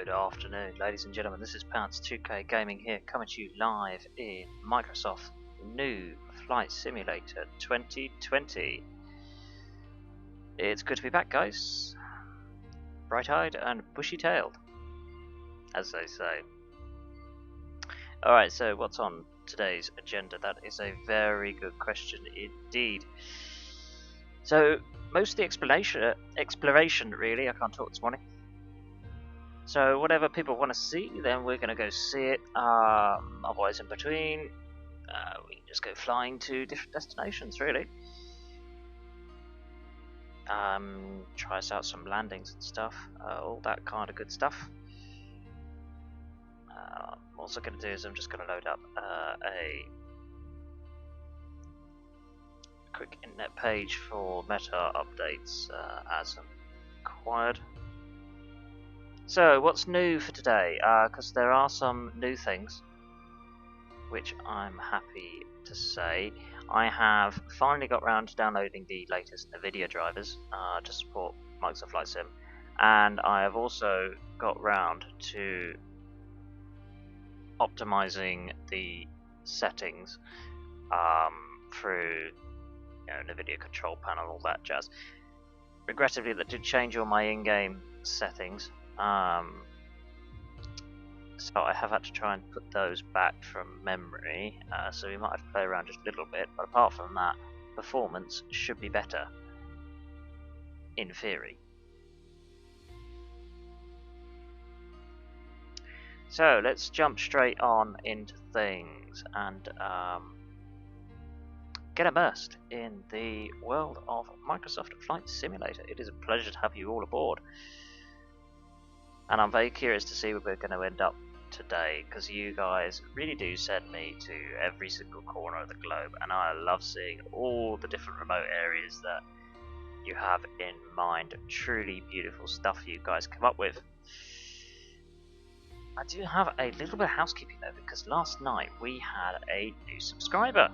Good afternoon, ladies and gentlemen. This is Pants 2K Gaming here, coming to you live in Microsoft New Flight Simulator 2020. It's good to be back, guys. Bright-eyed and bushy-tailed, as they say. Alright, so what's on today's agenda? That is a very good question indeed. So, most of the exploration really, I can't talk this morning. So whatever people want to see, then we're going to go see it. Otherwise, in between, we can just go flying to different destinations, really. Try us out some landings and stuff, all that kind of good stuff. What I'm also going to do is I'm just going to load up a quick internet page for meta updates as required. So, what's new for today? Because there are some new things, which I'm happy to say. I have finally got around to downloading the latest NVIDIA drivers to support Microsoft Flight Sim, and I have also got round to optimizing the settings through NVIDIA control panel, all that jazz. Regrettably, that did change all my in-game settings. So I have had to try and put those back from memory, so we might have to play around just a little bit, but apart from that, performance should be better, in theory. So let's jump straight on into things and get immersed in the world of Microsoft Flight Simulator. It is a pleasure to have you all aboard. And I'm very curious to see where we're going to end up today, because you guys really do send me to every single corner of the globe, and I love seeing all the different remote areas that you have in mind. Truly beautiful stuff you guys come up with. I do have a little bit of housekeeping though, because last night we had a new subscriber.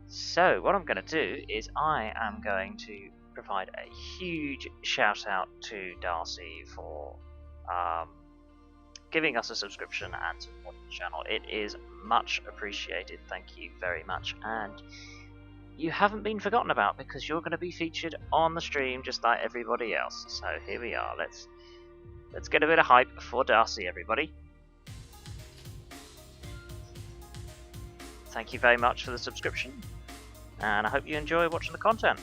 So what I'm going to do is I am going to provide a huge shout out to Darcy for giving us a subscription and supporting the channel. It is much appreciated. Thank you very much, and you haven't been forgotten about, because you're going to be featured on the stream just like everybody else. So here we are. Let's get a bit of hype for Darcy, everybody. Thank you very much for the subscription, and I hope you enjoy watching the content.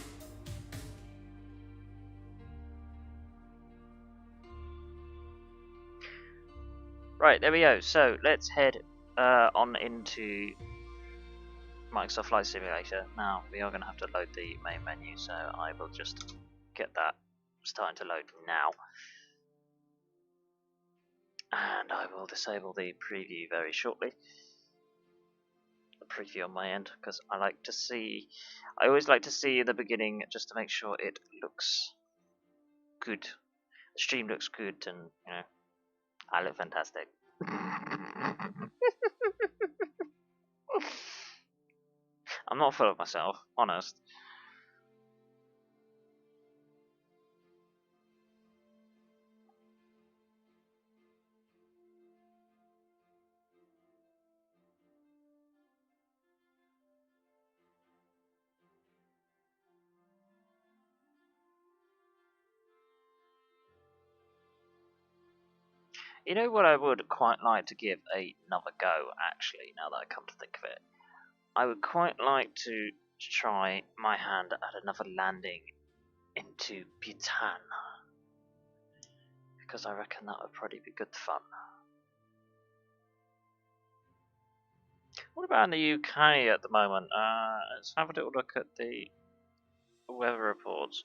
Right, there we go. So let's head on into Microsoft Flight Simulator. Now we are going to have to load the main menu, so I will just get that starting to load now. And I will disable the preview very shortly. The preview on my end, because I always like to see in the beginning just to make sure it looks good. The stream looks good, and I look fantastic. I'm not full of myself, honest. You know what I would quite like to give another go, actually, now that I come to think of it? I would quite like to try my hand at another landing into Bhutan, because I reckon that would probably be good fun. What about in the UK at the moment? Let's have a little look at the weather reports,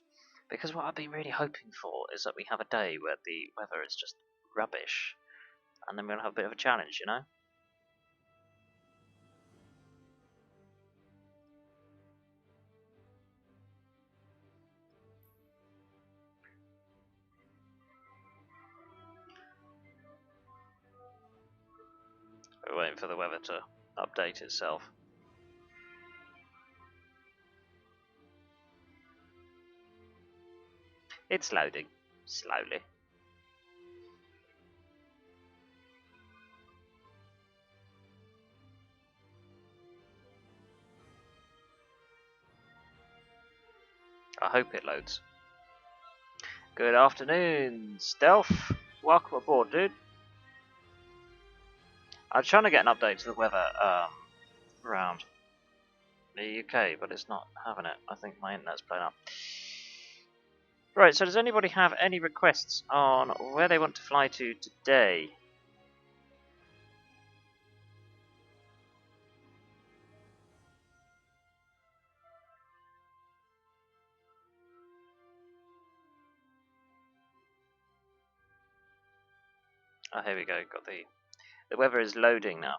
because what I've been really hoping for is that we have a day where the weather is just rubbish, and then we'll have a bit of a challenge, you know? We're waiting for the weather to update itself. It's loading, slowly. I hope it loads. Good afternoon, Stealth. Welcome aboard, dude. I'm trying to get an update to the weather around the UK, but it's not having it. I think my internet's playing up. Right, so does anybody have any requests on where they want to fly to today? Oh, here we go. Got the weather is loading now.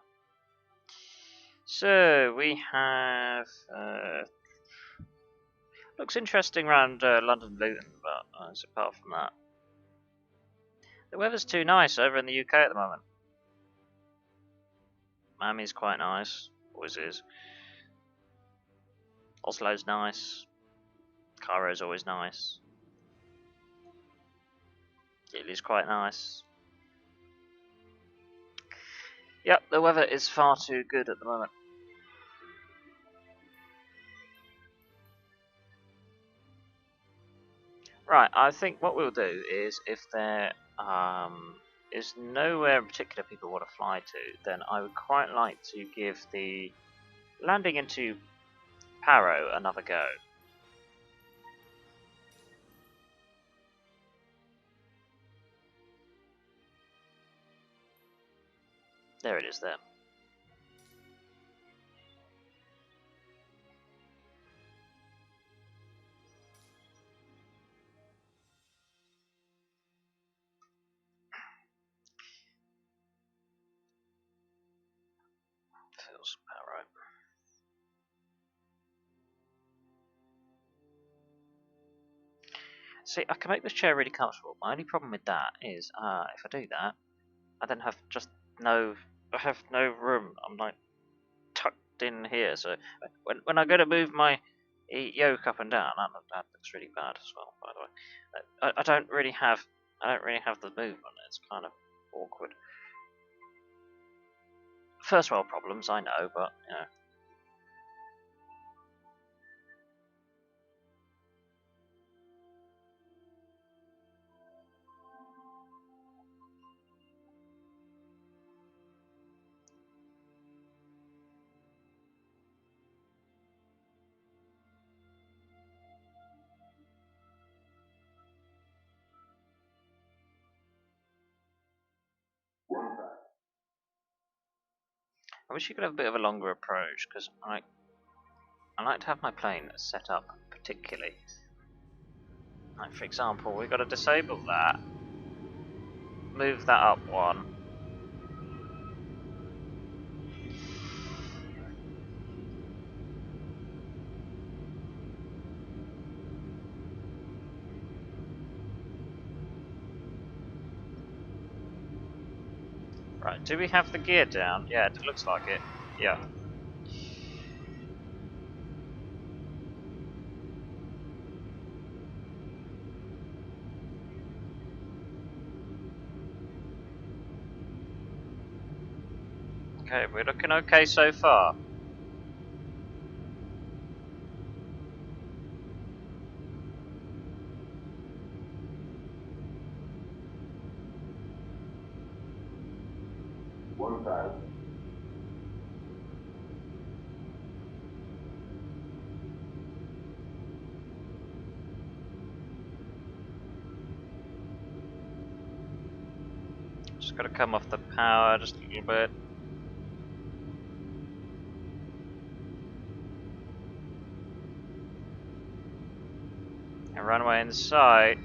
So we have looks interesting around London Luton, but apart from that, the weather's too nice over in the UK at the moment. Miami's quite nice, always is. Oslo's nice. Cairo's always nice. Italy's quite nice. Yep, the weather is far too good at the moment. Right, I think what we'll do is if there is nowhere in particular people want to fly to, then I would quite like to give the landing into Paro another go. There it is there. Feels about right. See, I can make this chair really comfortable. My only problem with that is, if I do that, I then have I have no room. I'm like tucked in here, so when I go to move my yoke up and down, that looks really bad as well. By the way, I don't really have the movement. It's kind of awkward. First world problems, I know, but you know. I wish you could have a bit of a longer approach, because I like to have my plane set up particularly. Like, for example, we've got to disable that, move that up one. Right, do we have the gear down? Yeah, it looks like it. Yeah. Okay, we're looking okay so far. Just got to come off the power just a little bit. And runway in sight.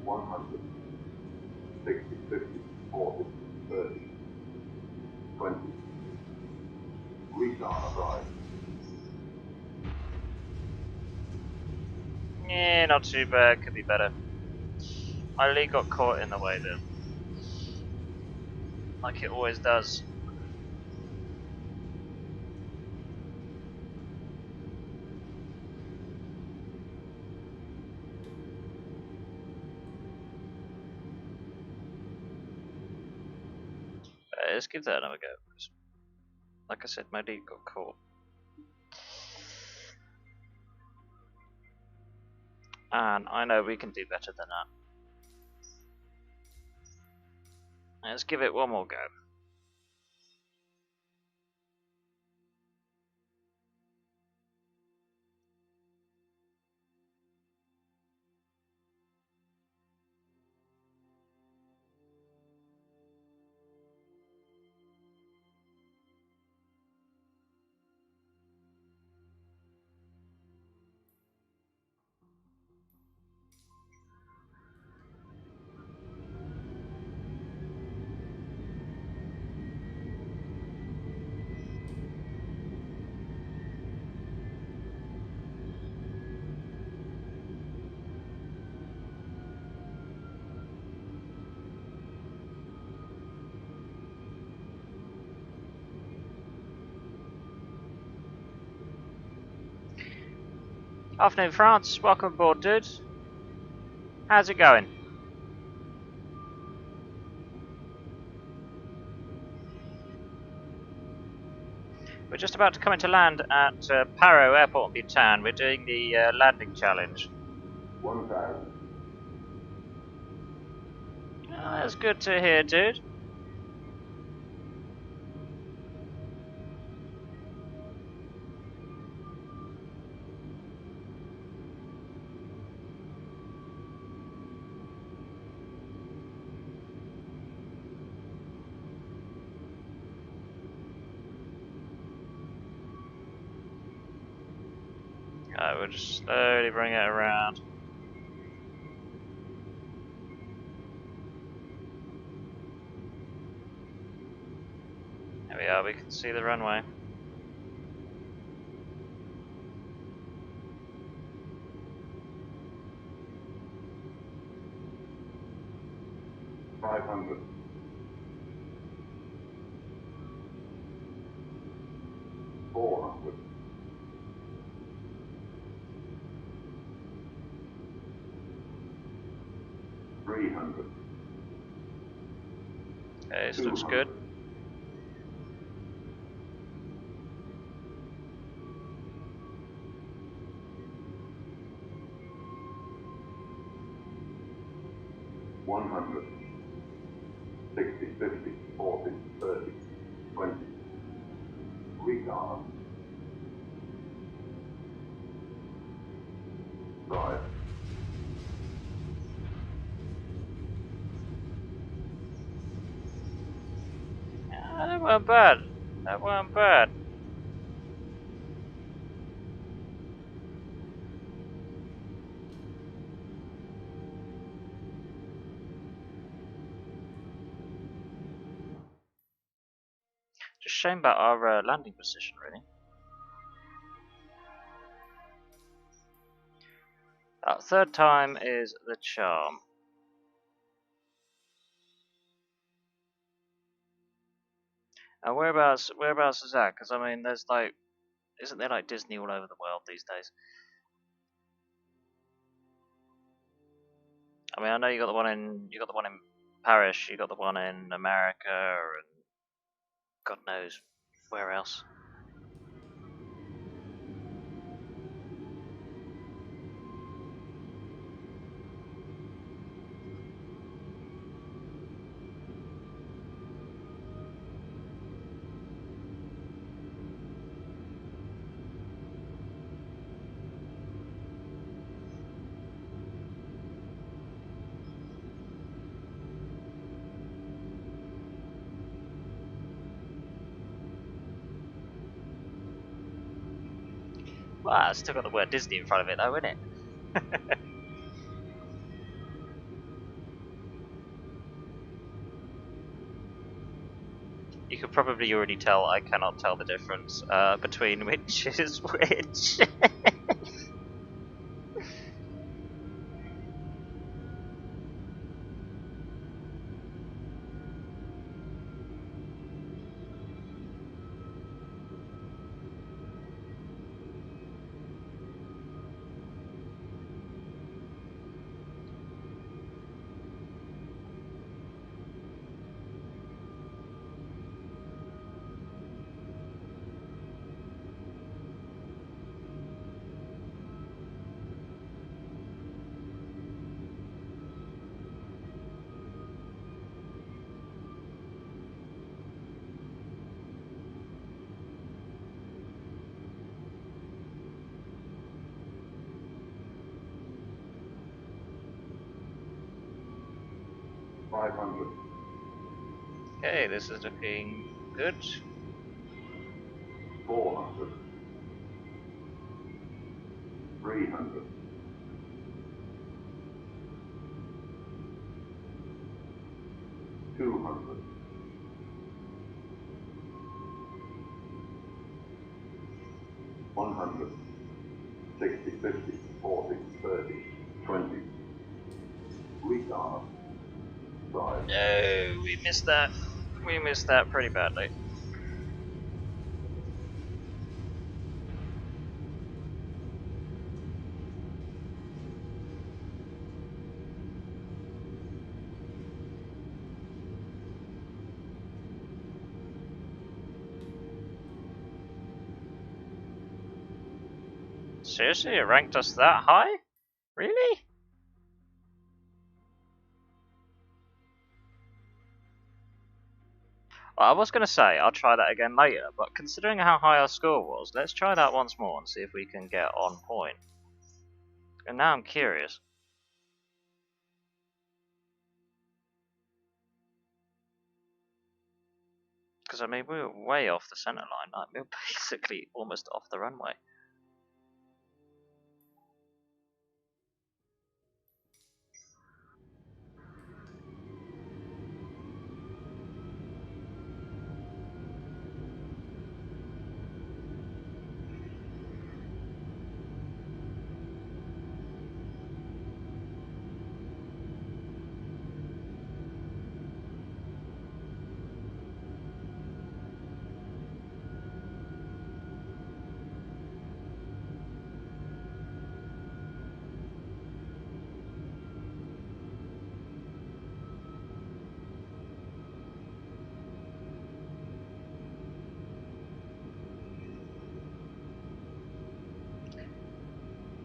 100, 60, 50, 40, 30, 20. Retard right. Yeah, not too bad. Could be better. My lead got caught in the way though, like it always does. Let's give that another go. Like I said, my lead got caught. And I know we can do better than that. Let's give it one more go. Afternoon, France. Welcome aboard, dude. How's it going? We're just about to come into land at Paro Airport in Bhutan. We're doing the landing challenge. 1,000. Oh, that's good to hear, dude. We'll just slowly bring it around. There we are, we can see the runway. $500. 400. 300. Okay, this looks good. 100. 60, 50, 40, 30, 20. Retard. Right. That weren't bad. That weren't bad. Just shame about our landing position, really. Third time is the charm. Whereabouts is that? Because I mean, there's like, isn't there like Disney all over the world these days? I mean, I know you got the one in Paris, you got the one in America, and God knows where else. Well, it's still got the word Disney in front of it, though, isn't it? You could probably already tell I cannot tell the difference between which is which. 500, Okay, this is looking good. 400, 300, 200, 100, 60, 50, 40, 30, 20, retard, 5, No, we missed that. We missed that pretty badly. Seriously, it ranked us that high? Really? Well, I was going to say I'll try that again later, but considering how high our score was, let's try that once more and see if we can get on point. And now I'm curious. Because I mean, we were way off the centre line, like, we were basically almost off the runway.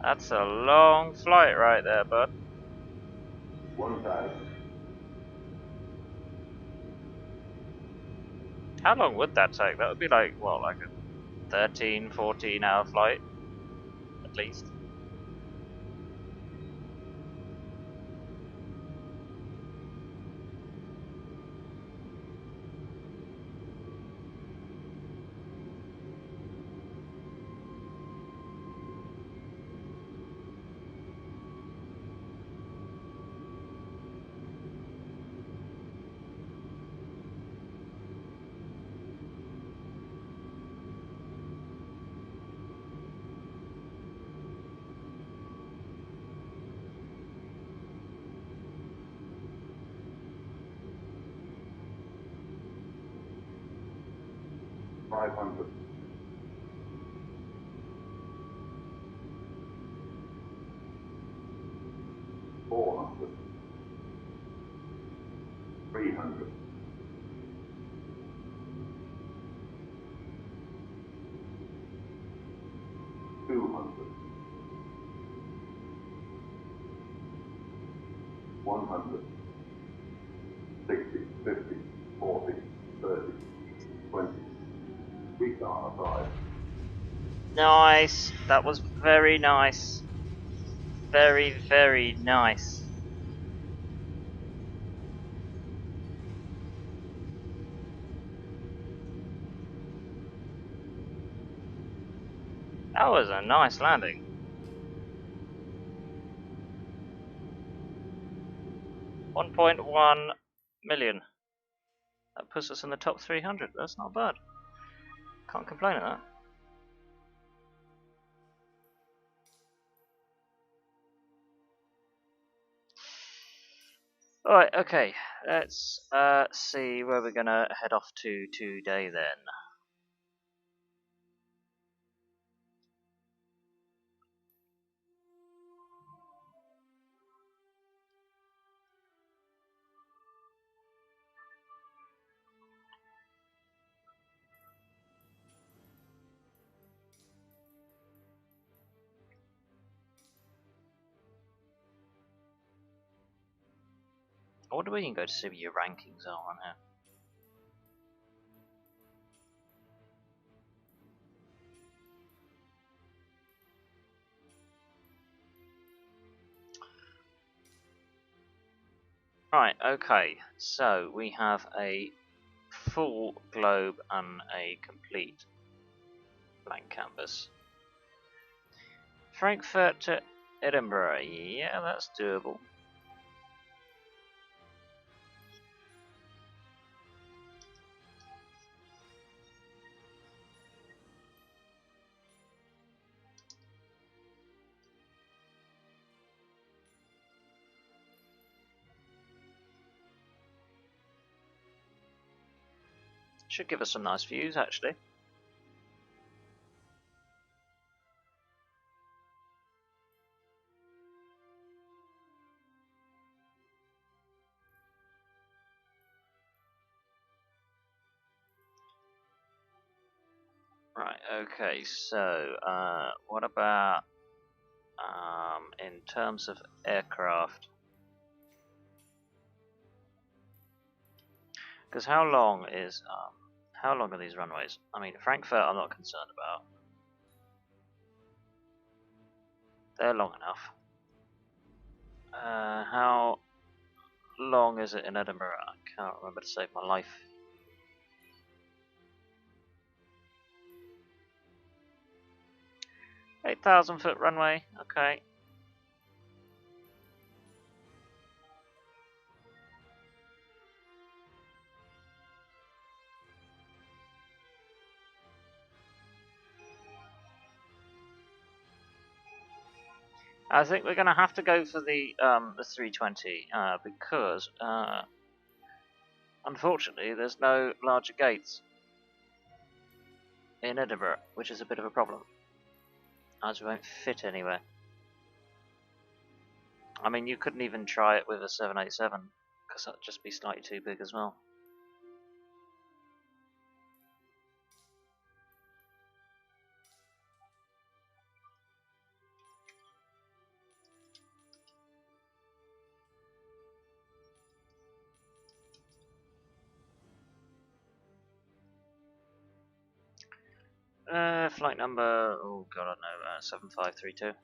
That's a long flight right there, bud. 1000, How long would that take? That would be like, what, like a 13, 14 hour flight? At least. 500, 400, 300, 200, 100, 60, 50, 40, 30, 20, retard, 5, Nice. That was very nice. Very, very nice. That was a nice landing. 1.1 million. That puts us in the top 300. That's not bad. Can't complain at that. Alright, okay. Let's see where we're gonna head off to today then. I wonder where you can go to see what your rankings are on here. Right, okay, so we have a full globe and a complete blank canvas. Frankfurt to Edinburgh, yeah, that's doable. Should give us some nice views, actually. Right, okay, so what about in terms of aircraft? Because how long are these runways? I mean, Frankfurt I'm not concerned about. They're long enough. How long is it in Edinburgh? I can't remember to save my life. $8,000-foot runway, okay. I think we're going to have to go for the 320 because unfortunately there's no larger gates in Edinburgh, which is a bit of a problem, as we won't fit anywhere. I mean, you couldn't even try it with a 787 because that'd just be slightly too big as well. Flight number, oh god, I don't know, 7532.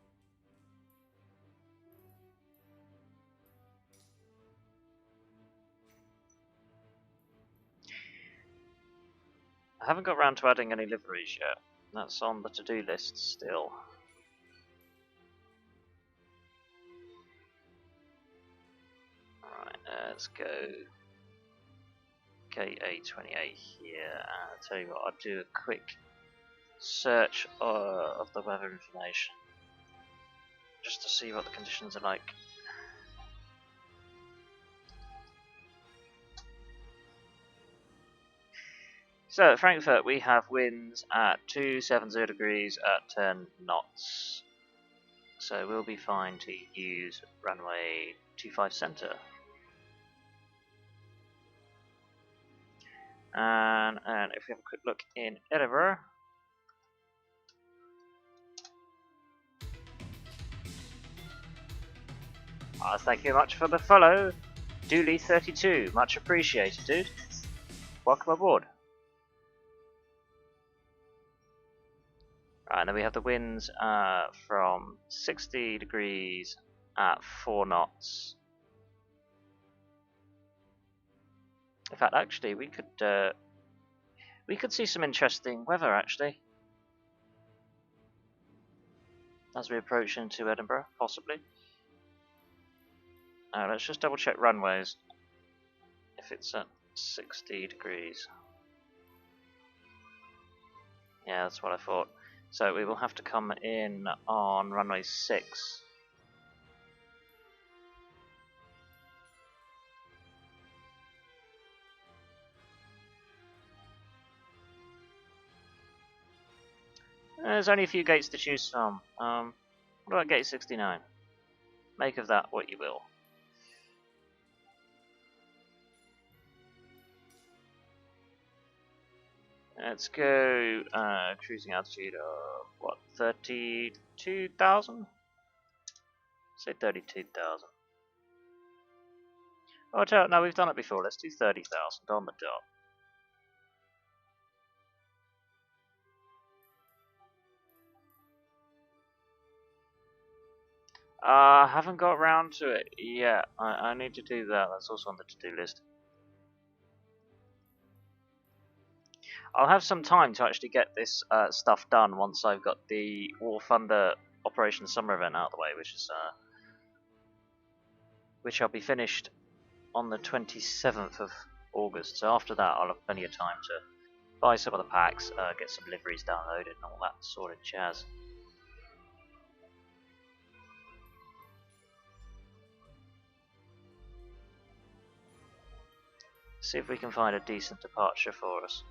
I haven't got around to adding any liveries yet. That's on the to-do list still. Alright, let's go KA28 here. I'll tell you what, I'll do a quick search of the weather information just to see what the conditions are like. So at Frankfurt we have winds at 270 degrees at 10 knots. So we'll be fine to use runway 25 center. And if we have a quick look in Edinburgh, thank you very much for the follow, Dooley32, much appreciated, dude. Welcome aboard. Right, and then we have the winds from 60 degrees at 4 knots. In fact, actually, we could see some interesting weather actually as we approach into Edinburgh, possibly. Let's just double check runways if it's 60 degrees. Yeah, that's what I thought. So we will have to come in on runway 6. There's only a few gates to choose from. What about gate 69? Make of that what you will. Let's go cruising altitude of what, 32,000? Say 32,000. Oh, no, we've done it before. Let's do 30,000 on the dot. I haven't got around to it yet. I need to do that. That's also on the to-do list. I'll have some time to actually get this stuff done once I've got the War Thunder Operation Summer event out of the way, which I'll be finished on the 27th of August. So after that, I'll have plenty of time to buy some of the packs, get some liveries downloaded, and all that sort of jazz. See if we can find a decent departure for us.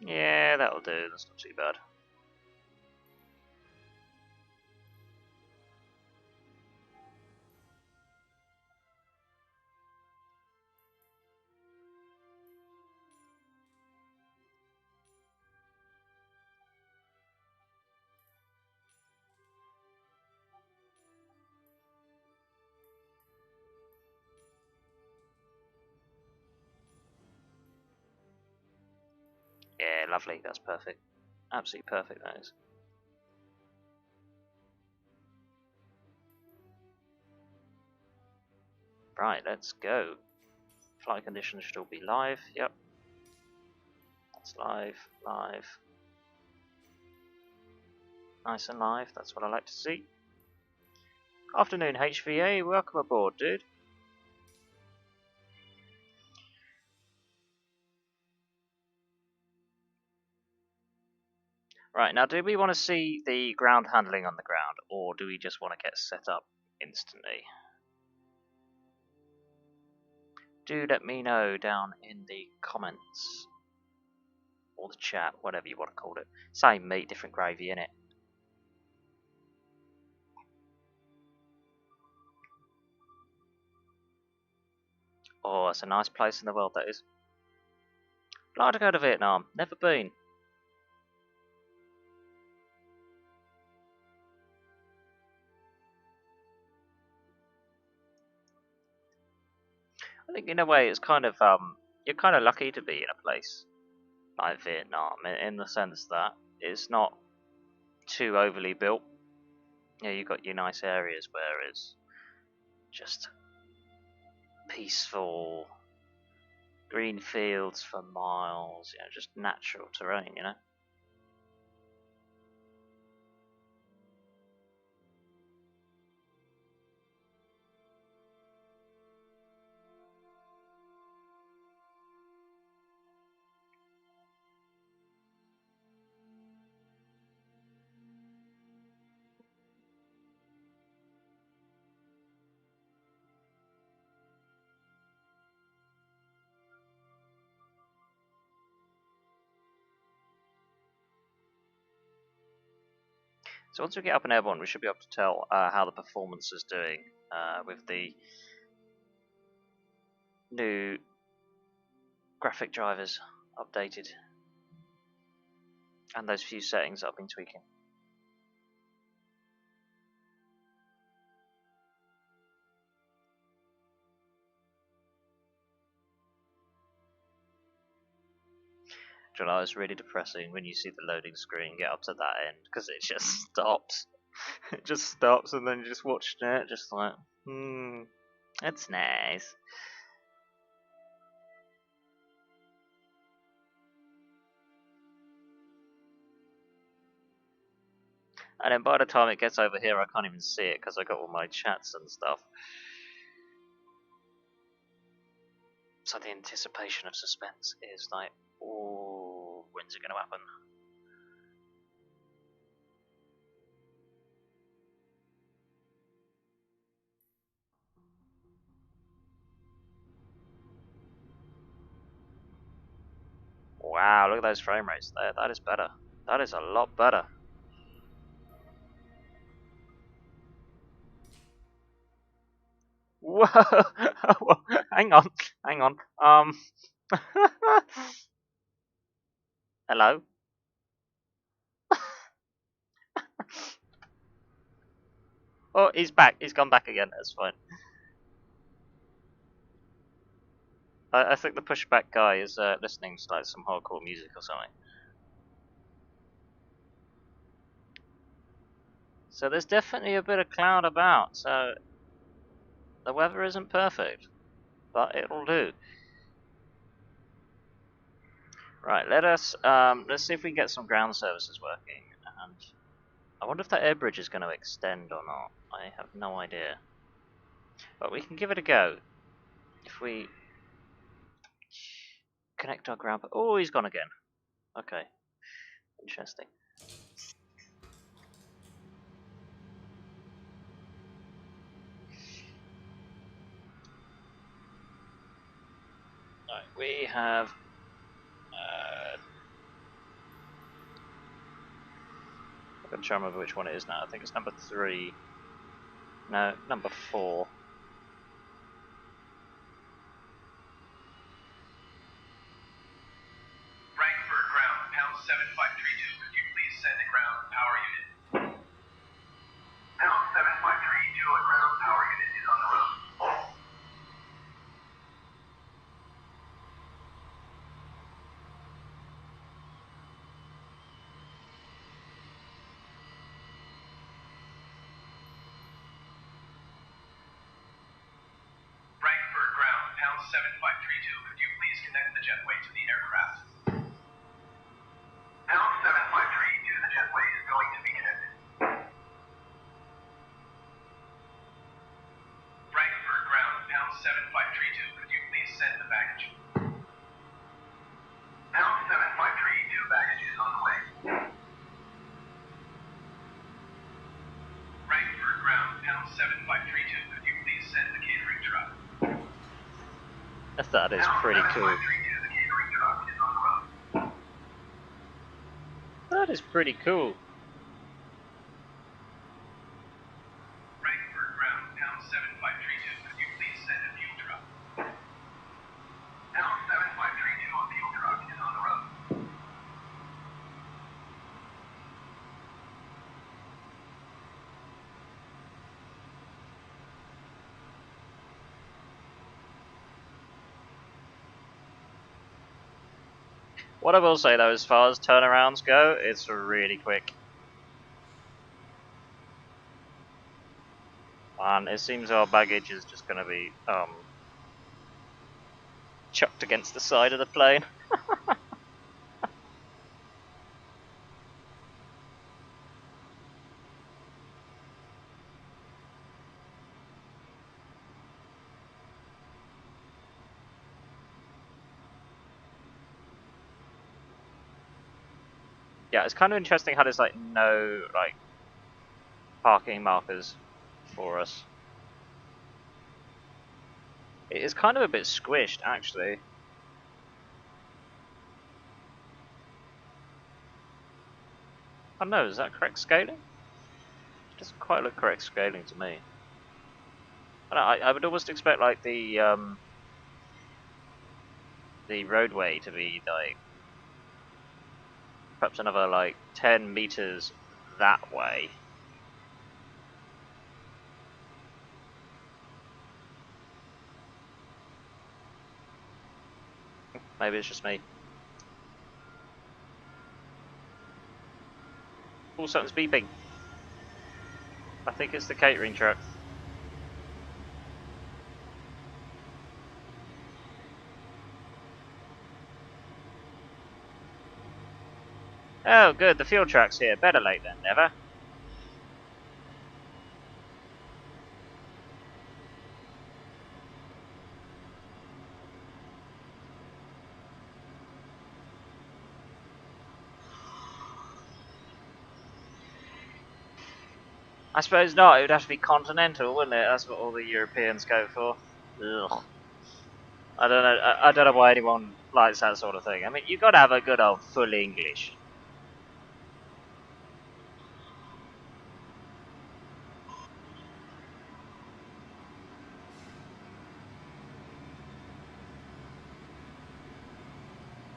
Yeah, that'll do. That's not too bad. Yeah, lovely. That's perfect. Absolutely perfect, that is. Right, let's go. Flight conditions should all be live. Yep. That's live. Live. Nice and live. That's what I like to see. Afternoon, HVA. Welcome aboard, dude. Right, now do we want to see the ground handling on the ground, or do we just want to get set up instantly? Do let me know down in the comments. Or the chat, whatever you want to call it. Same meat, different gravy, innit? Oh, it's a nice place in the world, that is. I'd like to go to Vietnam. Never been. I think in a way it's kind of you're kind of lucky to be in a place like Vietnam in the sense that it's not too overly built. Yeah, you've got your nice areas where it's just peaceful, green fields for miles, you know, just natural terrain, you know. So once we get up and airborne, we should be able to tell how the performance is doing with the new graphic drivers updated and those few settings that I've been tweaking. Do you know, it's really depressing when you see the loading screen get up to that end because it just stops. It just stops and then you just watch it, just like, That's nice. And then by the time it gets over here, I can't even see it because I got all my chats and stuff. So the anticipation of suspense is like, oh, when's it going to happen? Wow, look at those frame rates there. That is better. That is a lot better. Whoa! Hang on, hang on. Hello? Oh, he's back. He's gone back again. That's fine. I think the pushback guy is listening to like some hardcore music or something. So there's definitely a bit of cloud about. So the weather isn't perfect, but it'll do. Right, let's see if we can get some ground services working. And I wonder if that air bridge is going to extend or not. I have no idea. But we can give it a go. If we connect our ground... Oh, he's gone again. Okay. Interesting. Right, we have... I'm going to try and remember which one it is now. I think it's number 3. No, number 4. Frankfurt ground, pound 7532. Could you please send a ground power unit? Pound 7532, a ground power unit is on the road. Frankfurt ground, pound 7532. Could you please connect the jetway to the aircraft? Pound 7532, the jetway is going to be connected. Frankfurt ground, pound 7532. Could you please send the baggage? Pound 7532, baggage is on the way. Frankfurt ground, pound 7532. Could you please send the catering truck? That is pretty cool. That is pretty cool. Frankfurt ground, pound 7532. Could you please send a fuel truck? Pound 7532, a fuel truck is on the road. What I will say though, as far as turnarounds go, it's really quick. And it seems our baggage is just going to be chucked against the side of the plane. Yeah, it's kind of interesting how there's like no like parking markers for us. It is kind of a bit squished actually. I don't know, is that correct scaling? It doesn't quite look correct scaling to me. I would almost expect like the roadway to be like perhaps another like 10 meters that way. Maybe it's just me. Oh, something's beeping. I think it's the catering truck. Oh, good, the fuel truck's here. Better late than never. I suppose not. It would have to be continental, wouldn't it? That's what all the Europeans go for. Ugh. I don't know. I don't know why anyone likes that sort of thing. I mean, you got to have a good old full English.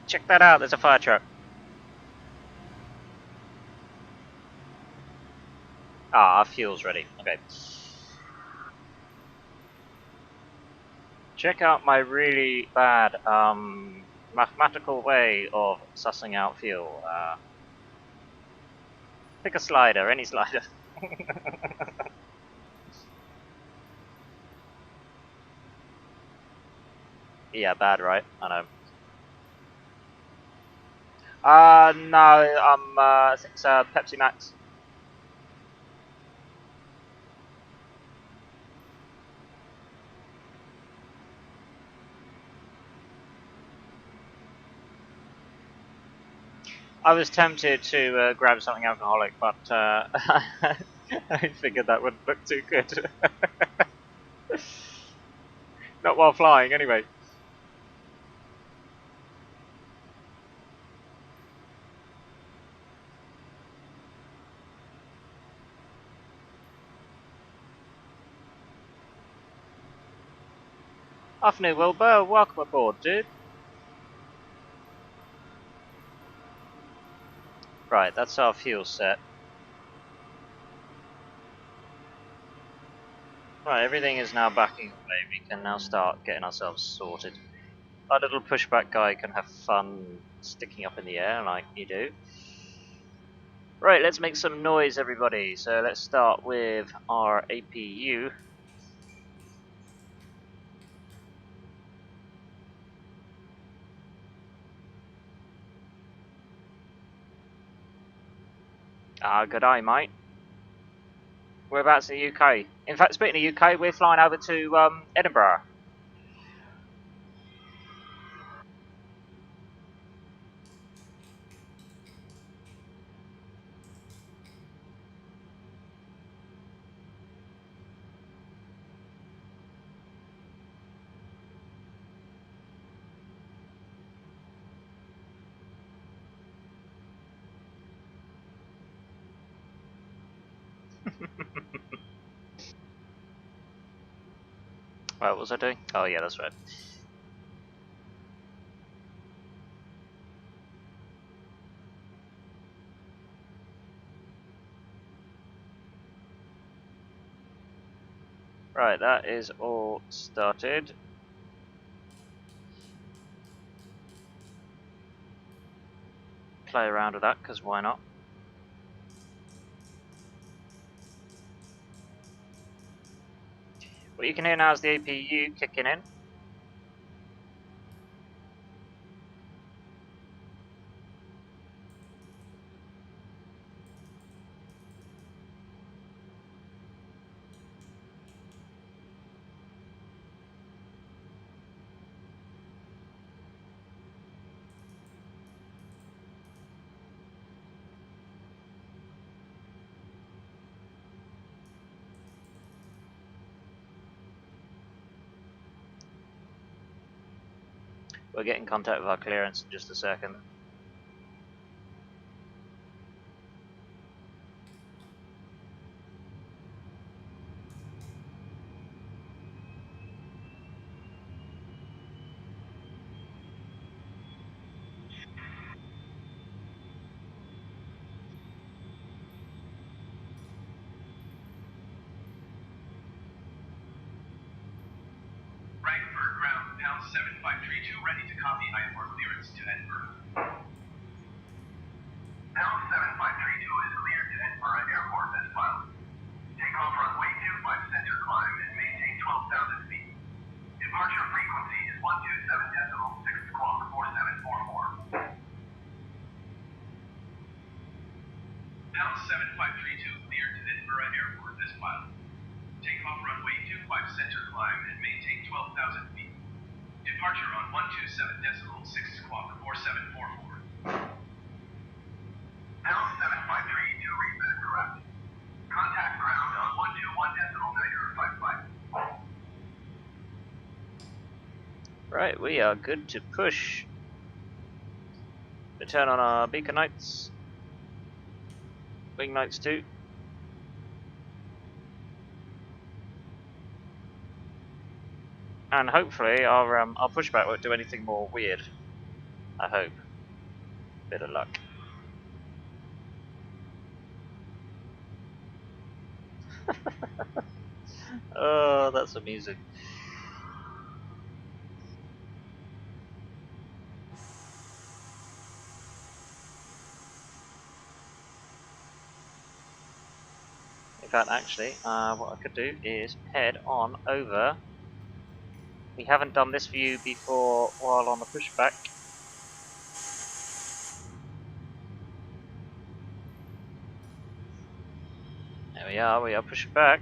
Check that out. There's a fire truck. Ah, our fuel's ready. Okay. Check out my really bad mathematical way of sussing out fuel. Pick a slider, any slider. Yeah, bad, right? I know. No, I think it's Pepsi Max. I was tempted to grab something alcoholic, but I figured that wouldn't look too good. Not while flying, anyway. Afternoon, Wilbur. Welcome aboard, dude. Right, that's our fuel set. Right, everything is now backing away. We can now start getting ourselves sorted. Our little pushback guy can have fun sticking up in the air like you do. Right, let's make some noise, everybody. So let's start with our APU. Good eye, mate. Whereabouts in the UK? In fact, speaking of UK, we're flying over to Edinburgh. Right, what was I doing? Oh yeah, that's right. Right, that is all started. Play around with that, because why not? What you can hear now is the APU kicking in. We'll get in contact with our clearance in just a second. Frankfurt ground, pound 7532, ready to copy IFR clearance to Edinburgh. Pound 7532 is cleared to Edinburgh Airport as filed. Take off runway 25 center climb and maintain 12,000 feet. Departure frequency is 127 decimal, 6 o'clock 4744. climb and maintain 12,000 feet. Departure on 127.6 squawk 4744. Down 753 to reach the correct. Contact ground on 121.955. Right, we are good to push. We turn on our beacon lights. Wing lights too. And hopefully our pushback won't do anything more weird. I hope. Bit of luck. Oh, that's amusing. In fact, actually, what I could do is head on over. We haven't done this view before while on the pushback. There we are pushing back.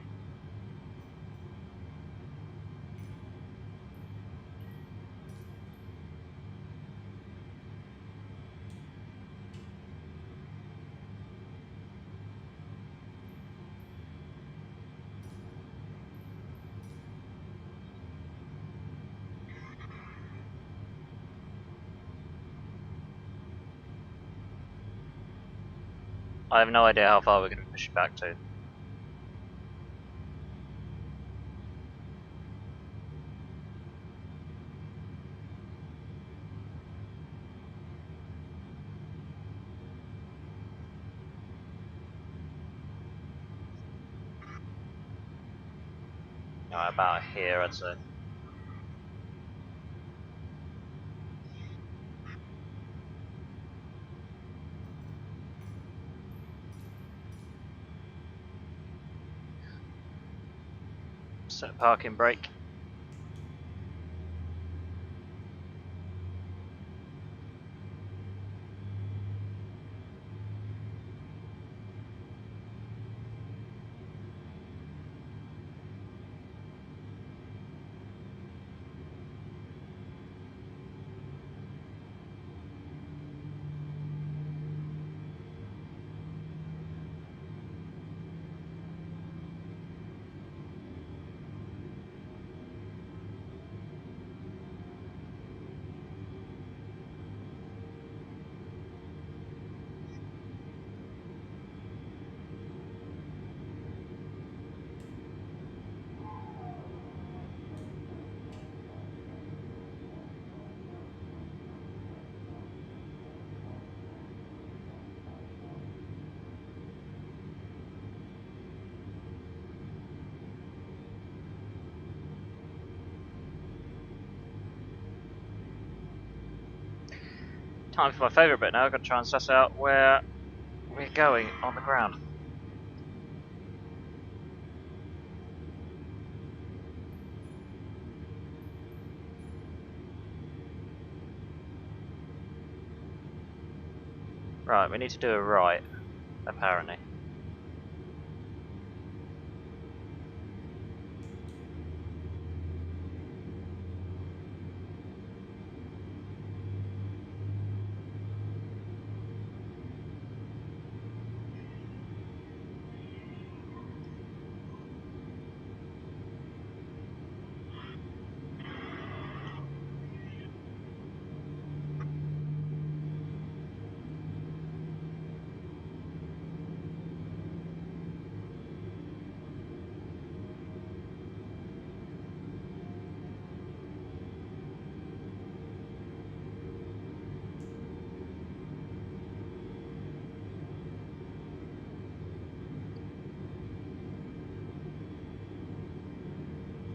I have no idea how far we're going to push it back to. No, about here, I'd say. Set parking brake. Time for my favourite bit now. I've got to try and suss out where we're going on the ground. Right, we need to do a right, apparently.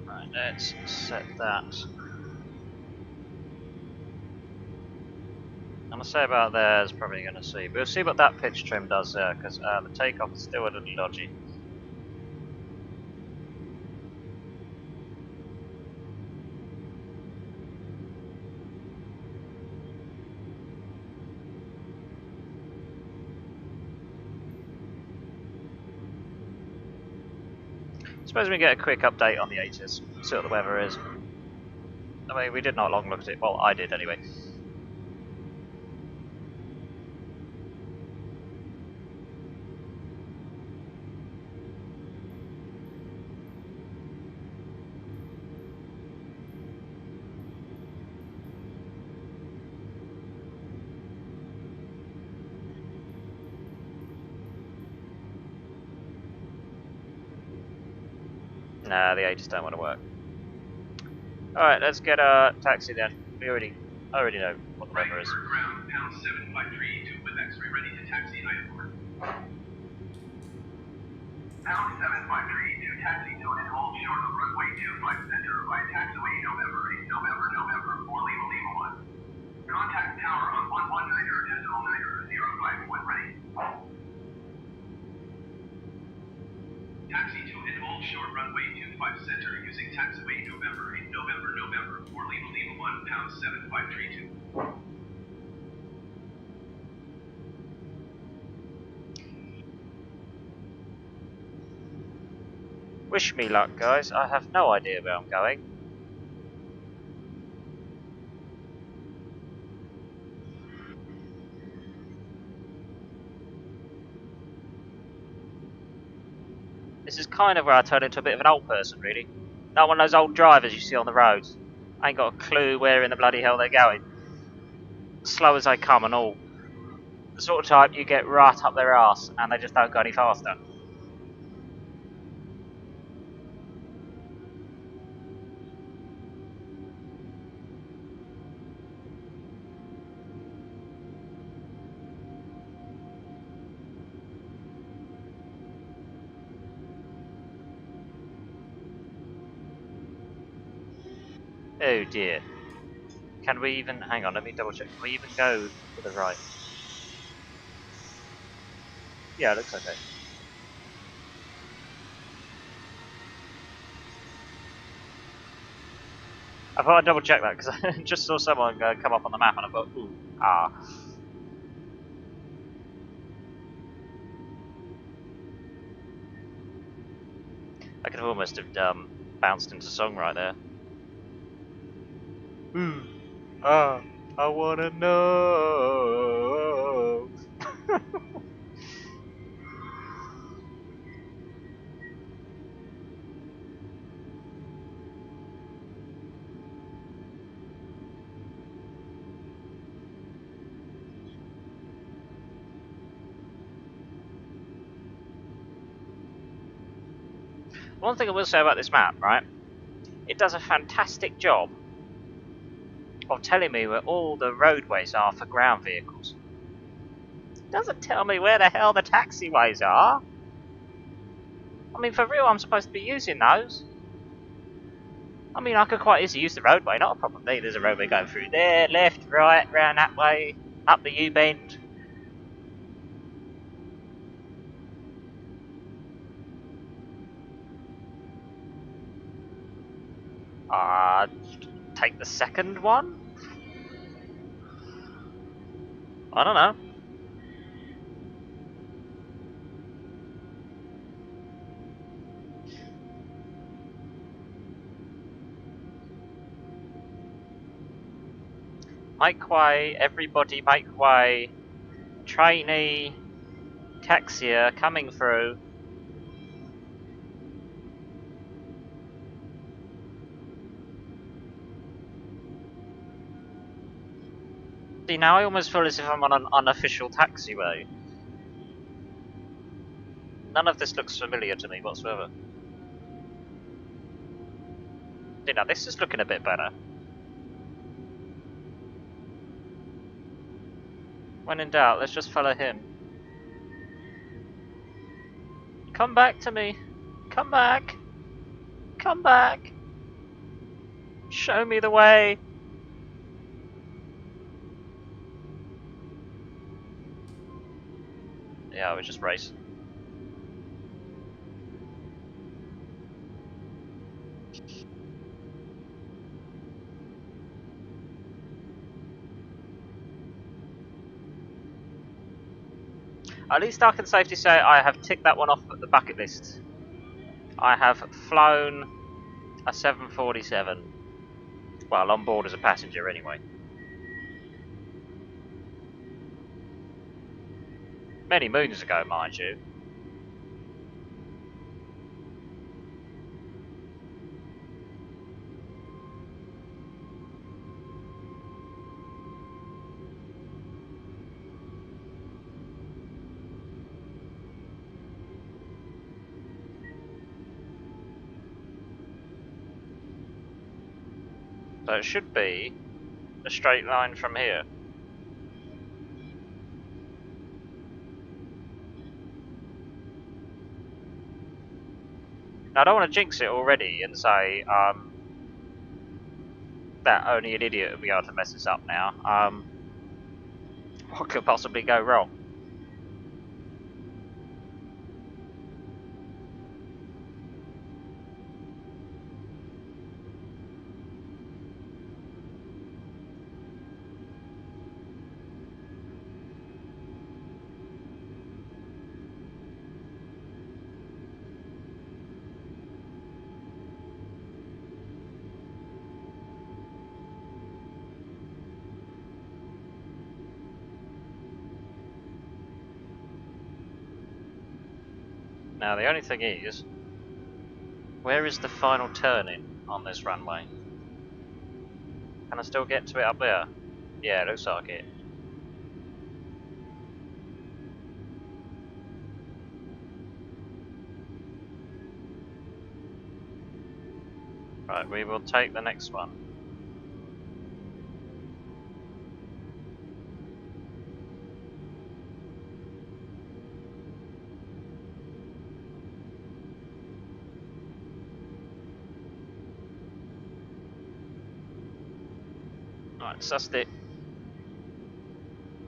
Right, let's set that. I'm gonna say about there is probably gonna see. We'll see what that pitch trim does there, because the takeoff is still a little dodgy. Suppose we get a quick update on the Aegis, see what the weather is. I mean, we did not long look at it. Well, I did anyway. Nah, the Aegis don't want to work. Alright, let's get a taxi then. I already know what the weather is. Ground, pound 753 with X-ray ready to taxi airport. Pound 753 to taxi to and hold short of runway 25 center by taxiway November 8 November for Lima 1. Contact tower on 119.051 ready. Taxi to and hold short runway 25 center using taxiway November 8 November for Lima 1 pound 7532. Wish me luck, guys. I have no idea where I'm going. This is kind of where I turn into a bit of an old person, really. Not one of those old drivers you see on the roads. I ain't got a clue where in the bloody hell they're going. Slow as they come and all. The sort of type you get right up their arse and they just don't go any faster. Oh dear. Can we even... hang on, let me double check. Can we even go to the right? Yeah, it looks okay. I thought I'd double check that because I just saw someone come up on the map and I thought, ooh, ah. I could have almost have bounced into song right there. Ooh, ah, I wanna know. One thing I will say about this map, right? It does a fantastic job of telling me where all the roadways are for ground vehicles. It doesn't tell me where the hell the taxiways are. I mean, for real, I'm supposed to be using those. I mean, I could quite easily use the roadway, not a problem. There's a roadway going through there, left, right, round that way, up the U-bend. Take the second one? I don't know. Make way, everybody make way. Trainee, taxier coming through. See, now I almost feel as if I'm on an unofficial taxiway. None of this looks familiar to me whatsoever. See, now this is looking a bit better. When in doubt, let's just follow him. Come back to me. Come back. Come back. Show me the way. Yeah, we just race. At least I can safely say I have ticked that one off at the bucket list. I have flown a 747. Well, on board as a passenger anyway. Many moons ago, mind you. So it should be a straight line from here. Now, I don't want to jinx it already and say that only an idiot would be able to mess this up now. What could possibly go wrong? Now, the only thing is, where is the final turning on this runway? Can I still get to it up there? Yeah, it looks like it. Right, we will take the next one. Right, sussed it.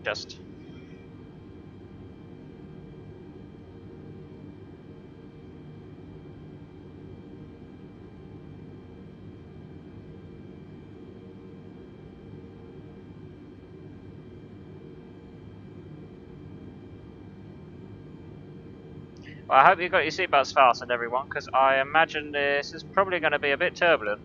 Just. Well, I hope you got your seatbelts fastened, everyone, because I imagine this is probably going to be a bit turbulent.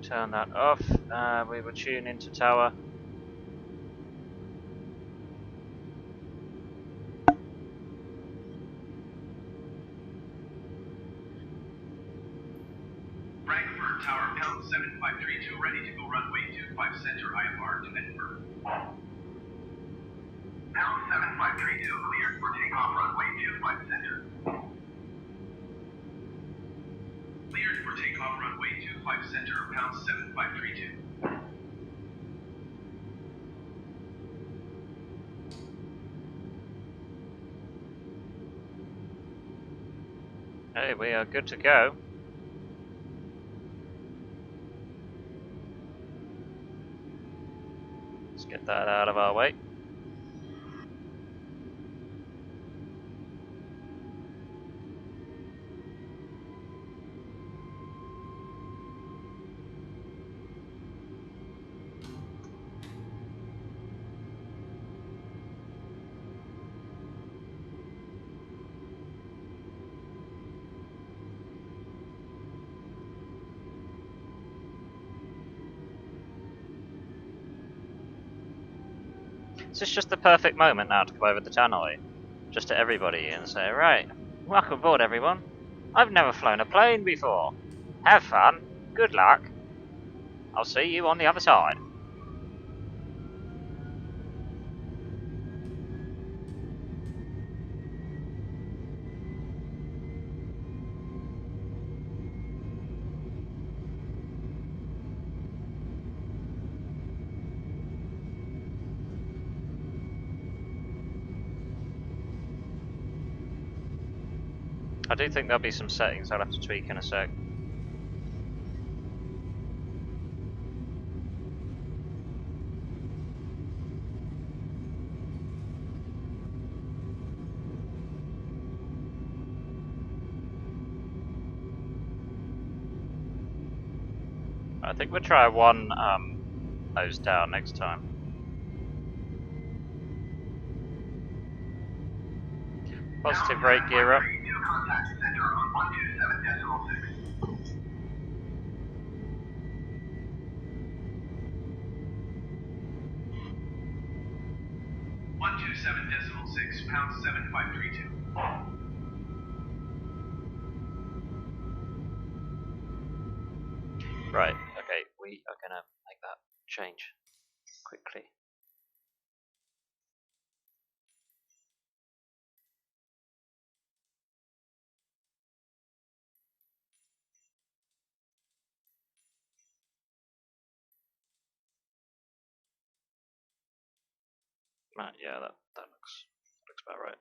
Turn that off. We will tune into tower. Frankfurt Tower, pound 7532, ready to go runway 25 center IFR to Edinburgh. Pound 7532, cleared for takeoff runway 25 center. Cleared for takeoff runway 25 center, pound 7532. Hey, we are good to go. Let's get that out of our way. Is this just the perfect moment now to come over the tannoy? Just to everybody and say, right, welcome aboard everyone. I've never flown a plane before. Have fun. Good luck. I'll see you on the other side. I do think there'll be some settings I'll have to tweak in a sec. I think we'll try one nose down next time. Positive rate gear up. Contact center on 127.6. 127.6, pound 7532. Right, okay, we are gonna make that change quickly. Right, yeah, that looks about right.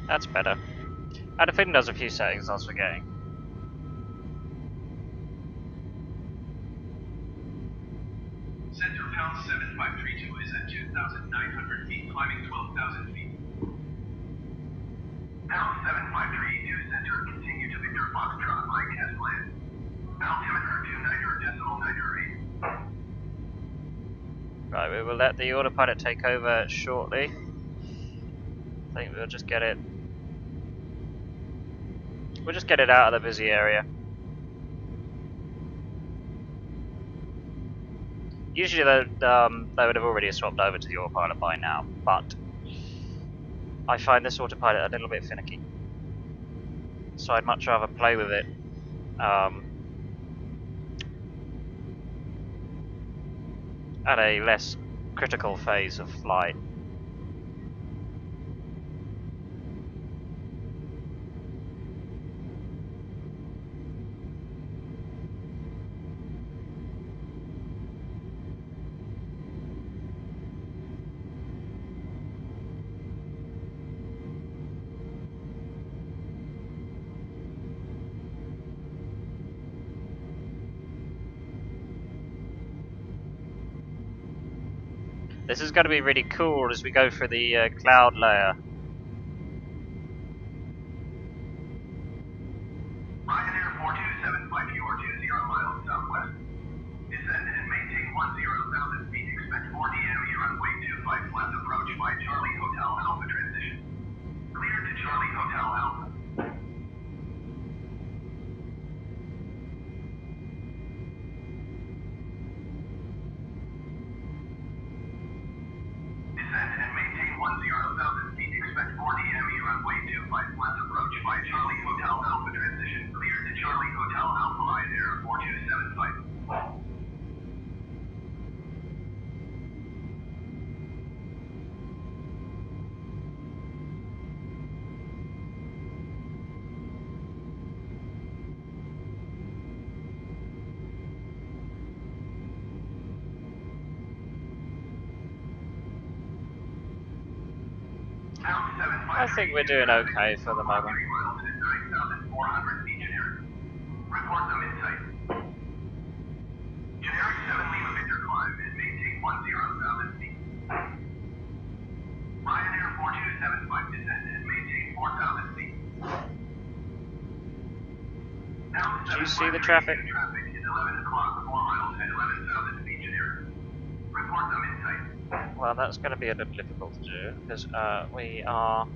That's better. I had a feeling there's a few settings I was forgetting. Center pound 7532 is at 2,900 feet, climbing 12,000 feet. Pound 7532 center, continue to Victor Foxtrot, Mike as planned. Altimeter 29.998. Right, we will let the autopilot take over shortly. I think we'll just get it. We'll just get it out of the busy area. Usually they would have already swapped over to the autopilot by now, but I find this autopilot a little bit finicky. So I'd much rather play with it at a less critical phase of flight. This is going to be really cool as we go through the cloud layer. Ryanair 4275 miles southwest. Descend and maintain 10,000 feet. Expect 4 DM runway 25 left approach by Charlie Hotel Alpha transition. Clear to Charlie Hotel Alpha. Descend and maintain 10,000 feet. Expect 4 DM runway 25 left approach by Charlie Hotel Alpha transition. Clear to Charlie Hotel Alpha Ryanair 4275. I think we're doing okay for the moment. Report them in sight. Generic 7 Lima Victor climb and maintain 10,000 feet. Ryanair 4275 descend and maintain 4,000 feet. Do you see the traffic? Traffic is 11 o'clock, 4 miles and 11,000 feet generic. Report them in sight. Well, that's going to be a little difficult to do because we are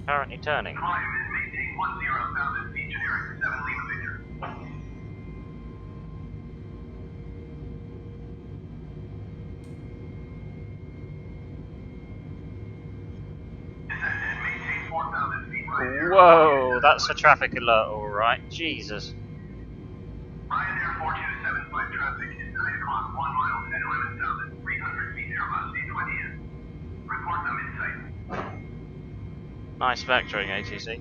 currently turning. Climb and maintain 10,000 feet generic 7 Lima Victor. Descend and maintain 4,000 feet. Whoa, that's a traffic alert, alright. Jesus. Ryanair 4275 traffic is 9 o'clock, 1 mile and 11,300 feet Airbus A20N. Report them in sight. Nice vectoring, ATC.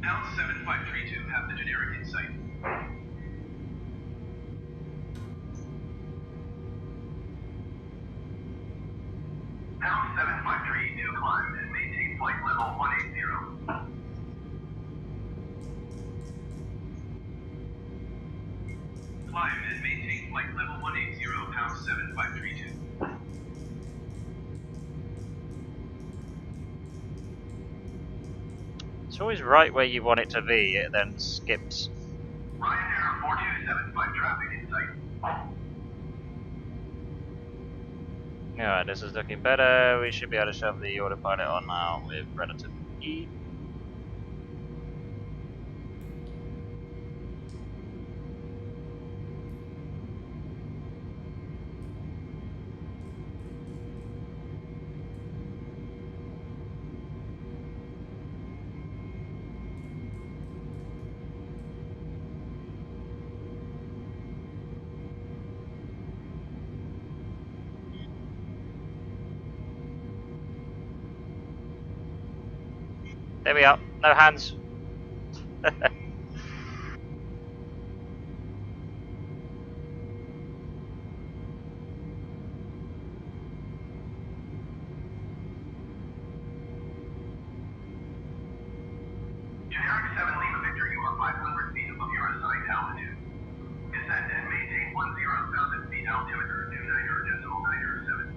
Pound 7532 have the generic in sight. Pound 7532 climb and maintain Climb and maintain flight level 180, pound 7532. It's always right where you want it to be, it then skips. Ryanair 4275 traffic in sight. Alright, this is looking better. We should be able to shove the autopilot on now with relative ease. There we are. No hands. Generic 7 Lima Victor, you are 500 feet above your assigned altitude. Descend and maintain 10,000 feet altimeter, 29.907.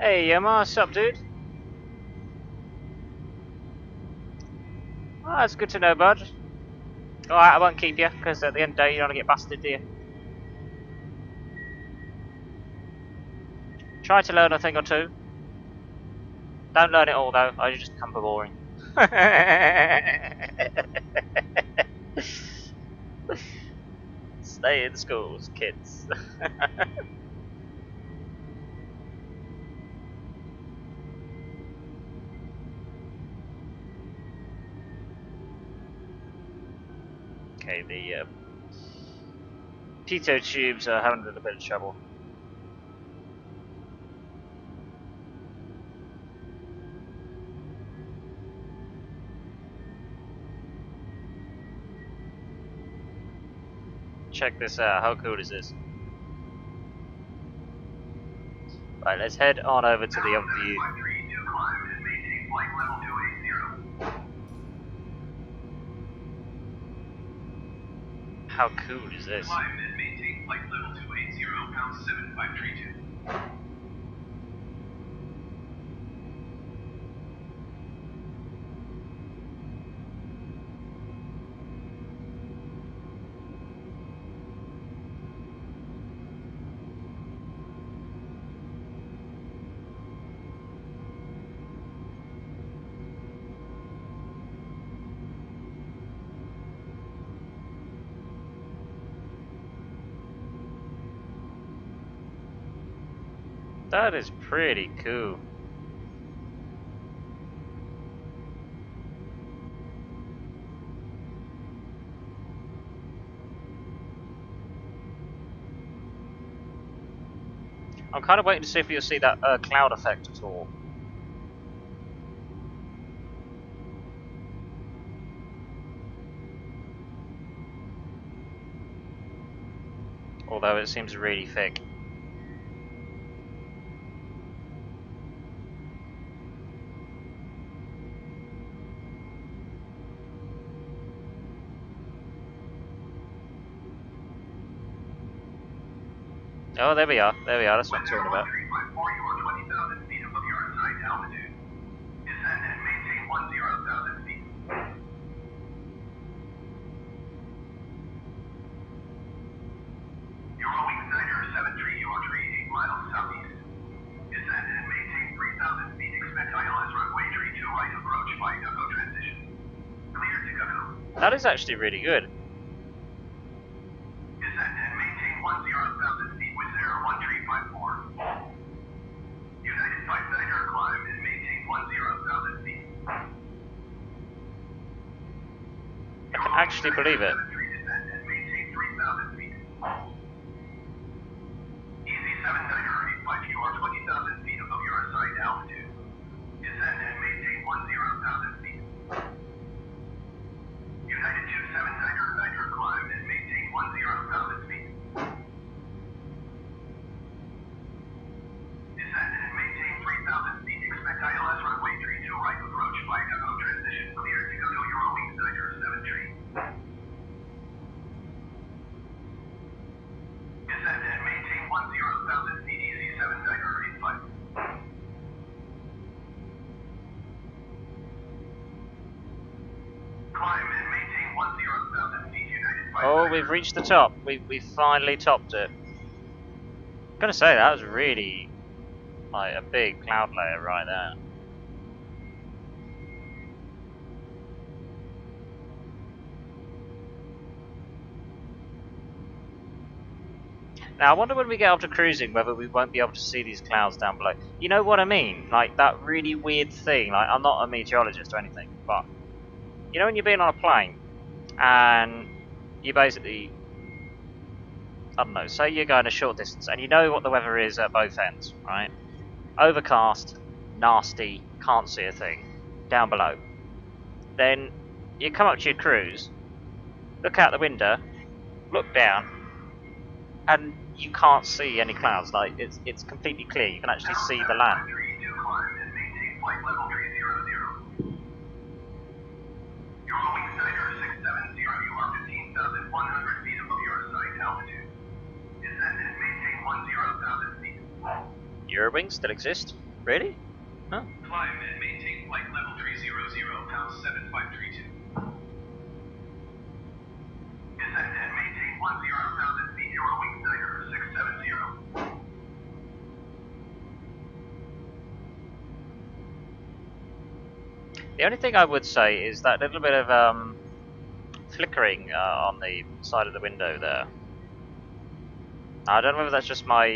Hey, Yama, what's up, dude? Oh, that's good to know, bud. Alright, I won't keep you, because at the end of the day, you don't want to get busted, do you? Try to learn a thing or two. Don't learn it all, though, or you just become boring. Stay in schools, kids. Okay, the pitot tubes are having a little bit of trouble. Check this out, how cool is this? Right, let's head on over to the other view. Climb and maintain flight level 280. How cool is this? Climb and maintain flight level 280, pound 7532. That is pretty cool. I'm kind of waiting to see if you'll see that cloud effect at all. Although it seems really thick. Oh, there we are. There we are. That's what I'm talking about. 20,000 feet above your assigned altitude. Descend and maintain 10,000 feet. Eurowing Niner 73, your tree 8 miles southeast. Descend and maintain 3,000 feet. Expect ILS runway tree 2 right approach by go transition. Clear to go. That is actually really good. Descend and maintain 10,000 feet with 01354. United 59er climb and maintain 10,000 feet. I can actually believe it. Maintain 3,000 feet. Easy 7985, you are 20,000 feet above your assigned altitude. Descend and maintain 10,000 feet. United 279er, climb and maintain 10,000 feet. Descend and maintain 3,000 feet. Expect ILS runway 32 right approach, flight demo transition cleared to go to Eurowings Niner 7 tree. Descend and maintain 10,000 feet, easy 7985. Climb and maintain 10,000 feet, United 5. Oh, we've reached the top. We finally topped it. I'm gonna say that was really like a big cloud layer right there. Now I wonder when we get up to cruising whether we won't be able to see these clouds down below. You know what I mean? Like that really weird thing. Like I'm not a meteorologist or anything, but you know when you're being on a plane and you basically, I don't know, say you're going a short distance and you know what the weather is at both ends, right? Overcast, nasty, can't see a thing, down below. Then you come up to your cruise, look out the window, look down, and you can't see any clouds. Like it's completely clear. You can actually see the land. Climb and maintain flight level 300. Eurowings Niner 670, you are 15,100 feet above your assigned altitude. Descend and maintain 10,000 feet. Eurowings still exist? Really? Huh? Climb and maintain flight level 300, pound 7532. Descend and maintain 10,000 feet, Eurowings Niner 670. The only thing I would say is that little bit of flickering on the side of the window there. I don't know whether that's just my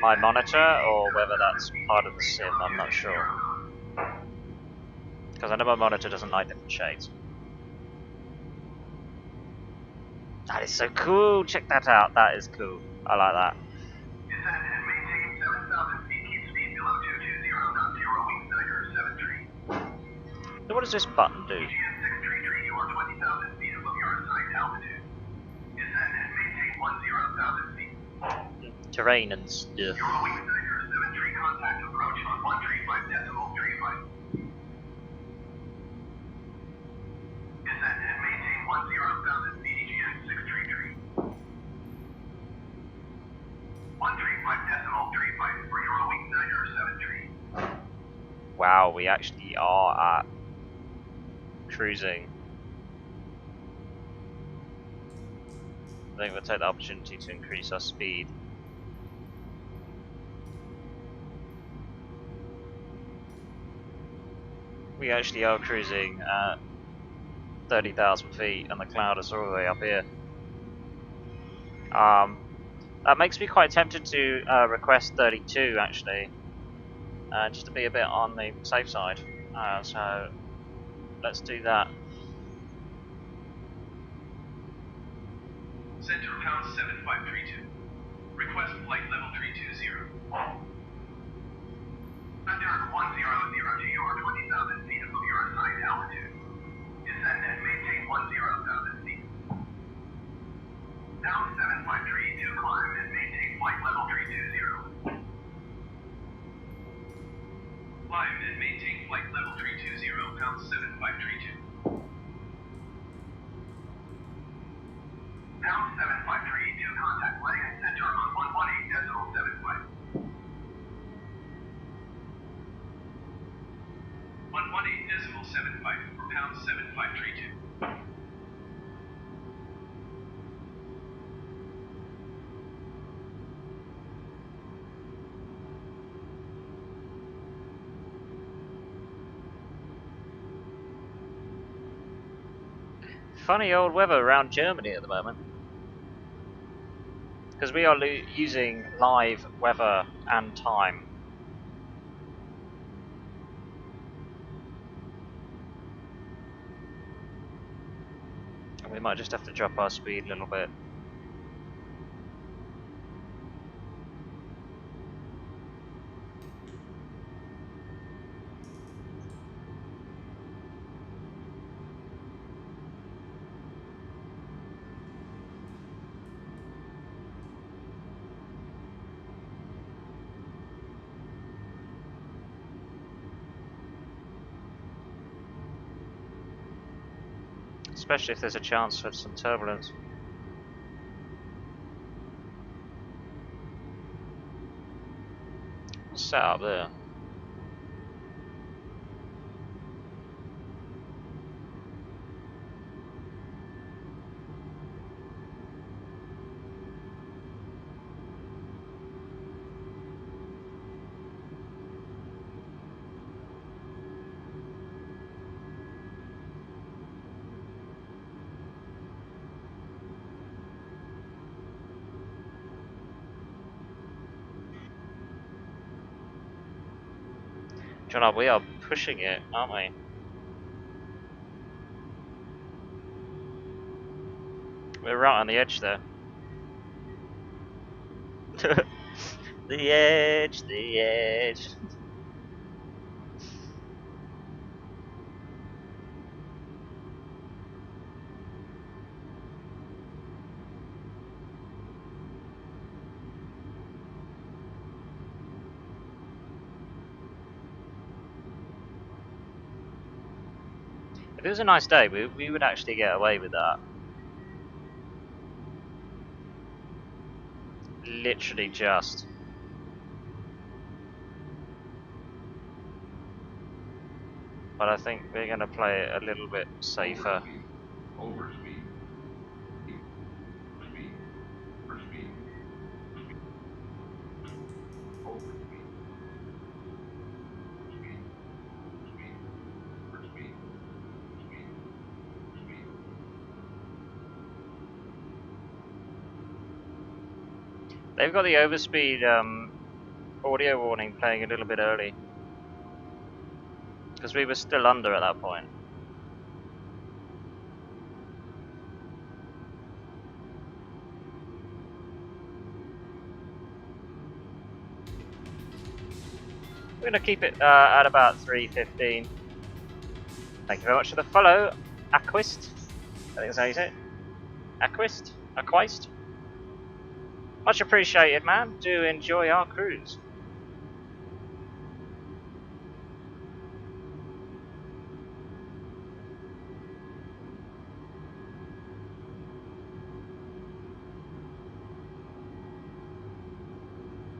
my monitor or whether that's part of the sim. I'm not sure, because I know my monitor doesn't like different shades. That is so cool. Check that out. That is cool. I like that. Descend and maintain 7,000 feet, keep speed below 220 knots, Eurowings Niner 7 tree. So what does this button do? EGN 6 tree, you are 20,000 feet above your assigned altitude. Descend and maintain 10,000 feet. Terrain and stuff. Eurowings Niner 7 tree, contact approach on 135.35. Descend and maintain 10,000 feet, EGN 6 tree. 135.35 for Eurowings Niner 7 tree. Wow, we actually are at cruising. I think we'll take the opportunity to increase our speed. We actually are cruising at 30,000 feet and the cloud is all the way up here. That makes me quite tempted to request 32 actually, just to be a bit on the safe side. So let's do that. Center pound 7532. Request flight level 320. Center 100, you are 20,000 feet above your assigned altitude. Descend and maintain 10,000 feet. Pound 7532, climb and maintain flight level 320. Climb and maintain flight level 320, pound 7532. Pound 7532, contact landing and center on 118.75. 118.75 for pound 7532. Funny old weather around Germany at the moment, because we are using live weather and time. We might just have to drop our speed a little bit. Especially if there's a chance for some turbulence. What's set up there? John, we are pushing it, aren't we? We're right on the edge there. The edge, the edge. If it was a nice day, we would actually get away with that. Literally just. But I think we're going to play it a little bit safer. Overspeed. Speed. For speed. Overspeed. Speed. Speed. For speed. Speed. Speed. They've got the overspeed audio warning playing a little bit early. Because we were still under at that point. We're going to keep it at about 3:15. Thank you very much for the follow, Aquist. I think that's how you say it. Aquist? Aquist? Much appreciated, man. Do enjoy our cruise.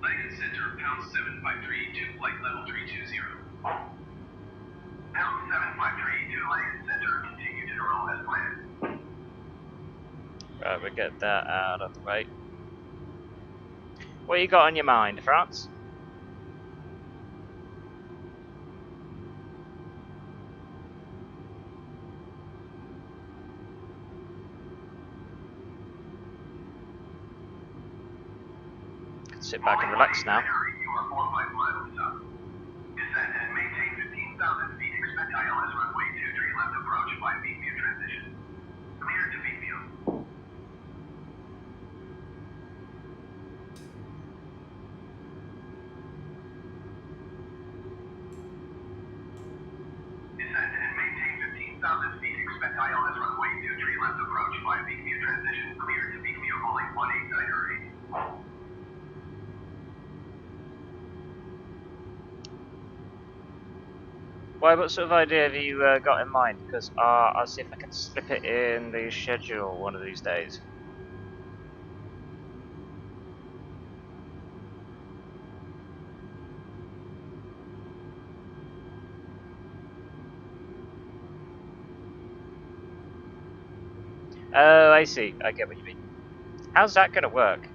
Landing center, pound 753 to flight level 320. Pound 753 to landing center, continue to roll as planned. Right, we'll get that out of the way. What you got on your mind, France? Sit back and relax now. You are 4.5 miles south. Descend and maintain 15,000 feet. Expect ILS runway 23 left approach by peak view transition. Clear to peak view. Descend and maintain 15,000 feet. Expect ILS runway 23 left approach by peak view transition. Clear to peak view. Rolling 18908. Why, what sort of idea have you got in mind? Because I'll see if I can slip it in the schedule one of these days. Oh, I see. I get what you mean. How's that going to work?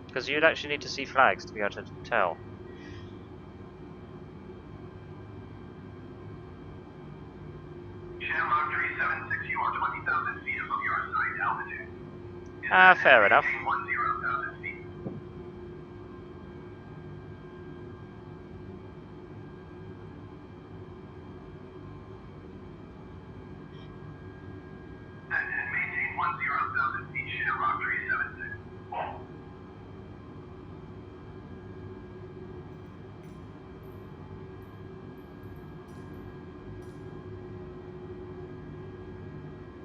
Because you'd actually need to see flags to be able to tell. Shamrock 376, you are 20,000 feet above your assigned altitude. Ah, fair enough. 10,000 feet.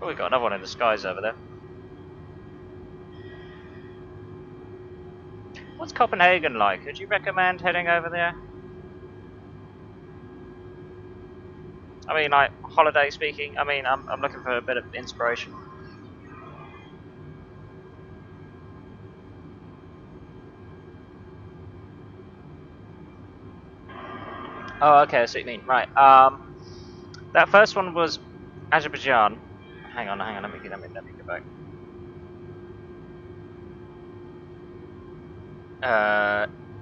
Oh, we got another one in the skies over there. What's Copenhagen like? Would you recommend heading over there? I mean, like, holiday speaking. I mean, I'm looking for a bit of inspiration. Oh, okay, I see what you mean. Right. That first one was Azerbaijan. Hang on. Let me get back.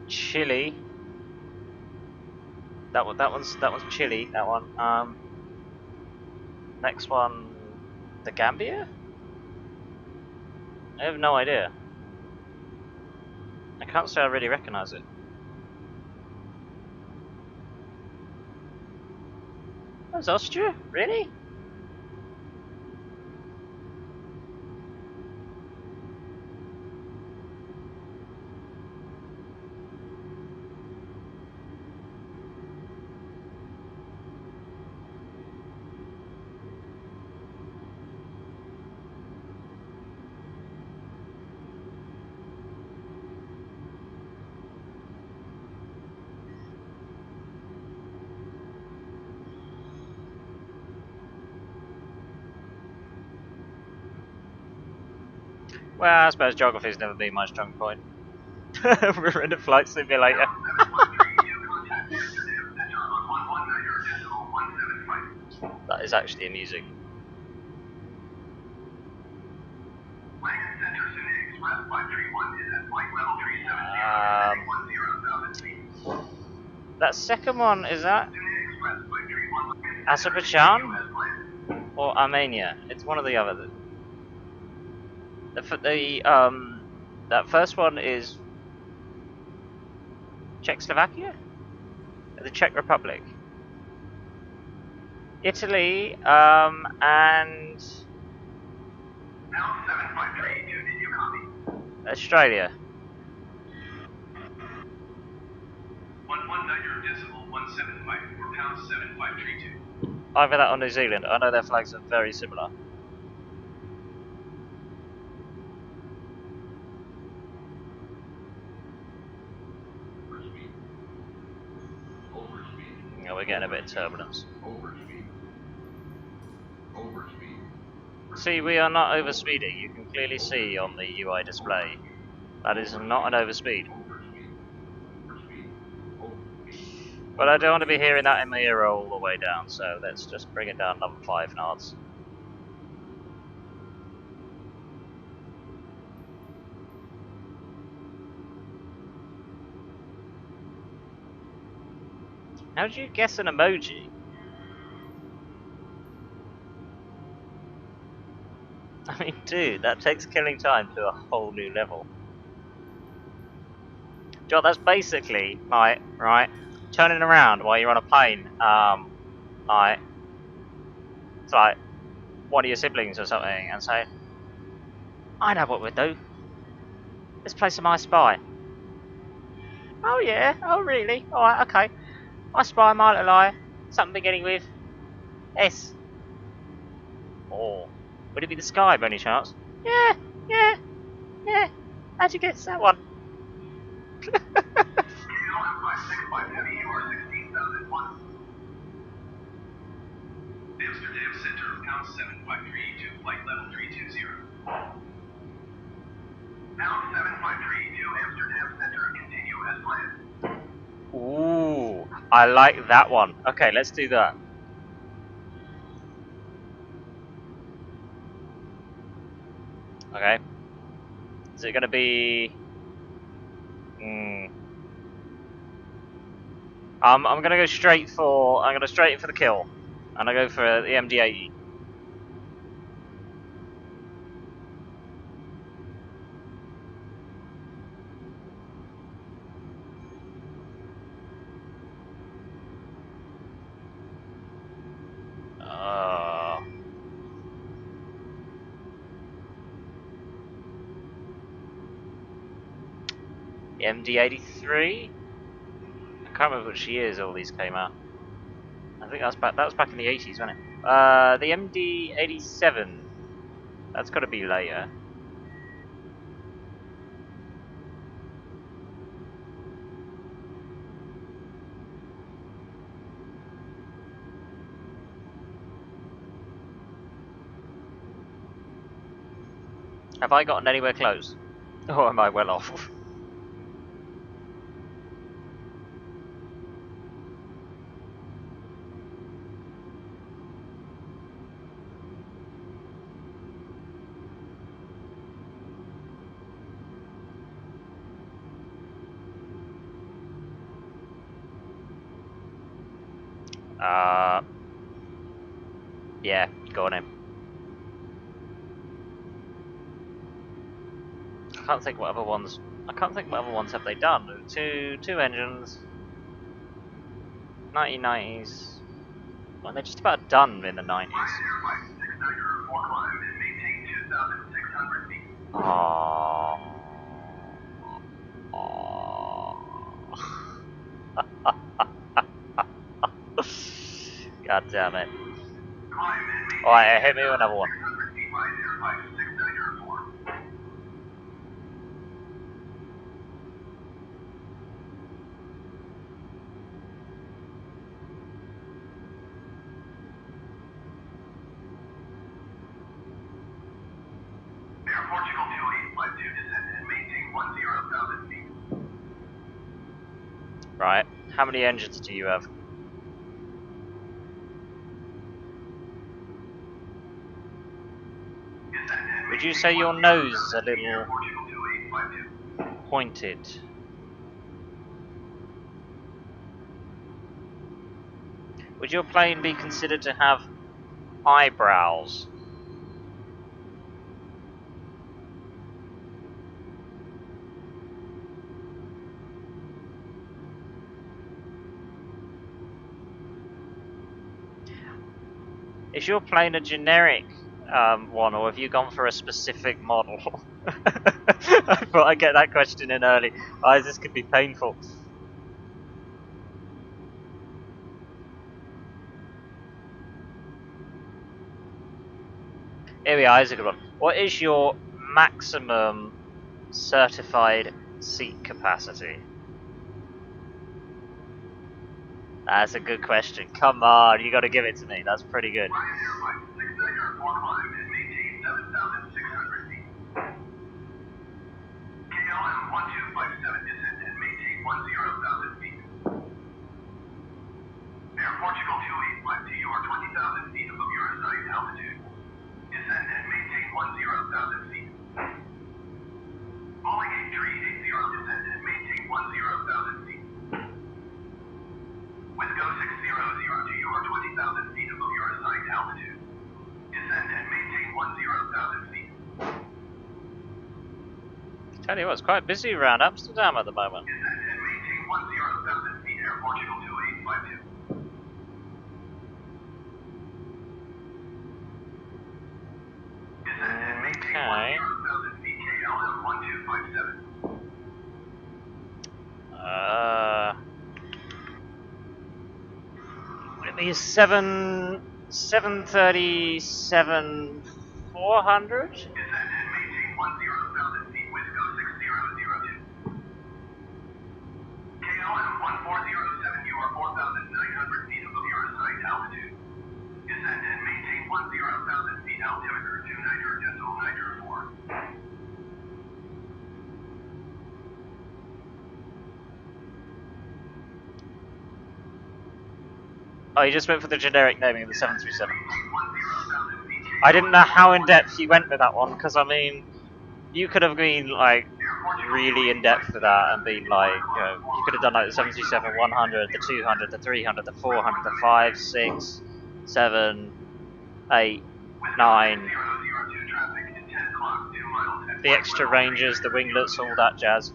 Chile. That one's Chile. That one. Next one, the Gambia. I have no idea. I can't say I really recognise it. That's Austria, really? Well, I suppose geography's never been my strong point. We're in a flight simulator. That is actually amusing. That second one, is that Azerbaijan or Armenia? It's one or the other. That first one is Czechoslovakia, the Czech Republic, Italy, and Australia. 1190.175 pounds 7532. Either that or New Zealand. I know their flags are very similar. Overspeed. Overspeed. Yeah, we're getting a bit of turbulence. Overspeed. Overspeed. See, we are not overspeeding. You can clearly see on the UI display. That is not an overspeed. But I don't want to be hearing that in my ear all the way down, so let's just bring it down another 5 knots. How do you guess an emoji? I mean, dude, that takes killing time to a whole new level. Joe, that's basically, right, turning around while you're on a plane, it's like one of your siblings or something, and say, I know what we'll do. Let's play some I Spy. Oh yeah, oh really? Alright, okay. I Spy, my little eye. Something beginning with S. Or would it be the sky by any chance? Yeah. How'd you guess that one? Amsterdam Center, pound 753 to flight level 320. Pound 753 to Amsterdam Center, continue as planned. Ooh, I like that one. Okay, let's do that. Okay. Is it gonna be? I'm gonna go straight for. I'm gonna straight for the kill, and I go for the MD-80. MD-83. I can't remember which years all these came out. I think that was back in the 80s, wasn't it? The MD-87 That's got to be later. Have I gotten anywhere close? Or am I well off? Yeah, go on in. I can't think what other ones have they done. Two engines. 1990s. Well, they're just about done in the 90s. Oh. God damn it. Alright, hit me with another one. Portugal 2852 descend and maintain 10,000 feet. Right. How many engines do you have? Would you say your nose is a little pointed? Would your plane be considered to have eyebrows? Is your plane a generic one, or have you gone for a specific model? I thought I'd get that question in early. This could be painful. Here we are, here's a good one. What is your maximum certified seat capacity? That's a good question. Come on, you gotta give it to me. That's pretty good. Portugal 2852, you are 20,000 feet above your assigned altitude. Descend and maintain 10,000 feet. Boeing 8380, descend and maintain 10,000 feet. With Go 600, you are 20,000 feet above your assigned altitude. Descend and maintain 10,000 feet. Tell you what, it's quite busy around Amsterdam at the moment. Descend and maintain 10,000 feet, Air Portugal 2852. Okay. Would it be a 737 400? Oh, you just went for the generic naming of the 737. I didn't know how in depth you went with that one, because I mean, you could have been like really in depth with that and been like, you know, you could have done like the 737 100, the 200, the 300, the 400, the 5, 6, 7, 8, 9, the extra ranges, the winglets, all that jazz.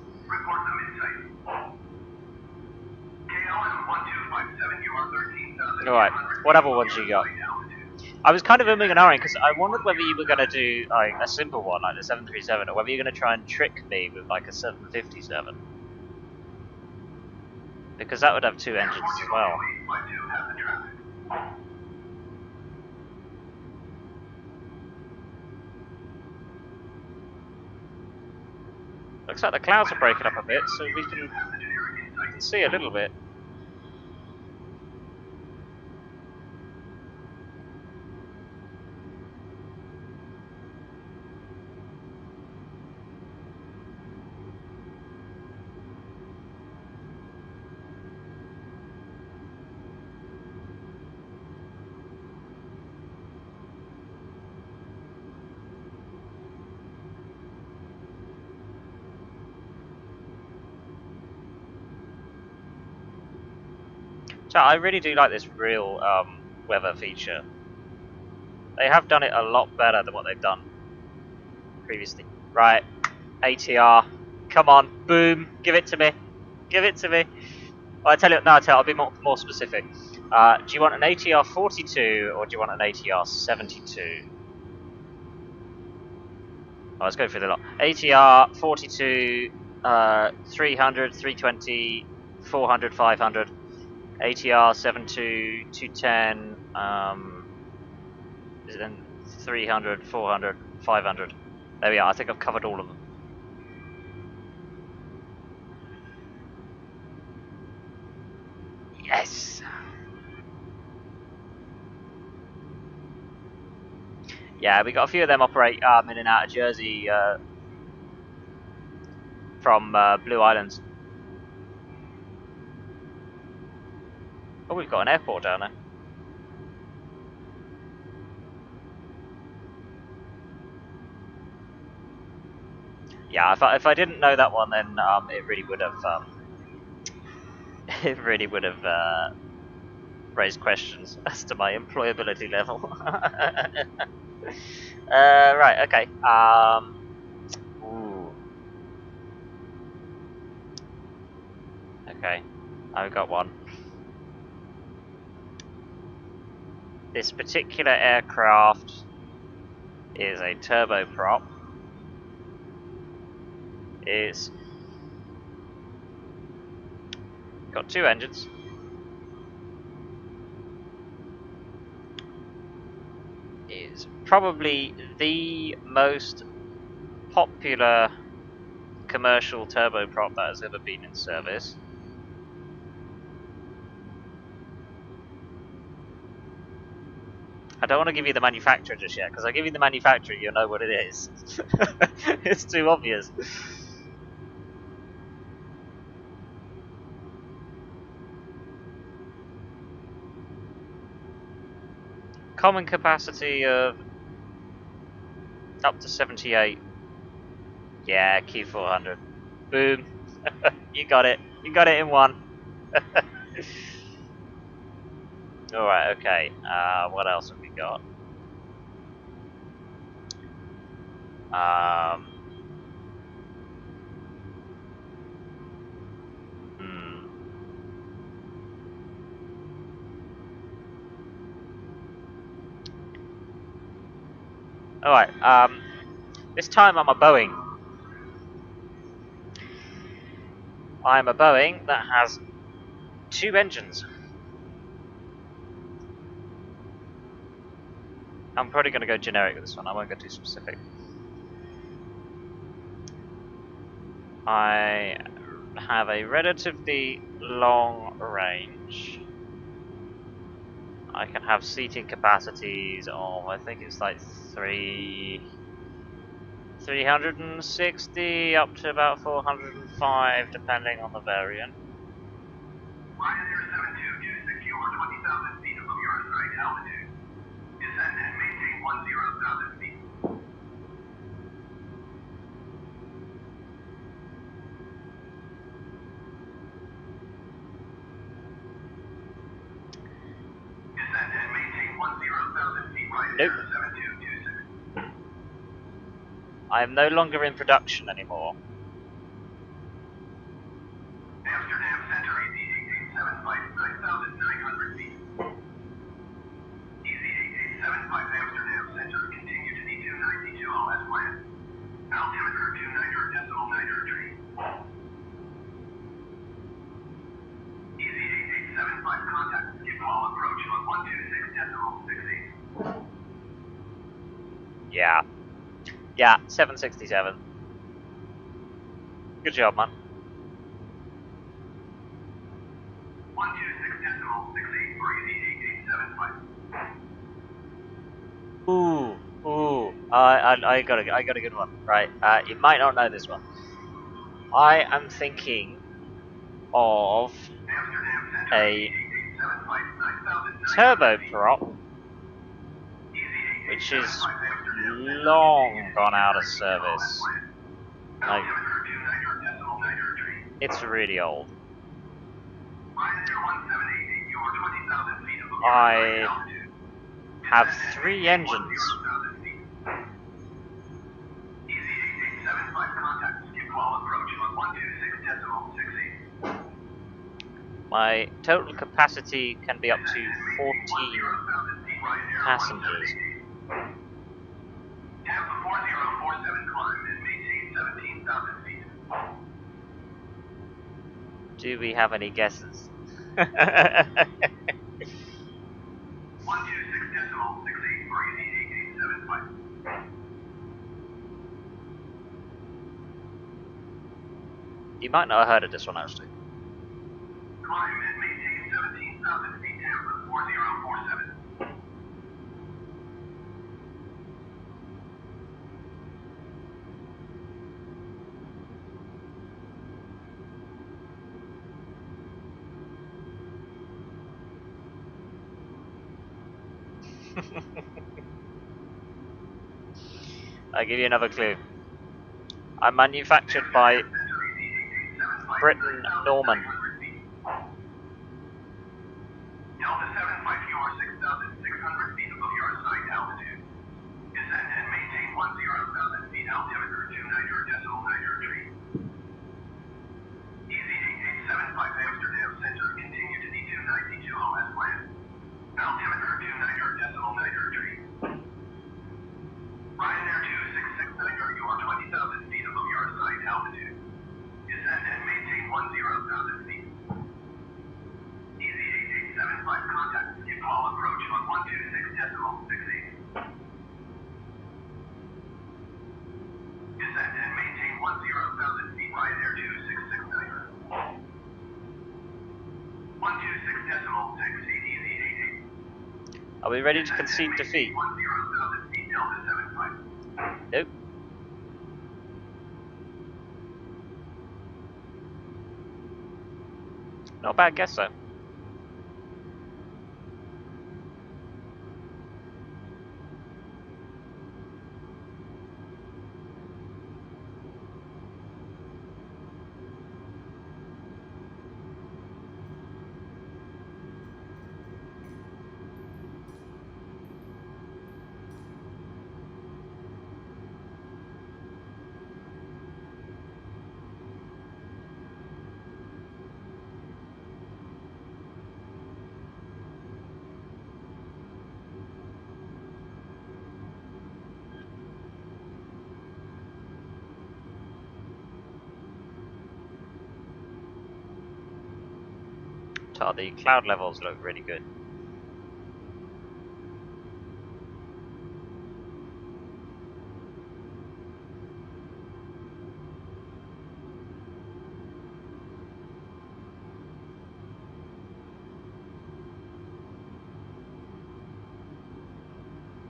Alright, what other ones you got? I was kind of umming and ahhing because I wondered whether you were going to do like a simple one like the 737 or whether you're going to try and trick me with like a 757. Because that would have two engines as well. looks like the clouds are breaking up a bit, so we can see a little bit. So I really do like this real weather feature. They have done it a lot better than what they've done previously. Right, ATR, come on, boom, give it to me, give it to me. Well, I'll be more specific. Do you want an ATR 42 or do you want an ATR 72? Oh, let's go through the lot. ATR 42, 300, 320, 400, 500. ATR 72, 210, is it then 300, 400, 500? There we are, I think I've covered all of them. Yes! Yeah, we got a few of them operate in and out of Jersey from Blue Islands. Oh, we've got an airport down there. Yeah, if I didn't know that one, then it really would have raised questions as to my employability level. Right, okay. Ooh. Okay, I've got one. This particular aircraft is a turboprop. It's got two engines. Is probably the most popular commercial turboprop that has ever been in service. I don't want to give you the manufacturer just yet, because I give you the manufacturer, you'll know what it is. It's too obvious. Common capacity of up to 78. Yeah, Q400. Boom. You got it. You got it in one. Alright, okay. What else have we got? Alright, this time I'm a Boeing. I'm a Boeing that has two engines. I'm probably going to go generic with this one, I won't go too specific. I have a relatively long range. I can have seating capacities of, I think it's like 360 up to about 405, depending on the variant. Ryanair 7226 you on 20,000 feet above your assigned altitude. Descend and maintain 10,000 feet. Descend and maintain 10,000 feet. Ryanair 7226. I am no longer in production anymore. Amsterdam Center EZ8875 9,900 feet. EZ8875 Amsterdam Center continue to D292 all as planned. Altimeter 29.9 EZ8875 contact skip all approach on 126.68. Yeah. Yeah, 767. Good job, man. 126.68 for easy 8875. Ooh. I got a good one. Right. You might not know this one. I am thinking of a turboprop, which is long gone out of service. Like, it's really old. I have 3 engines. My total capacity can be up to 14 passengers. Do we have any guesses? You might not have heard of this one actually. Climb and maintain 17,000 feet, Tampa 4047. I'll give you another clue. I'm manufactured by Britain Norman. Delta 75, you are 6,600 feet above your assigned altitude. Descend and maintain 10,000 feet, altimeter 29.9 tree. Easy 8875 Amsterdam Center, continue to D292 as planned. Altimeter 29.9 tree. Ryanair 2669, you are 20,000 feet above your assigned altitude. Descend and maintain 10,000 feet. Easy 8875 contact. Skip call approach on 126.68. Descend and maintain 10,000 feet. Ryanair 2669. 126.68 easy 88. Are we ready to concede defeat? 10,000 feet Delta 75. Nope. Not a bad guess though. The cloud levels look really good.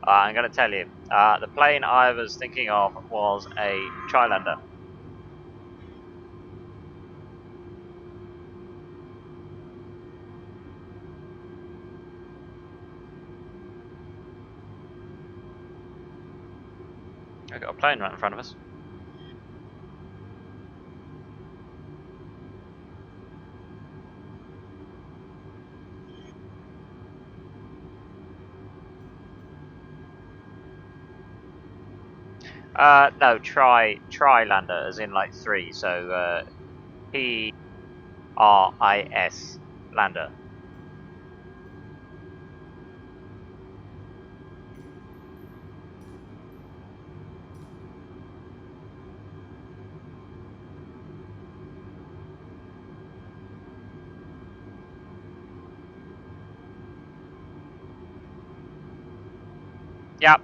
I'm going to tell you, the plane I was thinking of was a Trilander. I've got a plane right in front of us. No, Trilander, as in like 3, so P-R-I-S, Lander. Yep,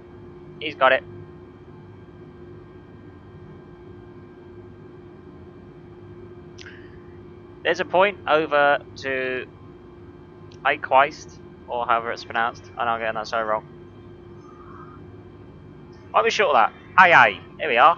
he's got it. There's a point over to Eichweist, or however it's pronounced. I know I'm getting that so wrong. Might be short of that. Aye aye. Here we are.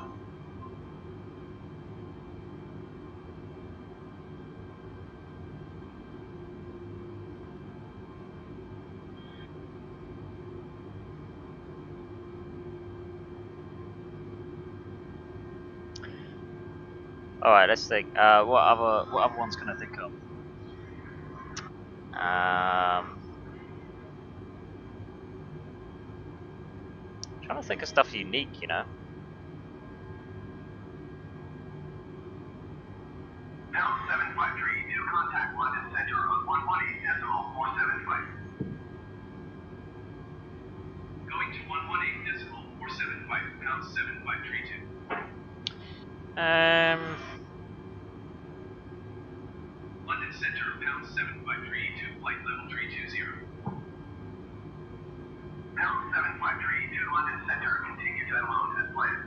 Alright, let's think. What other ones can I think of? Trying to think of stuff unique, you know. Pound 753, new contact London Center on 118.475. Going to 118.475, pound 7532. London Center, pound 7532, flight level 320. Pound 753 to London Center, continue to unload as planned.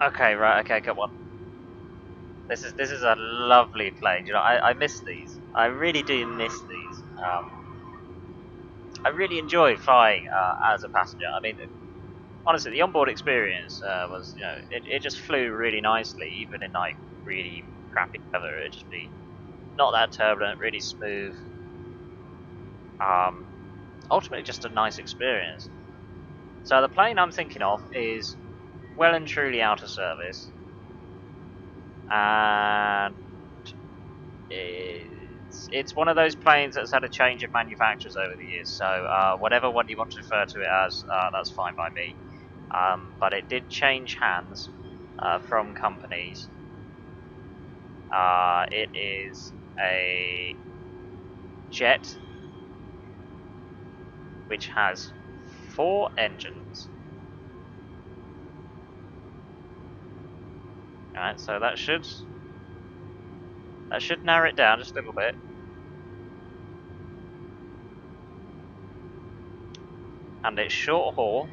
Okay, right, okay, got one. This is a lovely plane. You know, I miss these. I really do miss these. I really enjoy flying as a passenger. I mean, honestly, the onboard experience was, you know, it just flew really nicely, even in like really crappy weather. It'd just be not that turbulent, really smooth. Ultimately, just a nice experience. So the plane I'm thinking of is well and truly out of service, and it's one of those planes that's had a change of manufacturers over the years. So whatever one you want to refer to it as, that's fine by me. But it did change hands from companies. It is a jet which has 4 engines. Alright, so that should narrow it down just a little bit. And it's short haul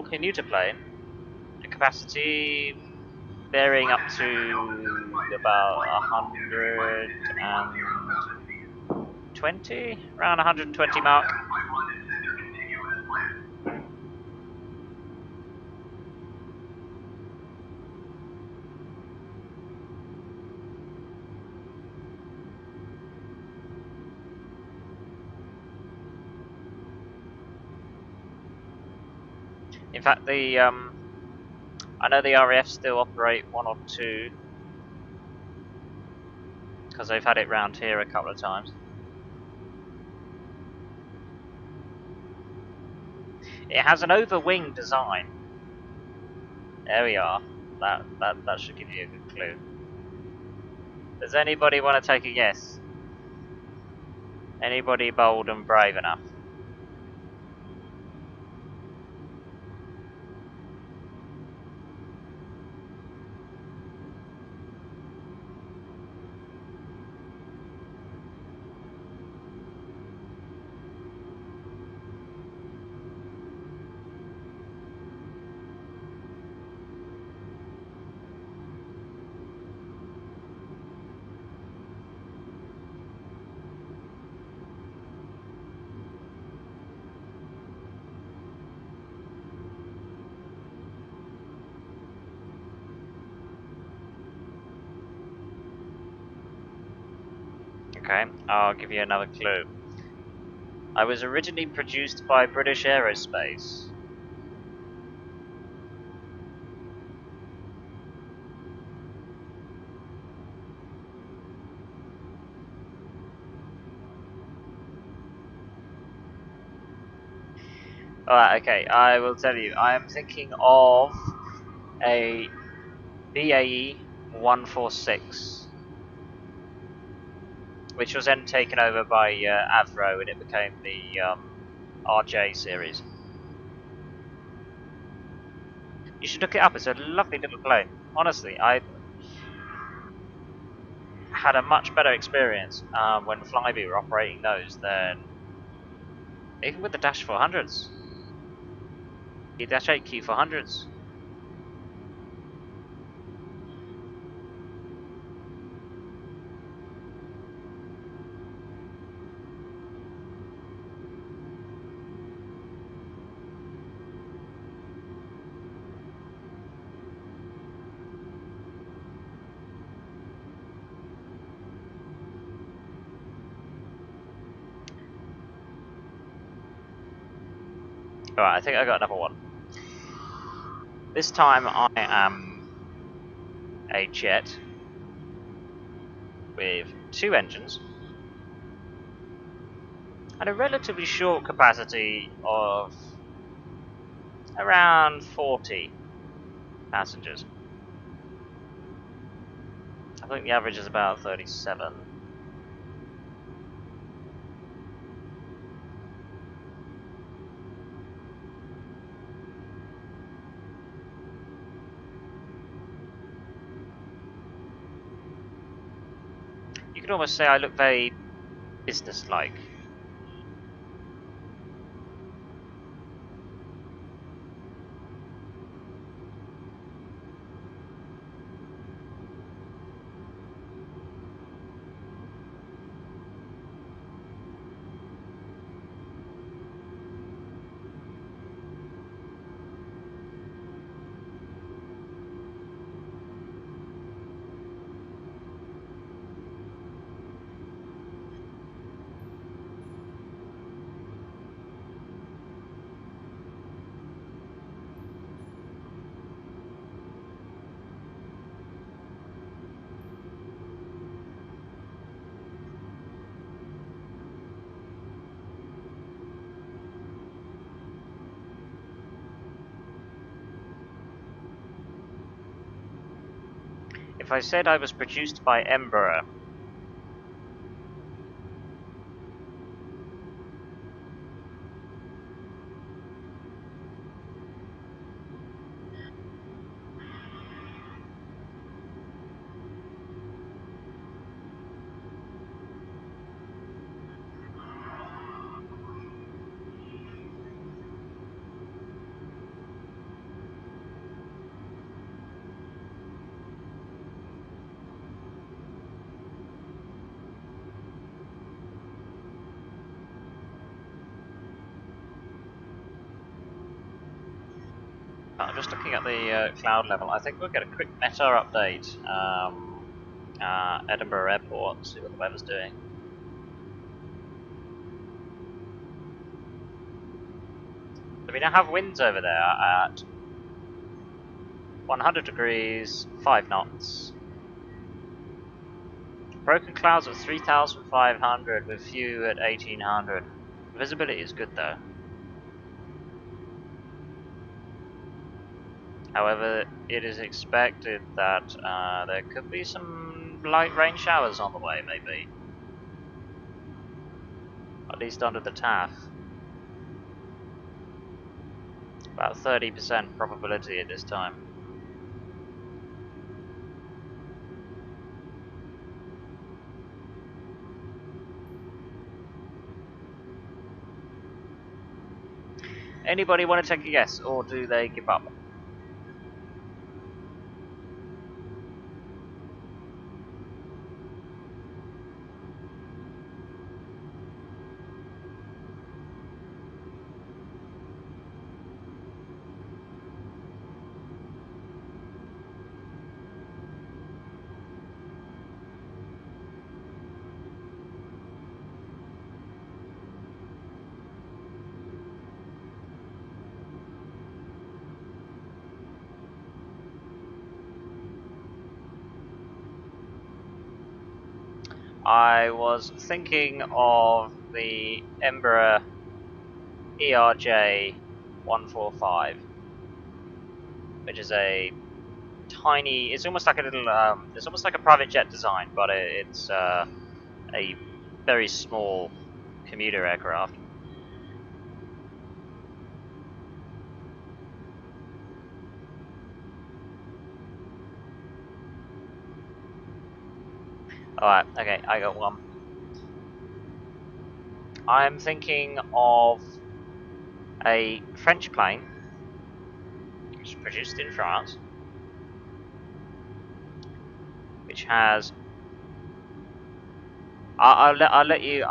commuter plane. The capacity varying up to about 120, around 120 mark. In fact, the I know the RAF still operate 1 or 2 because they've had it round here a couple of times. It has an over-wing design. There we are. That should give you a good clue. Does anybody want to take a guess? Anybody bold and brave enough? Okay, I'll give you another clue. I was originally produced by British Aerospace. Alright, okay, I will tell you. I am thinking of a BAE 146, which was then taken over by Avro and it became the RJ series. You should look it up, it's a lovely little plane. Honestly, had a much better experience when Flybe were operating those than even with the Dash 400s. The Dash 8 Q400s. Alright, I think I got another one. This time I am a jet with 2 engines and a relatively short capacity of around 40 passengers. I think the average is about 37. You could almost say I look very business-like. If I said I was produced by Embraer, I'm just looking at the cloud level. I think we'll get a quick meta update. Edinburgh Airport, and see what the weather's doing. So we now have winds over there at 100 degrees, 5 knots. Broken clouds at 3,500 with few at 1,800. Visibility is good though. However, it is expected that there could be some light rain showers on the way, maybe. At least under the TAF. About 30% probability at this time. Anybody want to take a guess, or do they give up? I was thinking of the Embraer ERJ 145, which is a tiny. It's almost like a little. It's almost like a private jet design, but it's a very small commuter aircraft. Alright, okay, I got one. I'm thinking of a French plane, which is produced in France, which has. I'll let you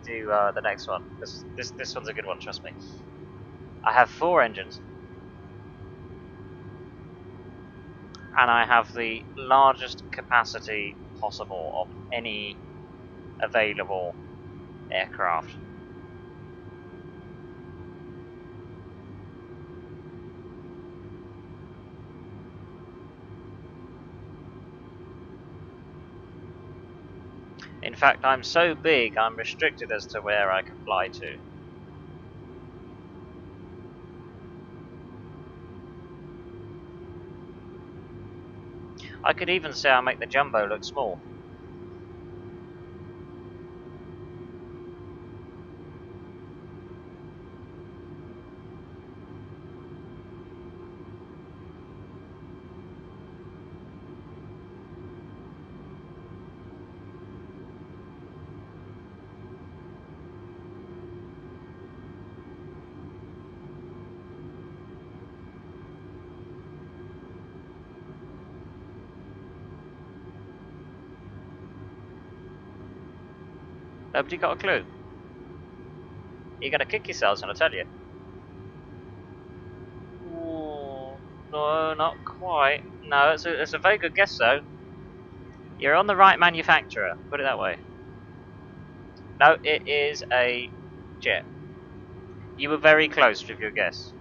do the next one. This one's a good one. Trust me. I have 4 engines, and I have the largest capacity possible of any available aircraft. In fact, I'm so big, I'm restricted as to where I can fly to. I could even say I'll make the Jumbo look small. Nobody got a clue. You're gonna kick yourselves when I tell you. Ooh, no, not quite. No, it's a very good guess though. You're on the right manufacturer, put it that way. No, it is a jet. You were very close with your guess.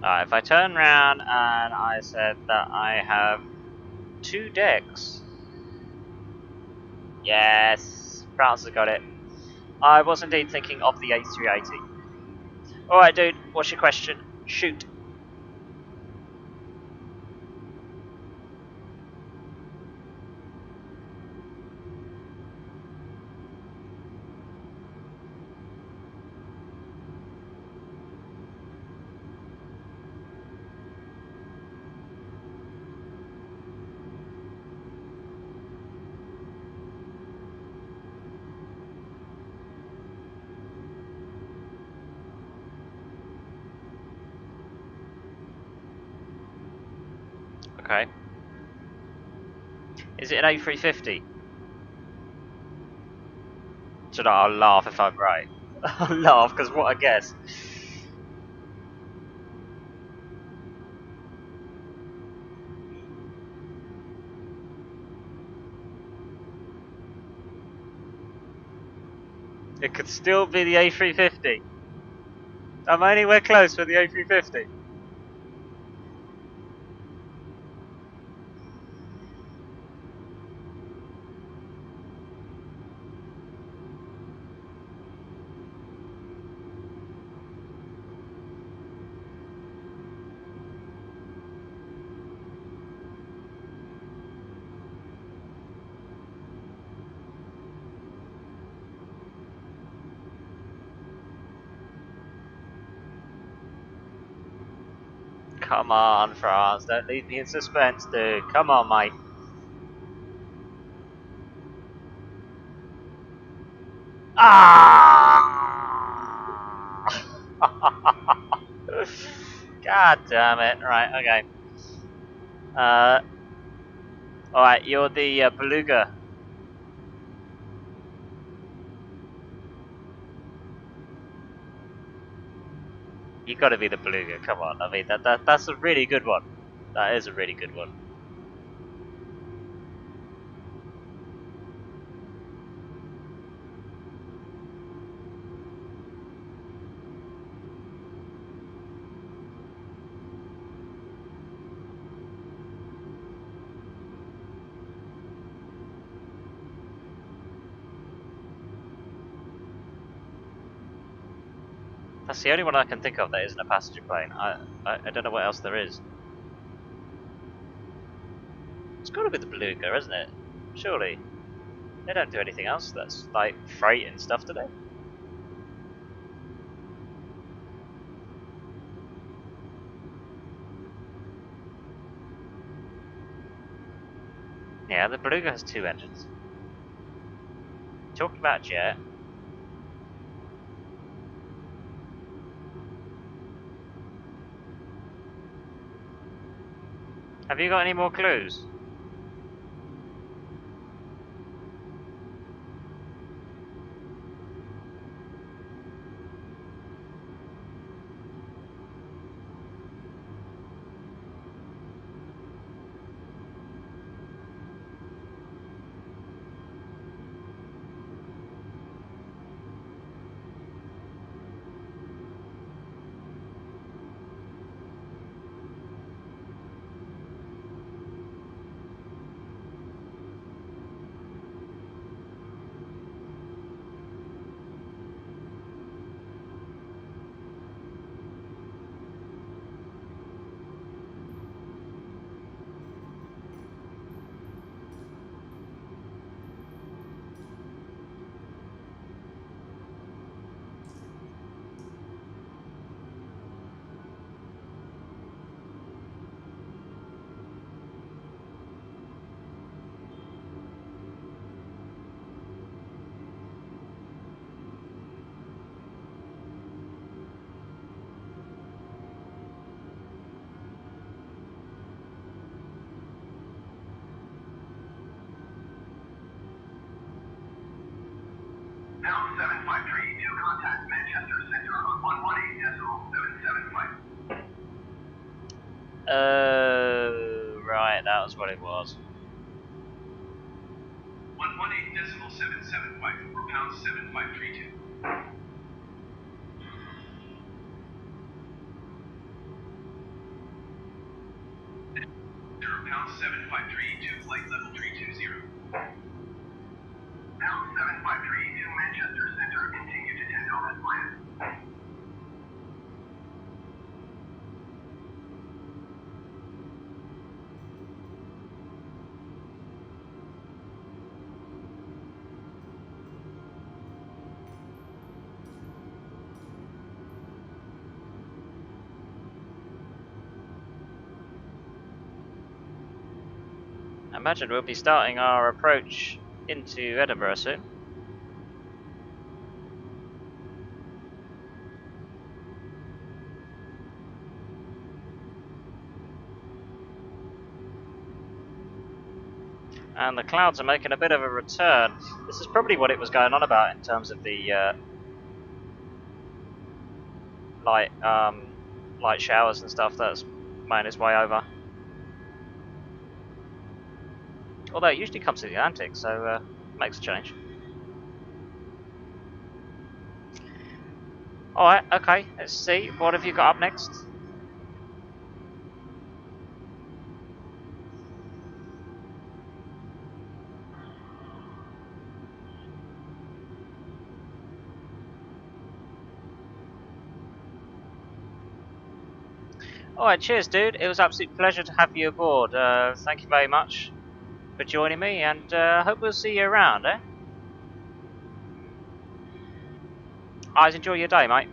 Alright, if I turn around and I said that I have 2 decks. Yes, France has got it. I was indeed thinking of the A380. Alright, dude, what's your question? Shoot. Okay. Is it an A350? So that I'll laugh if I'm right. I'll laugh because what a guess. It could still be the A350. I'm anywhere close with the A350. Come on, France. Don't leave me in suspense, dude. Come on, mate. Ah! God damn it. Right, okay. Alright, you're the Beluga. You gotta be the Beluga, come on. I mean, that's a really good one. That is a really good one. That's the only one I can think of that isn't a passenger plane. I don't know what else there is. It's got to be the Beluga, isn't it? Surely. They don't do anything else that's like freight and stuff, do they? Yeah, the Beluga has 2 engines. Talking about jet. Have you got any more clues? Pound 753 to contact Manchester Center on 118.775. Right, that was what it was. 118.775 for pound 7532. Pound 753 to flight level 320. Pound 753 to Manchester Center, continue to tend as planned. I imagine we'll be starting our approach into Edinburgh soon. And the clouds are making a bit of a return. This is probably what it was going on about in terms of the light showers and stuff that's made its way over. Although it usually comes to the Atlantic, so makes a change. Alright, okay, let's see. What have you got up next? Alright, cheers dude. It was an absolute pleasure to have you aboard. Thank you very much for joining me, and I hope we'll see you around, eh? Guys, enjoy your day, mate.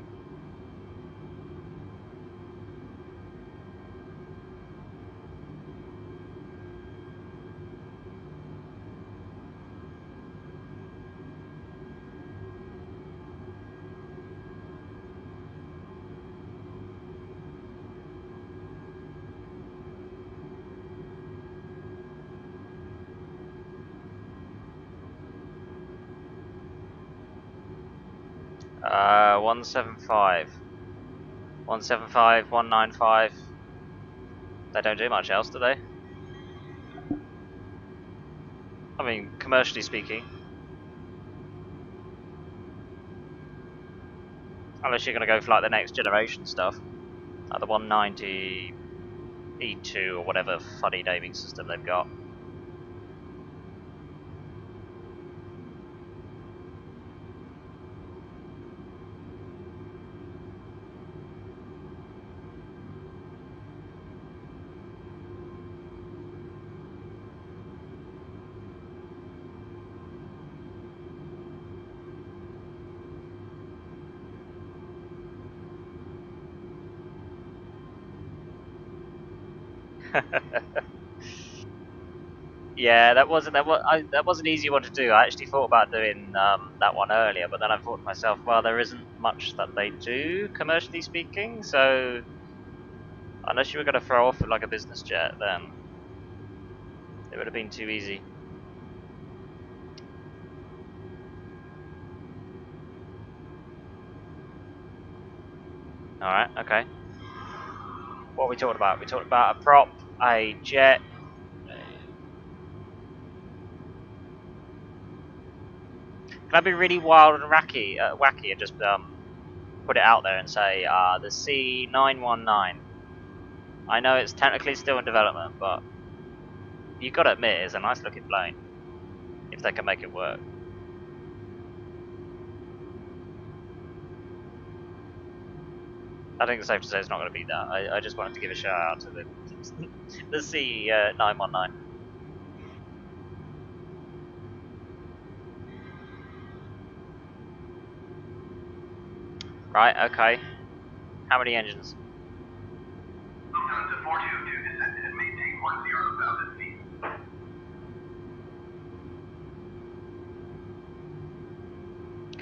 Uh, 175. 175, 195. They don't do much else, do they? I mean, commercially speaking. Unless you're going to go for like the next generation stuff. Like the 190 E2 or whatever funny naming system they've got. Yeah, that was an easy one to do. I actually thought about doing that one earlier, but then I thought to myself, well, there isn't much that they do commercially speaking. So unless you were going to throw off with like a business jet, then it would have been too easy. All right, okay. What we talked about? We talked about a prop, a jet. Can I be really wild and wacky, and just put it out there and say the C919? I know it's technically still in development, but you've got to admit it's a nice looking plane. If they can make it work. I think it's safe to say it's not going to be that. I just wanted to give a shout out to the C919. Right, okay. How many engines? Lufthansa 422 descend and maintain 10,000 feet.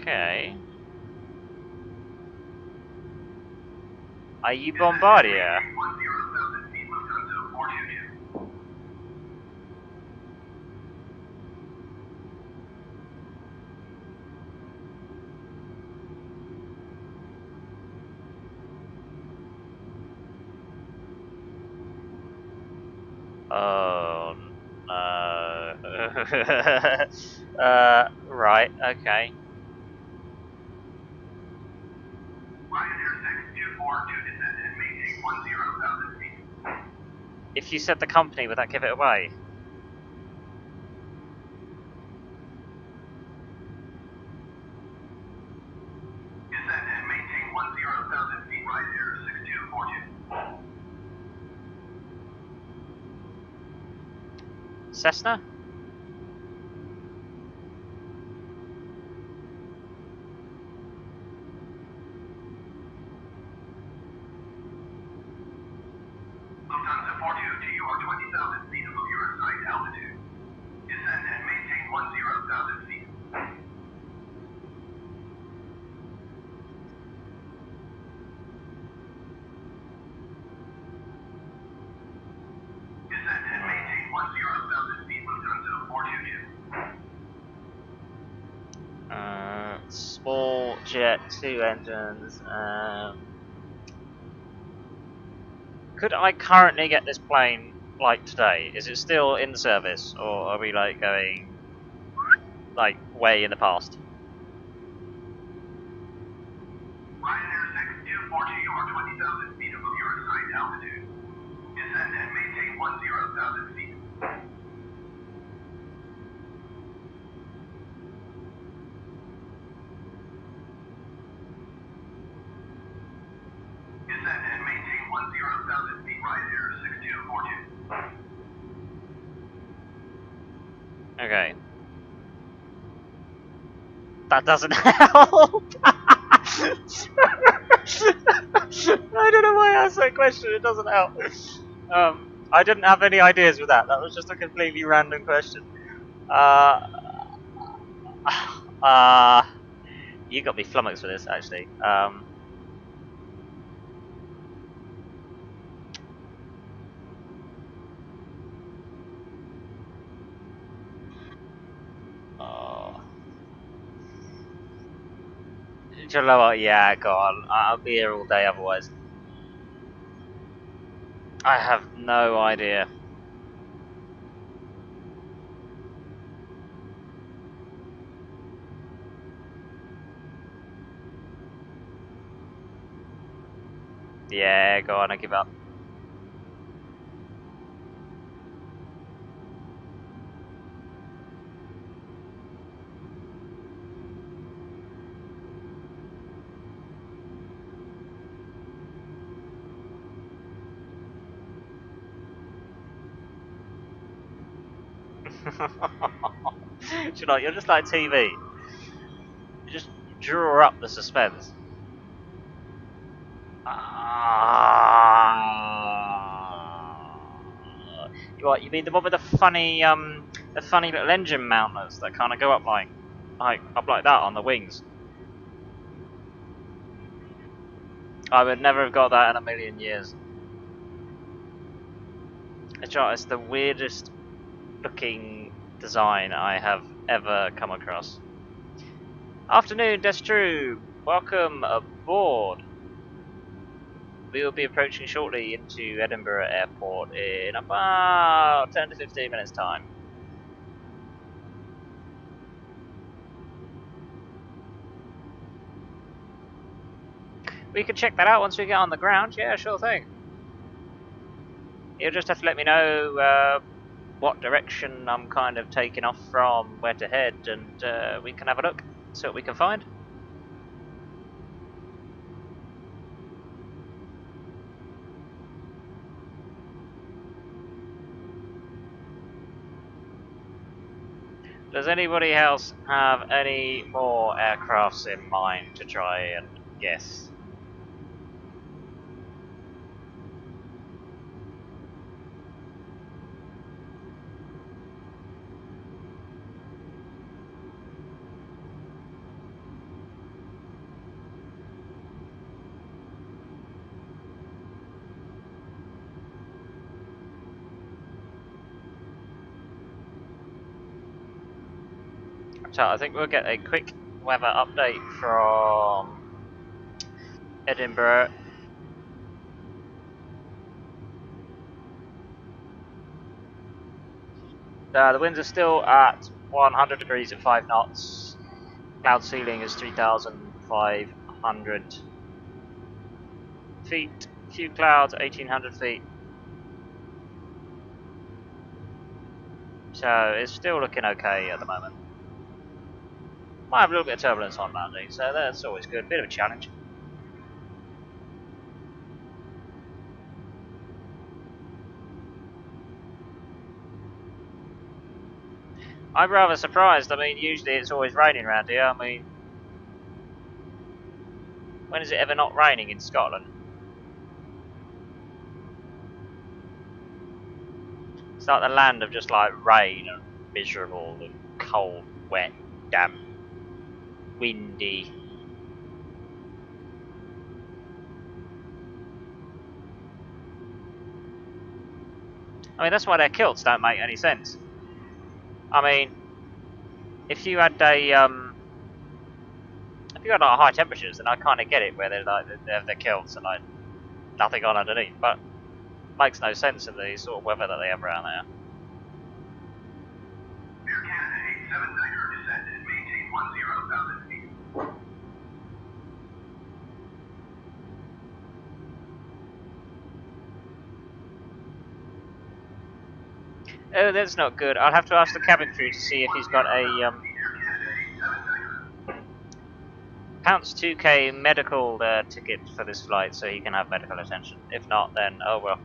Okay. Are you Bombardier? 10,000 feet, Lufthansa 422. Oh no. Right, okay. Ryanair 6242 descend and maintain 10,000 feet. If you said the company, would that give it away? Descend and maintain 10,000 feet, Ryanair 6242. Cessna? Lufthansa 422, you are 20,000 feet above your assigned altitude. Descend and maintain 10,000 feet. Descend and maintain 10,000 feet, Lufthansa 422. Small jet, 2 engines. Could I currently get this plane like today? Is it still in the service, or are we like going like way in the past? Ryanair 6242, you are 20,000 feet above your assigned altitude. Descend and maintain 10,000 feet. Descend and maintain 10,000 feet, Ryanair 6242. Okay. That doesn't help! I don't know why I asked that question, it doesn't help. I didn't have any ideas with that. That was just a completely random question. You got me flummoxed for this, actually. Oh. Do you know what? Yeah, go on. I'll be here all day otherwise. I have no idea. Yeah, go on, I give up. Do you know, you're just like TV. You just draw up the suspense. What, you mean the one with the funny little engine mounters that kind of go up like that on the wings? I would never have got that in a million years. It's the weirdest looking design I have ever come across. Afternoon, Destru. Welcome aboard. We will be approaching shortly into Edinburgh Airport in about 10 to 15 minutes time. We can check that out once we get on the ground. Yeah, sure thing. You'll just have to let me know what direction I'm kind of taking off from, where to head, and we can have a look, see what we can find. Does anybody else have any more aircrafts in mind to try and guess? So I think we'll get a quick weather update from Edinburgh. The winds are still at 100 degrees at 5 knots. Cloud ceiling is 3,500 feet. Few clouds, 1,800 feet. So it's still looking okay at the moment. Might have a little bit of turbulence on landing, so that's always good. Bit of a challenge. I'm rather surprised. I mean, usually it's always raining around here. I mean, when is it ever not raining in Scotland? It's like the land of just like rain and miserable and cold, wet, damp, windy. I mean, that's why their kilts don't make any sense. I mean, if you had like high temperatures, then I kind of get it where they have their kilts and like nothing on underneath, but it makes no sense in the sort of weather that they have around there. Air Canada 879er descend and maintain 10,000 feet. Oh, that's not good. I'll have to ask the cabin crew to see if he's got a Pounce 2k medical ticket for this flight so he can have medical attention. If not, then oh well.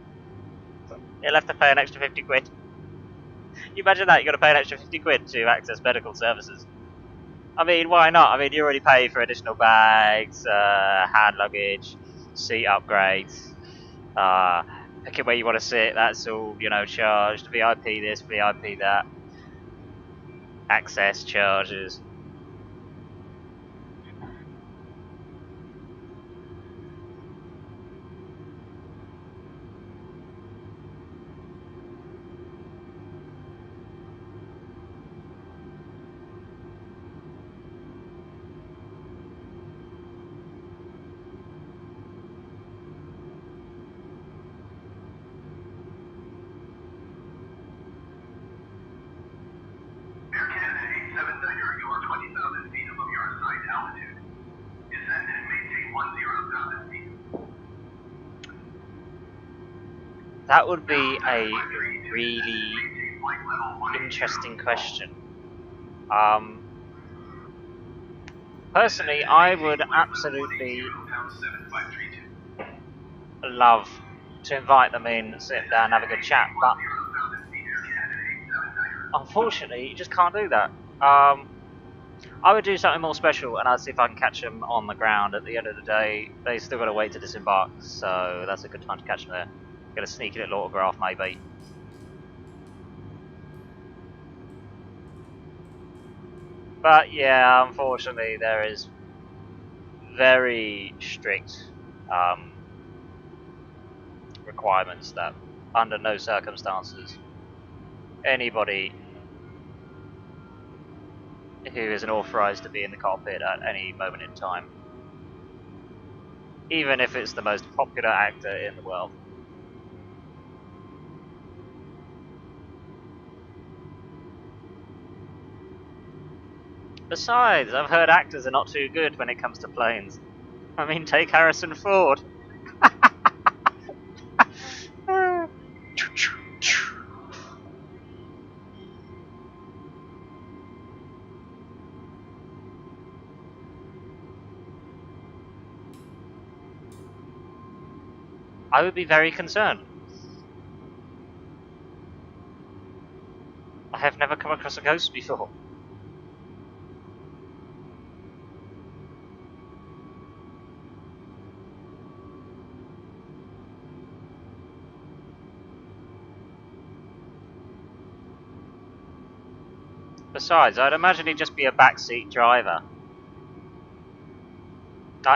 He'll have to pay an extra 50 quid. You imagine that, you got to pay an extra 50 quid to access medical services. I mean, why not? I mean, you already pay for additional bags, hand luggage, seat upgrades, picking where you want to sit, that's all, you know, charged. VIP this, VIP that. Access charges. That would be a really interesting question. Personally, I would absolutely love to invite them in, sit down, have a good chat, but unfortunately, you just can't do that. I would do something more special, and I'd see if I can catch them on the ground. At the end of the day, they still got to wait to disembark, so that's a good time to catch them there. Get a sneaky little autograph, maybe. But yeah, unfortunately, there is very strict requirements that under no circumstances anybody who isn't authorized to be in the cockpit at any moment in time, even if it's the most popular actor in the world. Besides, I've heard actors are not too good when it comes to planes. I mean, take Harrison Ford. I would be very concerned. I have never come across a ghost before. Besides, I'd imagine he'd just be a backseat driver.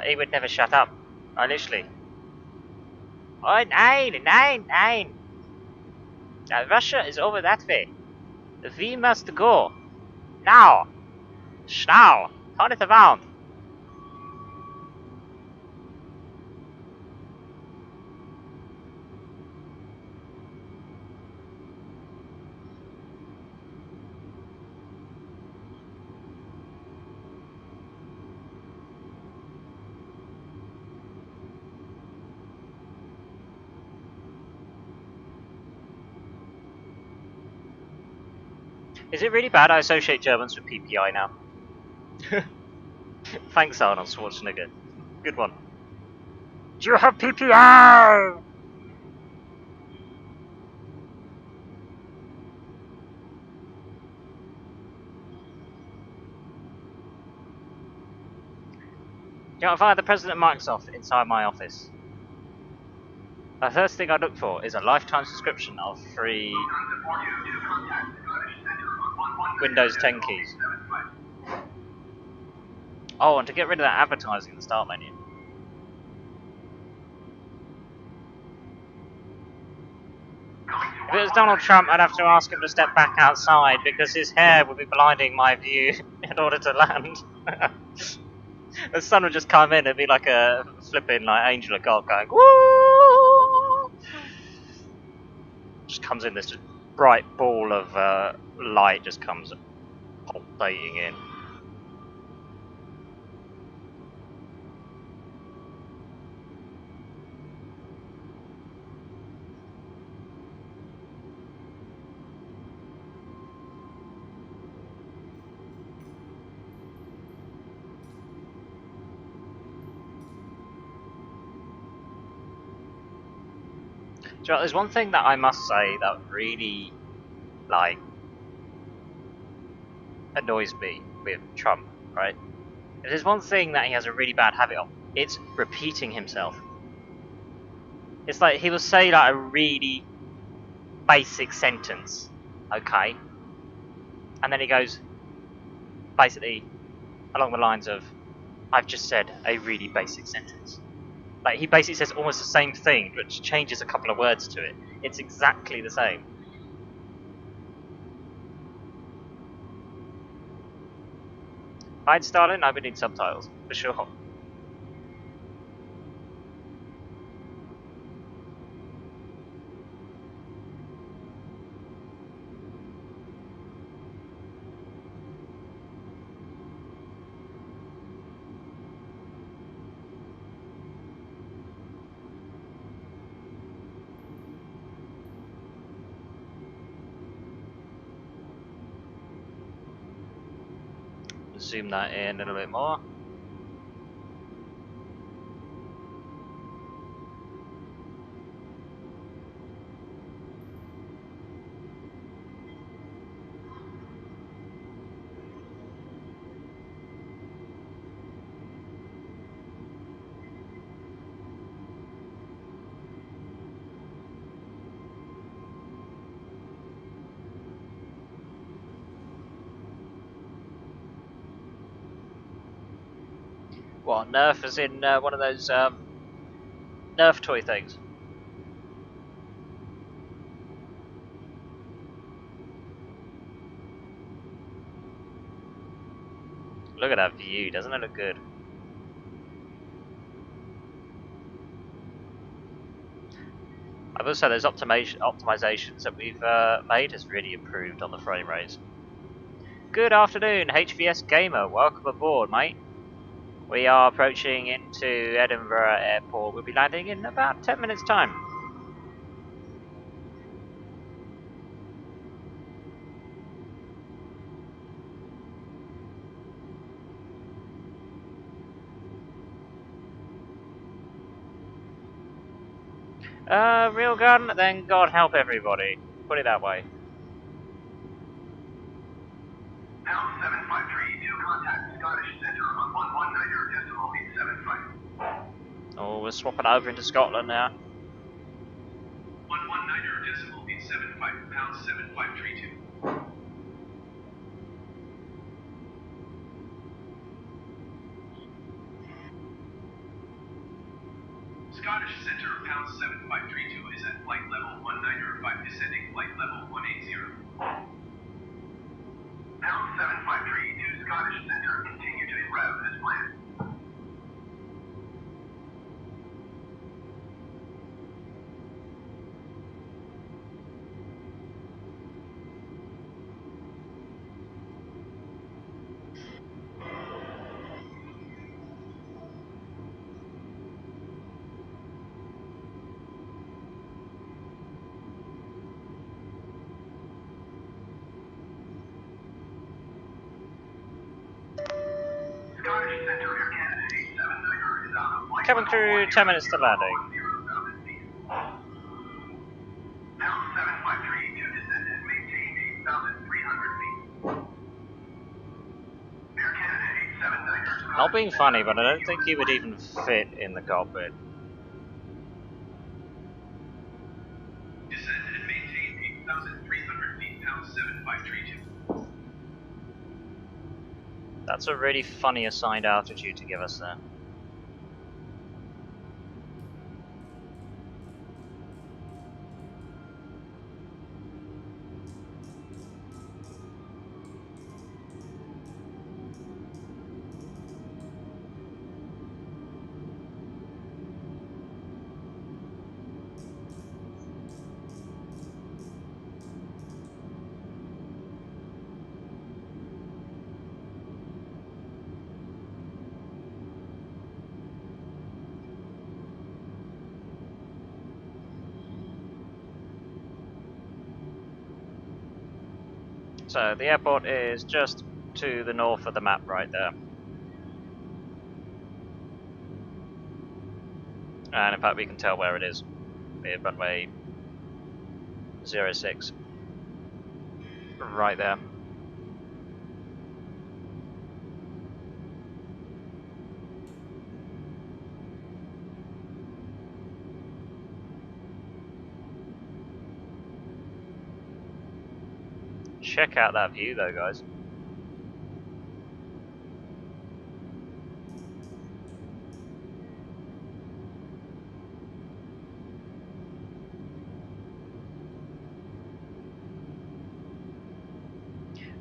He would never shut up. Literally. Oh, nine. Russia is over that way. We must go. Now. Now. Turn it around. Is it really bad I associate Germans with PPI now? Thanks, Arnold Schwarzenegger. Good one. Do you have PPI? Do you know, if I had the president of Microsoft inside my office, the first thing I'd look for is a lifetime subscription of free Windows 10 keys. Oh, and to get rid of that advertising in the start menu. If it was Donald Trump, I'd have to ask him to step back outside because his hair would be blinding my view in order to land. The sun would just come in and be like a flipping like angel of God going woo. Just comes in this bright ball of light, just comes pulsating in. Do you know, there's one thing that I must say that really, like, annoys me with Trump, right? If there's one thing that he has a really bad habit of, it's repeating himself. It's like he will say like a really basic sentence, okay? And then he goes, basically, along the lines of, I've just said a really basic sentence. Like, he basically says almost the same thing, but changes a couple of words to it. It's exactly the same. Hi, Stalin, I would need subtitles, for sure. Zoom that in a little bit more. What, Nerf is in one of those Nerf toy things? Look at that view, doesn't it look good? I will say those optimizations that we've made has really improved on the frame rates. Good afternoon, HVS Gamer. Welcome aboard, mate. We are approaching into Edinburgh Airport. We'll be landing in about 10 minutes' time. Real gun, then God help everybody. Put it that way. Pound 753, two contact Scottish Centre on 119.875. Oh, we're swapping over into Scotland now. 119.875, pound 7532. Scottish Centre, pound 7532 is at flight level 195, descending flight level 180. Pound 753 to Scottish Centre, continue to en route as planned. Scottish Centre, Air Canada 879er is out of flight. Coming through 10 minutes to landing. Pound 753 to descend and maintain 8,300 feet. Air Canada 879er. Not being funny, but I don't think he would even fit in the cockpit. Descend and maintain 8,300 feet, pound 7532. That's a really funny assigned altitude to give us there. So the airport is just to the north of the map right there. And in fact we can tell where it is. With runway 06. Right there. Check out that view though, guys.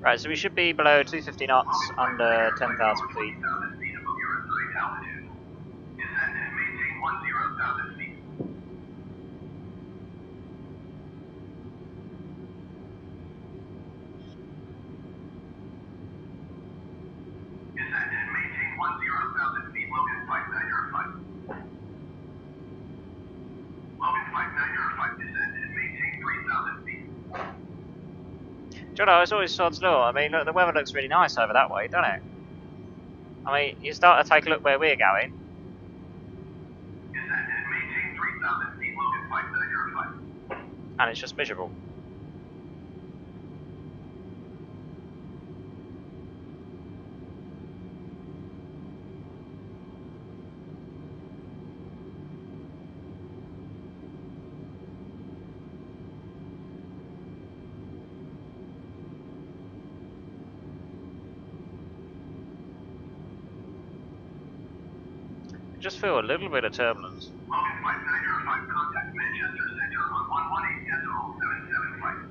Right, so we should be below 250 knots, under 10,000 feet. 10,000 feet above your assigned altitude. Descend and maintain 10,000 feet. Descend and maintain 10,000 feet, Logan 5905. Logan 5905, descend and maintain 3,000 feet. Jono, it's always sod's law. I mean, look, the weather looks really nice over that way, doesn't it? I mean, you start to take a look where we're going. Descend and maintain 3,000 feet, Logan 5905. And it's just miserable. just feel a little bit of turbulence. Logan Flight 905, contact Manchester Center on 118.77 flight.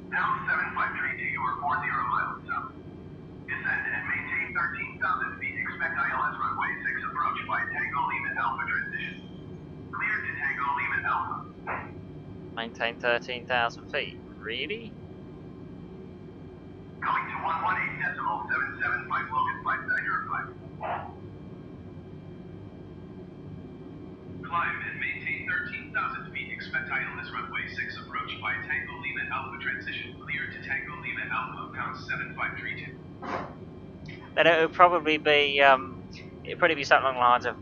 Pound 7532, you are 40 miles south. Descend and maintain 13,000 feet. Expect ILS runway 6 approach by Tango Lima Alpha transition. Cleared to Tango Lima Alpha. Maintain 13,000 feet. Really? Going to 118.775 Logan Flight 905. Climb and maintain 13,000 feet. Expect ILS runway 6 approach by Tango Lima Alpha transition. Cleared to Tango Lima Alpha, pound 7532. Then it would probably be, it'd probably be something along the lines of,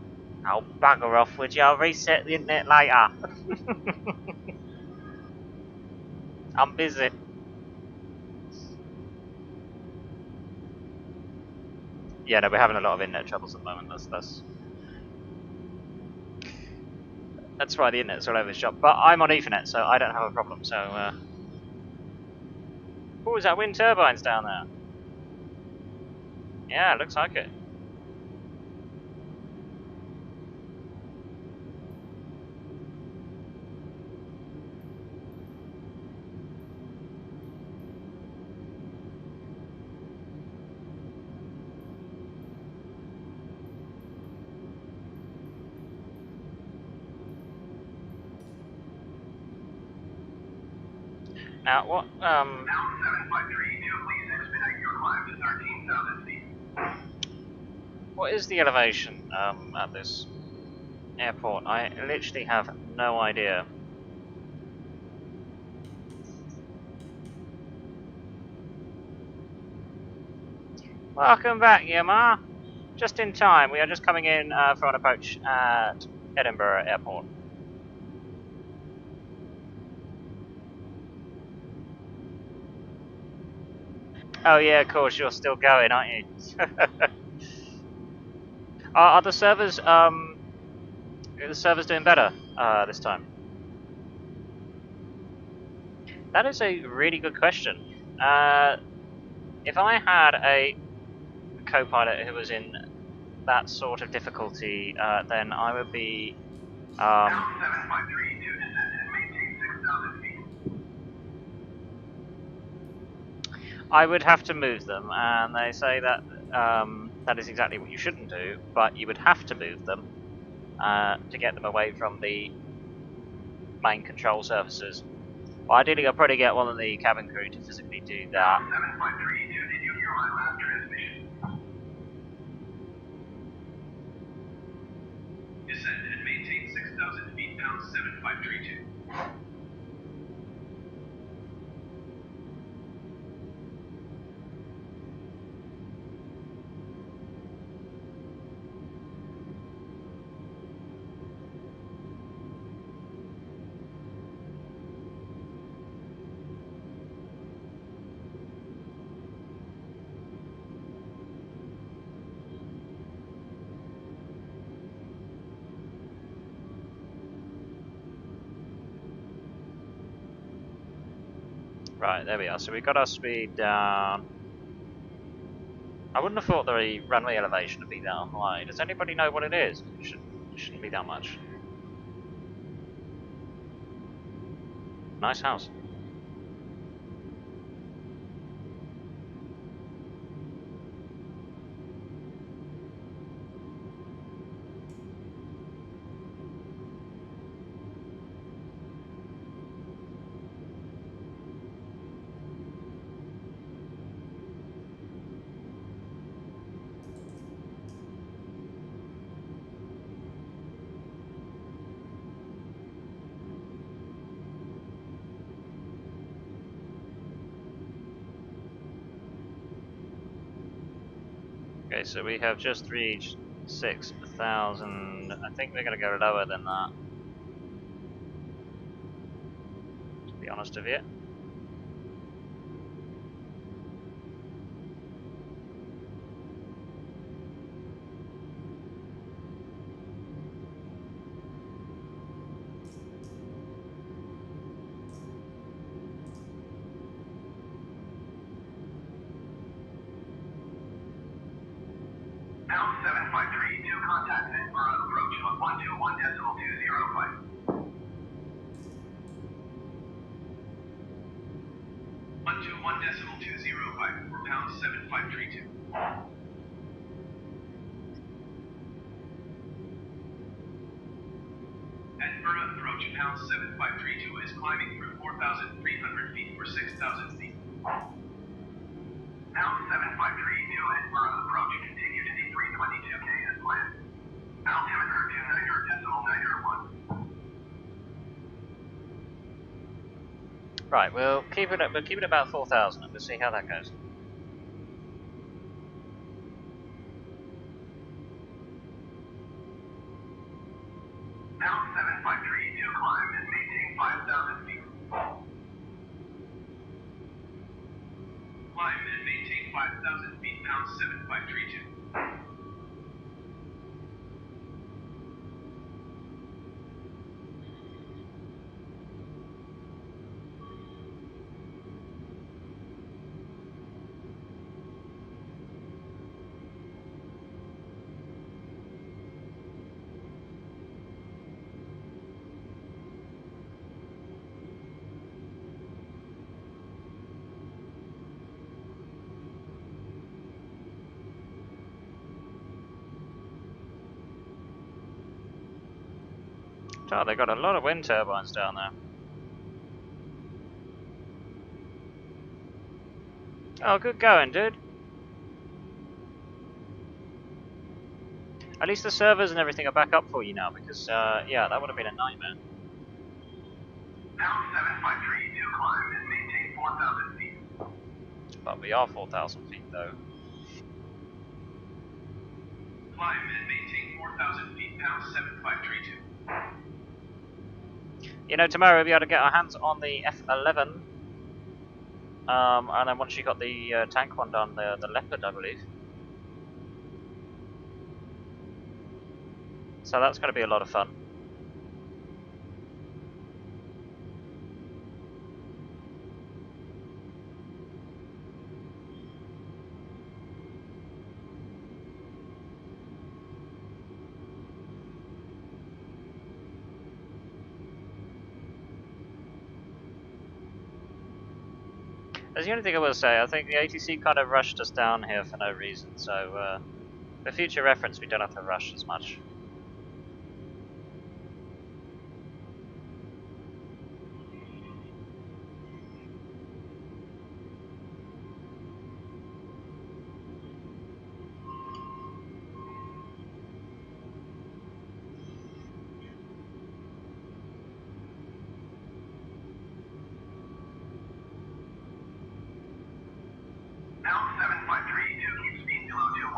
"Oh, bugger off, would you? I'll reset the internet later." I'm busy. Yeah, no, we're having a lot of internet troubles at the moment. That's why the internet's all over the shop. But I'm on Ethernet, so I don't have a problem. So, oh, is that wind turbines down there? Yeah, it looks like it. Now, what, Pound 7532, please expedite your climb to 13,000 feet. what is the elevation, at this airport? I literally have no idea. Welcome back, Yama. Just in time. We are just coming in for an approach at Edinburgh Airport. Oh yeah, of course, you're still going, aren't you? Are the servers doing better this time? That is a really good question. If I had a co-pilot who was in that sort of difficulty, then I would be. Pound 7532, descend and maintain 6,000 feet. I would have to move them, and they say that that is exactly what you shouldn't do, but you would have to move them to get them away from the main control surfaces. Well, ideally, I'll probably get one of the cabin crew to physically do that. 7532, did you hear my last transmission? Descend and maintain 6,000 feet, pound 7532. Right, there we are. So we got our speed down. I wouldn't have thought the runway elevation would be that high. Does anybody know what it is? It shouldn't be that much. Nice house. Okay, so we have just reached 6,000. I think we're going to go lower than that, to be honest with you. Pound 7532, 121.205 for pound 7532. Edinburgh approach pound 7532 is climbing through 4,300 feet for 6,000 feet. Pound 7532 Edinburgh approach continue to D322K as planned. Altimeter 29.901. Right, we'll keep it about 4,000 and we'll see how that goes. Pound 7532 climb and maintain 5,000 feet. Climb and maintain 5,000 feet, pound 7532. Oh, they got a lot of wind turbines down there. Oh, good going, dude. At least the servers and everything are back up for you now, because, yeah, that would have been a nightmare. Pound 7532 climb and maintain 4,000 feet. But we are 4,000 feet, though. Climb and maintain 4,000 feet, pound 7532. You know, tomorrow we'll be able to get our hands on the F-11. And then once you got the tank one done, the Leopard, I believe. So that's going to be a lot of fun. That's the only thing I will say. I think the ATC kind of rushed us down here for no reason, so for future reference we don't have to rush as much. Pound 7532, keep speed below 210.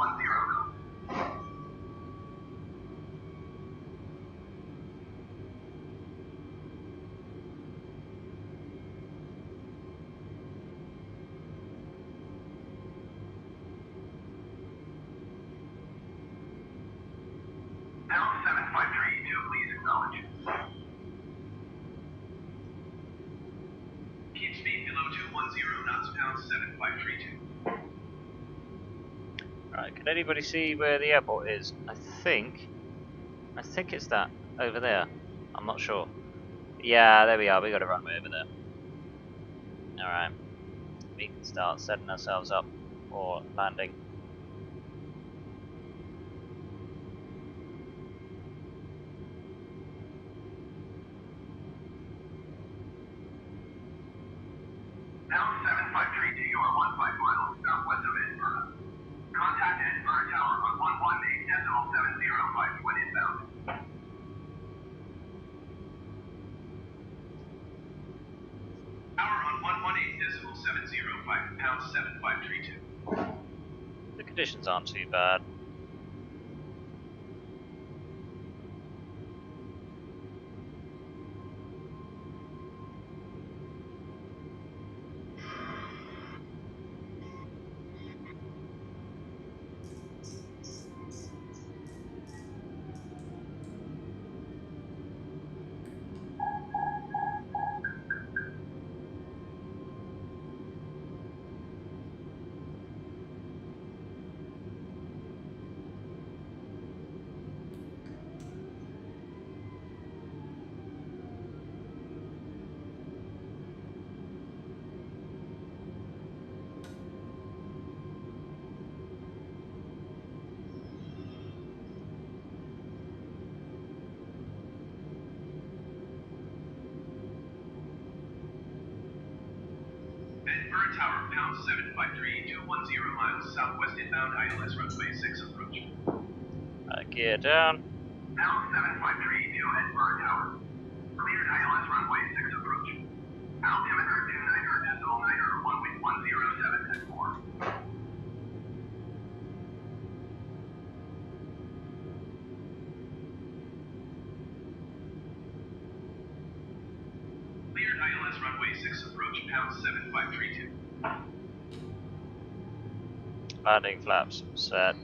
Pound 7532, please acknowledge. Keep speed below 210 knots, pound 7532. Right, can anybody see where the airport is? I think it's that over there. I'm not sure. Yeah, there we are. We got a runway over there. All right, we can start setting ourselves up for landing. Pound 7532, you are 15 miles southwest of Edinburgh. Contact Edinburgh Tower on 118.705 when inbound. Tower on 118.705, pound 7532. The conditions aren't too bad. Bird Tower, pound 753, 210 miles, southwest inbound ILS runway 6 approach. Gear down. Pound 753, 2 at Bird Tower. Cleared ILS runway 6 approach. Altimeter 29er, 117 at 4. Cleared ILS runway 6 approach, pound 7532. Landing flaps set.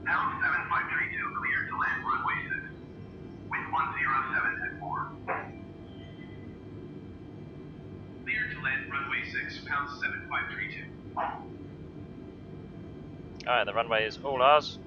Pound 7532, cleared to land runway 6. Wind 107 at 4. Cleared to land runway 6, pound 7532. Alright, the runway is all ours.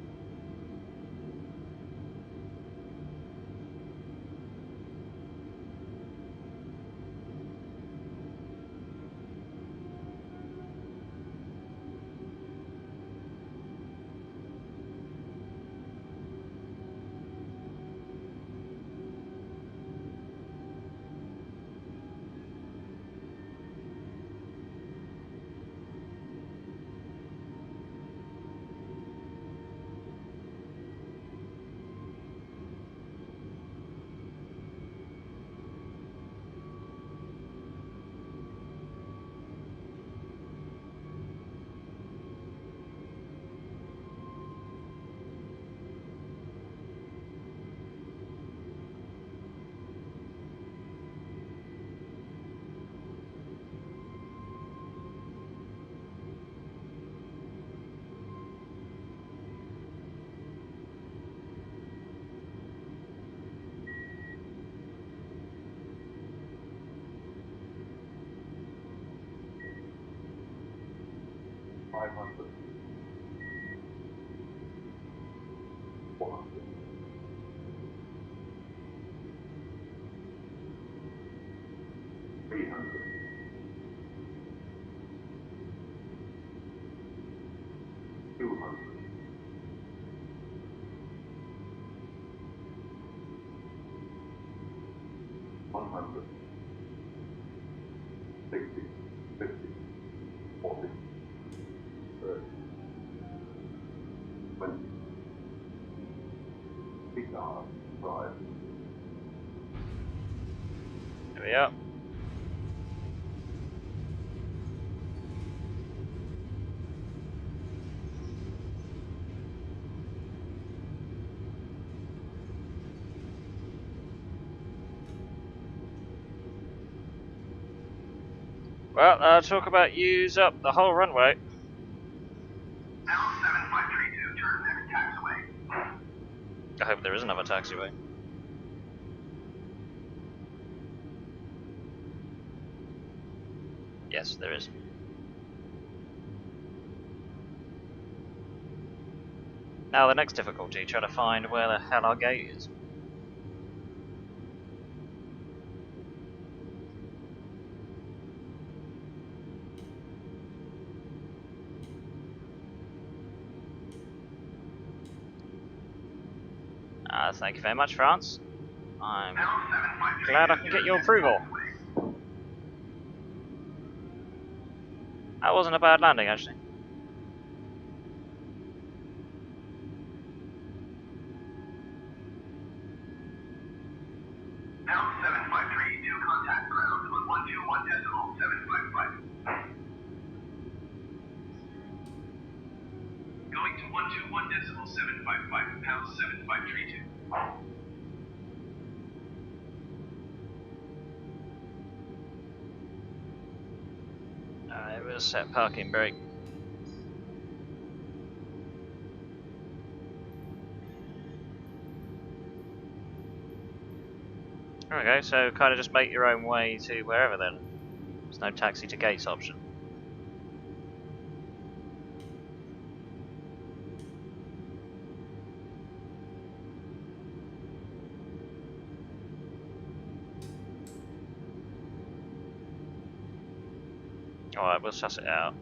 There we are. Well, talk about use up the whole runway. Pound 7532, turn next taxiway. I hope there is another taxiway. Yes, there is. Now the next difficulty, trying to find where the hell our gate is. Thank you very much, France. I'm glad I can get your approval. That wasn't a bad landing, actually. Pound 753, 2 contact ground on 121.755. Going to 121.755, pound 7532. Alright, we'll set parking brake. Okay, so kind of just make your own way to wherever then. There's no taxi to gates option. Alright, we'll suss it out.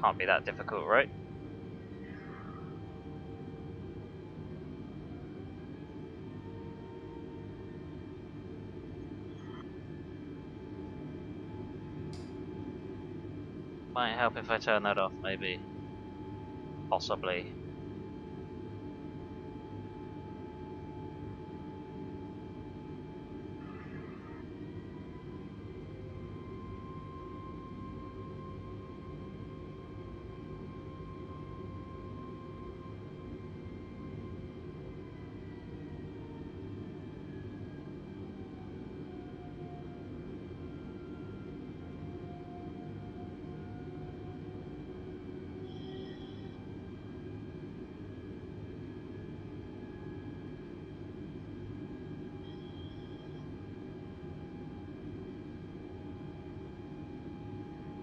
Can't be that difficult, right? Might help if I turn that off, maybe. Possibly.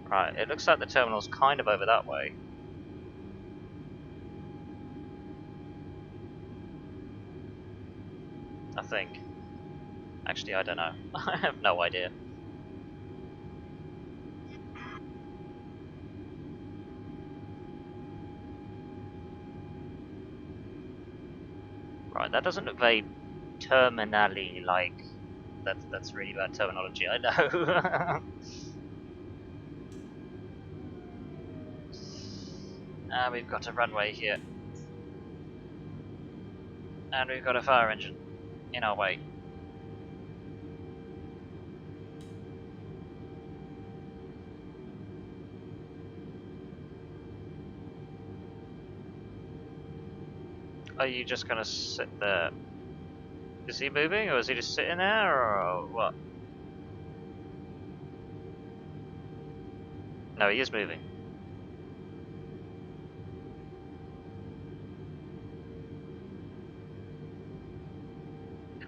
Right, it looks like the terminal's kind of over that way. I think. Actually, I don't know. I have no idea. Right, that doesn't look very terminally like... That's really bad terminology, I know. We've got a runway here. And we've got a fire engine in our way. Are you just gonna sit there? Is he moving, or is he just sitting there, or what? No, he is moving.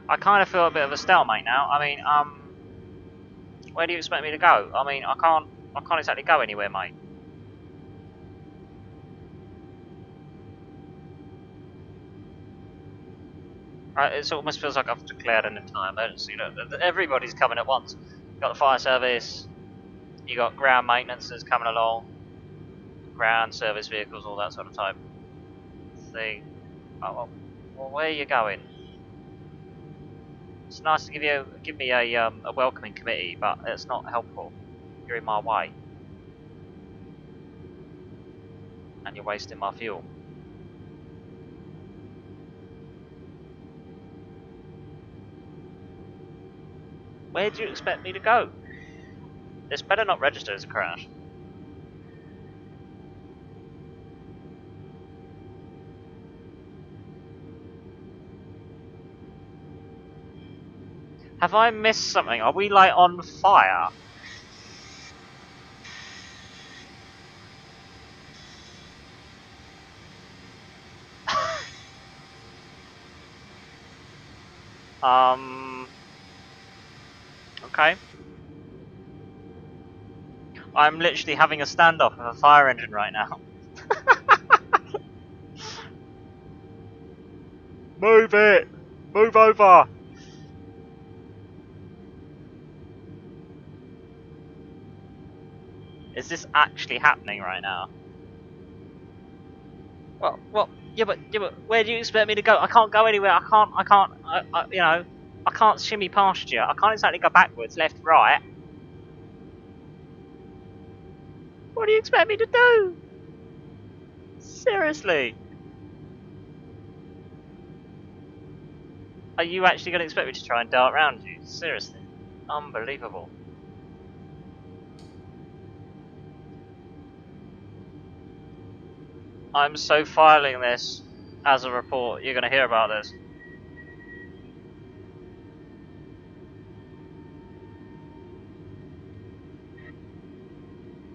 I kind of feel a bit of a stalemate now. I mean, where do you expect me to go? I mean, I can't exactly go anywhere, mate. It almost feels like I've declared an entire emergency. You know, everybody's coming at once. You got the fire service, you got ground maintenances coming along, ground service vehicles, all that sort of type thing. Oh, well, where are you going? It's nice to give me a welcoming committee, but it's not helpful. You're in my way, and you're wasting my fuel. Where do you expect me to go? This better not register as a crash. Have I missed something? Are we like on fire? Okay. I'm literally having a standoff with a fire engine right now. Move it! Move over! Is this actually happening right now? Well, yeah, but where do you expect me to go? I can't go anywhere. You know, I can't shimmy past you. I can't exactly go backwards, left, right. What do you expect me to do? Seriously? Are you actually going to expect me to try and dart around you? Seriously? Unbelievable. I'm so filing this as a report. You're going to hear about this.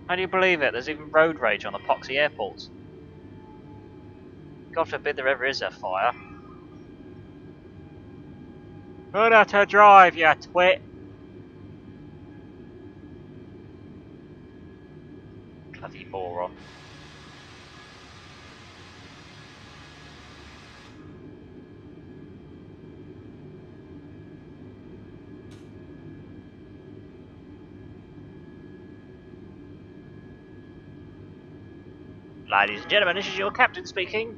How do you believe it? There's even road rage on the poxy airports. God forbid there ever is a fire. Learn how to drive, you twit! Bloody moron. Ladies and gentlemen, this is your captain speaking.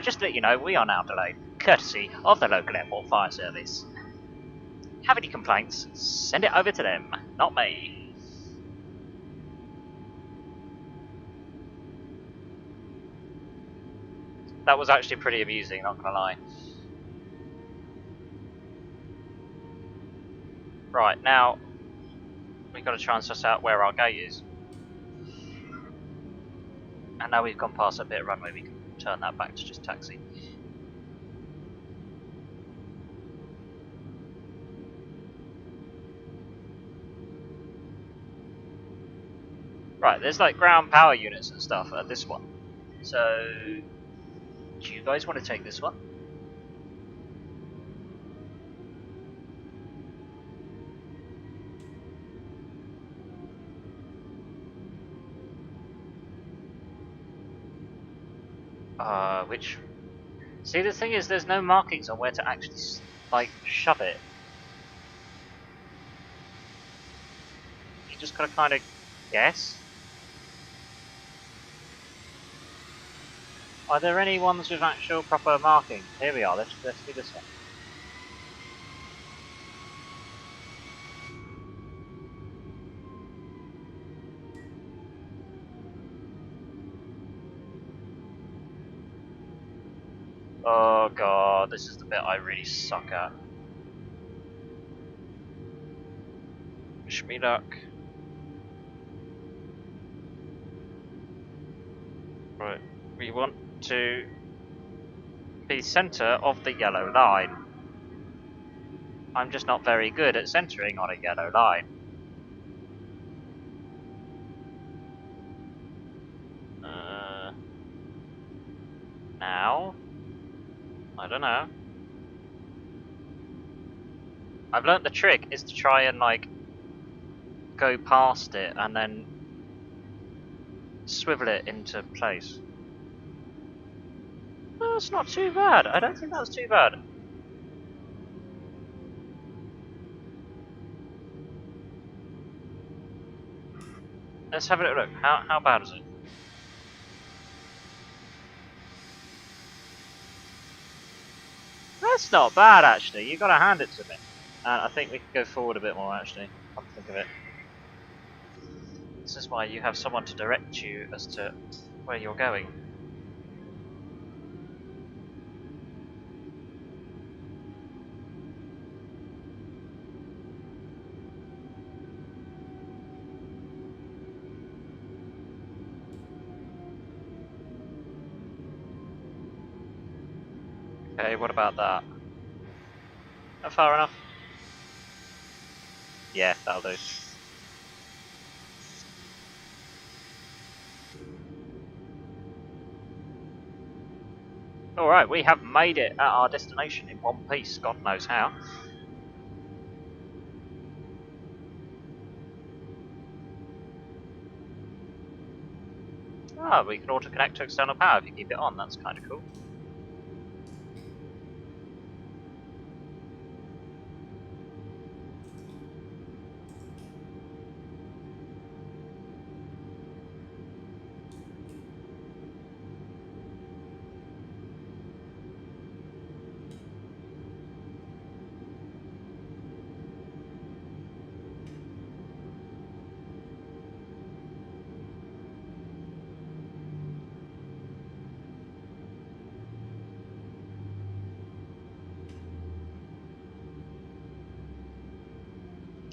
Just to let you know, we are now delayed, courtesy of the local airport fire service. Have any complaints, send it over to them, not me. That was actually pretty amusing, not gonna lie. Right, now, we've got to try and suss out where our gate is. And now we've gone past a bit of runway, we can turn that back to just taxi. Right, there's like ground power units and stuff at this one. So, do you guys want to take this one? Which... See, the thing is, there's no markings on where to actually, like, shove it. You just gotta kind of guess. Are there any ones with actual proper marking? Here we are, let's do this one. Oh god, this is the bit I really suck at. Wish me luck. Right, we want to be centre of the yellow line. I'm just not very good at centering on a yellow line. Now? I don't know. I've learnt the trick is to try and like go past it and then swivel it into place. No, that's not too bad. I don't think that was too bad. Let's have a little look. How bad is it? That's not bad actually. You gotta hand it to me. And I think we can go forward a bit more actually. Come to think of it. This is why you have someone to direct you as to where you're going. Okay, what about that? Not far enough? Yeah, that'll do. Alright, we have made it at our destination in one piece, God knows how. Ah, we can auto-connect to external power if you keep it on, that's kind of cool.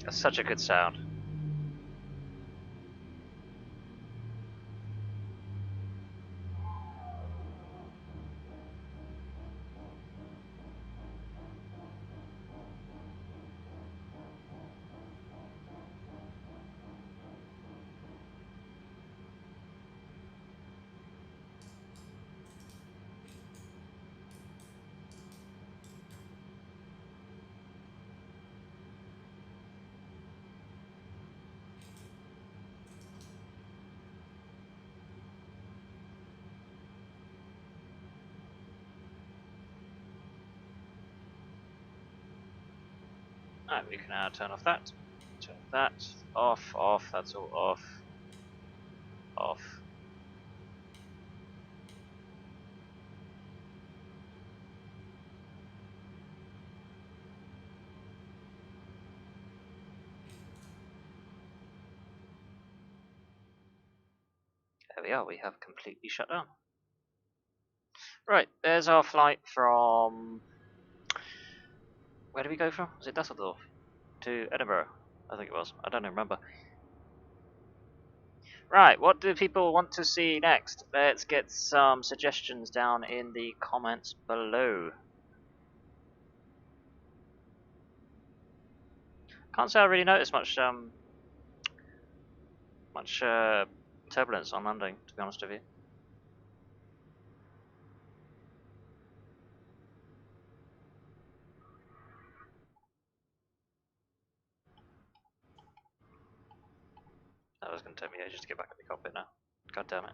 That's such a good sound. Alright, we can now turn off that. Turn that off, that's all off. Off. There we are, we have completely shut down. Right, there's our flight from... Where did we go from? Was it Dusseldorf? To Edinburgh, I think it was. I don't remember. Right, what do people want to see next? Let's get some suggestions down in the comments below. Can't say I really noticed much turbulence on landing, to be honest with you. That was going to take me ages to get back in the cockpit now. God damn it.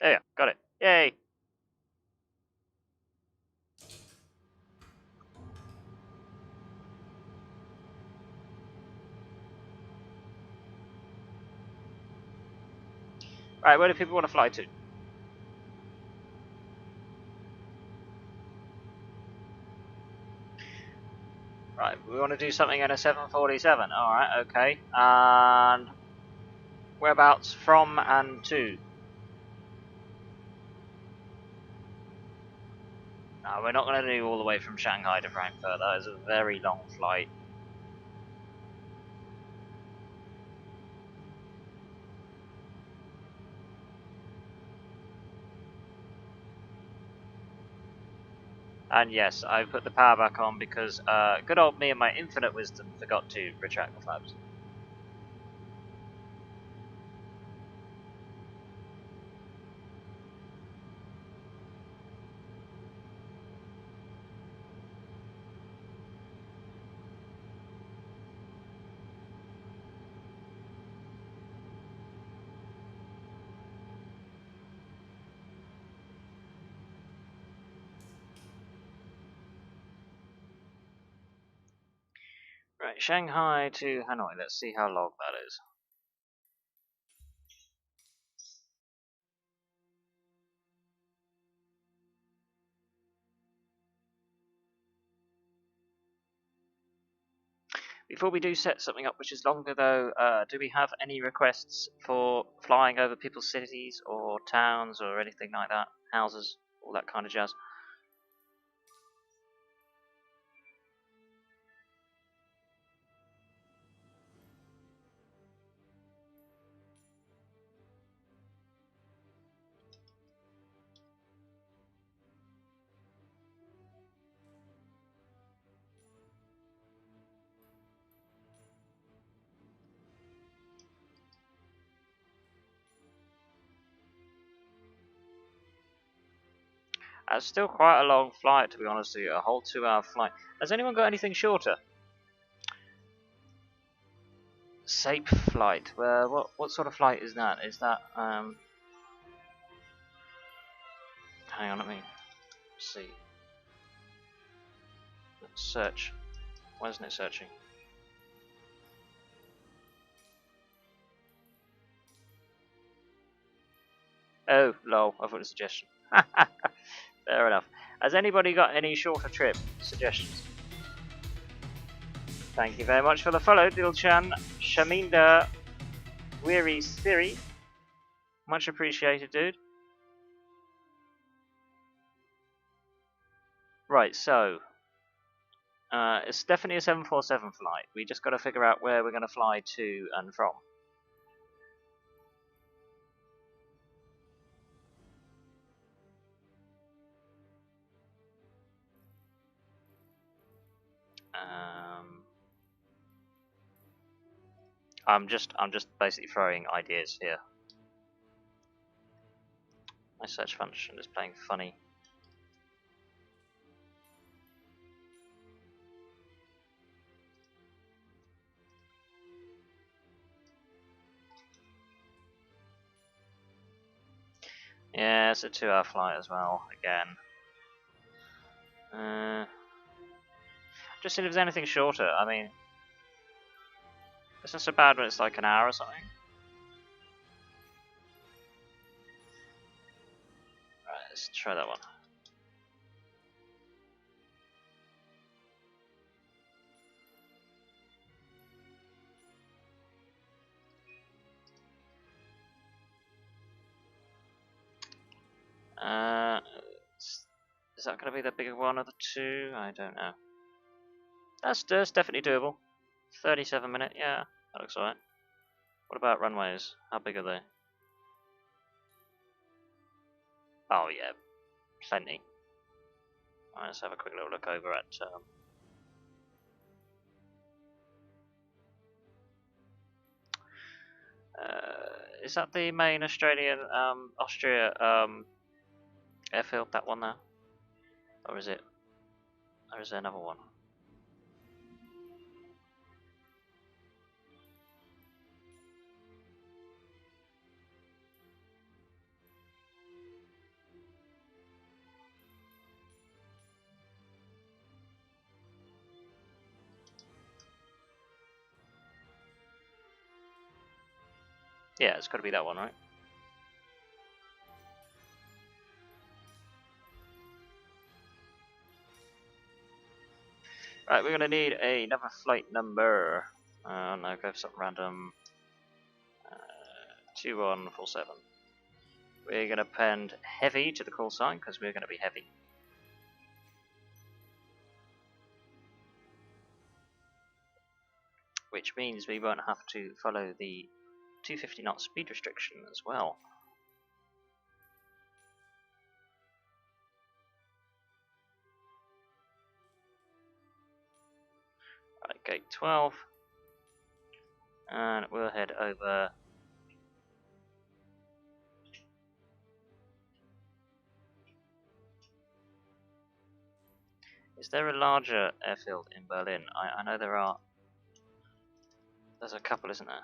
There you go, got it. Yay! Right, where do people want to fly to? Right, we want to do something in a 747. Alright, okay. And whereabouts from and to? No, we're not going to do all the way from Shanghai to Frankfurt. That is a very long flight. And yes, I put the power back on because good old me and my infinite wisdom forgot to retract the flaps. Right, Shanghai to Hanoi. Let's see how long that is. Before we do set something up which is longer though, do we have any requests for flying over people's cities or towns or anything like that? Houses, all that kind of jazz? It's still quite a long flight, to be honest with you, a whole 2-hour flight. Has anyone got anything shorter? SAPE flight. What sort of flight is that? Is that hang on, let me see. Let's search. Why isn't it searching? Oh, lol, I've got a suggestion. Fair enough. Has anybody got any shorter trip suggestions? Thank you very much for the follow, Dilchan, Shaminda, Weary Siri. Much appreciated, dude. Right, so it's definitely a 747 flight. We just got to figure out where we're going to fly to and from. I'm just basically throwing ideas here. My search function is playing funny. Yeah, it's a 2-hour flight as well, again. Just see if there's anything shorter. I mean, it's not so bad when it's like an hour or something. Right, let's try that one. Is that going to be the bigger one of the two? I don't know. That's definitely doable. 37-minute, yeah, that looks alright. What about runways? How big are they? Oh yeah, plenty. Alright, let's have a quick little look over at is that the main Australian Austria airfield, that one there? Or is it? Or is there another one? Yeah, it's got to be that one, right? Right, we're going to need another flight number. No, go for something random. 2147. We're going to append heavy to the call sign because we're going to be heavy. Which means we won't have to follow the 250 knot speed restriction as well. Right, gate 12. And we'll head over. Is there a larger airfield in Berlin? I know there are. There's a couple, isn't there?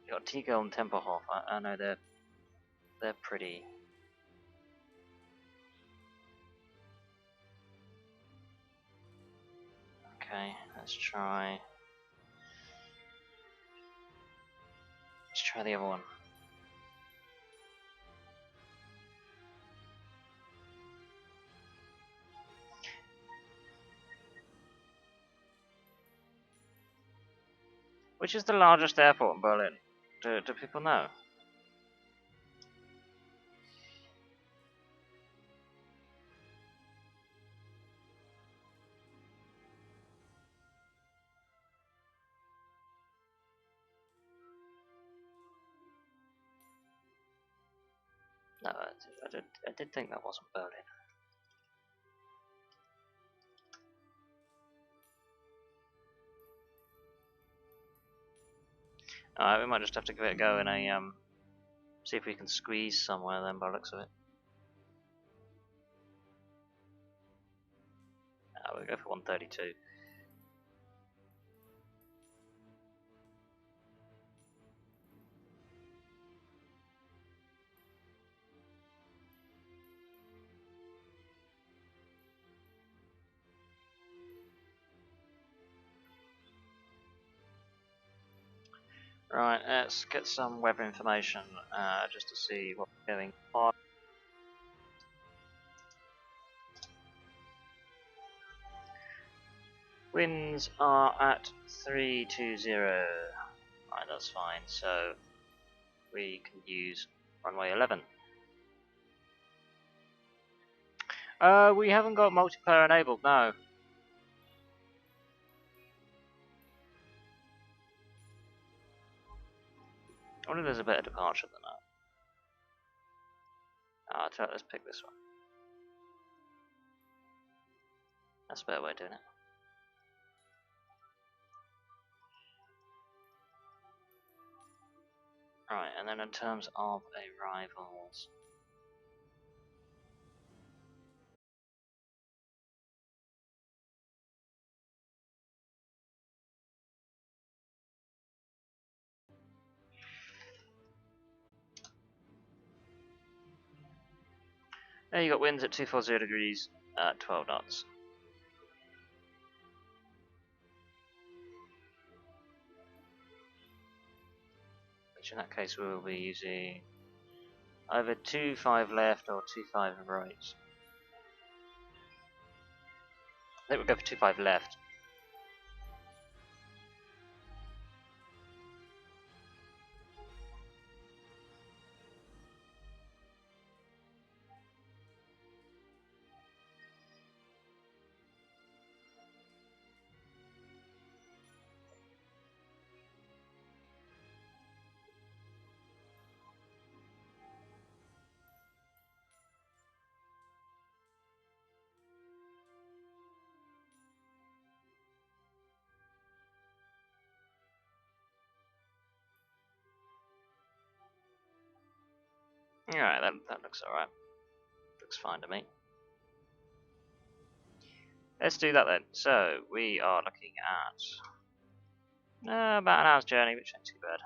You got Tegel and Tempelhof. I know they're pretty. Okay, let's try the other one. Which is the largest airport in Berlin? Do people know? No, I did think that wasn't Berlin. Alright, we might just have to give it a go in a see if we can squeeze somewhere then by the looks of it. We'll go for 132. Right, let's get some weather information just to see what we're going on. Winds are at 320. Right, that's fine. So we can use runway 11. We haven't got multiplayer enabled, no. I wonder if there's a better departure than that. Let's pick this one. That's a better way of doing it. Right, and then in terms of arrivals. There you got winds at 240 degrees at 12 knots. Which in that case we will be using either 25 left or 25 right. I think we'll go for 25 left. Alright, that looks alright. Looks fine to me. Let's do that then. So, we are looking at about an hour's journey, which ain't too bad.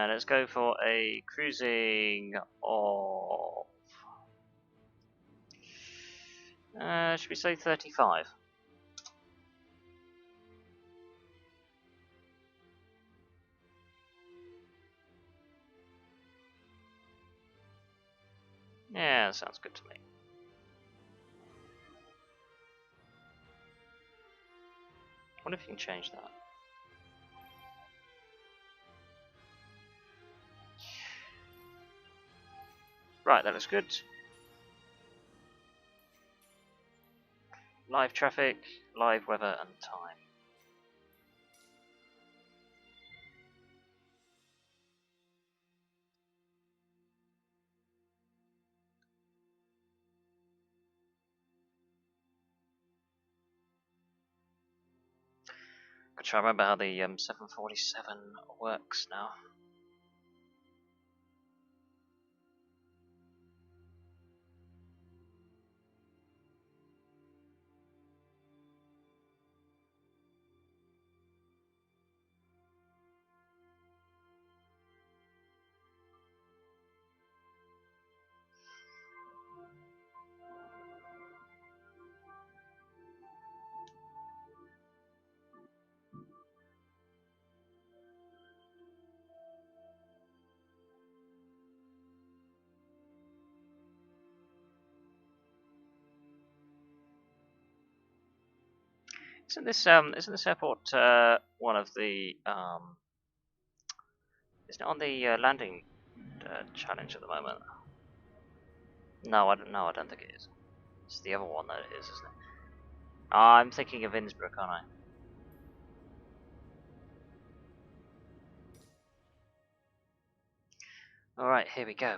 Let's go for a cruising of... should we say 35? Yeah, that sounds good to me. I wonder if you can change that. Right, that looks good. Live traffic, live weather and time. Gotta try to remember how the 747 works now. Isn't this airport one of the isn't it on the landing challenge at the moment? No, I don't know. I don't think it is. It's the other one that it is, isn't it? I'm thinking of Innsbruck, aren't I? Alright, here we go.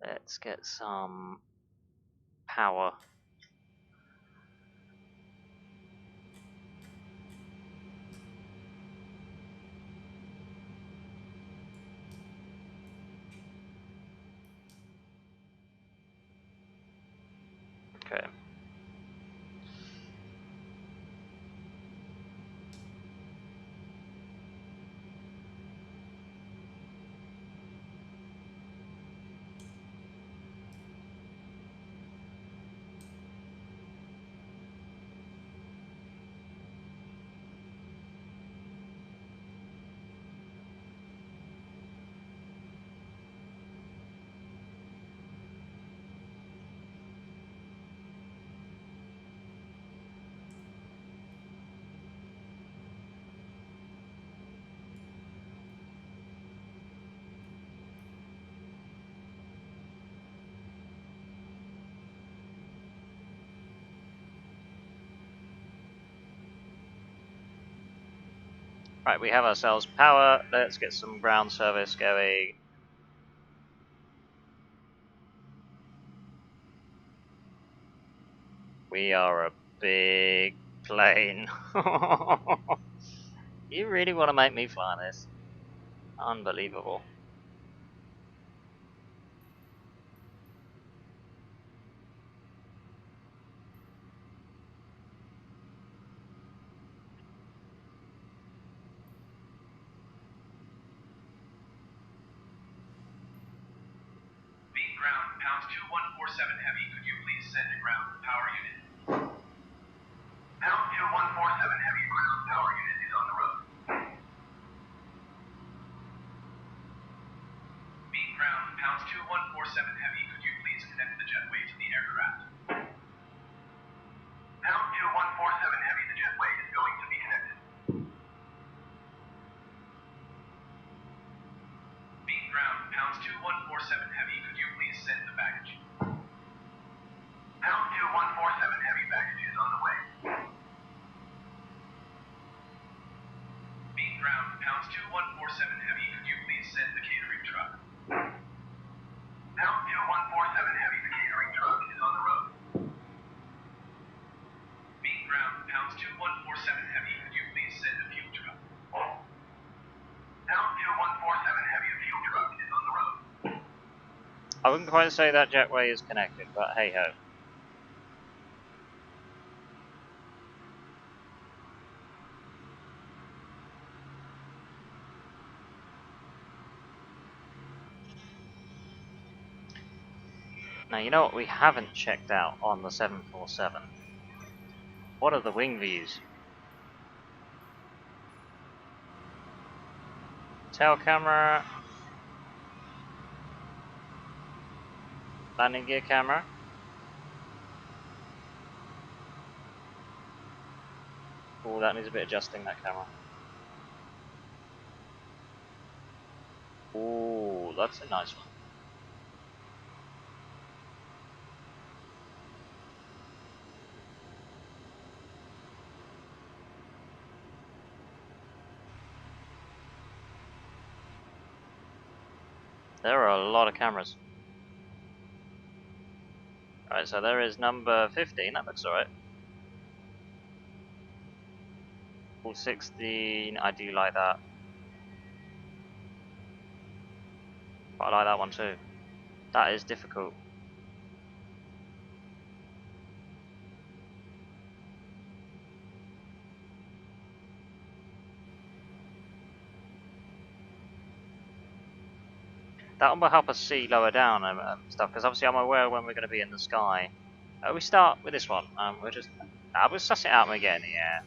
Let's get some power. Okay. Right, we have ourselves power. Let's get some ground service going. We are a big plane. You really want to make me fly this? Unbelievable. Beat ground, pound 2147 heavy. Could you please send a ground power unit? Pound 2147 heavy, ground power unit is on the road. Beat ground, pound 2147 heavy. Could you please connect the jetway to the aircraft? Pound 2147 heavy, the jetway is going to be connected. Beat ground, pound 2147 heavy. Could you please send the baggage? Pound 2147 heavy, baggage is on the way. Beat ground, pound 2147 heavy. Could you please send the catering truck? Pound 2147 heavy, the catering truck is on the road. Beat ground, pound 2147 heavy. Could you please send the fuel truck? I wouldn't quite say that jetway is connected, but hey ho. Now, you know what we haven't checked out on the 747? What are the wing views? Tail camera. Landing gear camera. Oh, that needs a bit of adjusting, that camera. Oh, that's a nice one. There are a lot of cameras. Alright, so there is number 15, that looks alright. 16, I do like that. But I like that one too. That is difficult. That one will help us see lower down and stuff, because obviously I'm aware when we're going to be in the sky. We start with this one. We'll suss it out when we get in the air.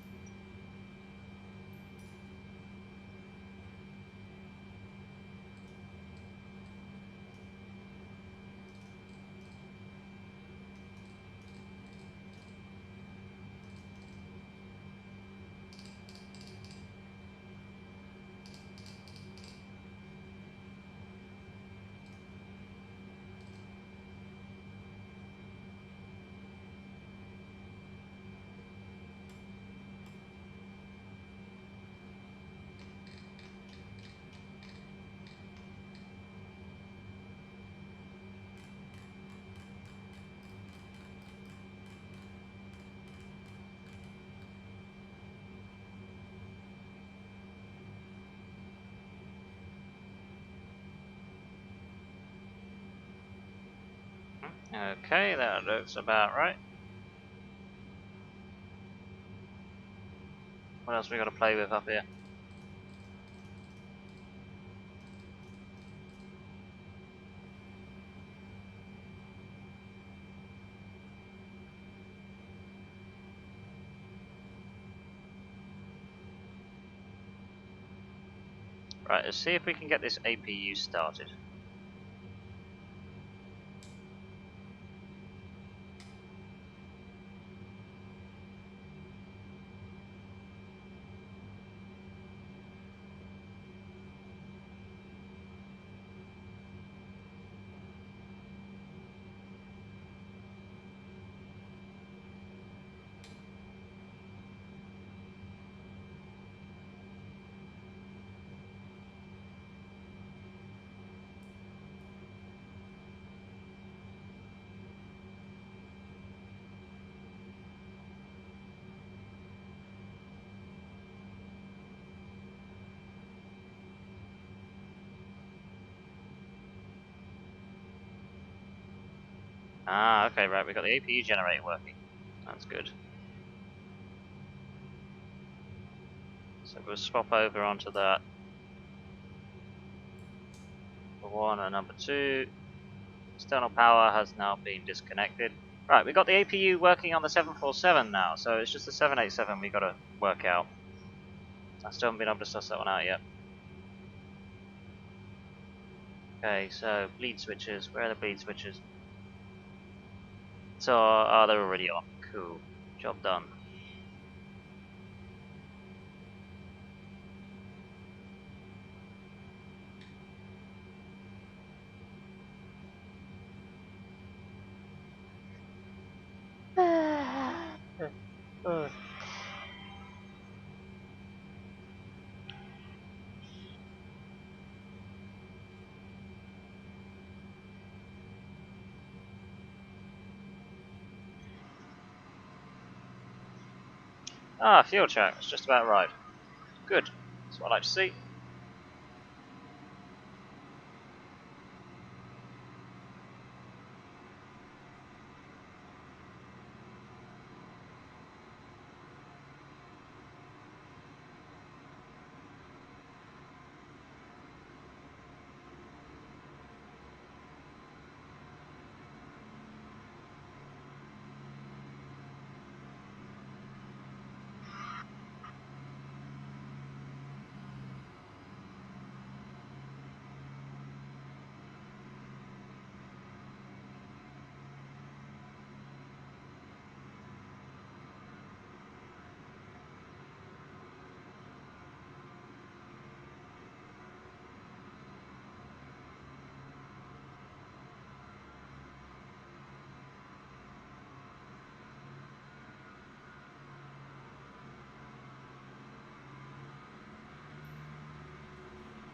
Okay, that looks about right. What else we got to play with up here? Right, let's see if we can get this APU started. Ah, okay, right, we got the APU generator working. That's good. So we'll swap over onto that. Number 1 and number 2. External power has now been disconnected. Right, we got the APU working on the 747 now, so it's just the 787 we got to work out. I still haven't been able to suss that one out yet. Okay, so bleed switches. Where are the bleed switches? So, they're already on. Cool. Job done. Ah, fuel check. It's just about right. Good. That's what I like to see.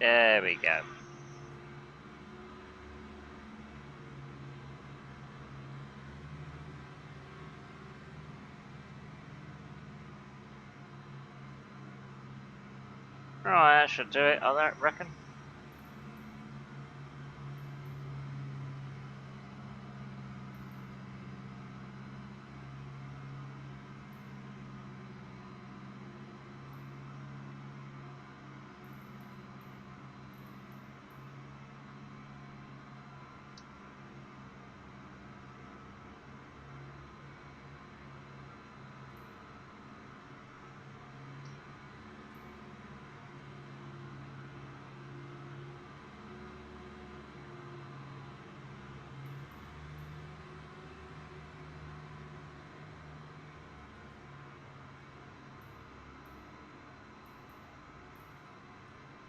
There we go. Right, that should do it, I reckon.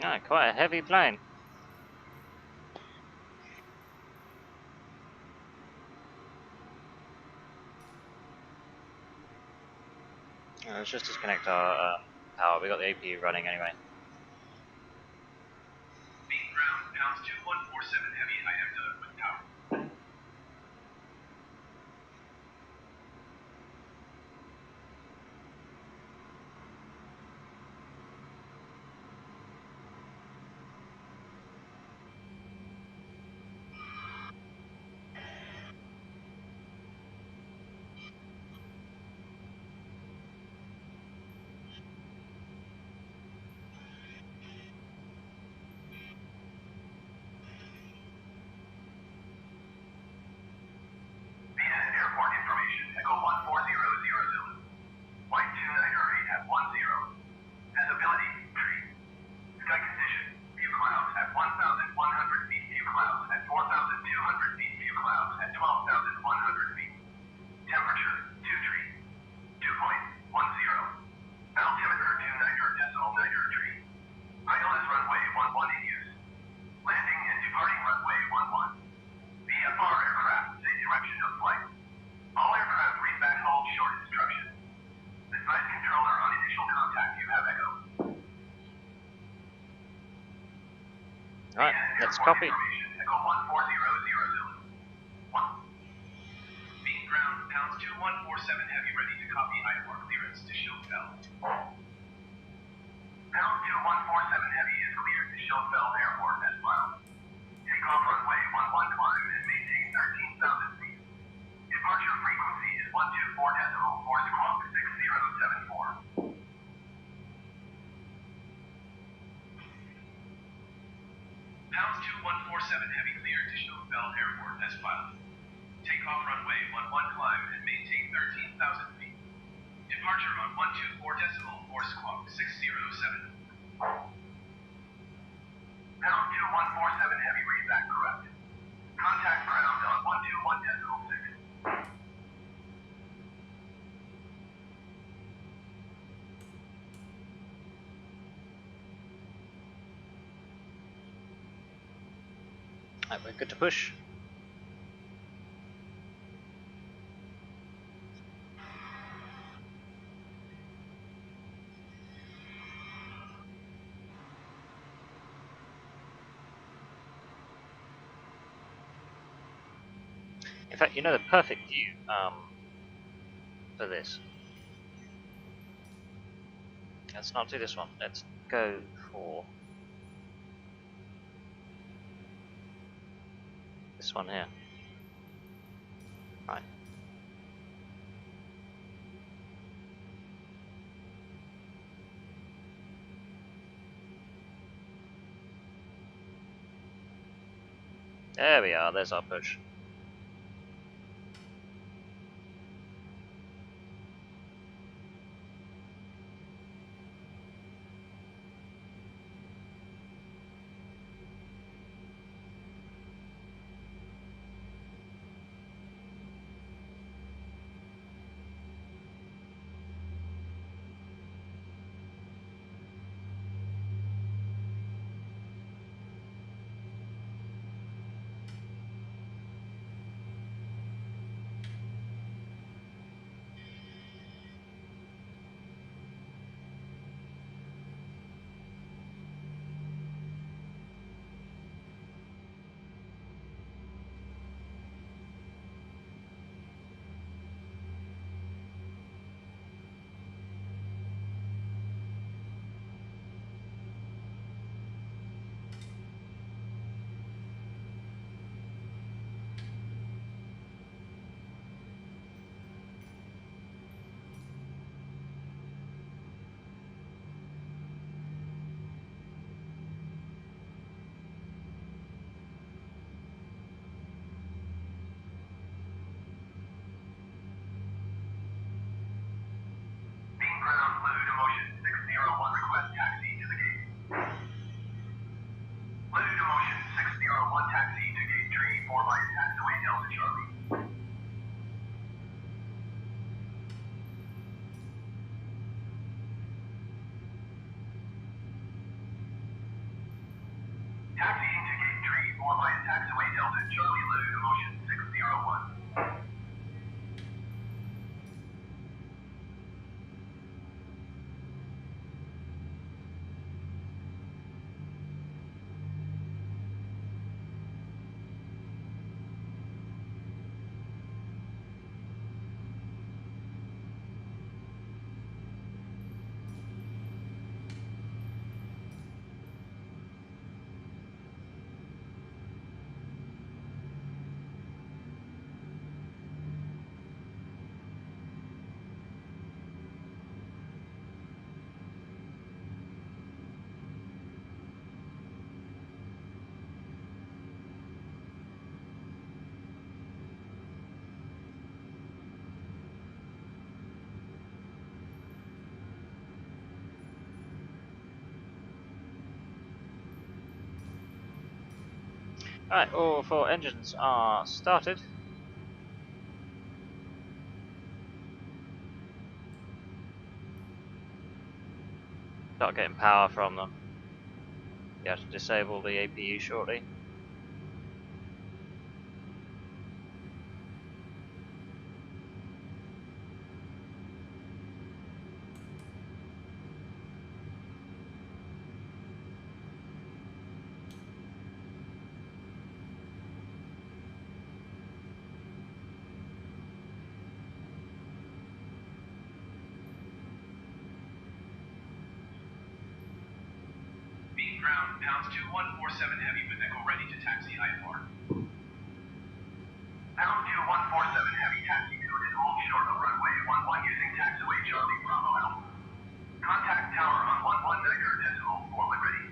Ah, quite a heavy plane. Let's just disconnect our power. We got the APU running anyway. Beat ground, pounds 2147 heavy, I am done with power. Vienna Airport information, Echo 14000. White 298 at 10. Visibility, tree. Sky condition, view clouds at 1,100 feet, view clouds at 4,200 feet, view clouds at 12,100 feet. Temperature, 2 tree. Dew point, 10. Altimeter 29 decimal 9 tree. ILS runway 11 in use. Landing and departing runway 11. VFR aircraft, say direction of flight. All aircraft read back hold short instruction. Advise controller on initial contact, you have Echo. Right, let's copy. Echo 14000. 1. Beat ground, pounds 2147 heavy, ready to copy IFR clearance to Schildfeld. Pound 2147 heavy is cleared to Schildfeld Airport as filed. Take off runway 11 climb and maintain 13,000 feet. Departure frequency is 124 decimal 4 squawk 6074. Pounds 2147 heavy cleared to Schildfeld Airport as filed. Take off runway 11 climb and maintain 13,000 feet. Departure on 124 decimal 4 squawk 607. Pound 2147 heavy read back correct. Contact ground on 121 decimal 6. Right, we're good to push. In fact, you know the perfect view for this. Let's not do this one. Let's go for this one here. Right. There we are. There's our push. Delta Charlie Lou to motion 601. Alright, all four engines are started. Start getting power from them. You have to disable the APU shortly. Being ground, pounds 2147 heavy with echo ready to taxi IFR. Pound 2147 heavy taxi tuned and hold short of runway 11 using taxiway Charlie Bravo Alpha. Contact tower on 11 megahertz decimal forward ready.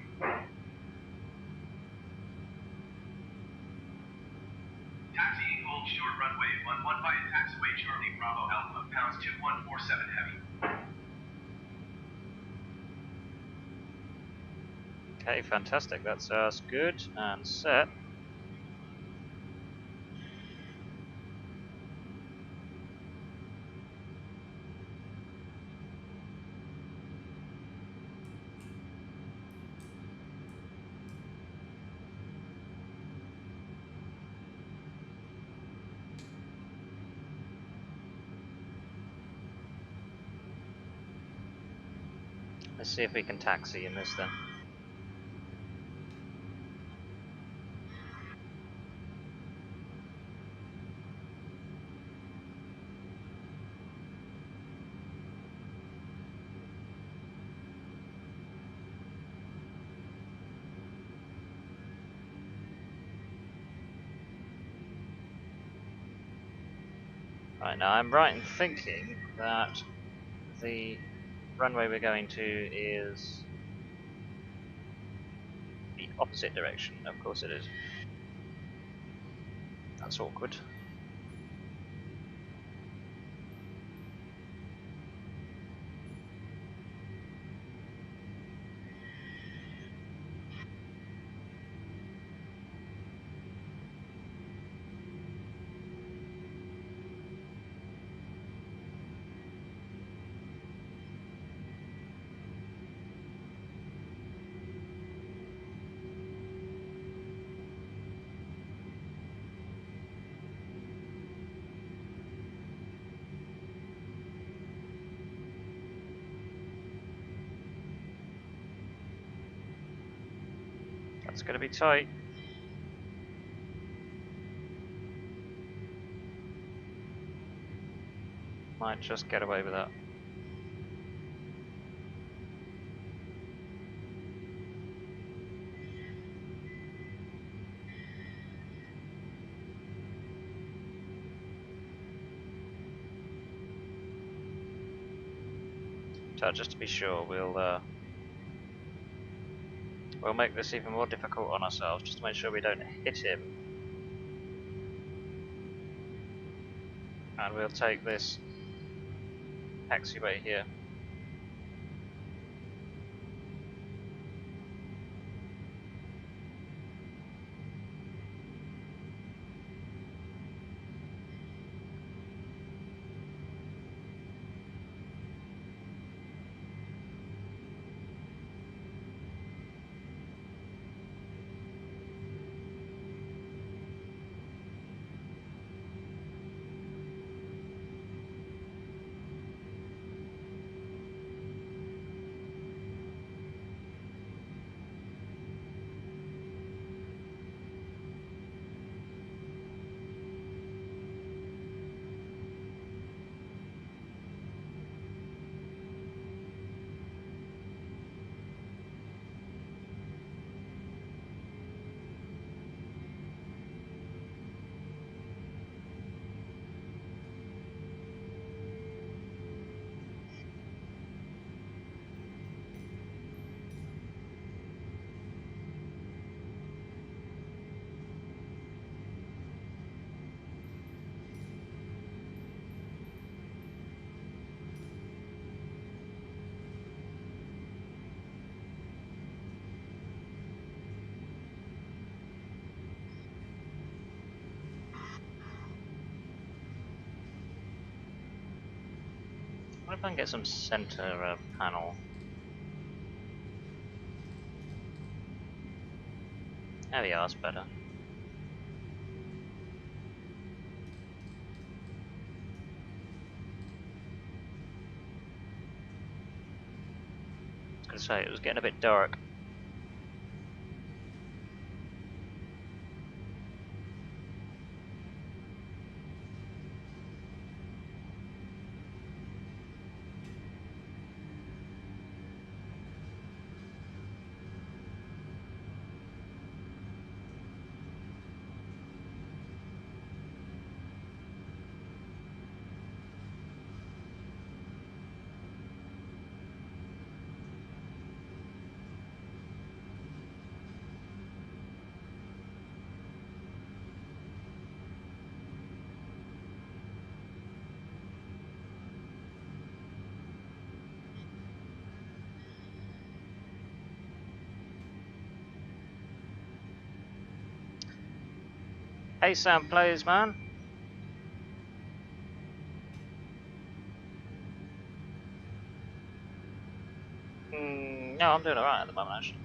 Taxiing hold short runway 11 via taxiway Charlie Bravo Alpha, pounds 2147 heavy. Okay, fantastic. That's us good and set. Let's see if we can taxi in this then. Right, now I'm right in thinking that the runway we're going to is the opposite direction. Of course it is. That's awkward. That's going to be tight. Might just get away with that. So just to be sure, we'll make this even more difficult on ourselves, just to make sure we don't hit him. And we'll take this taxiway here. I can get some center panel. There we are, that's better. I was gonna say, it was getting a bit dark. Hey Sam Players, man. No, I'm doing alright at the moment, actually.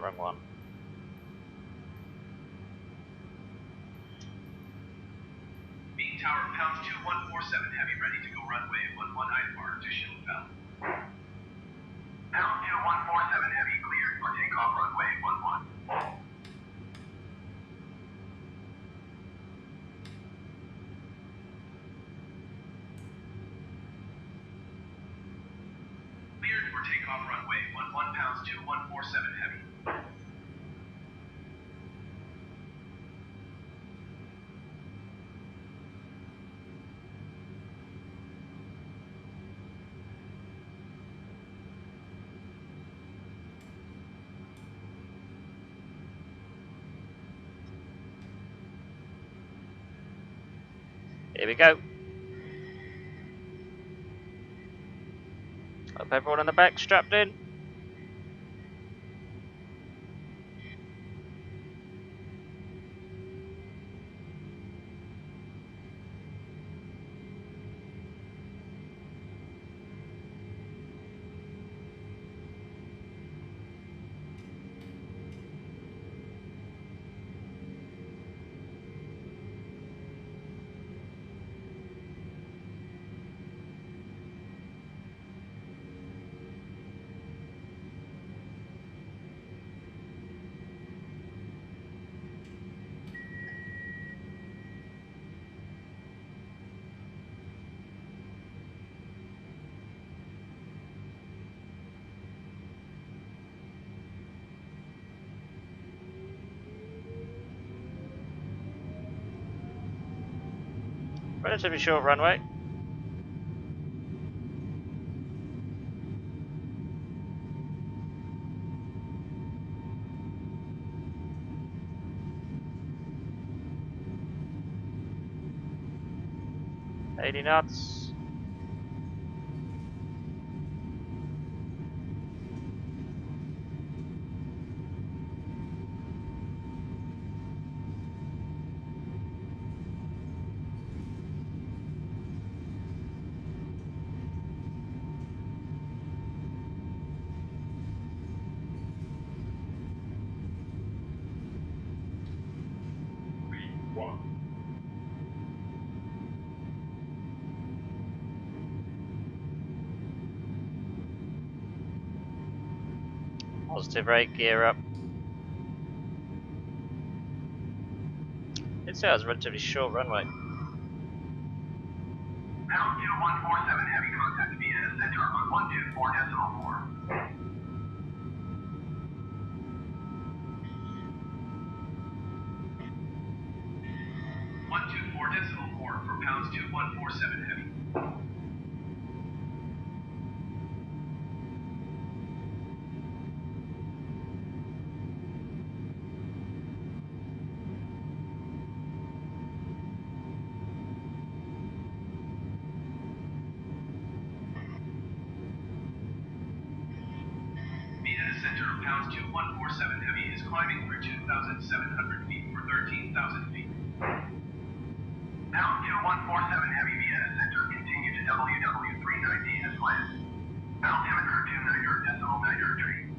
Wrong one. Beacon Tower, pound 2147 heavy, ready to go runway 11 IFR to shield valve. Pound 2147 heavy, cleared for takeoff runway 11. Cleared for takeoff runway 11, pounds 2147 heavy. Here we go. Hope everyone in the back strapped in. Relatively short runway. $80 knots. Positive rate, gear up. It says relatively short runway. Pound 2147 heavy, contact Vienna Center on 124.4. pounds 2147 heavy. Speed in the center of pounds 2147 heavy is climbing through 2,700 feet for 13,000 feet. Pound 2147 heavy Vienna center, continue to WW390 as planned. Altimeter 29.9 tree.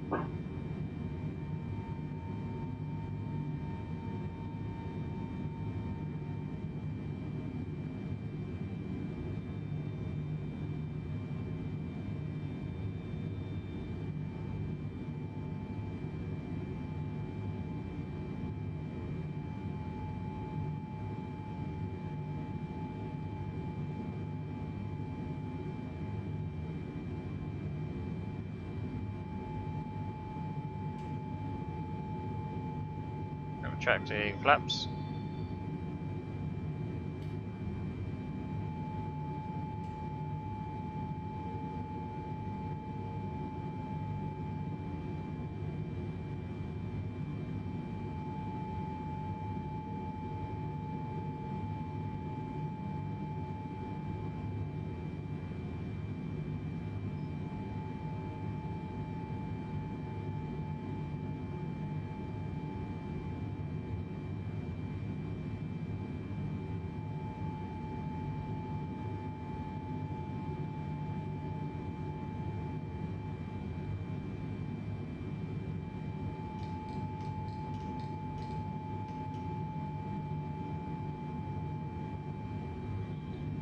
Retracting flaps.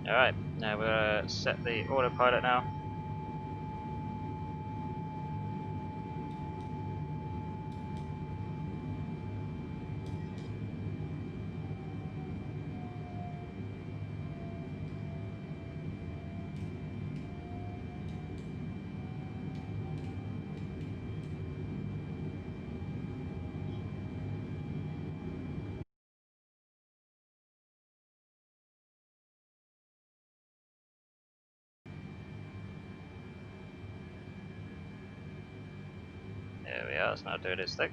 Alright, now we're set the autopilot now. There we are, it's now doing its thing.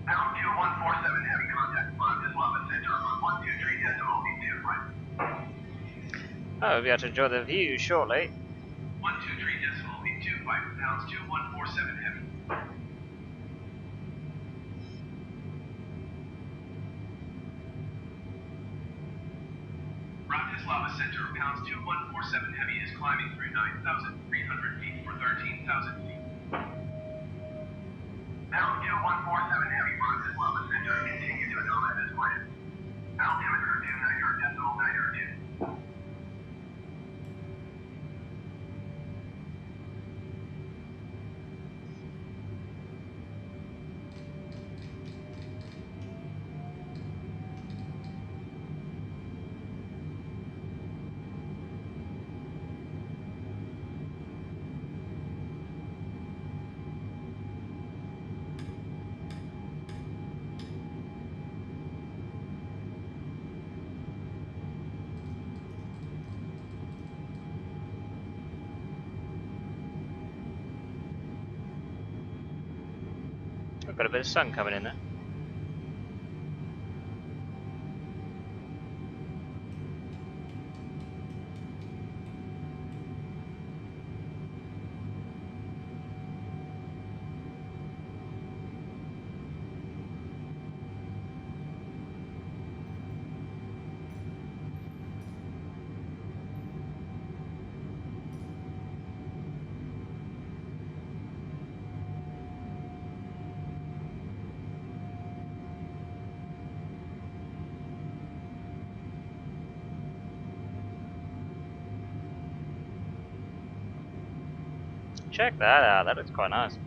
Pound 2147 heavy contact Bratislava center on 123.82 right. Oh, we have to enjoy the view shortly. 123.85 pounds 2147 heavy. Bratislava center pounds 2147 heavy is climbing through 9,300 feet for 13,000 feet. Pound 2147 heavy Bratislava center, continue to arrive as planned. Altimeter 29.9 2. We've got a bit of sun coming in there. Check that out, that looks quite nice.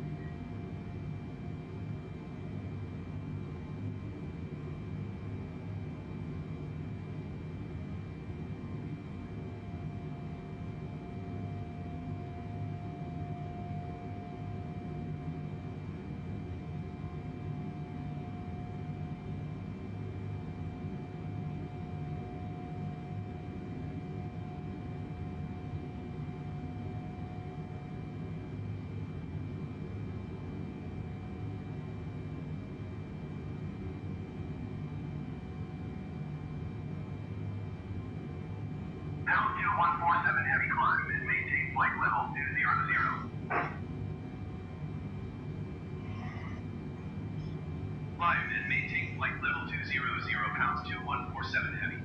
Altitude 147 heavy climb and maintain flight level 200. Climb and maintain flight level 200, pounds 2147 heavy.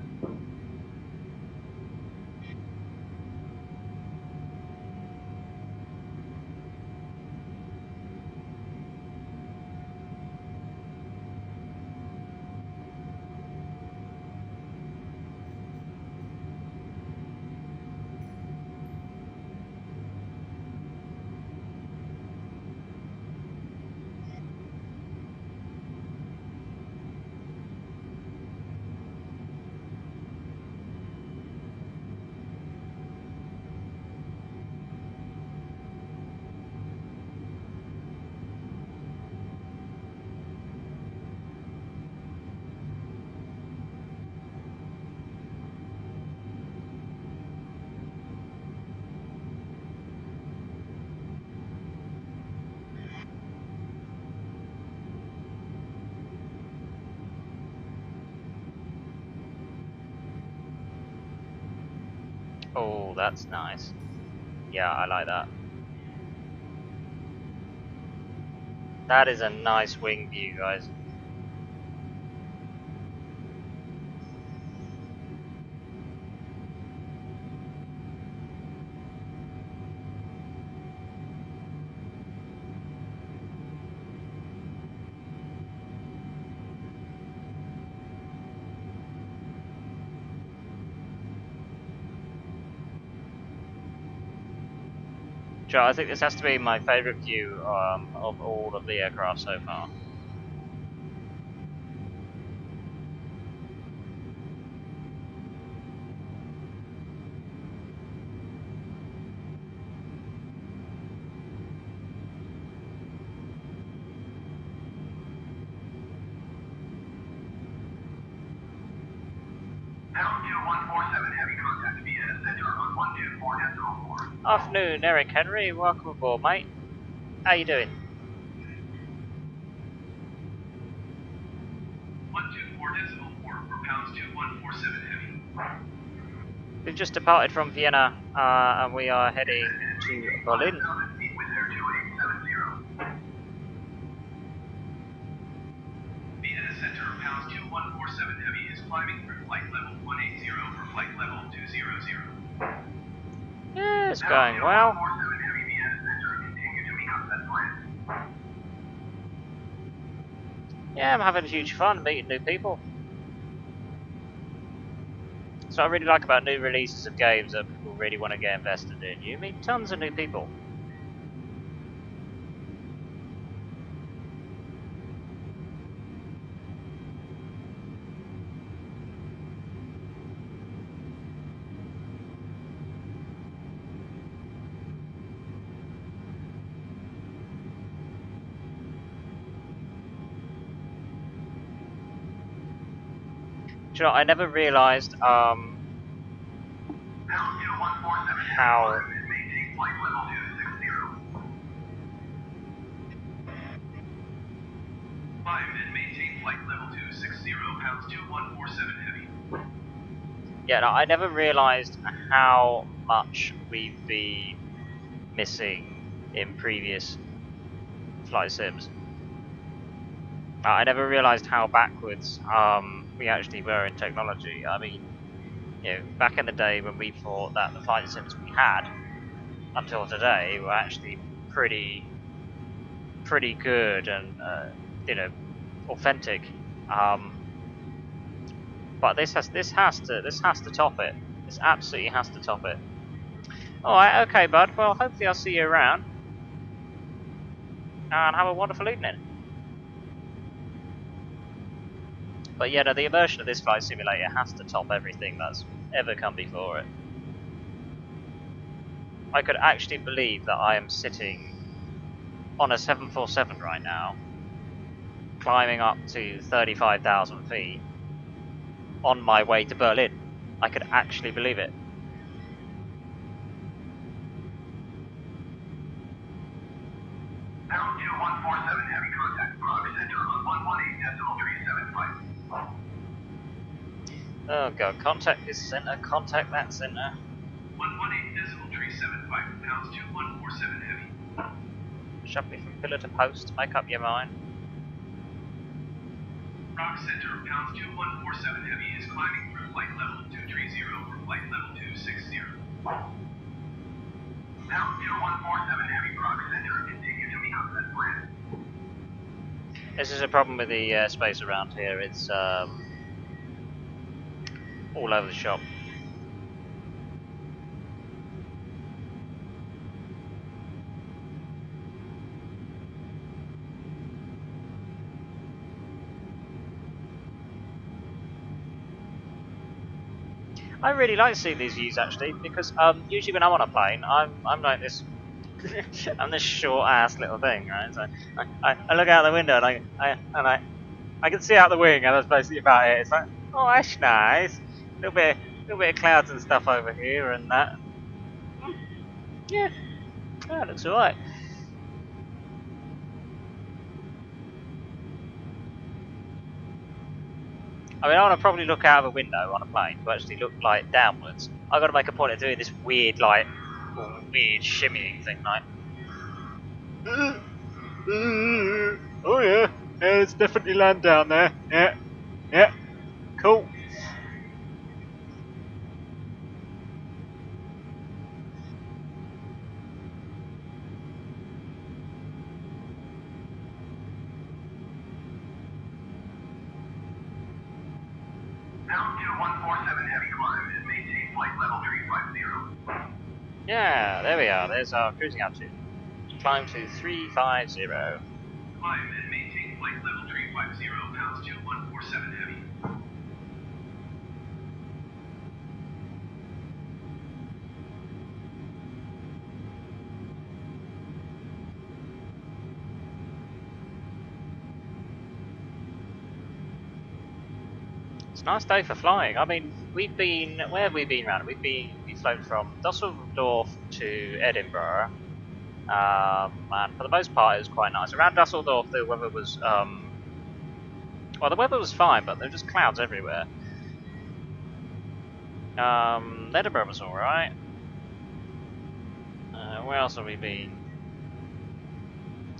Oh, that's nice. Yeah, I like that. That is a nice wing view, guys. Joe, I think this has to be my favourite view of all of the aircraft so far. Altitude 147 heavy contact via center on 124.4. Afternoon, Eric Henry. Welcome aboard, mate. How you doing? 124.4 for pounds 2147 heavy. We've just departed from Vienna, and we are heading to Berlin. 5,000 feet with air 2870. Vienna Center, pounds 2147 heavy is climbing through flight level 180 for flight level 200. Yeah, it's going well. 147 heavy Vienna Center, continue to become set plan. Yeah, I'm having huge fun meeting new people. So I really like about new releases of games that people really want to get invested in. You meet tons of new people. Do you know, I never realised how Climb and maintain flight level 260, pounds 2147 heavy. Yeah, no, I never realised how much we've been missing in previous flight sims. I never realised how backwards we actually were in technology. I mean, you know, back in the day when we thought that the flight sims we had until today were actually pretty good and you know, authentic. But this has to top it. This absolutely has to top it. All right, okay, bud. Well, hopefully I'll see you around, and have a wonderful evening. But yeah, no, the immersion of this flight simulator has to top everything that's ever come before it. I could actually believe that I am sitting on a 747 right now, climbing up to 35,000 feet, on my way to Berlin. I could actually believe it. Pound 2147 heavy contact. Prague Center on 118.375. Oh god, contact this center, contact that center. 118.375, pounds 2147 heavy. Shove me from pillar to post, make up your mind. Prague Center, pounds 2147 heavy is climbing through flight level 230 for flight level 260. Pound 2147 heavy, Prague Center, continue to meet on that plan. This is a problem with the space around here, it's all over the shop. I really like seeing these views actually, because usually when I'm on a plane, I'm like this, I'm this short ass little thing, right? So I look out the window and I can see out the wing, and that's basically about it. It's like, oh, that's nice. A little bit of clouds and stuff over here and that. Yeah, that looks alright. I mean, I want to probably look out of a window on a plane to actually look like downwards. I've got to make a point of doing this weird, like, weird shimmying thing, like. Oh yeah, it's definitely land down there. Yeah, cool. Pound 2147 heavy climb and maintain flight level 350. Yeah, there we are. There's our cruising altitude. Climb to 350. Climb and maintain flight level 350, pounds 2147 heavy. It's a nice day for flying. I mean, where have we been around? We've flown from Dusseldorf to Edinburgh, and for the most part it was quite nice. Around Dusseldorf the weather was, well, the weather was fine, but there were just clouds everywhere. Edinburgh was alright. Where else have we been?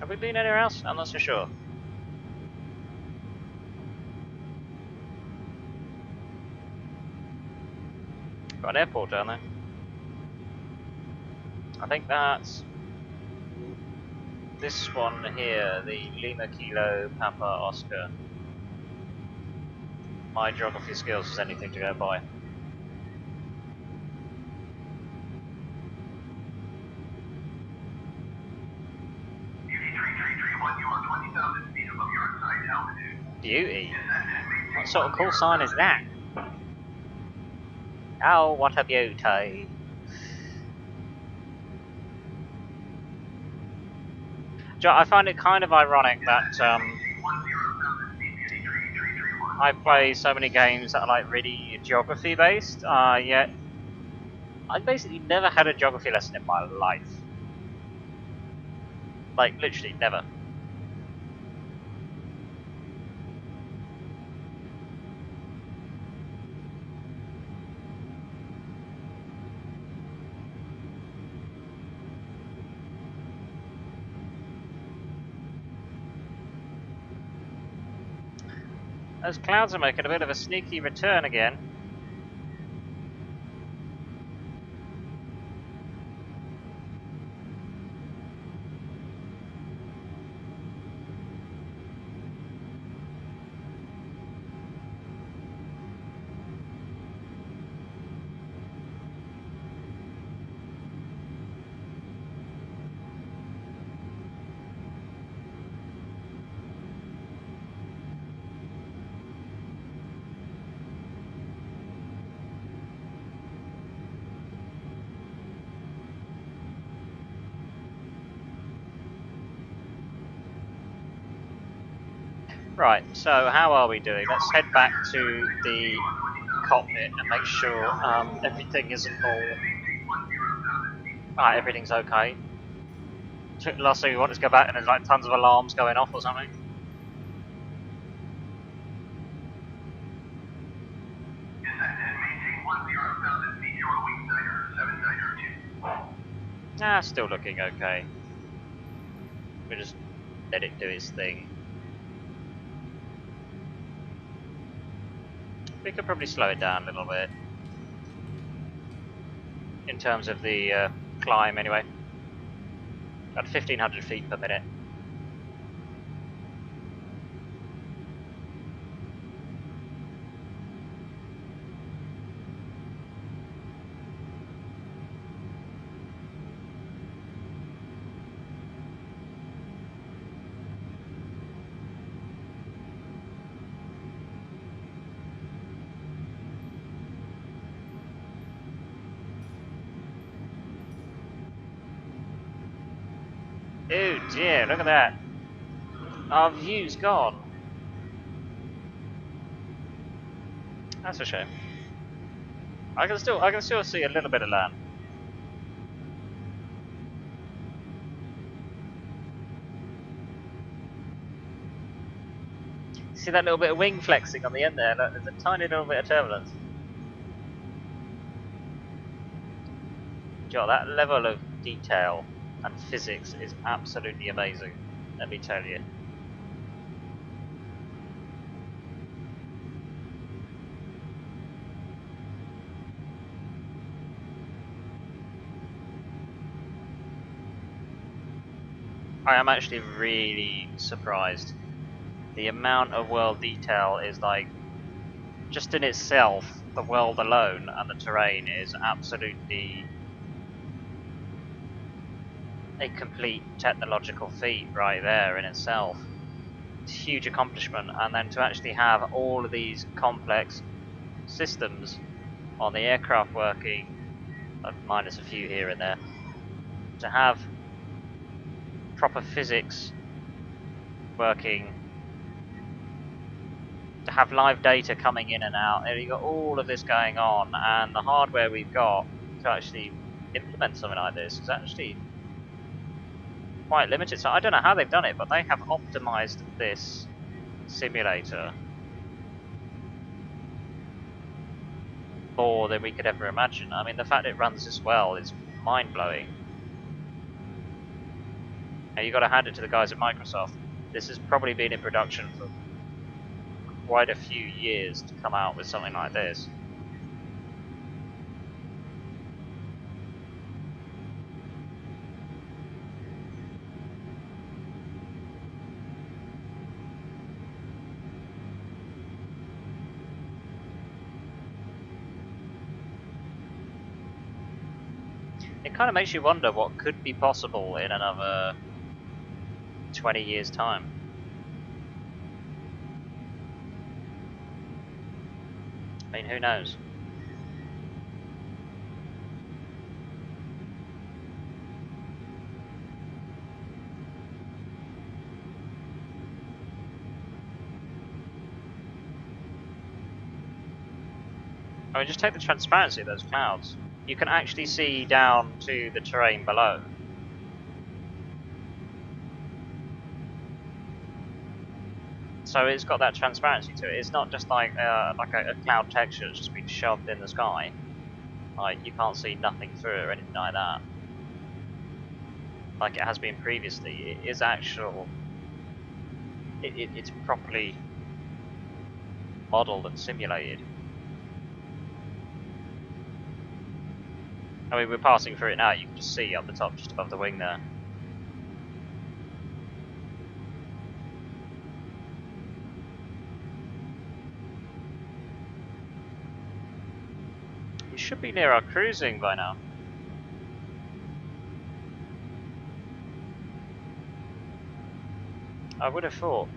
Have we been anywhere else? I'm not so sure. Got an airport down there. I think that's this one here, the Lima Kilo Papa Oscar. My geography skills is anything to go by. You are 20,000 feet above your assigned altitude. Beauty. What sort of call sign is that? Oh, what a beauty. I find it kind of ironic that I play so many games that are like really geography based, yet I basically never had a geography lesson in my life. Like, literally never. Those clouds are making a bit of a sneaky return again. Right, so how are we doing? Let's head back to the cockpit and make sure everything isn't all... Right, everything's okay. Last thing we want is to go back and there's like tons of alarms going off or something. Nah, still looking okay. We just let it do its thing. We could probably slow it down a little bit. In terms of the climb anyway. At 1500 feet per minute. Oh dear, look at that. Our view's gone. That's a shame. I can still see a little bit of land. See that little bit of wing flexing on the end there? Look, there's a tiny little bit of turbulence. Joe, that level of detail and physics is absolutely amazing, let me tell you. I am actually really surprised. The amount of world detail is like, just in itself, the world alone and the terrain is absolutely a complete technological feat right there in itself. It's a huge accomplishment, and then to actually have all of these complex systems on the aircraft working, minus a few here and there, to have proper physics working, to have live data coming in and out, and you've got all of this going on, and the hardware we've got to actually implement something like this is actually quite limited. So I don't know how they've done it, but they have optimized this simulator more than we could ever imagine. I mean, the fact it runs this well is mind-blowing. Now, you've got to hand it to the guys at Microsoft. This has probably been in production for quite a few years to come out with something like this. It kind of makes you wonder what could be possible in another 20 years' time. I mean, who knows? I mean, just take the transparency of those clouds. You can actually see down to the terrain below. So it's got that transparency to it. It's not just like a cloud texture that's just been shoved in the sky. Like, you can't see nothing through it or anything like that. Like it has been previously. It is actual. It's properly modelled and simulated. I mean, we're passing through it now, you can just see up the top, just above the wing there. We should be near our cruising by now. I would have thought.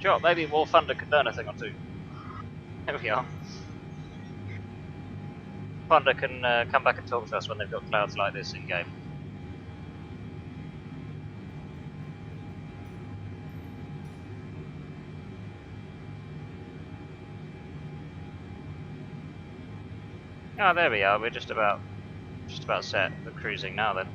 Sure, maybe War Thunder could learn a thing or two. There we are. Thunder can come back and talk to us when they've got clouds like this in game. Oh, there we are. We're just about set for cruising now then.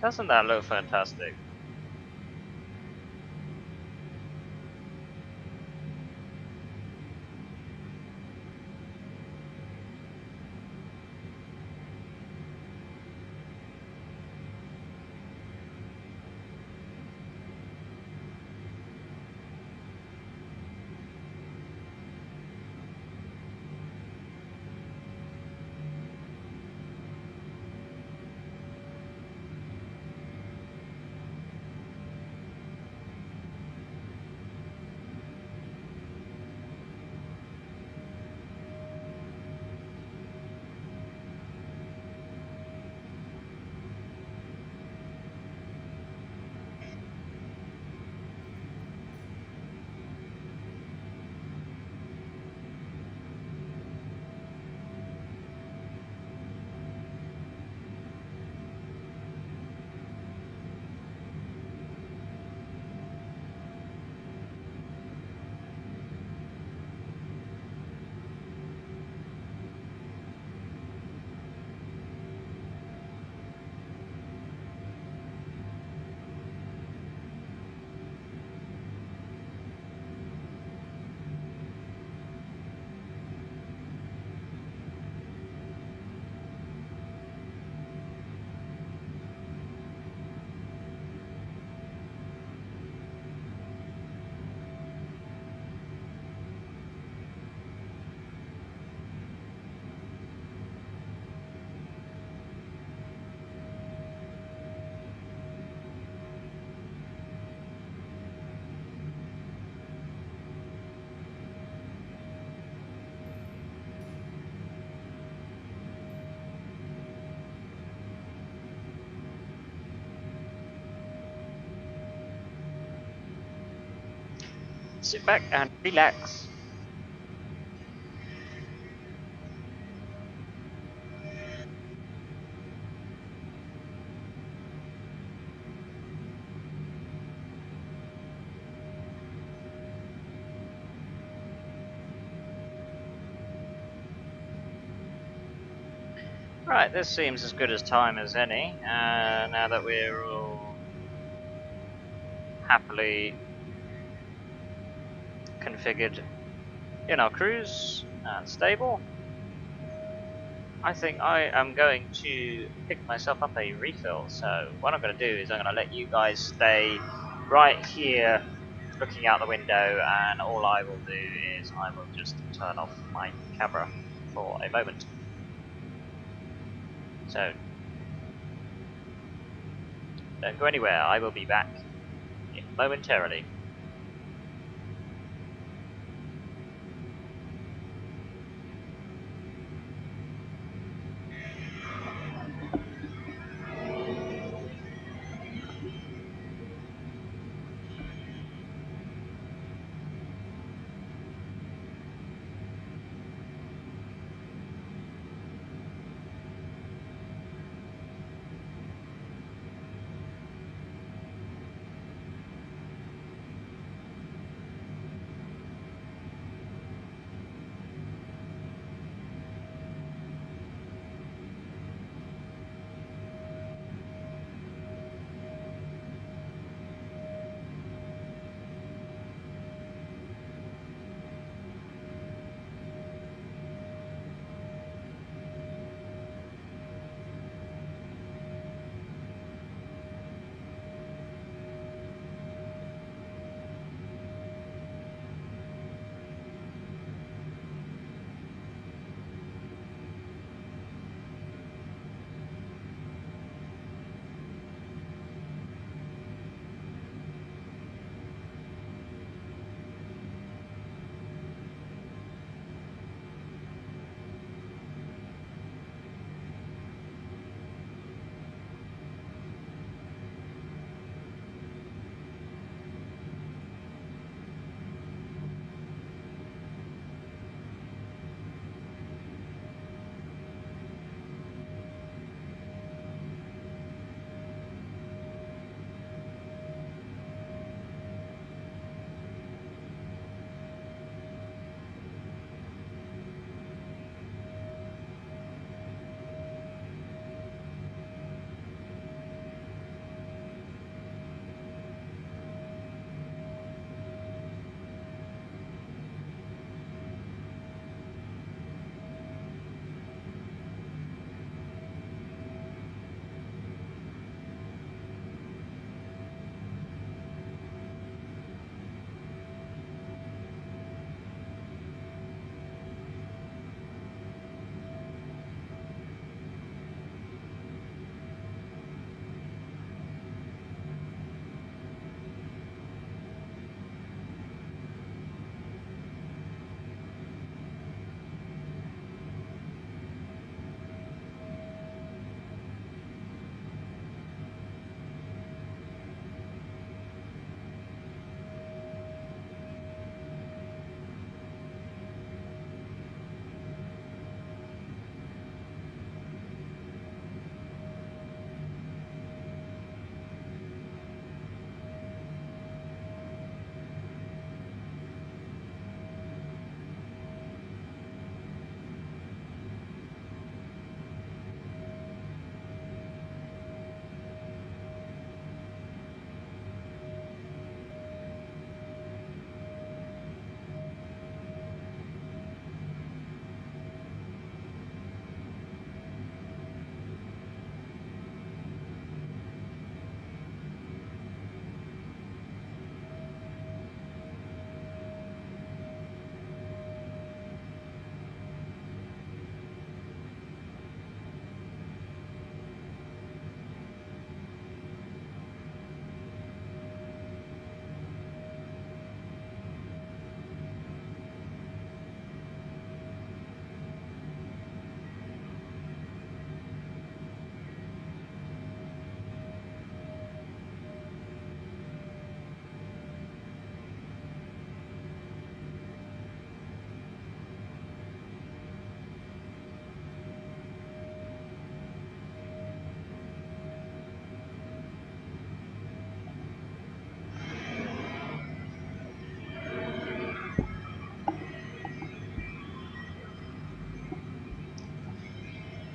Doesn't that look fantastic? Sit back and relax. Right, this seems as good as time as any, now that we're all happily configured in our cruise and stable. I think I am going to pick myself up a refill, so what I'm going to do is I'm going to let you guys stay right here looking out the window, and all I will do is I will just turn off my camera for a moment. So, don't go anywhere, I will be back momentarily.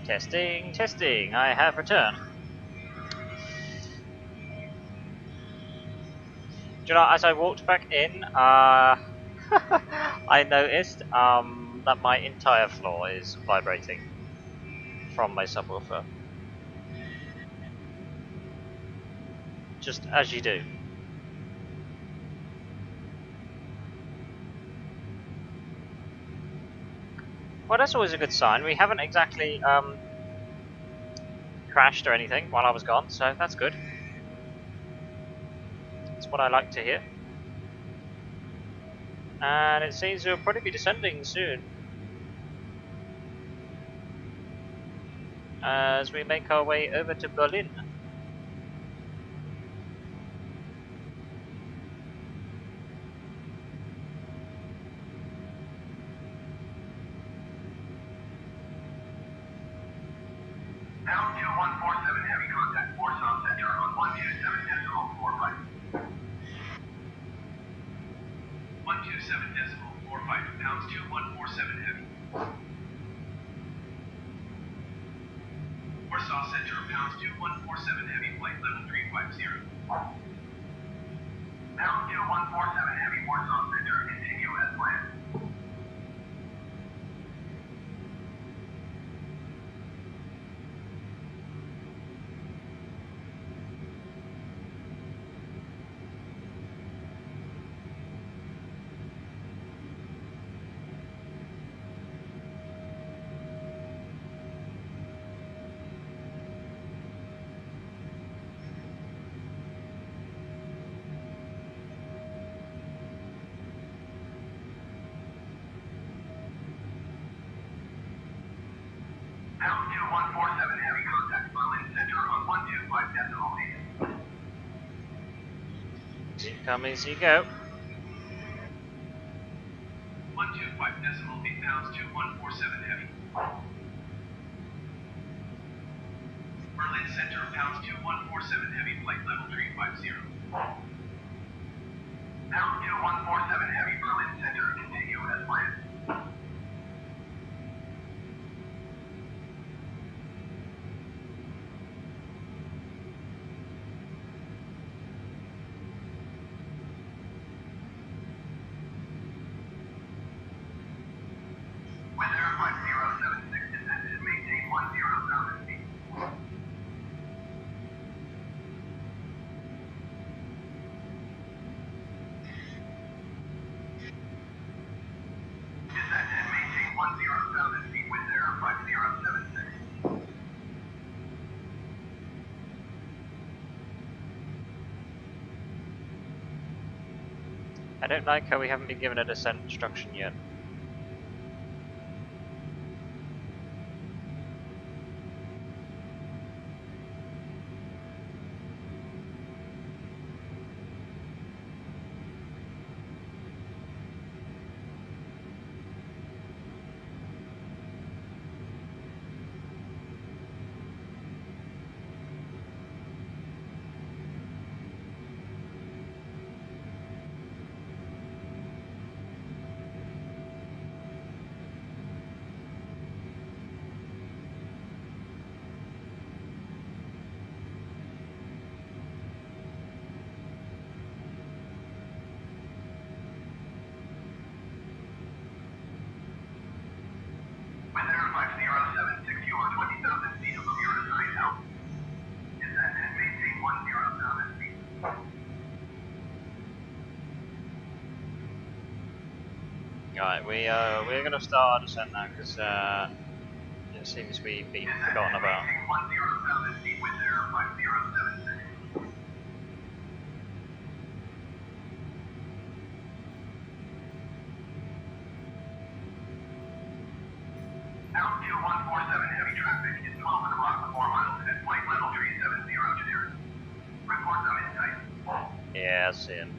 Testing, testing, I have returned. Do you know, as I walked back in, I noticed that my entire floor is vibrating from my subwoofer. Just as you do. Well, that's always a good sign. We haven't exactly crashed or anything while I was gone, so that's good. That's what I like to hear. And it seems we'll probably be descending soon, as we make our way over to Berlin. Down 2147 heavy contact, Warsaw Center on 127.45. 127.45, pounds 2147 heavy. Warsaw Center, pounds 2147 heavy, flight level 350. Pound 2147 heavy, Warsaw Center, continue as planned. Pound 2147 heavy contact, Berlin Center on 125.8. Come easy, go. 125.8, pounds 2147 heavy. Berlin Center, pounds 2147 heavy, flight level 350. Pound 2147 heavy, Berlin Center, continue as planned. With Air 5076 descended, maintain 10,000 feet. Descend and maintain 10,000 feet with Air 5076. I don't like how we haven't been given a descent instruction yet. With Air 5076, you are 20,000 feet above your assigned altitude. Descend and maintain 10,000 feet. Right, we're gonna start our descent now because it seems we've been forgotten about. Maintain 10,000 feet with Air 5076. Pound 2147 heavy traffic is 12 o'clock, 4 miles at flight level 370 generic. Reports of insight. Yeah, I see him.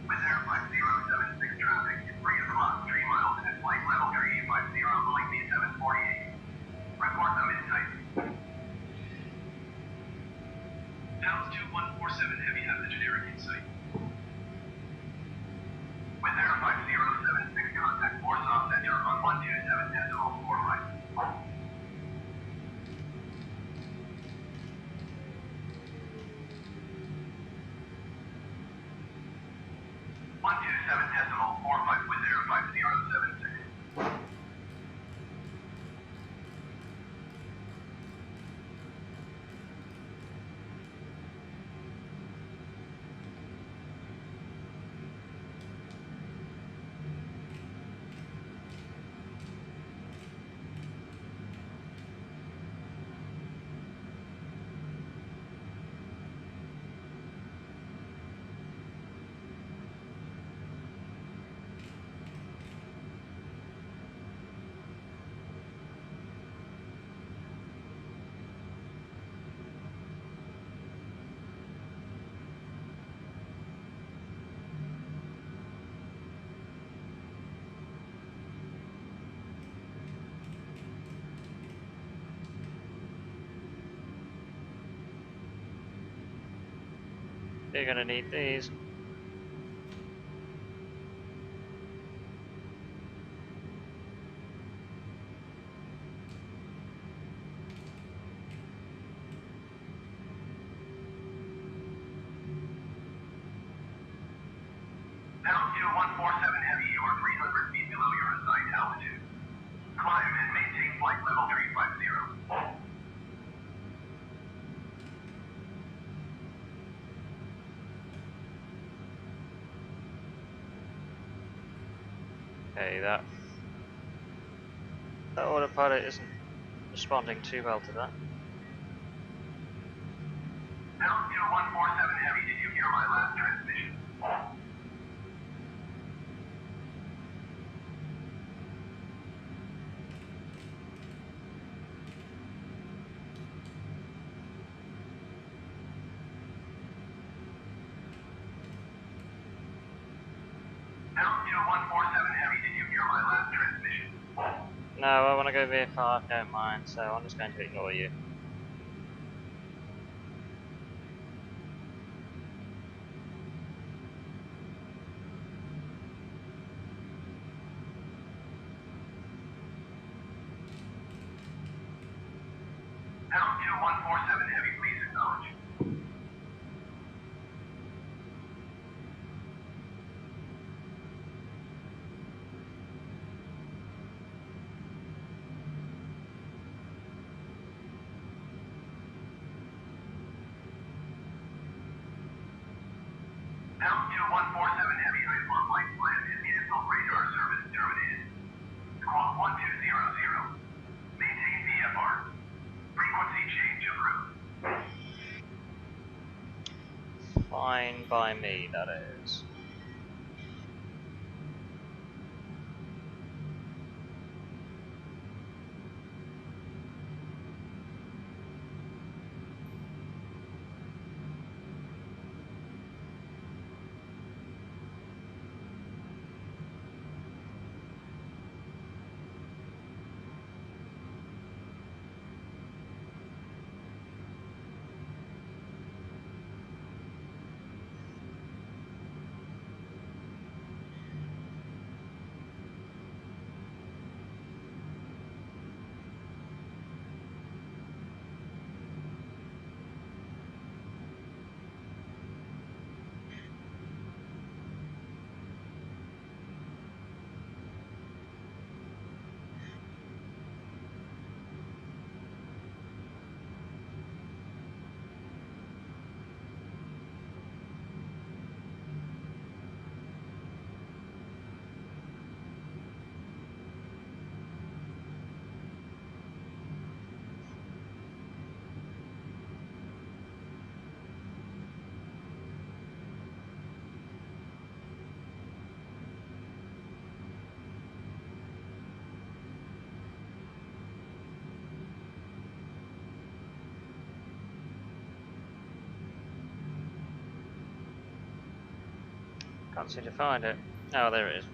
With Air 5076 traffic is 3 o'clock, 3 miles at flight level 350 going B748. Reports of insight. Pounds 2147 heavy has the generic insight. With Air 5076 contact Warsaw Center on 127.45. 127.45 You're gonna need these. Altitude 147 Heavy, you are 300 feet below your assigned altitude. Climb and maintain flight level 350. Okay, that autopilot isn't responding too well to that. Altitude 147 Heavy, did you hear my last transmission? Altitude 147 Heavy, did you hear my last transmission? No, I want to go VFR, don't mind, so I'm just going to ignore you. Altitude 147 Heavy, please acknowledge. Altitude 147 Heavy, I inform flight plan and vehicle radar service terminated. Squawk 1200. Maintain VFR. Frequency change approved. Fine by me, that is. Can't seem to find it. Oh, there it is.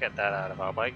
get that out of our way.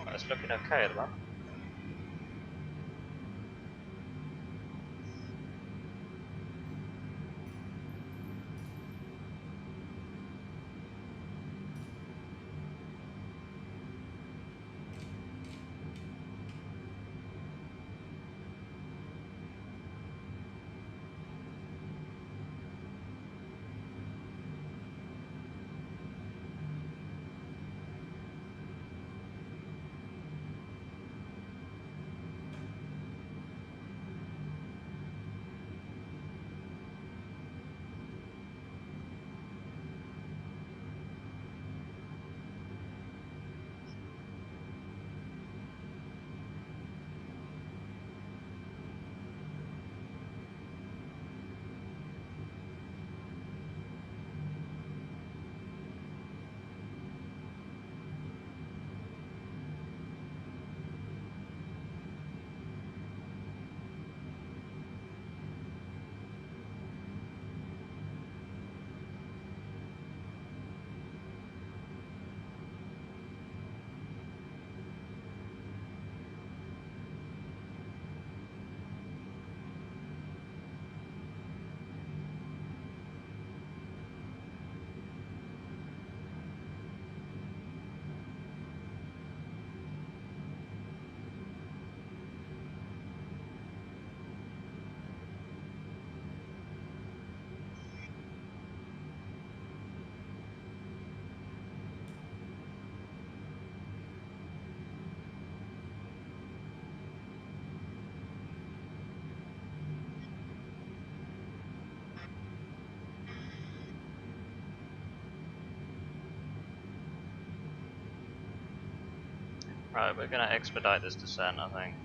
Oh, it's looking okay at the moment. Right, we're going to expedite this descent, I think.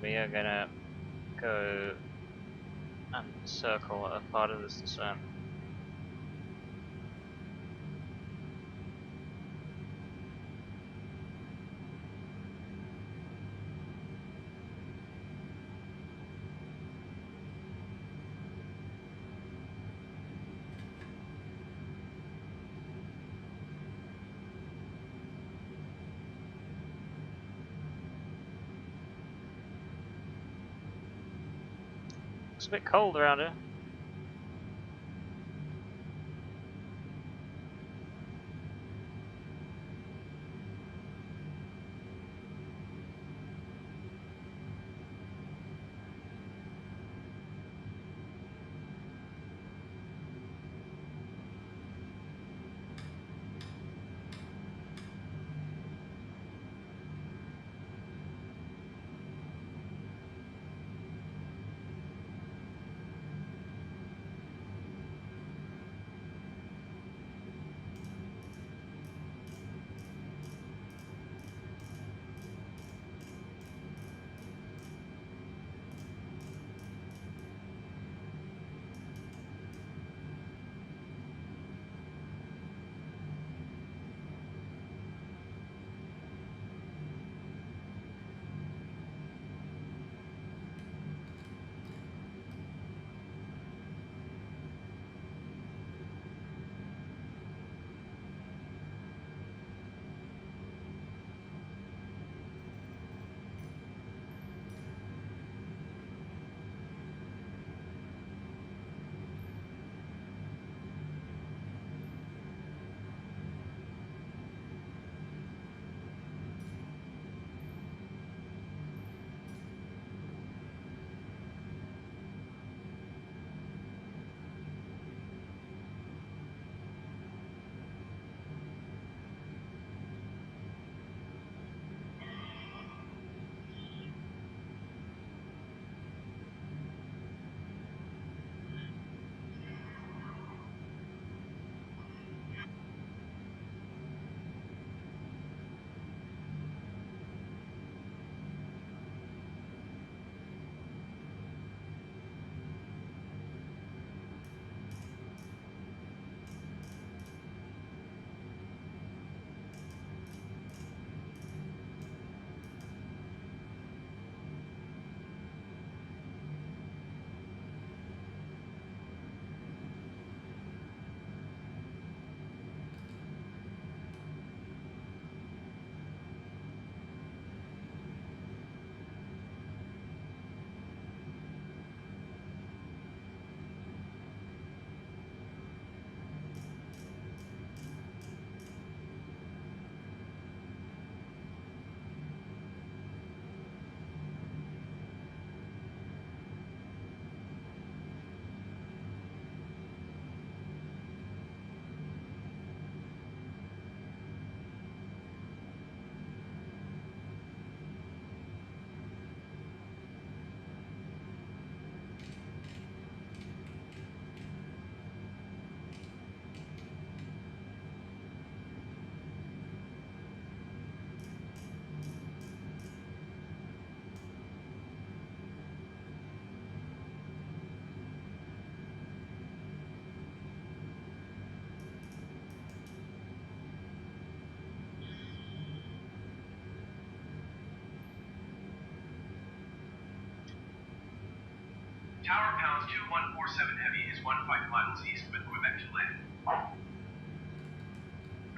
We are gonna go and circle a part of this descent. It's a bit cold around here. Tower pounds 2147 heavy is 15 miles east with Quebec to land.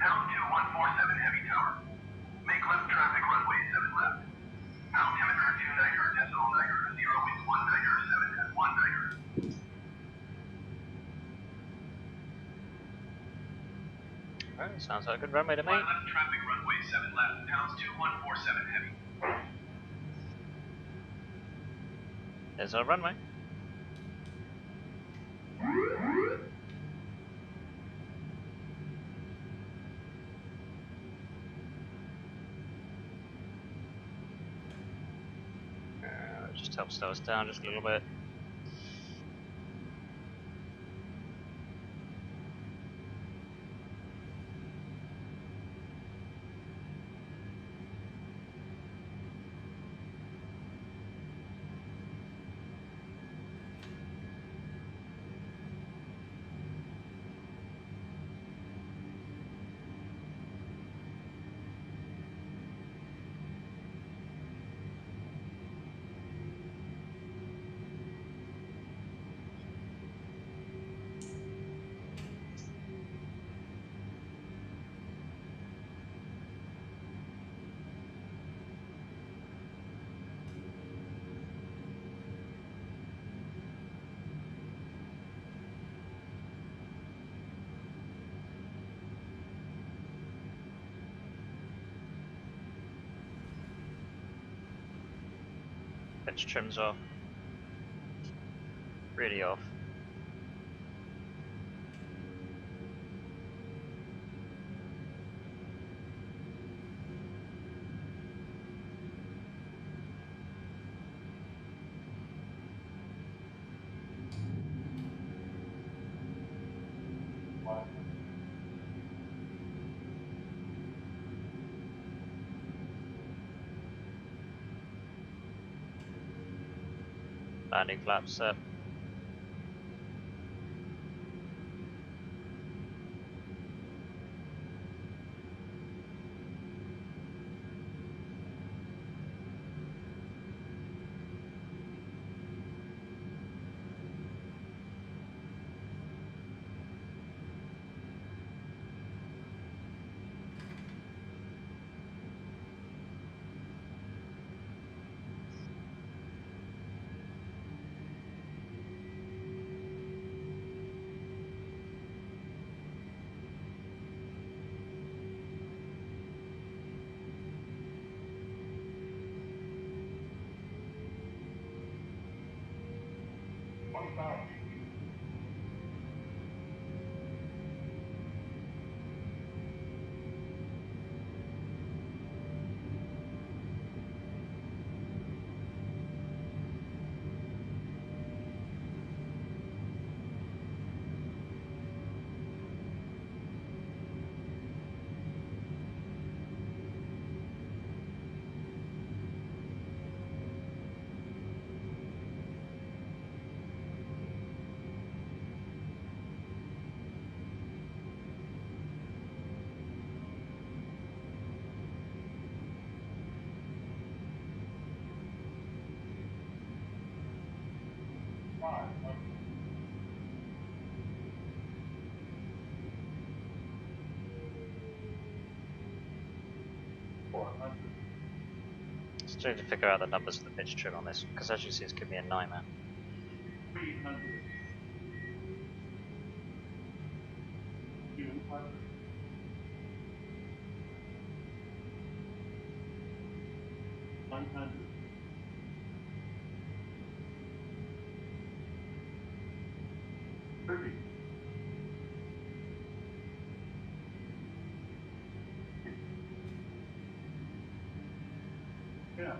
Pound 2147 heavy tower. Make left traffic runway 7 left. Altimeter 2 Niger, decimal Niger, 0 wings 1 Niger, 7 at 1 Niger. Alright, sounds like a good runway to me. One left traffic runway 7 left, pounds 2147 heavy. There's our runway. Just help slow us down just a little bit. Pitch trim's off. Really off. Landing flaps set. Just trying to figure out the numbers of the pitch trim on this, because as you see, it's giving me a nightmare. 300. 200. 100. 30. Yeah.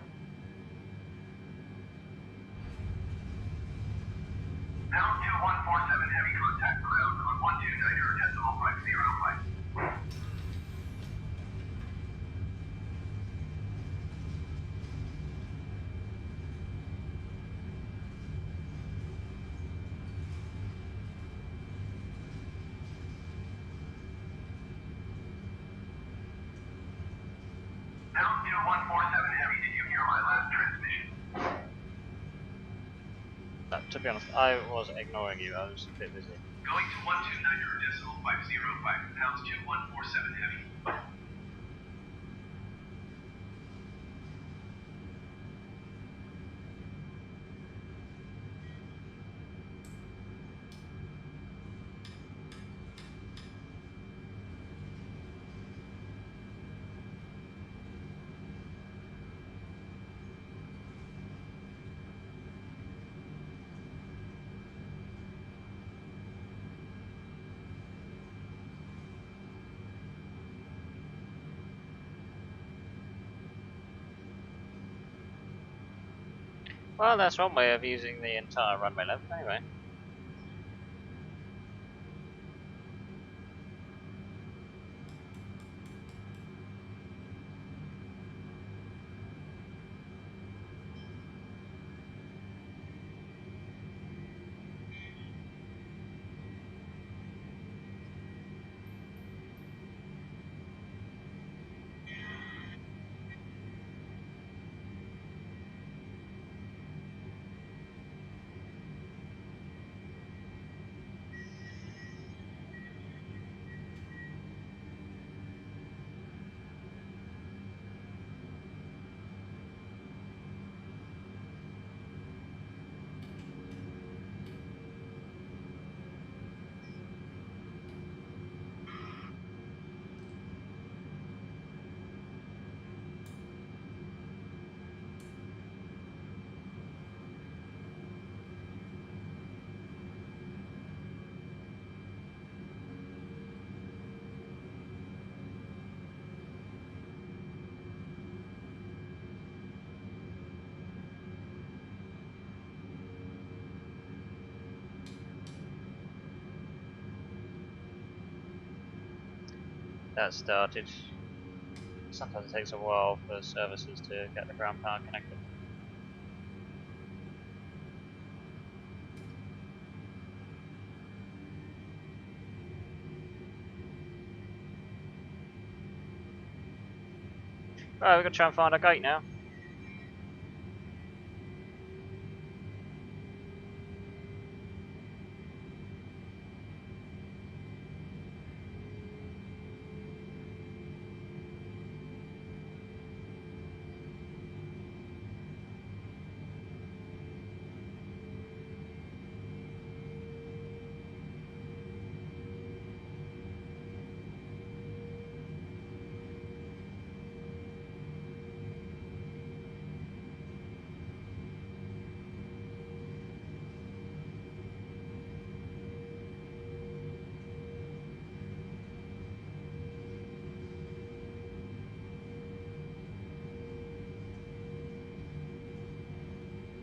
Pound 2147 heavy contact ground on 129.505. Pound 2147 heavy, did you hear my last transmission? To be honest, I was ignoring you, I was a bit busy. Going to 129.505, pounds 2147 heavy. Well, that's one way of using the entire runway length, anyway. that started. Sometimes it takes a while for services to get the ground power connected. Right, we're gonna try and find a gate now.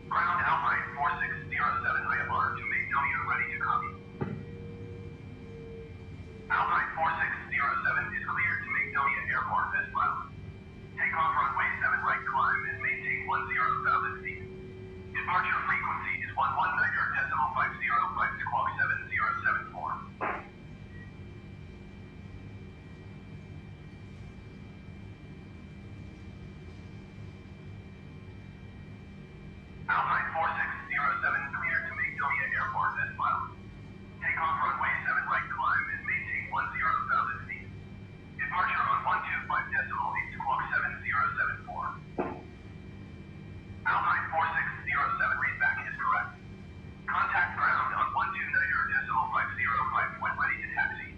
Ground Alpine 4607 IFR to Magnolia, ready to copy. Alpine 4607 is cleared to Magnolia Airport as well. Takeoff runway 7 right climb and maintain 10,000 feet. Departure frequency is 119.50 squawk 7074. Alpine 4607 cleared to Magnolia Airport as well. Takeoff runway 7 right climb and maintain 10,000 feet. Departure on 125.8 squawk 7074. Alpine 4607 readback is correct. Contact ground on 129.505 when ready to taxi.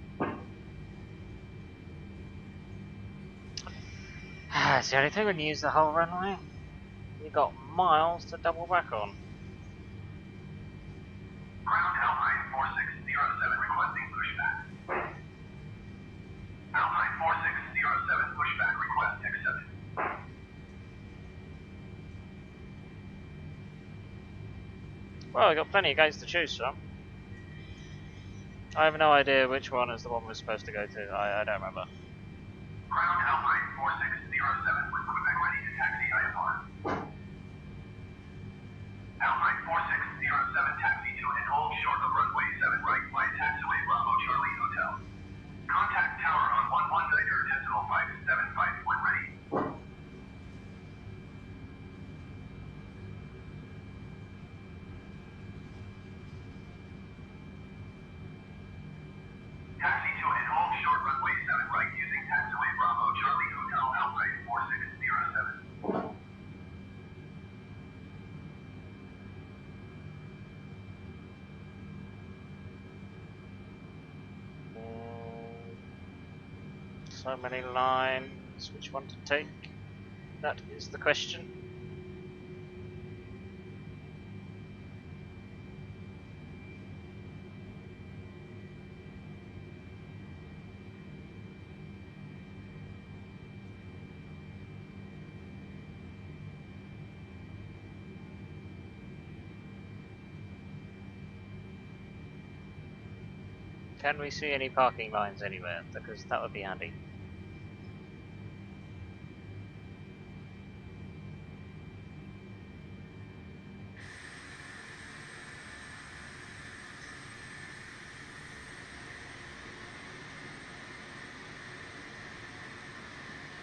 It's the only thing when you use the whole runway. You've got miles to double back on. Ground Alpine 4607 requesting pushback. Alpine 4607 pushback request accepted. Well, we've got plenty of gates to choose from. I have no idea which one is the one we're supposed to go to. I don't remember. Ground Alpine 4607 with Quebec ready to taxi IFR. Alpine 4607 taxi to and hold short of runway 7 right by taxiway Bravo Charlie Hotel. Contact tower on 119.575 when ready. Taxi to and hold short runway 7 right using taxiway Bravo Charlie Hotel Alpine 4607. So many lines. Which one to take? That is the question. Can we see any parking lines anywhere? Because that would be handy.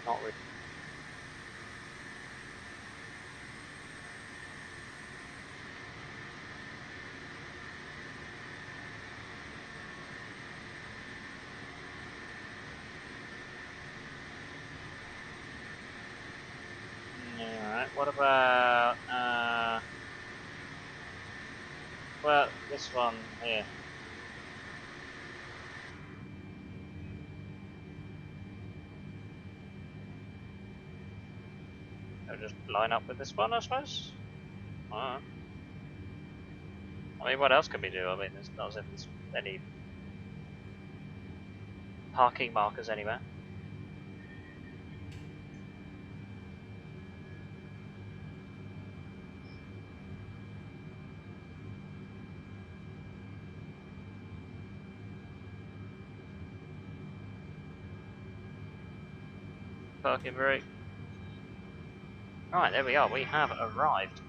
Not really. Alright, what about, well, this one here. I'll just line up with this one, I suppose. Alright. I mean, what else can we do? I mean, there's not as if there's any parking markers anywhere. parking brake. Right, there we are. We have arrived.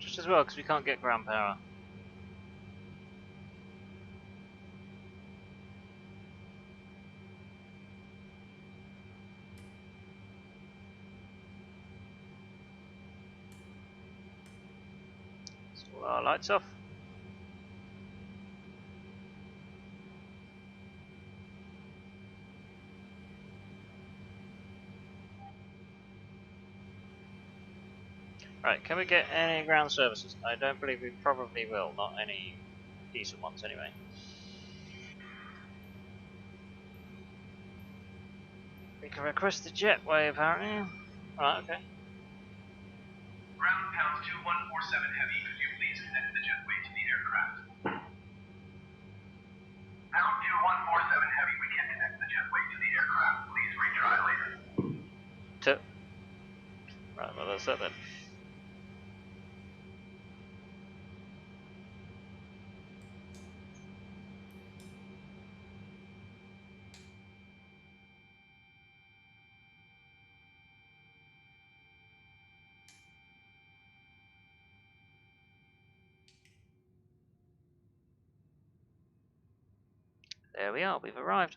Just as well, because we can't get ground power. So all our lights off. Right, can we get any ground services? I don't believe we probably will, not any decent ones anyway. We can request the jetway apparently. Right, okay. Ground pound 2147 heavy, could you please connect the jetway to the aircraft? Pound 2147 heavy, we can't connect the jetway to the aircraft. Please retry later. Right, well that's that then. There we are, we've arrived.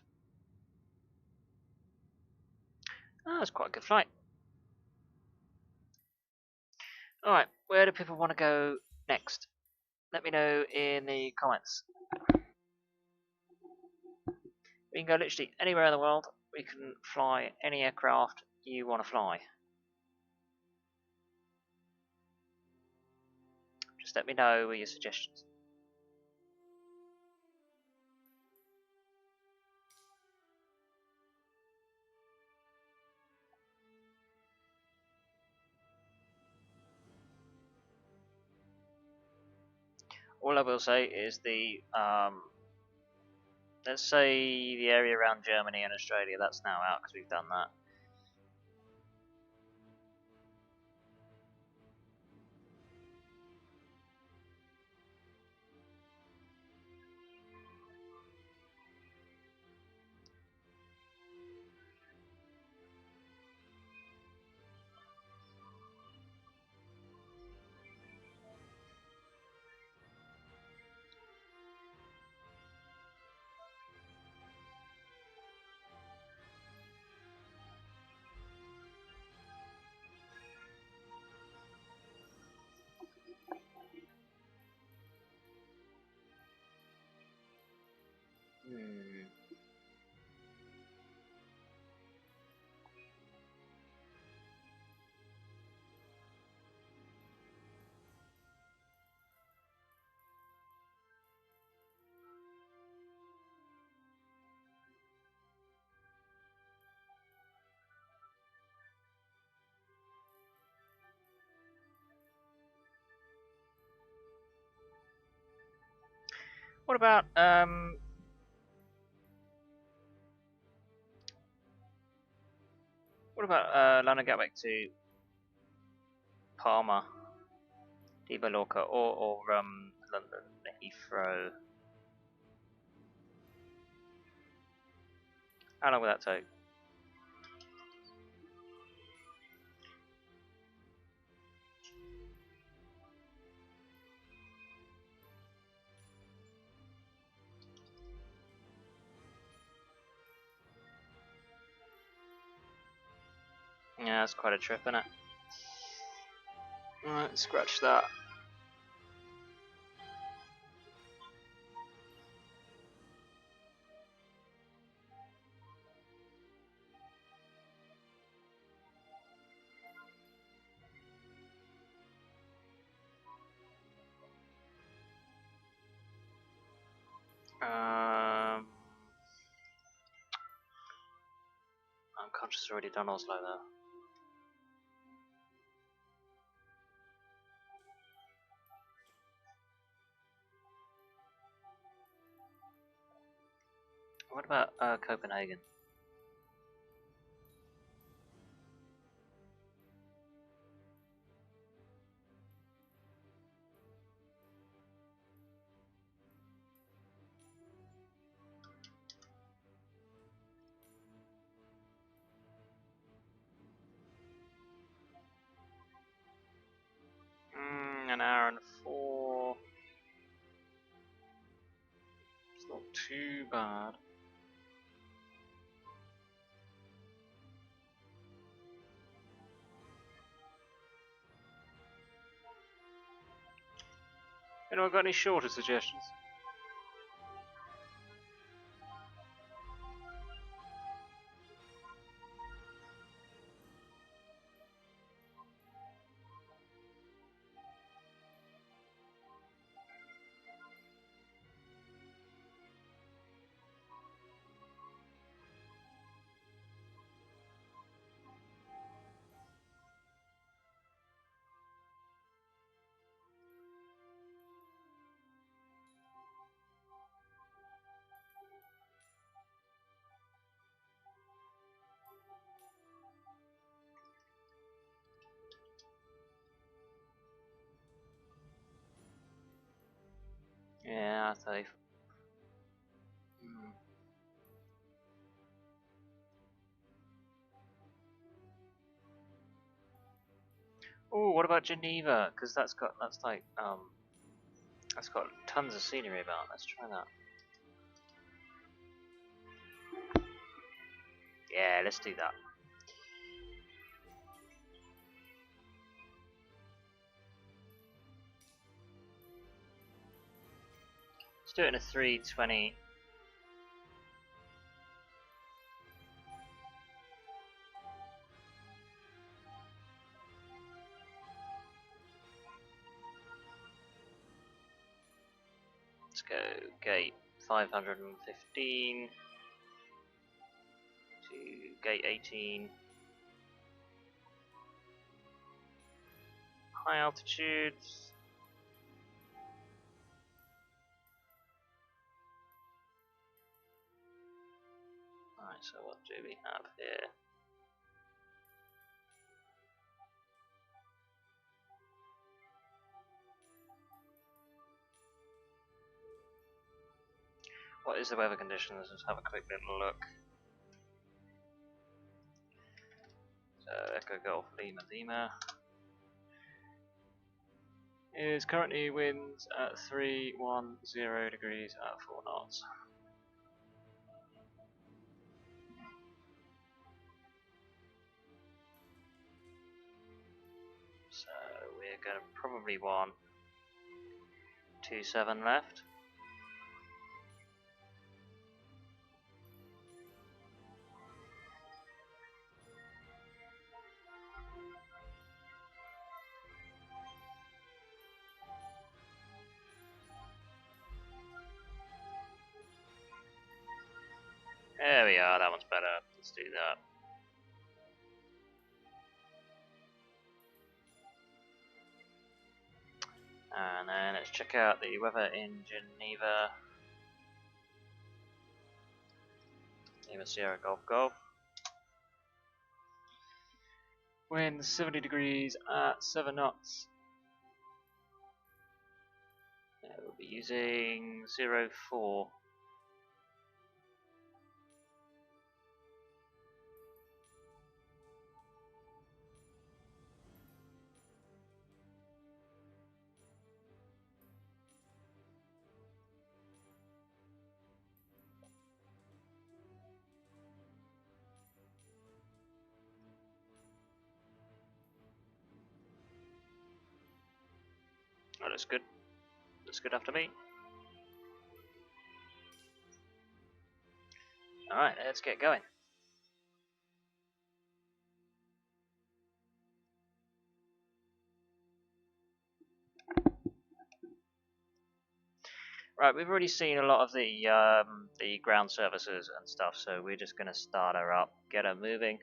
Oh, that's quite a good flight. Alright, where do people want to go next? Let me know in the comments. We can go literally anywhere in the world. We can fly any aircraft you want to fly. Just let me know with your suggestions. All I will say is the let's say the area around Germany and Australia, that's now out because we've done that. What about London Gatwick to Palma, Di Mallorca, or London Heathrow? How long will that take? Yeah, that's quite a trip, isn't it? Alright, scratch that. I'm conscious I've already done Oslo there. What about Copenhagen? An hour and 4. It's not too bad. Anyone got any shorter suggestions? Yeah, 30. Oh, what about Geneva? Because that's got tons of scenery about. Let's try that. Yeah, let's do that. Let's do it in a 320. Let's go gate 515 to gate 18. High altitudes. Alright, so what do we have here? What is the weather conditions? Let's have a quick little look. So Echo Golf Lima Lima is currently winds at 310 degrees at 4 knots. So we're going to probably want 27 left. There we are, that one's better. Let's do that. And then let's check out the weather in Geneva. Lima Sierra Golf Golf. Wind 70 degrees at 7 knots. We'll be using 04. That looks good. Looks good after me. Alright, let's get going. Right, we've already seen a lot of the ground services and stuff, so we're just going to start her up, get her moving.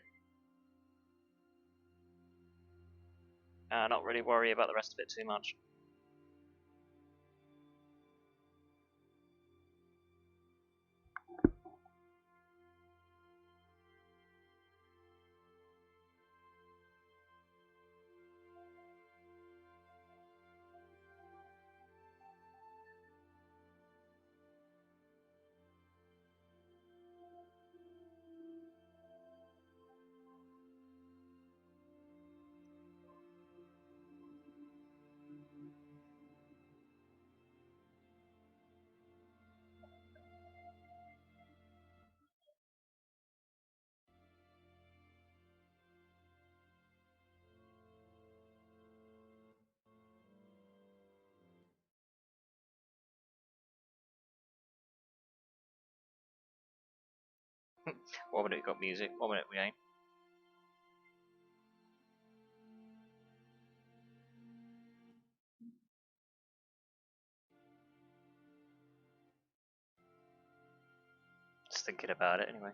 Not really worry about the rest of it too much. One minute we got music, 1 minute we ain't. Just thinking about it anyway.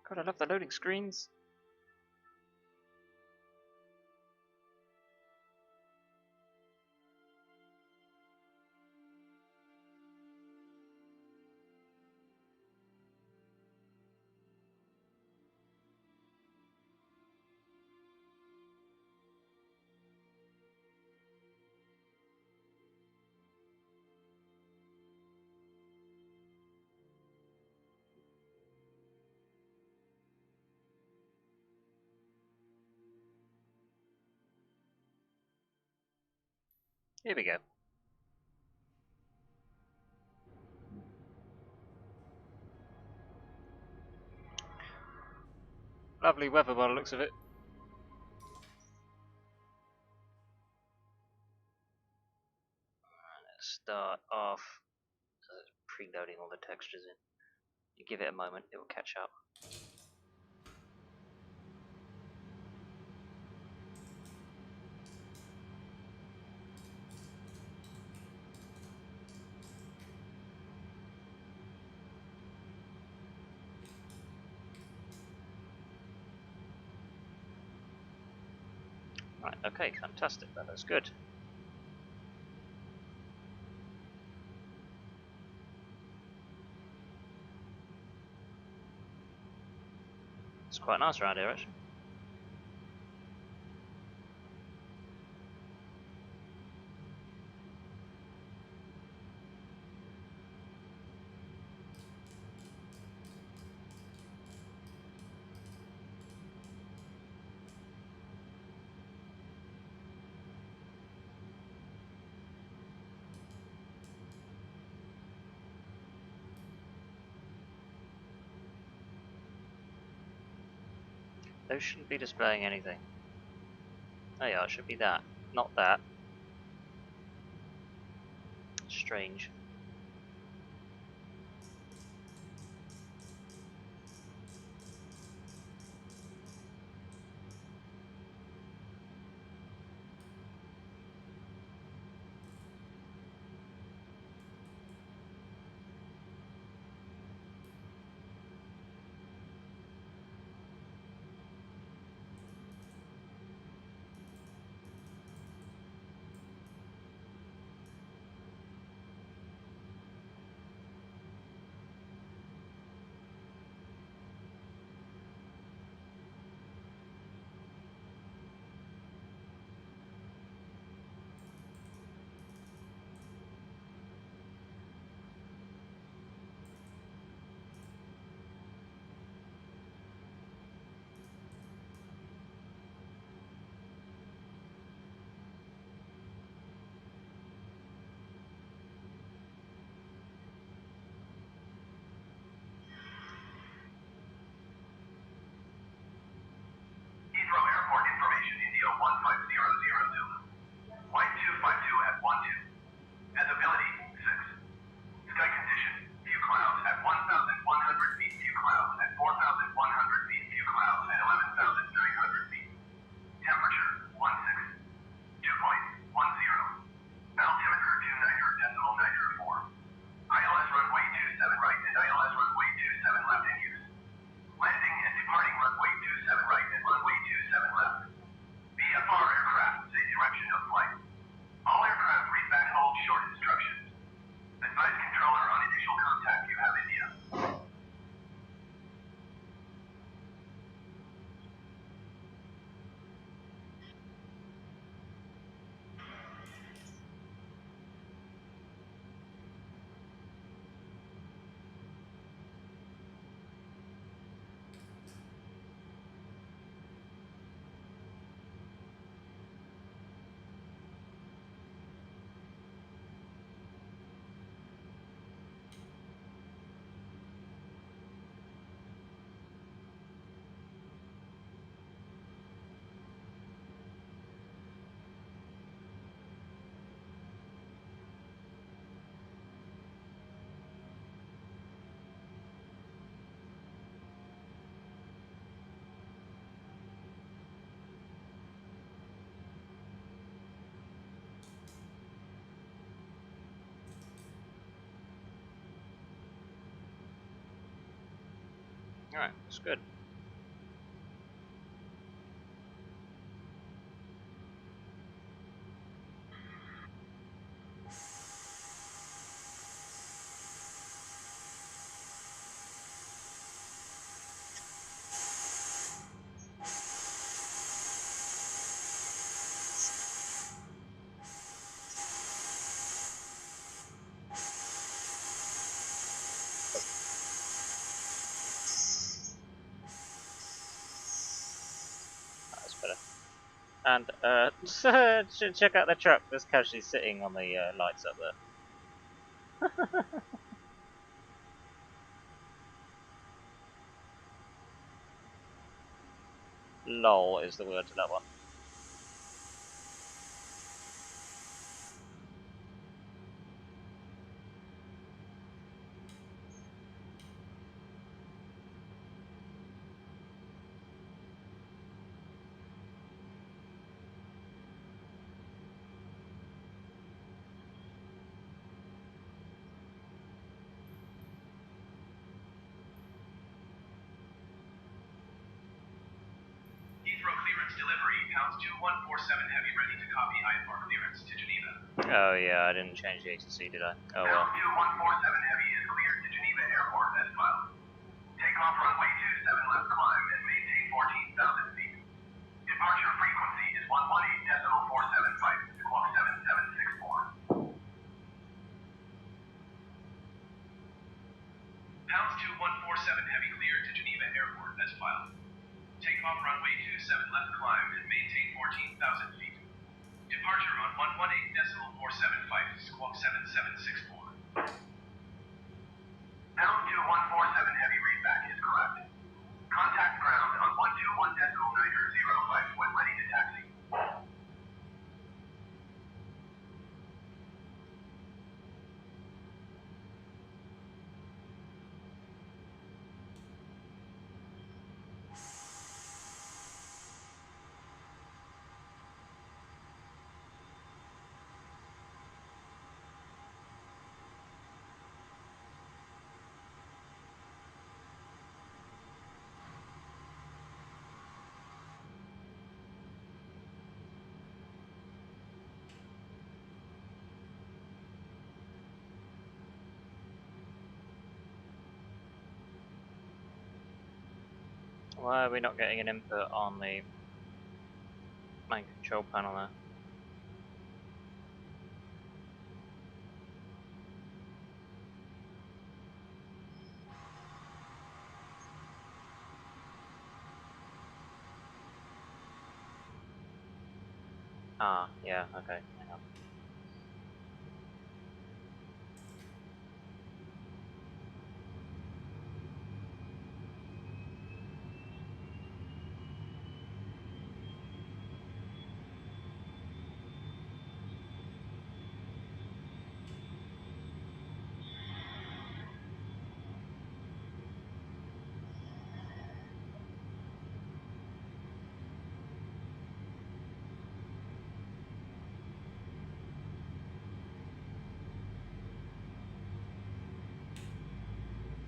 God, I love the loading screens. Here we go. Lovely weather by the looks of it. Let's start off preloading all the textures in. You give it a moment, it will catch up. Right, okay, fantastic, that looks good. It's quite nice around here actually. Those shouldn't be displaying anything. Oh yeah, it should be that, not that. Strange. Alright, that's good. That's better. And check out the truck that's casually sitting on the lights up there. Lol is the word to that one. Heathrow clearance delivery, pounds 2147 heavy ready to copy IFR clearance to Geneva. Oh yeah, I didn't change the ATC, did I? Oh well. Pounds 2147 heavy is cleared to Geneva Airport as filed. Take off runway 27 left climb and maintain 14,000 feet. Departure frequency is 118.475 squawk 7764. Pounds 2147 heavy cleared to Geneva Airport as filed. Take off runway 27 left climb and maintain 14,000 feet. Departure on 118.475 squawk 7764. Pound 2147 heavy readback is correct. Contact ground on 121.905 when ready to taxi. Why are we not getting an input on the main control panel there? Ah, yeah, okay. Hang on.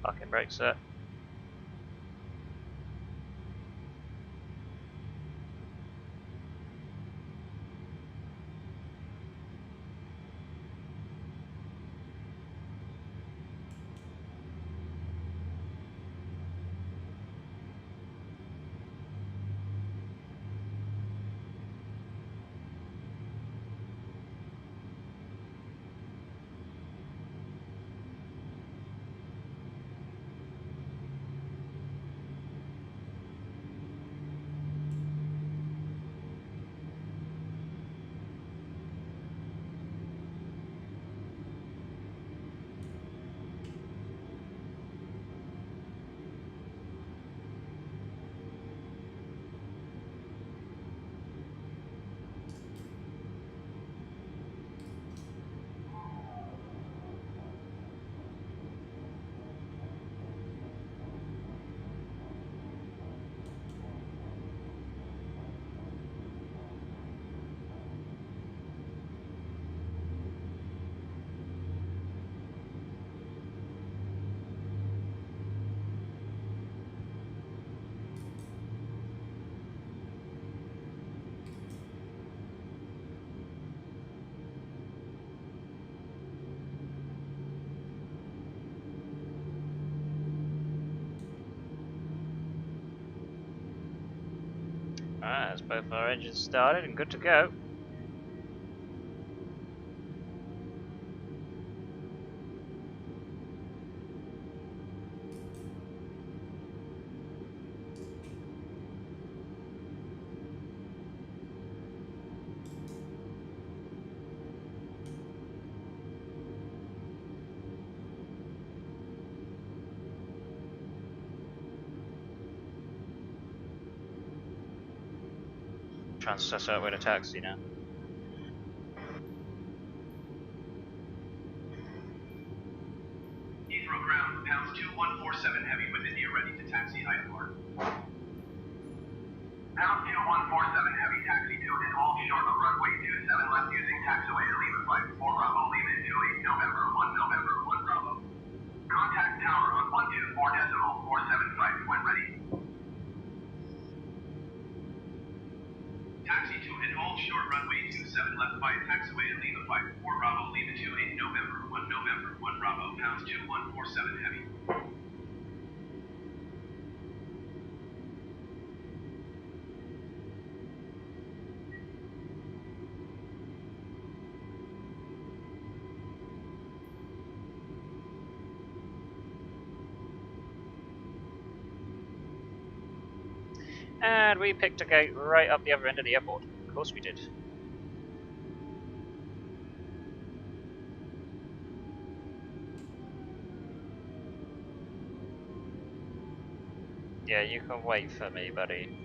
Parking brake set. That's both our engines started and good to go. Trying to suss out where to taxi now. Heathrow ground, pounds 2147 heavy with India ready to taxi Hyde Park. Pound 2147 heavy, taxi to and hold short of runway 27 left using taxiway to Lima Flight 4 Bravo, Lima 28 November, 1 November, 1 Bravo. Contact tower on 124.475 when ready. Taxi to and hold short runway 27 left by taxiway to Lima Flight 4 Bravo, Lima 28 November, 1 November, 1 Bravo, pounds 2147 heavy. And we picked a gate right up the other end of the airport. Of course we did. Yeah, you can wait for me, buddy.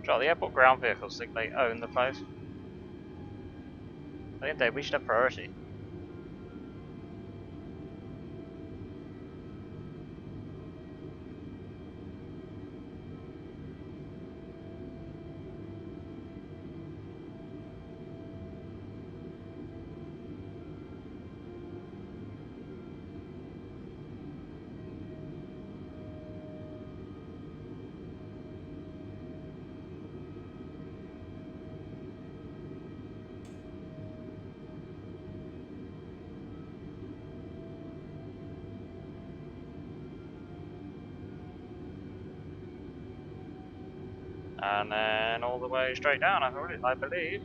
Drop the airport ground vehicles, think they own the place. I think we should have priority. And then all the way straight down, I believe.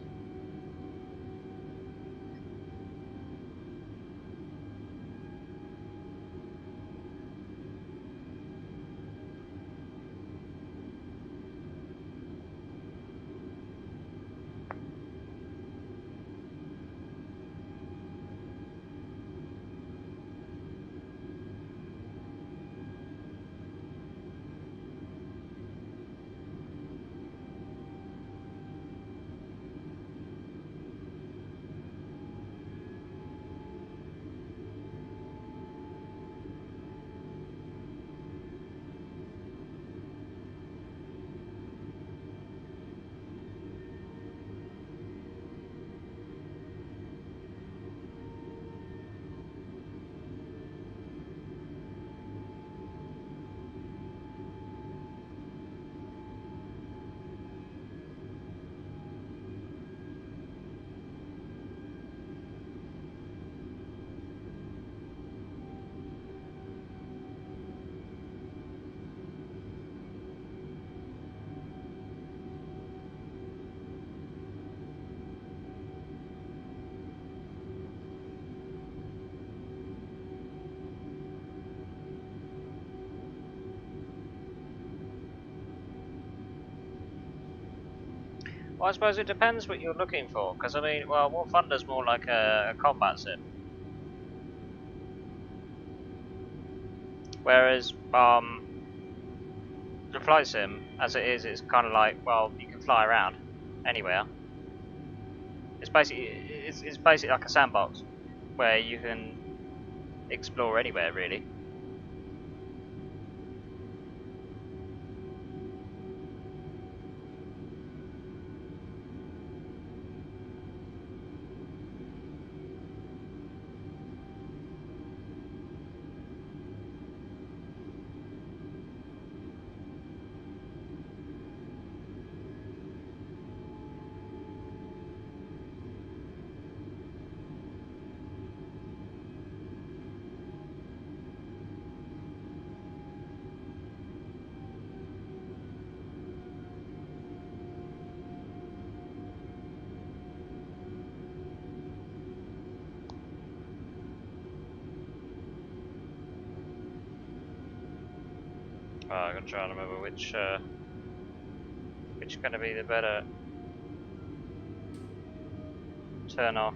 Well, I suppose it depends what you're looking for, because I mean, well, War Thunder's more like a combat sim. Whereas, the flight sim, as it is, it's kind of like, well, you can fly around anywhere. It's basically like a sandbox, where you can explore anywhere, really. Oh, I'm gonna try and remember which going to be the better turn off.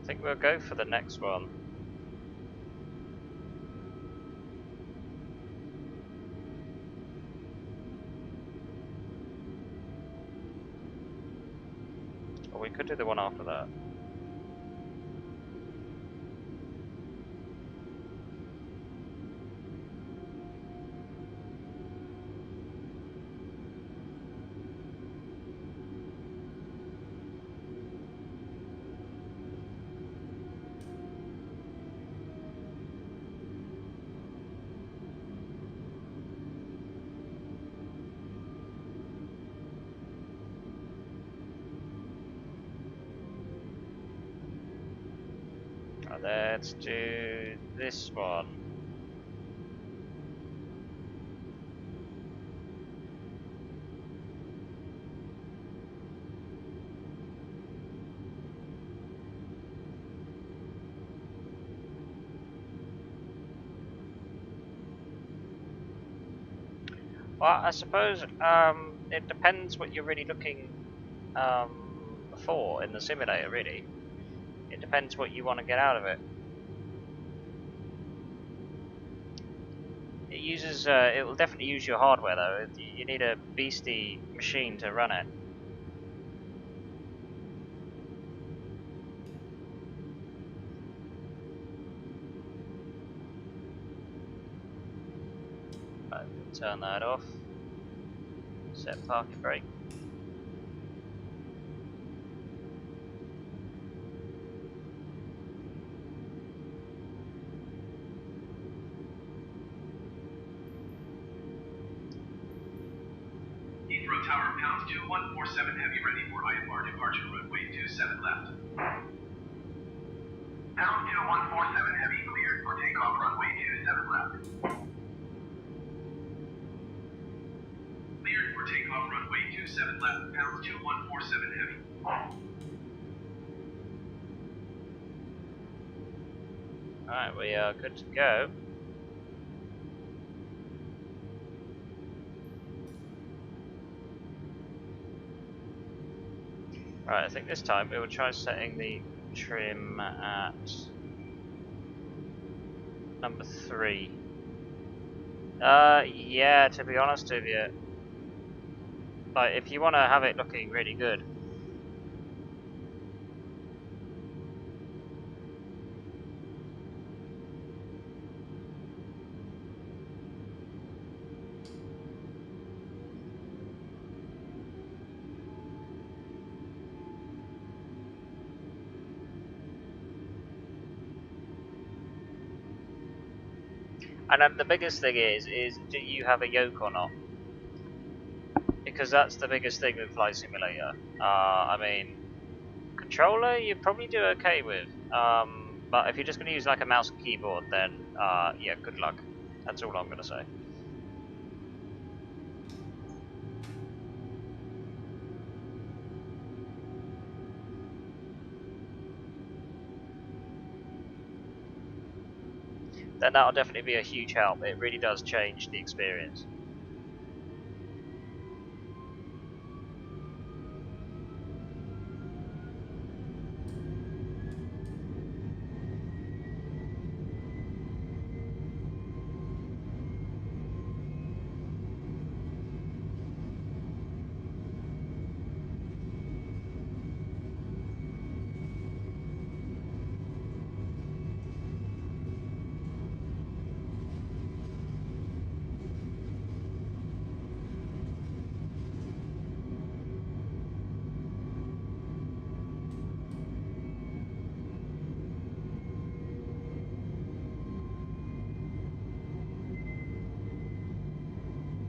I think we'll go for the next one. Or we could do the one after that. Let's do this one. Well, I suppose it depends what you're really looking for in the simulator, really. It depends what you want to get out of it. It uses, it will definitely use your hardware though. You need a beastie machine to run it. Right, turn that off. Set parking brake. Heathrow Tower, pounds 2147 heavy, ready for IFR departure, runway 27 left. Pound 2147 heavy, cleared for takeoff, runway 27 left. Cleared for takeoff, runway 27 left, pounds 2147 heavy. Alright, we are good to go. Right, I think this time we will try setting the trim at number 3. Yeah, to be honest with you, like if you want to have it looking really good, and the biggest thing is do you have a yoke or not? Because that's the biggest thing with Flight Simulator. I mean, controller you probably do okay with, but if you're just going to use like a mouse and keyboard, then yeah, good luck. That's all I'm going to say. Then that'll definitely be a huge help. It really does change the experience.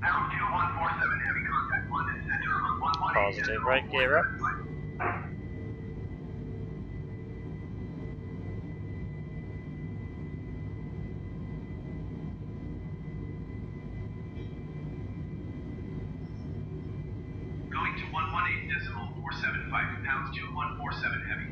Pound 2147 heavy, contact London Center on 118. Positive, right gear up. Going to 118.475, pounds 2147 heavy.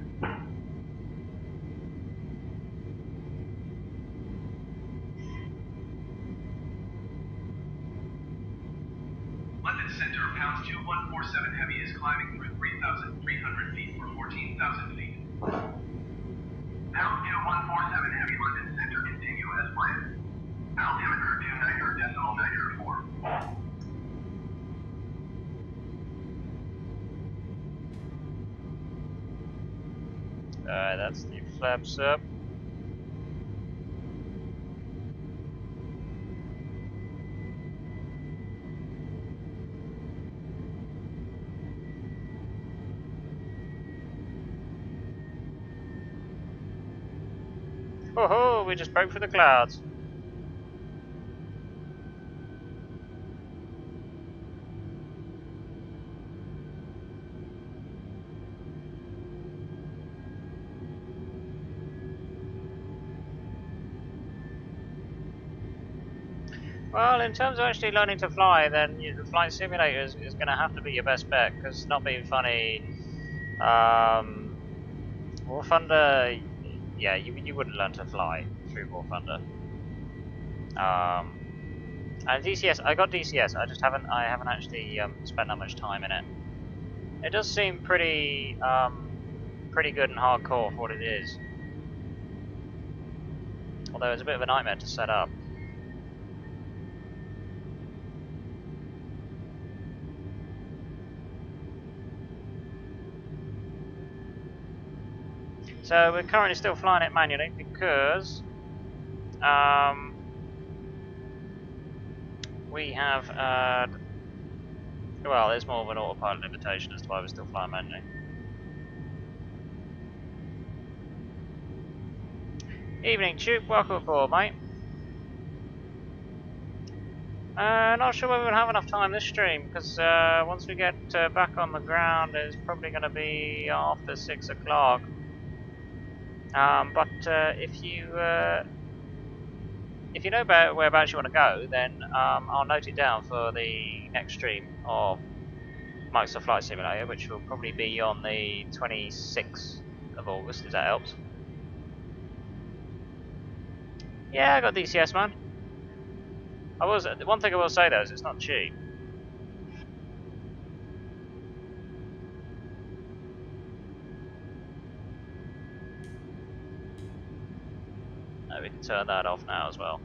center, pounds 2147 heavy is climbing through 3,300 feet for 14,000 feet. Pound 2147 heavy, London center, continue as planned. Altimeter 2 4. Alright, that's the flaps up. Oh ho, we just broke through the clouds. Well, in terms of actually learning to fly, then the Flight Simulator is going to have to be your best bet, because not being funny, War Thunder, yeah, you wouldn't learn to fly through War Thunder. And DCS, I got DCS, I haven't actually spent that much time in it. It does seem pretty good and hardcore for what it is. Although it's a bit of a nightmare to set up. So we're currently still flying it manually because we have well, there's more of an autopilot limitation as to why we're still flying manually. Evening, Tube. Welcome aboard, mate. Not sure whether we'll have enough time this stream because once we get back on the ground, it's probably going to be after 6 o'clock. But if you know about whereabouts you want to go, then I'll note it down for the next stream of Microsoft Flight Simulator, which will probably be on the 26th of August, if that helps. Yeah, I got DCS, man. One thing I will say though is it's not cheap. We can turn that off now as well.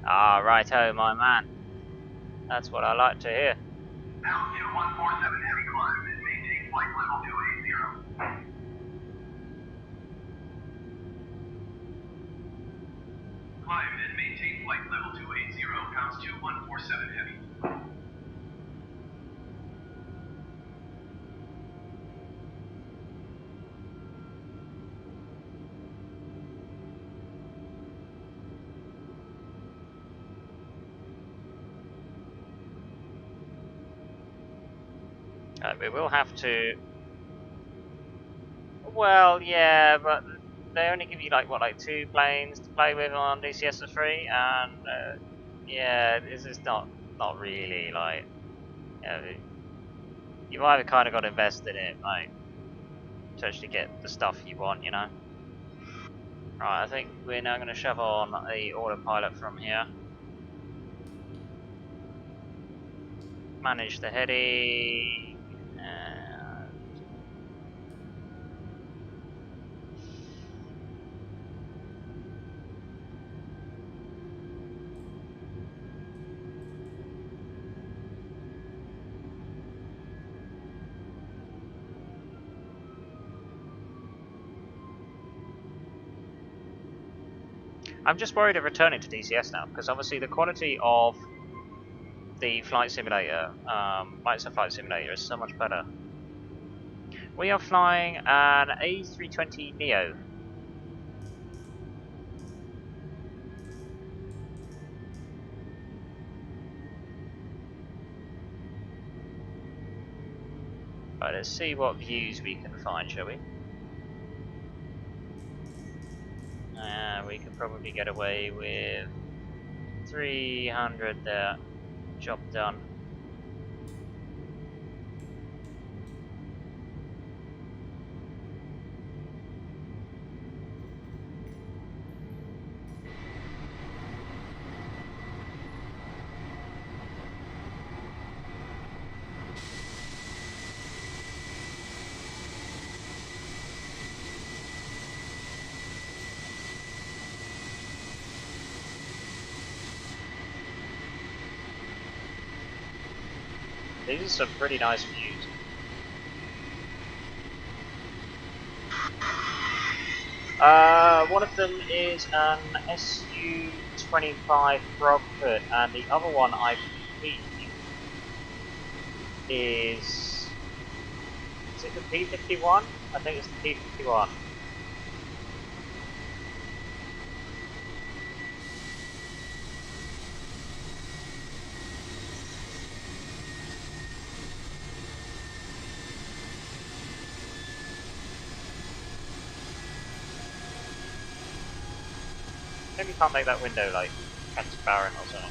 Ah, righto, my man. That's what I like to hear. Altitude 147 heavy climb and maintain flight level 280. Climb and maintain flight level 280, pounds 2147 heavy. We will have to. Well, yeah, but they only give you like 2 planes to play with on DCS for free, and yeah, this is not really like. You've either kind of got to invest in it, like, to actually get the stuff you want, you know. Right, I think we're now going to shove on the autopilot from here. Manage the heading. I'm just worried of returning to DCS now, because obviously the quality of the Flight Simulator, Microsoft Flight Simulator, is so much better. We are flying an A320neo. Right, let's see what views we can find, shall we? We can probably get away with 300 there. Job done. These are some pretty nice views. One of them is an SU-25 Frogfoot, and the other one, I believe, is it the P-51? I think it's the P-51. Maybe you can't make that window like transparent or something.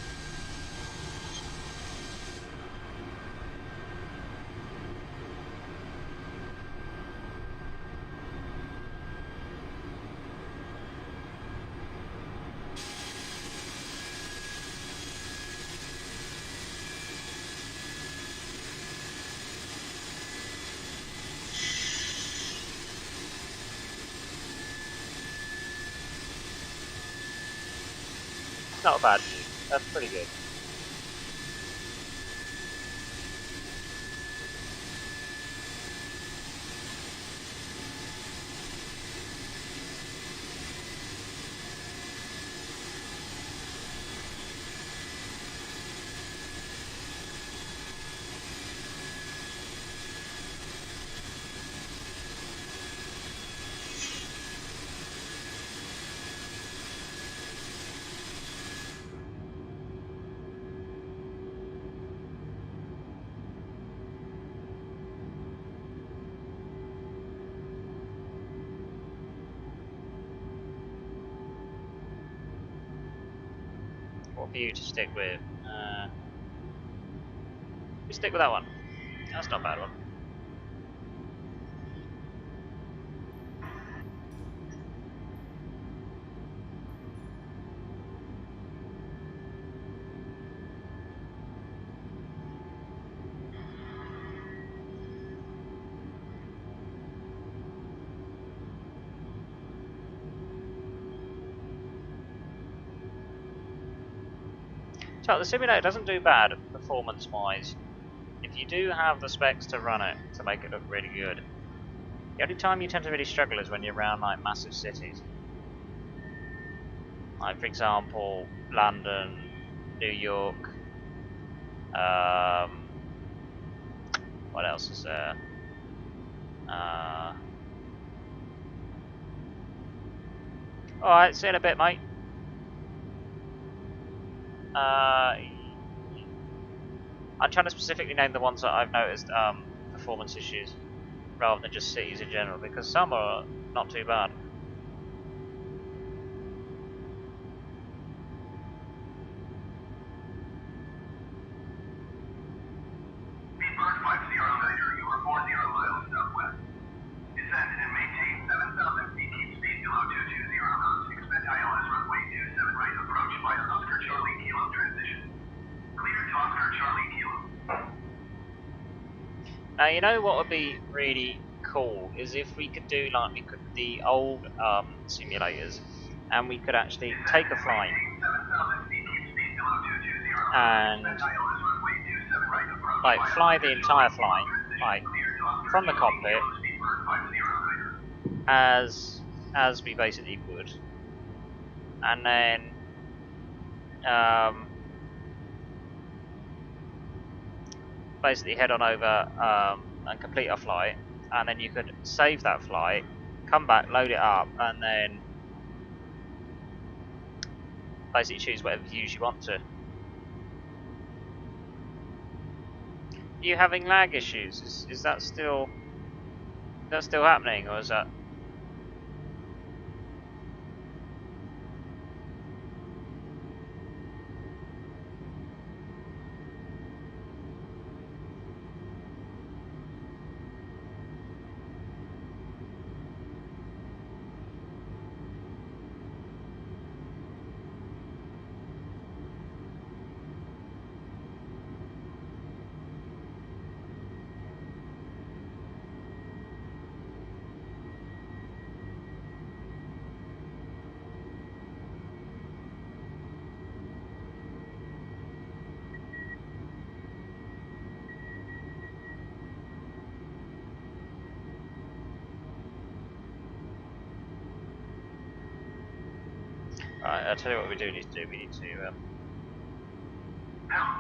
Not a bad view. That's pretty good. What view to stick with? We stick with that one. That's not a bad one. So the simulator doesn't do bad performance-wise. If you do have the specs to run it, to make it look really good. The only time you tend to really struggle is when you're around like massive cities. Like for example, London, New York, what else is there? Alright, see you in a bit, mate. I'm trying to specifically name the ones that I've noticed performance issues, rather than just cities in general, because some are not too bad. Bird 509er, you are 40 miles southwest. Descend and maintain 7,000 feet, keep speed below 220 knots. Expect ILS runway 27 right, approach by Oscar Charlie Kilo transition. Clear to Oscar Charlie Kilo. Now, you know what would be really cool is if we could do like we could the old simulators, and we could actually take a flight and like fly the entire flight, like from the cockpit, as we basically would, and then basically head on over and complete our flight, and then you could save that flight, come back, load it up, and then basically choose whatever views you want to. Are you having lag issues? Is that still happening, or is that? Right, I'll tell you what we do need to do. We need to Pound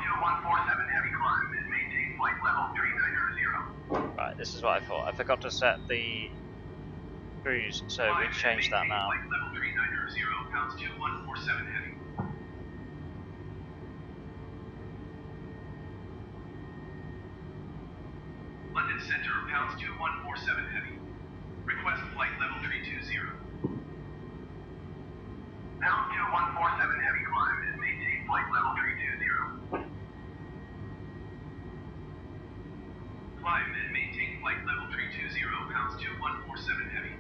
2147 heavy climb and maintain flight level 390. right, this is what I thought. I forgot to set the cruise, so we change that now. Flight level 390, pounds 2147 heavy. London Center, pounds 2147 heavy. Request flight level 320. Pound 2147 heavy climb and maintain flight level 320. Climb and maintain flight level 320, pounds 2147 heavy.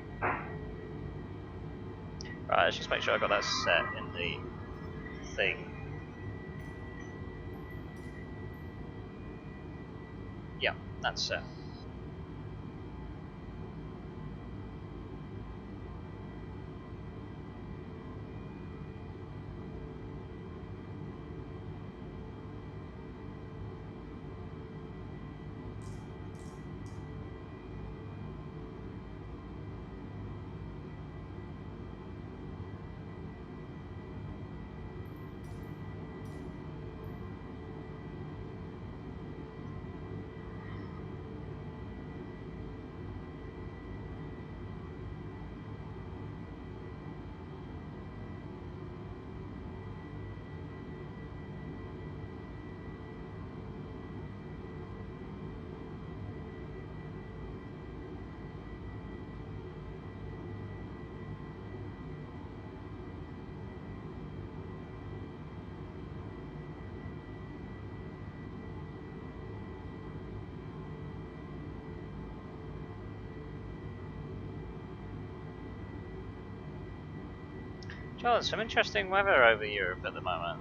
Right, let's just make sure I got that set in the thing. Yeah, that's set. Well, there's some interesting weather over Europe at the moment.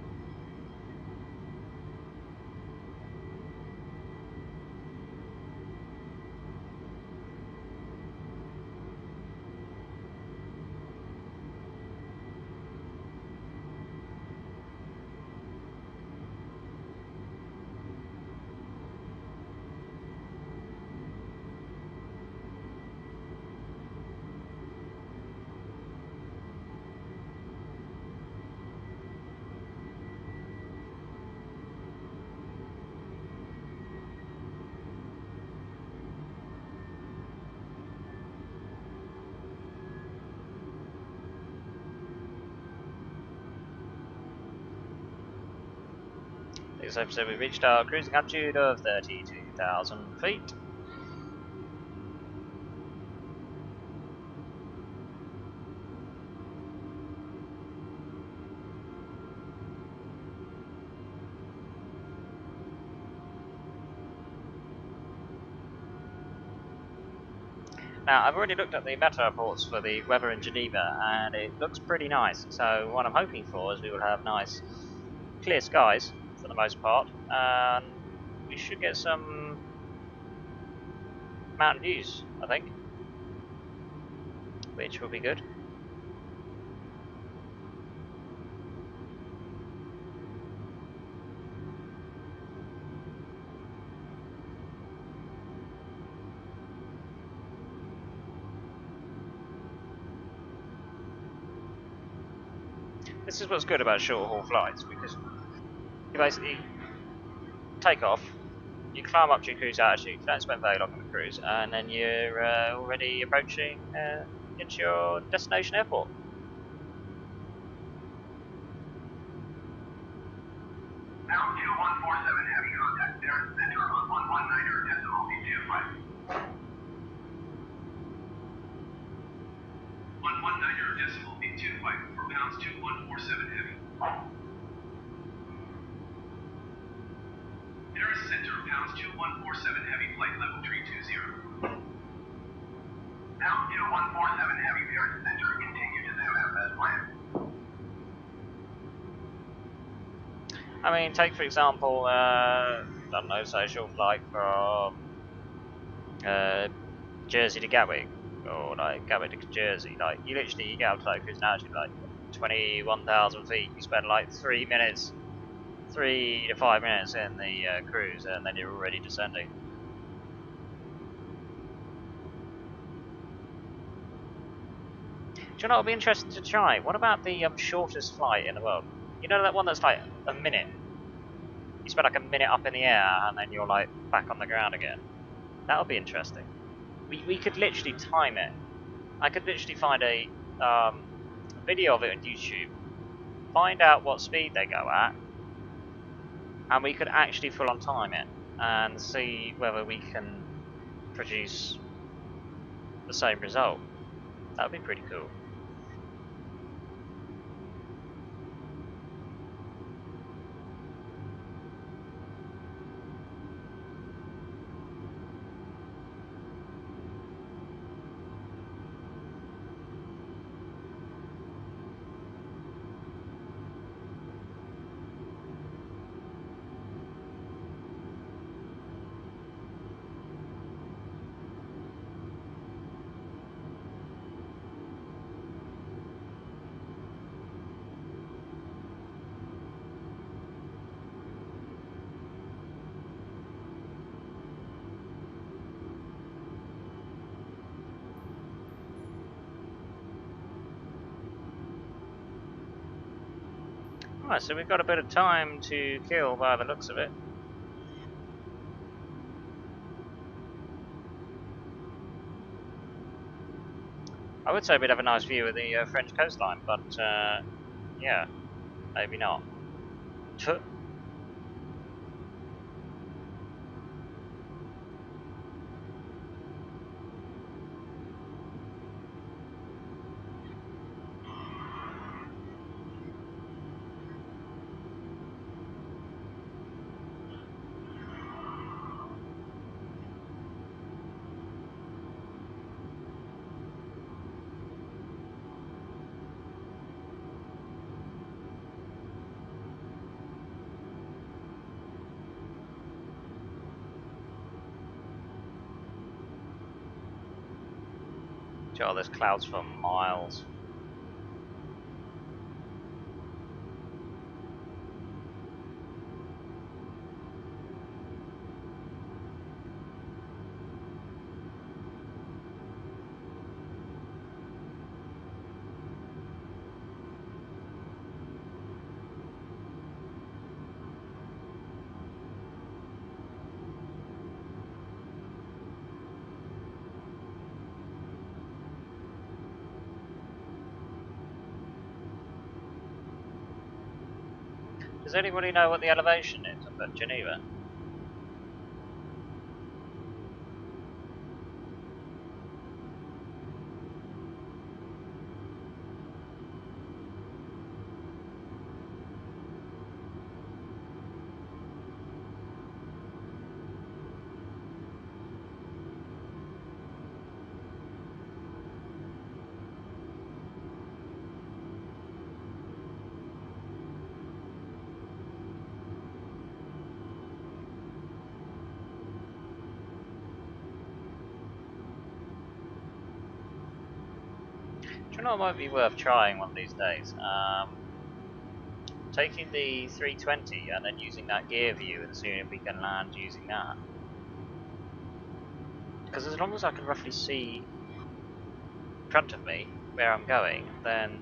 This episode we reached our cruising altitude of 32,000 feet. Now, I've already looked at the meta reports for the weather in Geneva, and it looks pretty nice. So what I'm hoping for is we will have nice, clear skies for the most part, and we should get some mountain views, I think, which will be good. This is what's good about short haul flights, because you basically take off, you climb up to your cruise altitude, you don't spend very long on the cruise, and then you're already approaching into your destination airport. Pound 2147 heavy contact there, center on 119 decimal 25. 119 decimal 25 for pounds 2147 heavy. Paris Center, pounds 2147 heavy, flight level 320. Pound 2147 heavy, Paris Center, continue to ZooM as planned. I mean, take for example, I don't know, say a short flight from Jersey to Gatwick, or like Gatwick to Jersey. Like, you literally, you get up to like cruise altitude like 21,000 feet. You spend like 3 to 5 minutes in the cruise, and then you're already descending. you know what would be interesting to try? What about the shortest flight in the world? You know that one that's like a minute? You spend like a minute up in the air and then you're like back on the ground again. That would be interesting. We could literally time it. I could literally find a video of it on YouTube, find out what speed they go at, and we could actually full on time it and see whether we can produce the same result. That would be pretty cool. Alright, so we've got a bit of time to kill by the looks of it. I would say we'd have a nice view of the French coastline, but yeah, maybe not. Oh, there's clouds for miles. Does anybody know what the elevation is at Geneva? Do you know what might be worth trying one of these days? Taking the 320 and then using that gear view and seeing if we can land using that. Because as long as I can roughly see in front of me where I'm going, then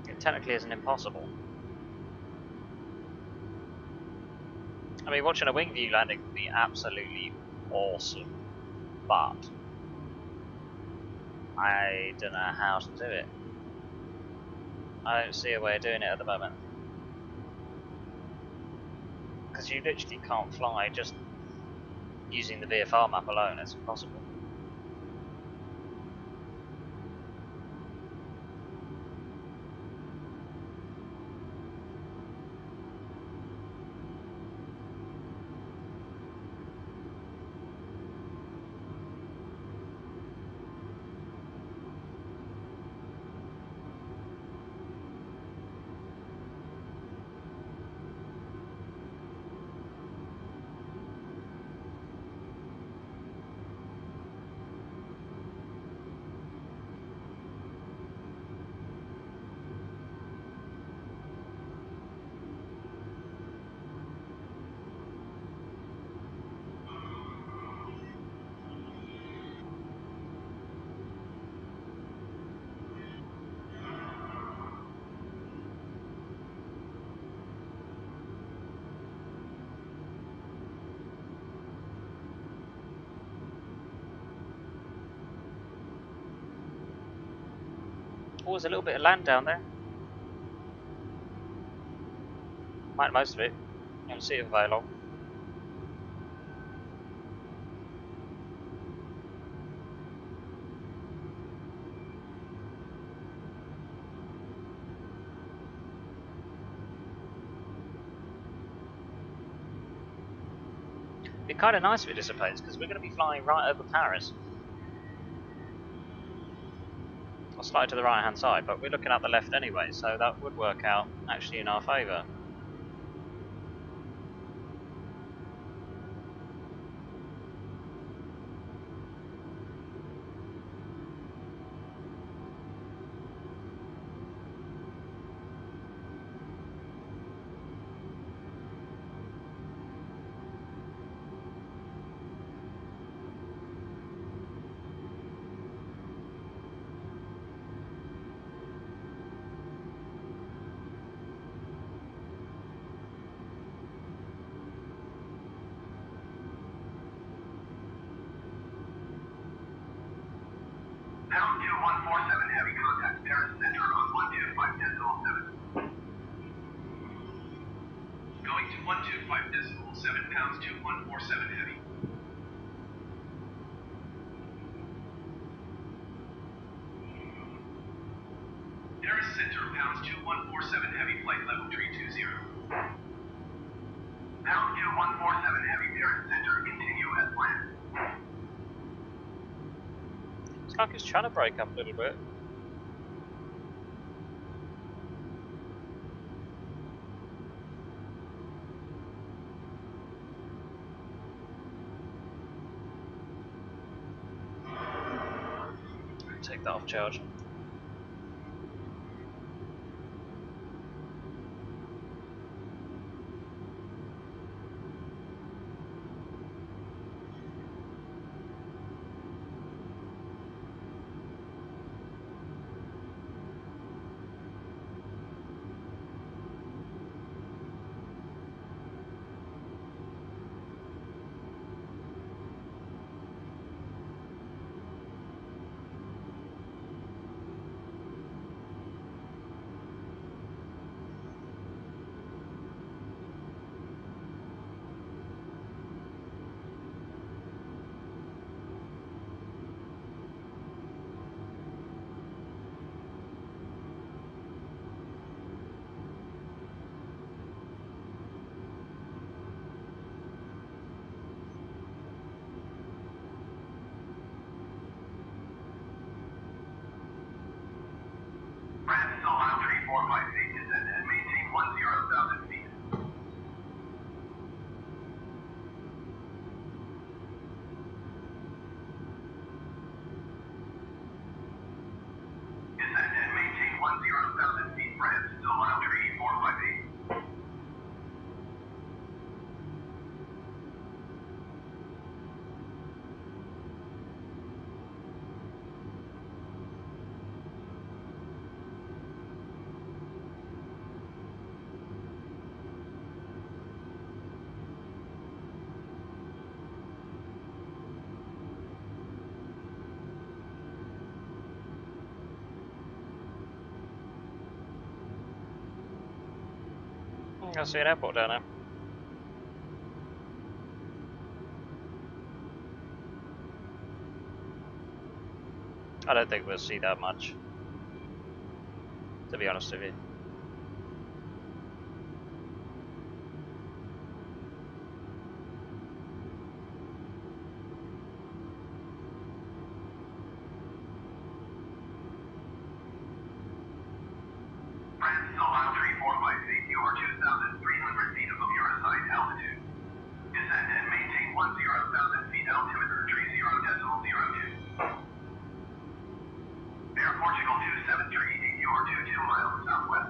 it technically isn't impossible. I mean, watching a wing view landing would be absolutely awesome, but I don't know how to do it. I don't see a way of doing it at the moment. Because you literally can't fly just using the VFR map alone, it's impossible. Oh, there's a little bit of land down there. Most of it. You don't see it for very long. It'd be kind of nice if it dissipates, because we're going to be flying right over Paris. Or slightly to the right hand side, but we're looking at the left anyway, so that would work out actually in our favour. Pound 2147 heavy contact Paris Center on 125.7. Going to 125.7 pounds 2147 heavy. Paris Center pounds 2147 heavy flight level 320. Pound 2147 heavy Paris Center continue as planned. It's like it's trying to break up a little bit. Take that off charge. France Solheim 3458 descend and maintain 10,000 feet. Descend and maintain 10,000 feet. France Solheim 3458. I see an airport down there. I don't think we'll see that much, to be honest with you. France Solheim 3458, you are 2,300 feet above your assigned altitude. Descend and maintain 10,000 feet altimeter 30.02. Air Portugal 2738, you are 22 miles southwest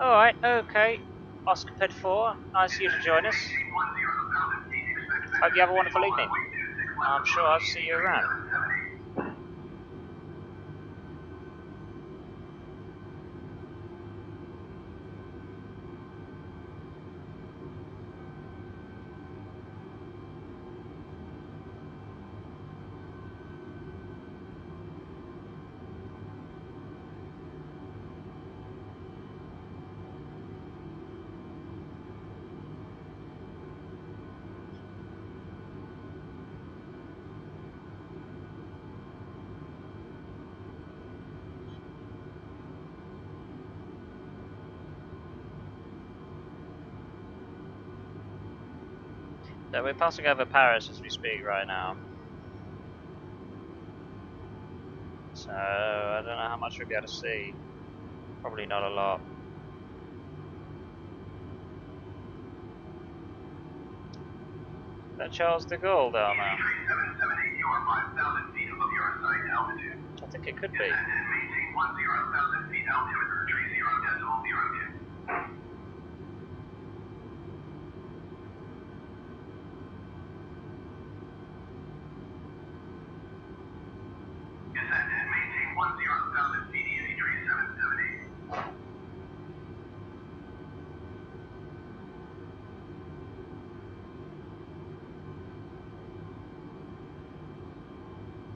Alright, okay. Oscar Pit 4, nice of you to join us. Hope you have a wonderful evening. I'm sure I'll see you around. So we're passing over Paris as we speak right now. So I don't know how much we'll be able to see. Probably not a lot. Is that Charles de Gaulle down there? I think it could be.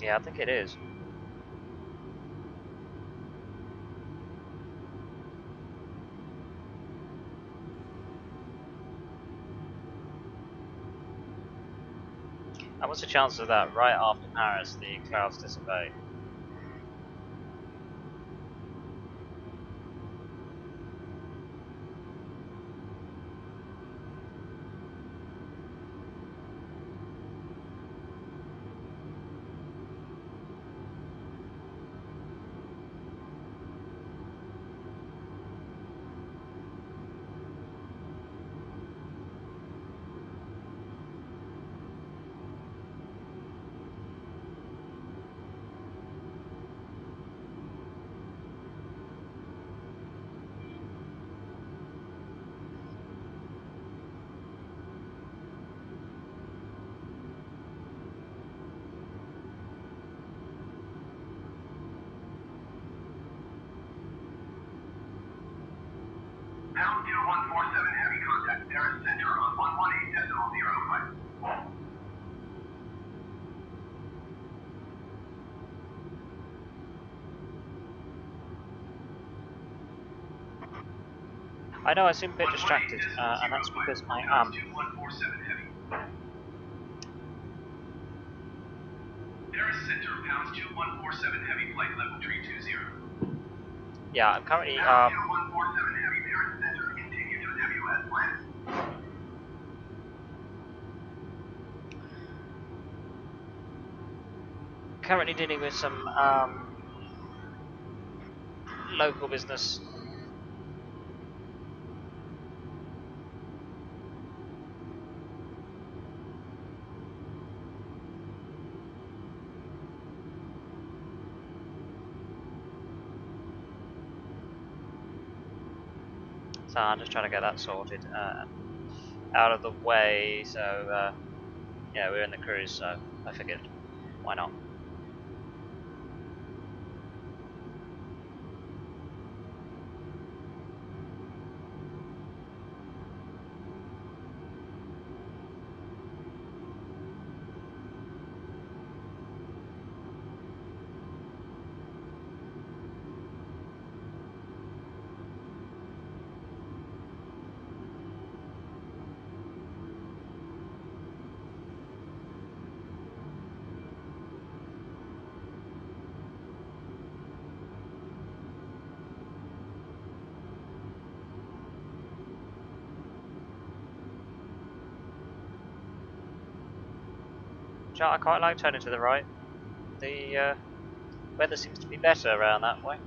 Yeah, I think it is. And what's the chance of that? Right after Paris, the clouds dissipate. Pound 2147 heavy contact, Paris Center on 118.05. I know I seem a bit distracted, and that's because I am. 2147 heavy. Paris Center, pounds 2147 heavy, flight level 320. Yeah, I'm currently 2147 heavy, Paris Center, continue to WS plan. currently dealing with some local business. So I'm just trying to get that sorted out of the way. So yeah, we're in the cruise, so I figured, why not? I quite like turning to the right. The weather seems to be better around that way.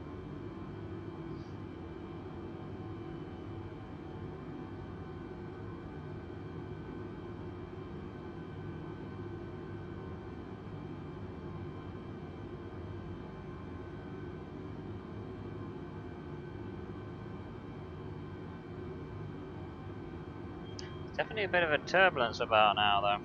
Definitely a bit of a turbulence about now, though.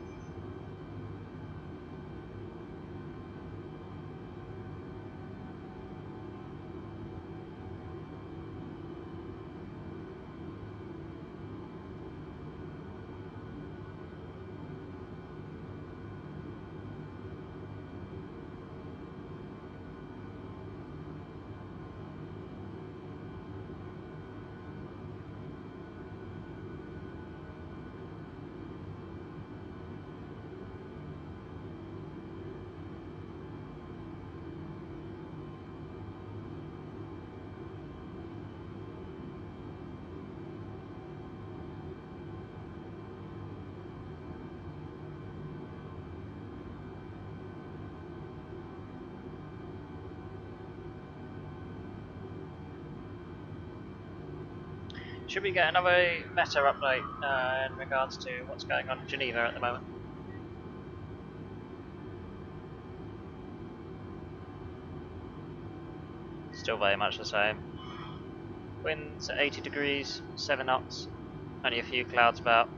Should we get another meta update in regards to what's going on in Geneva at the moment? Still very much the same. Winds at 80 degrees, 7 knots, only a few clouds about.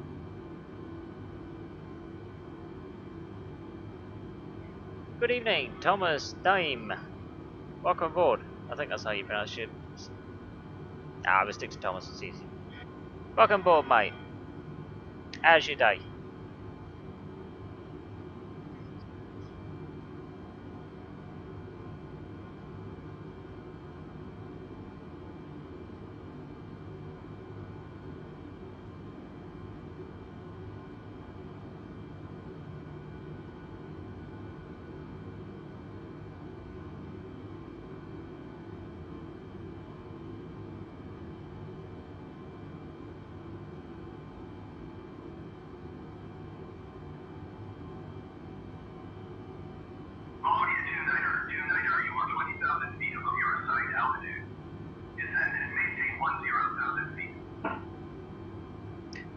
Good evening, Thomas Dame. Welcome aboard. I think that's how you pronounce it. I will stick to Thomas, it's easy. Welcome aboard, mate. How's your day?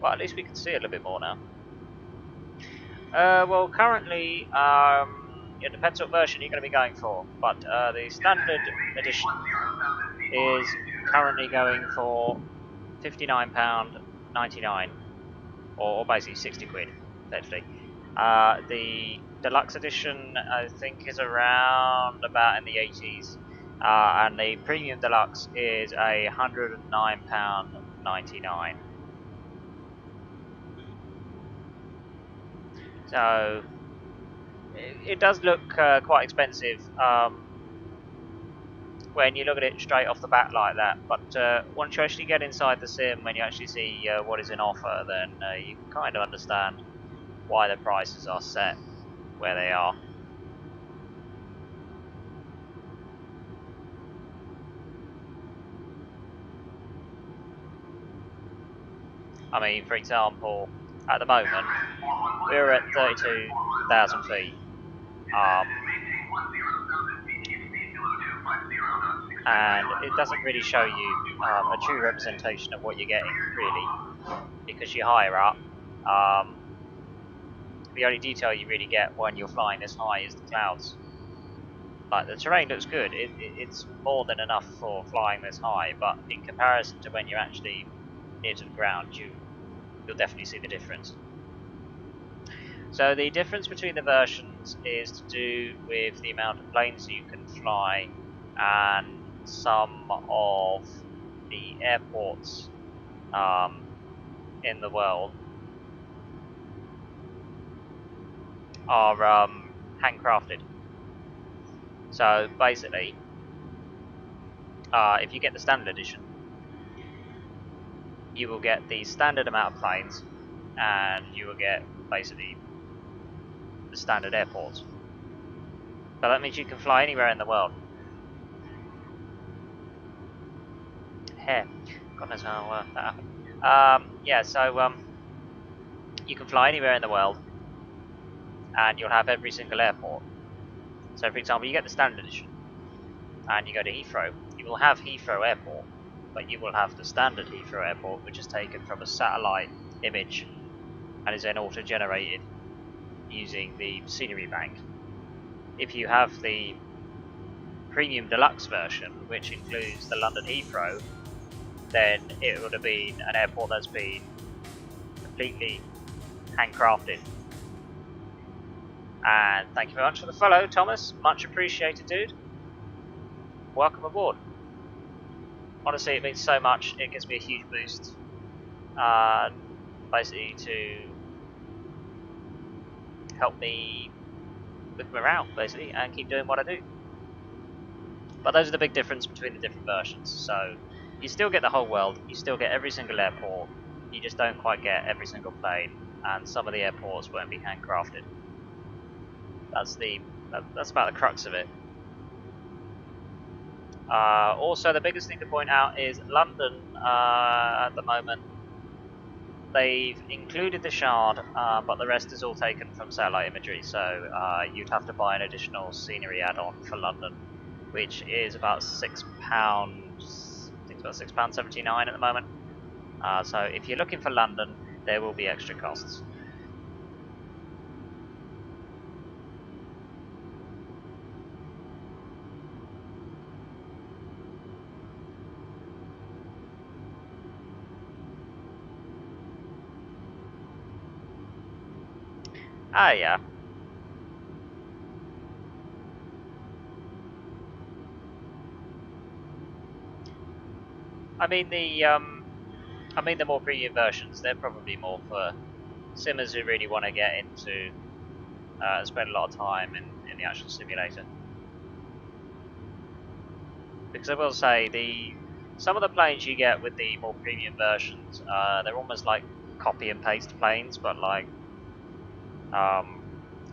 Well, at least we can see a little bit more now. Well, currently, it depends what version you're going to be going for, but the standard edition is currently going for £59.99, or basically 60 quid, effectively. The deluxe edition, I think, is around about in the 80s, and the premium deluxe is £109.99. So it does look quite expensive when you look at it straight off the bat like that, but once you actually get inside the sim, when you actually see what is in offer, then you can kind of understand why the prices are set where they are. I mean, for example, at the moment, we're at 32,000 feet. And it doesn't really show you a true representation of what you're getting, really, because you're higher up. The only detail you really get when you're flying this high is the clouds. Like, the terrain looks good, it's more than enough for flying this high, but in comparison to when you're actually near to the ground, you'll definitely see the difference. So the difference between the versions is to do with the amount of planes you can fly and some of the airports in the world are handcrafted. So basically, if you get the standard edition, you will get the standard amount of planes, and you will get basically the standard airports. So that means you can fly anywhere in the world. God knows how that happened. Yeah, so you can fly anywhere in the world, and you'll have every single airport. So, for example, you get the standard edition, and you go to Heathrow. You will have Heathrow Airport, but you will have the standard Heathrow Airport, which is taken from a satellite image and is then auto-generated using the scenery bank. If you have the premium deluxe version, which includes the London Heathrow, then it would have been an airport that's been completely handcrafted. And thank you very much for the follow, Thomas. Much appreciated, dude. Welcome aboard. Honestly, it means so much. It gives me a huge boost. Basically to help me with morale, basically, and keep doing what I do. But those are the big difference between the different versions. So you still get the whole world, you still get every single airport, you just don't quite get every single plane, and some of the airports won't be handcrafted. That's about the crux of it. Also, the biggest thing to point out is London, at the moment, they've included the Shard, but the rest is all taken from satellite imagery, so you'd have to buy an additional scenery add-on for London, which is about £6, I think it's about £6.79 at the moment. So if you're looking for London, there will be extra costs. Ah, yeah. I mean the more premium versions, they're probably more for simmers who really want to get into spend a lot of time in the actual simulator. Because I will say, some of the planes you get with the more premium versions, they're almost like copy and paste planes, but like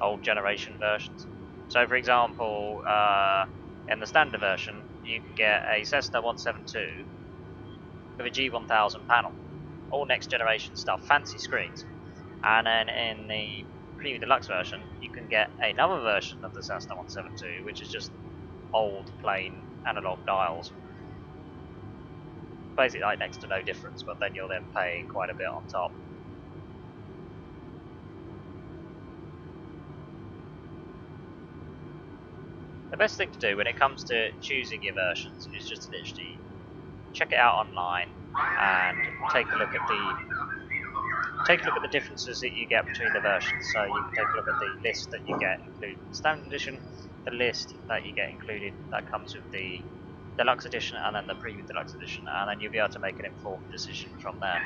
old generation versions. So for example, in the standard version, you can get a Cessna 172 with a G1000 panel, all next generation stuff, fancy screens. And then in the Premium Deluxe version, you can get another version of the Cessna 172, which is just old plain analog dials. Basically like next to no difference, but then you'll then pay quite a bit on top. The best thing to do when it comes to choosing your versions is just literally check it out online and take a look at the differences that you get between the versions. So you can take a look at the list that you get included in the standard edition, the list that you get included that comes with the deluxe edition, and then the premium deluxe edition, and then you'll be able to make an informed decision from there.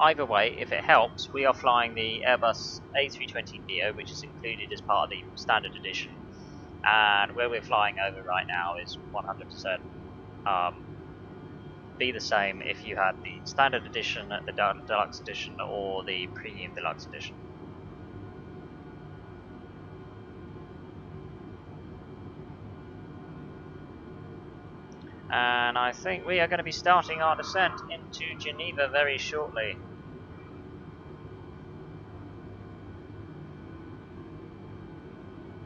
Either way, if it helps, we are flying the Airbus A320neo, which is included as part of the standard edition, and where we're flying over right now is 100% be the same if you had the standard edition, the deluxe edition, or the premium deluxe edition. And I think we are going to be starting our descent into Geneva very shortly.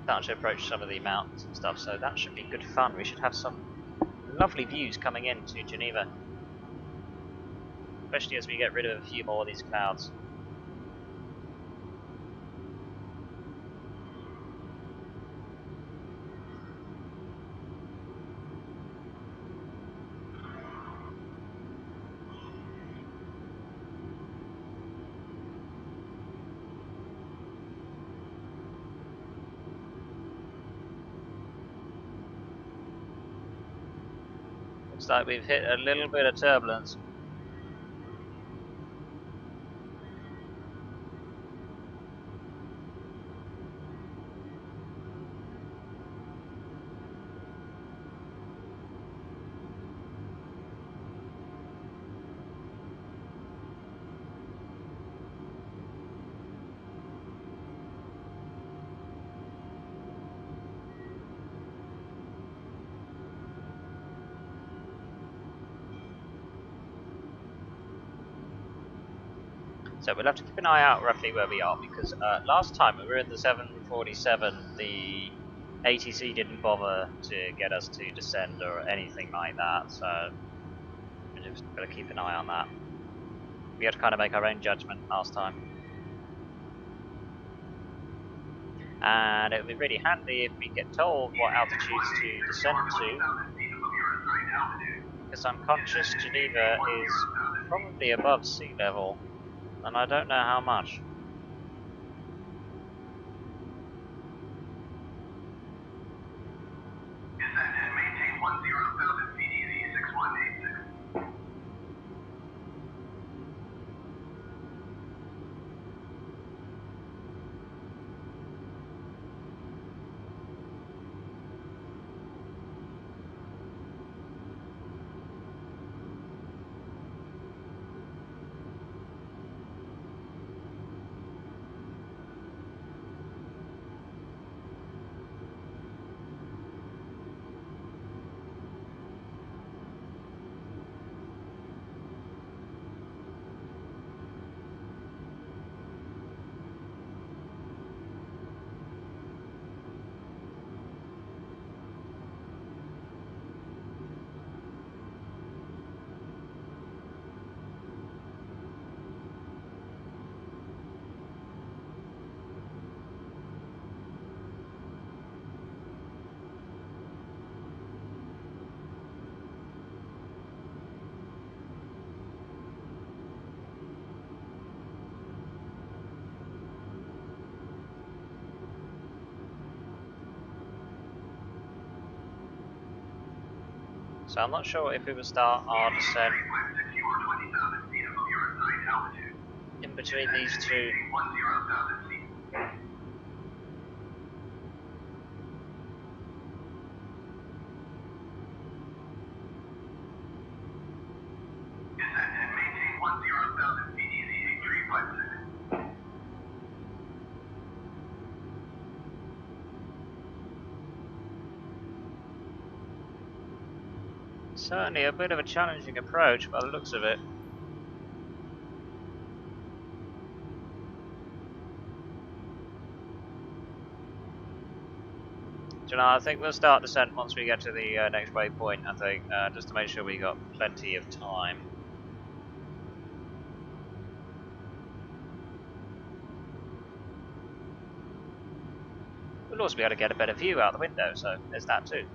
Starting to approach some of the mountains and stuff, so that should be good fun. We should have some lovely views coming into Geneva, especially as we get rid of a few more of these clouds. Looks like we've hit a little bit of turbulence. So we'll have to keep an eye out roughly where we are, because last time we were in the 747, the ATC didn't bother to get us to descend or anything like that, so we've just got to keep an eye on that. We had to kind of make our own judgment last time. And it would be really handy if we get told what altitudes to descend to, because I'm conscious Geneva is probably above sea level, and I don't know how much. Descend and maintain 10,000 feet easy, 6186. So I'm not sure if we will start our descent in between these two. Certainly a bit of a challenging approach by the looks of it. Do you know, I think we'll start descent once we get to the next waypoint, I think, just to make sure we got plenty of time. We'll also be able to get a better view out the window, so there's that too.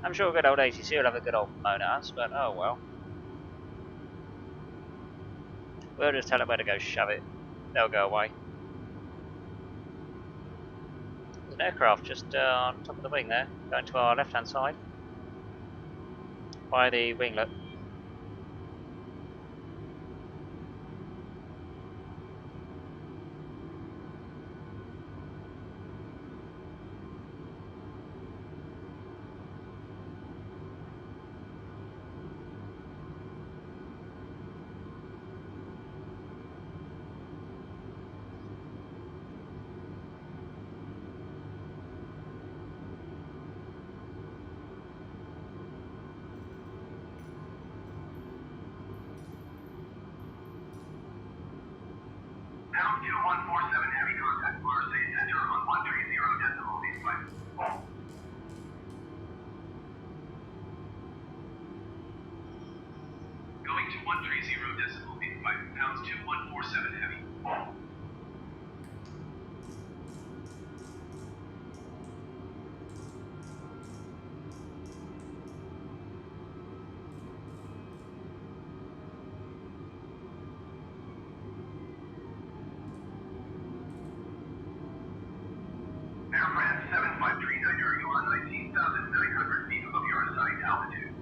I'm sure good old ATC will have a good old moan at us, but oh well. We'll just tell them where to go shove it. They'll go away. There's an aircraft just on top of the wing there, going to our left-hand side. By the winglet. Pound 2147 heavy contact Marseille Center on 130.85. Going to 130.85, pounds 2147 heavy. Air France 7539, you are 19,900 feet above your assigned altitude.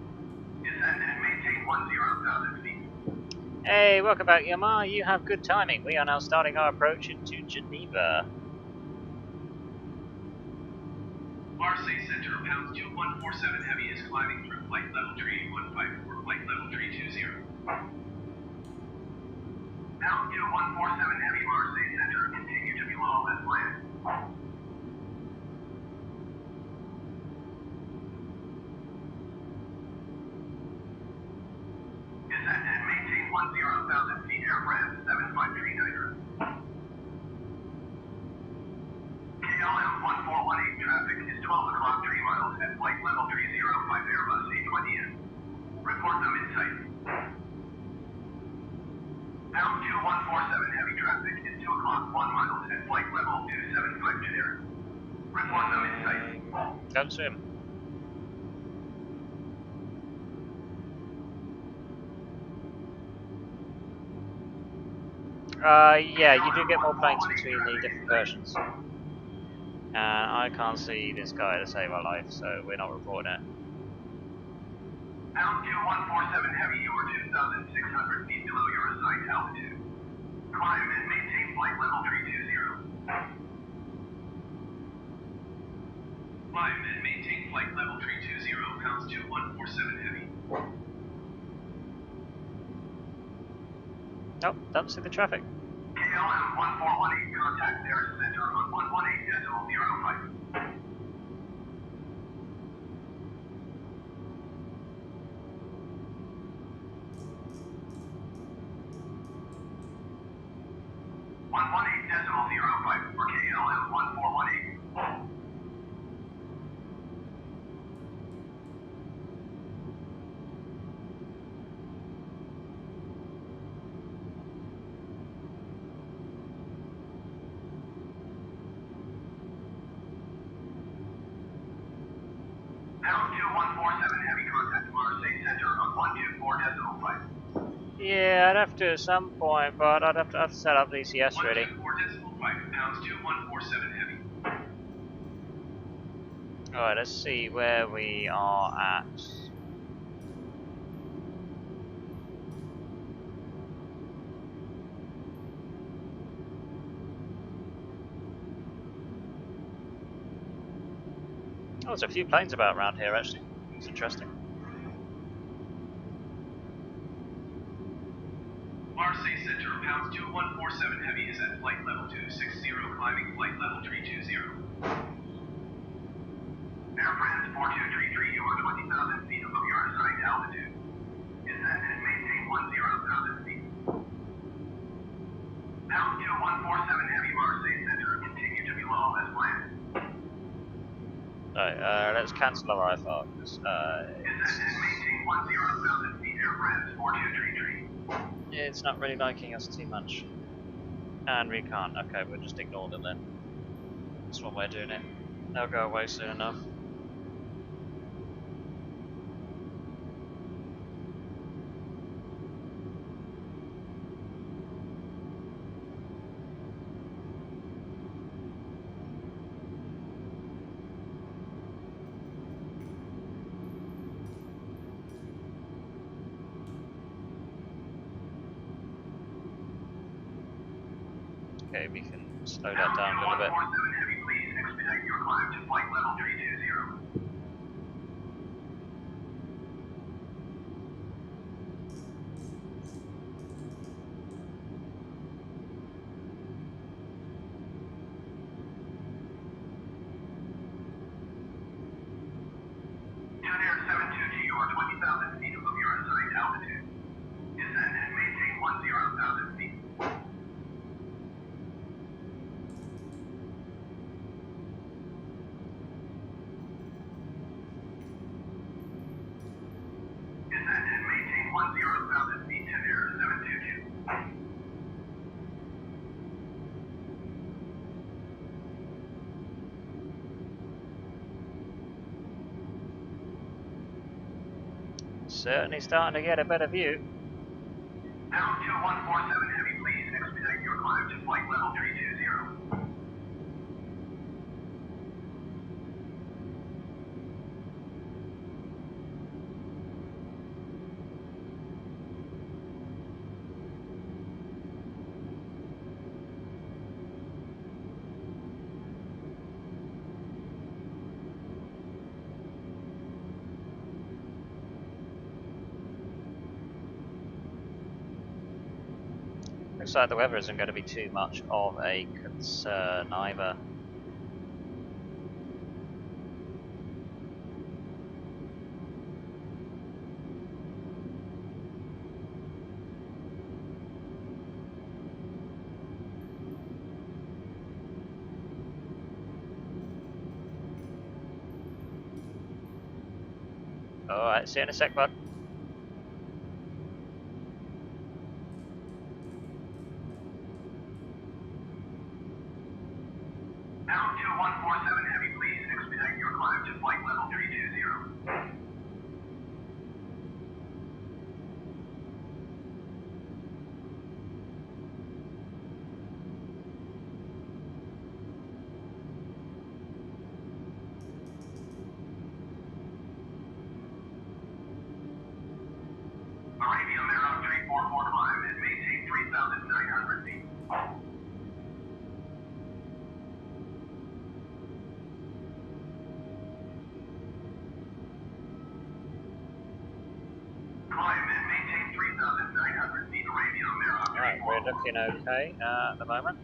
Descend and maintain 10,000 feet. Hey, welcome back, Yamar. You have good timing. We are now starting our approach into Geneva. Marseille Center, pounds 2147 heavy is climbing through flight level tree 154, flight level tree 20. Pound 2147 heavy Marseille Center, continue to below as planned. Descend and maintain 10,000 feet, Air France 7539er. KLM 1418 traffic is 12 o'clock 3 miles at flight level 305 Airbus A20N. Report them in sight. Pound 2147 heavy traffic is 2 o'clock 1 mile. at flight level 275 generic. Report them in sight. Come to him. Yeah, you do get more planes between the different versions. And I can't see this guy to save our life, so we're not reporting it. Pound 2147 Heavy, you are 2,600 feet below your assigned altitude. Climb and maintain flight level 320. Climb and maintain flight level 320, pounds 2147 Heavy. Nope, don't see the traffic. KLM 1418, contact their center on 118.05. for KLM 1418. Pound 2147 heavy contact Marseille Center on 124.5. Yeah, I'd have to at some point, but I'd have to set up DCS really. 124.5, pounds 2147 heavy. Alright, let's see where we are at. Oh, there's a few planes about around here actually. It's interesting. Marseille Center, pounds 2147 heavy is at flight level 260, climbing flight level 320. Air France 4233, you are 20,000 feet above your assigned altitude. Descend and maintain 10,000 feet. Pound 2147 heavy Marseille Center, continue to be low as planned. Alright, let's cancel our IFR because Descend and maintain 10,000 feet, Air France 4233. it's not really liking us too much. And we can't. Okay, we'll just ignore them then. That's one way of doing it. They'll go away soon enough. Okay, we can slow that down a little bit. 147 heavy, please expedite your climb to flight level 320. Air 722, you are 20,000 feet above your assigned altitude. Descend and maintain 10,000 feet. Descend and maintain 10,000 feet to Air 722. Certainly starting to get a better view. Pound 2147 heavy, please expedite your climb to flight level 320. Looks like the weather isn't going to be too much of a concern either. Alright, see you in a sec, bud. 147 Heavy, please expedite your climb to flight level 320. Arabia Mero 344 climb and maintain 3,900 feet. Climb and maintain 3,900 feet. Arabia Mero 344. Right, we're looking okay at the moment.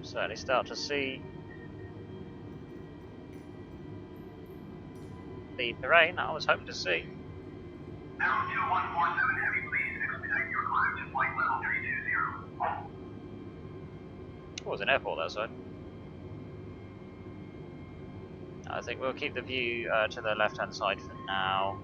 Certainly start to see the terrain that I was hoping to see. Altitude 147 Heavy, please expedite your climb to flight level 320. Oh, there's an airport that side. I think we'll keep the view to the left-hand side for now.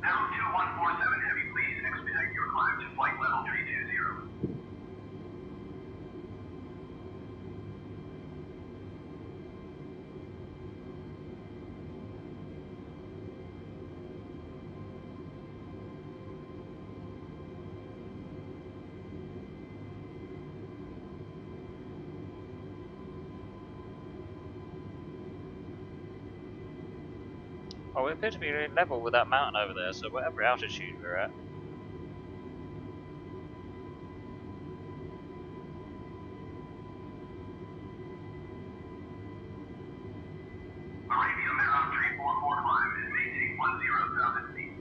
Altitude 147 Heavy, please expedite your climb to flight level 320. Oh, we appear to be level with that mountain over there, so whatever altitude we're at. Arabia Mero 344 climb and maintain 10,000 feet.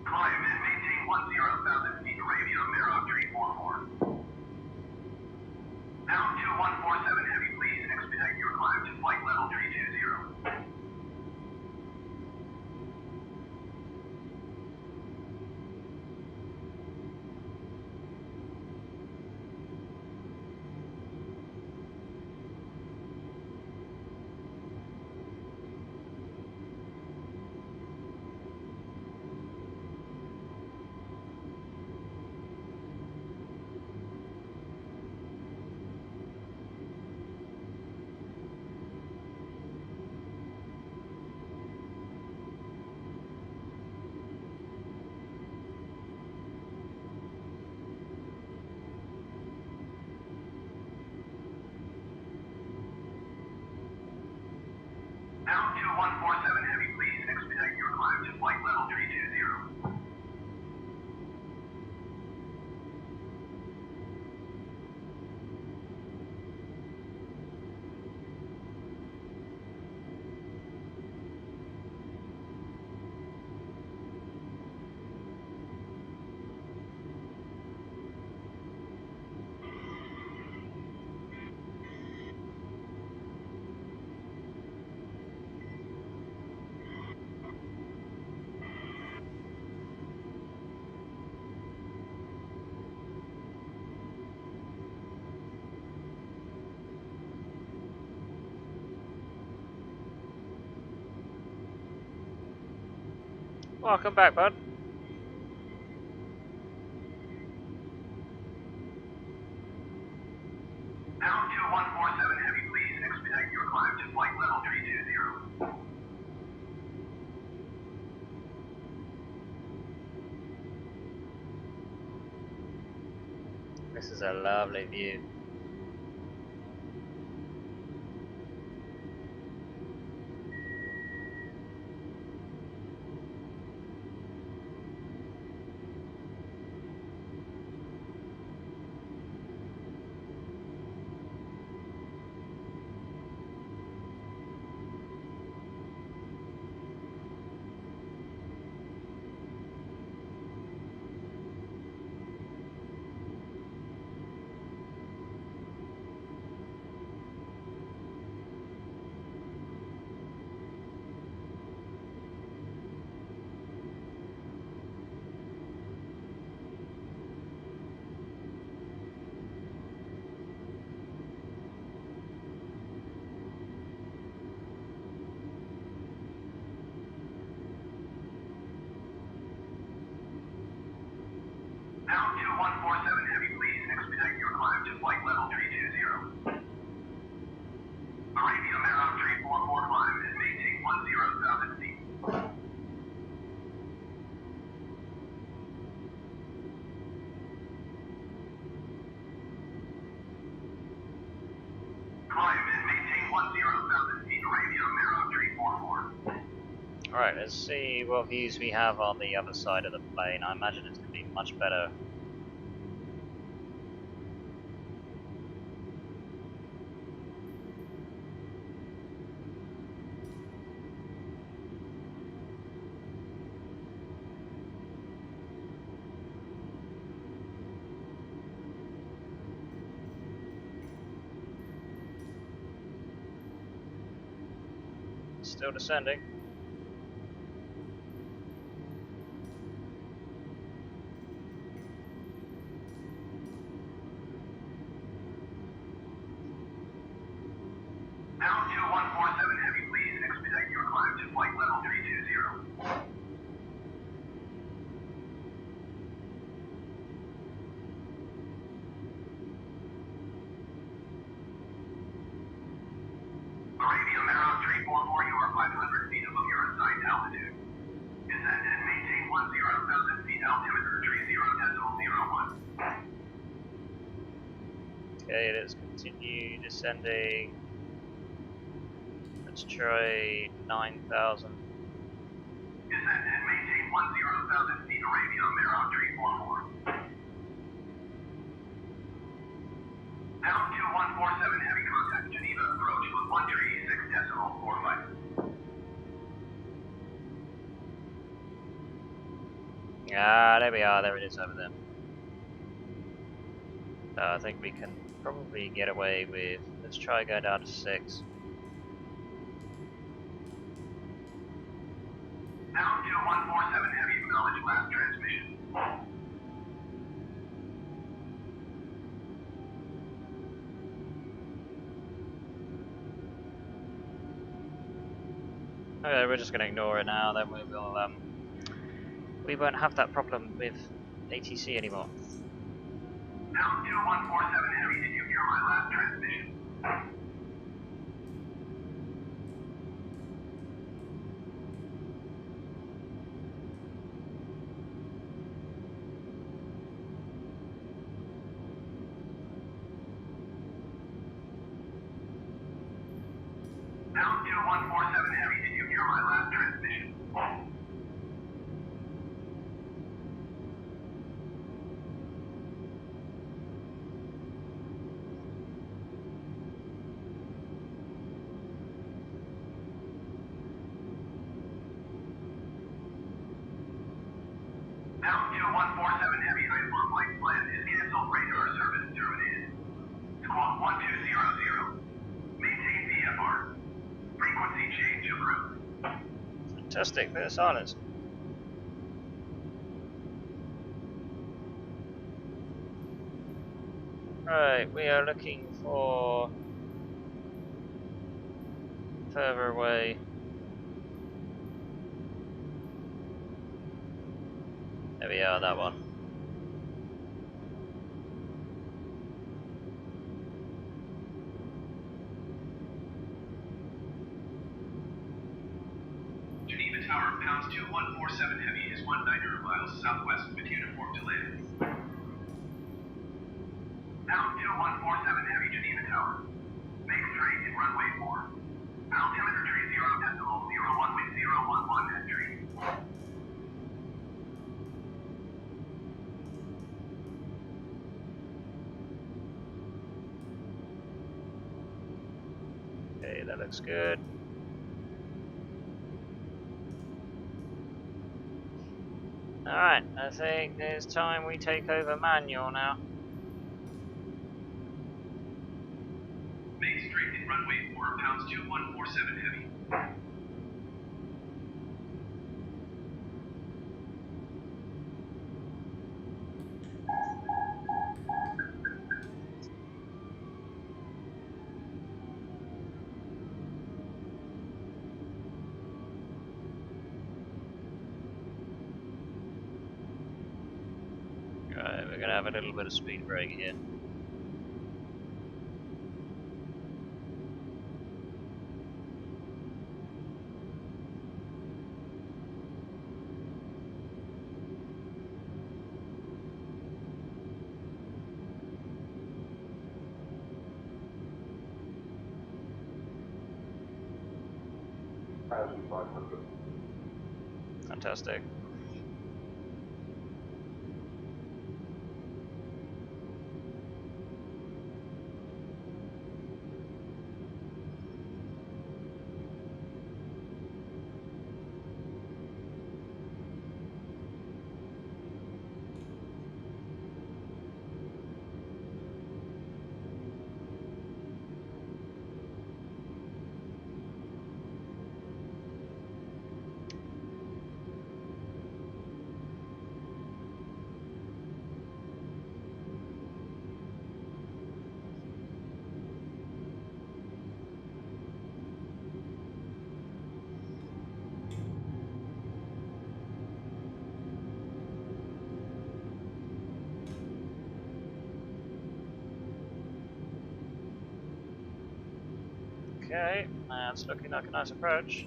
Climb and maintain 10,000 feet. Arabia Mero 344. Altitude 147 Heavy, please expedite your climb to flight level 320. Altitude 147 Heavy, please expedite your climb to flight level 320. Welcome back, bud. Altitude 147 Heavy, please expedite your climb to flight level 320. This is a lovely view. Alright, let's see what views we have on the other side of the plane. I imagine it's going to be much better. Still descending. Now 2147 Heavy, please expedite your climb to flight level 320. Arabia Mero 344, you are 500 feet above your assigned altitude. Descend and maintain 10,000 feet altimeter 30.01. Okay, let's continue descending. Let's try 9,000. Descend and maintain 10,000 feet Arabia Mero 344. Now 2147 Heavy, contact Geneva approach with 136.45. Ah, there we are. There it is over there. I think we can probably get away with. Let's try going down to 6. Now 2147 Heavy, acknowledge last transmission. Okay, we're just going to ignore it now. Then we won't have that problem with ATC anymore. Now 2147 Heavy, did you hear my last transmission? Now 2147 Heavy, did you hear my last transmission? Now 2147 Heavy, Iceland flight plan is canceled, radar service terminated. Squawk 1200. Maintain VFR. Frequency change approved. Fantastic bit of silence. Right, we are looking for further away. There we are, that one. Geneva Tower, pounds 2147 Heavy is 1900 miles southwest with uniform to land. Pound 2147 Heavy, Geneva Tower. Make straight in runway 4. Altimeter 30.01 with 011 entry. Okay, that looks good. Alright, I think it's time we take over manual now. Make straight in runway 4, pounds 2147 Heavy. Right, we're gonna have a little bit of speed brake here. Thousand 500. Fantastic. Okay, that's looking like a nice approach.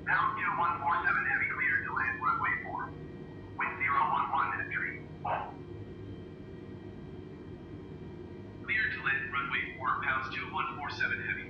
Now 2147 heavy clear to land runway 4. Wind 011 entry. Clear to land runway 4, pounds 2147 heavy.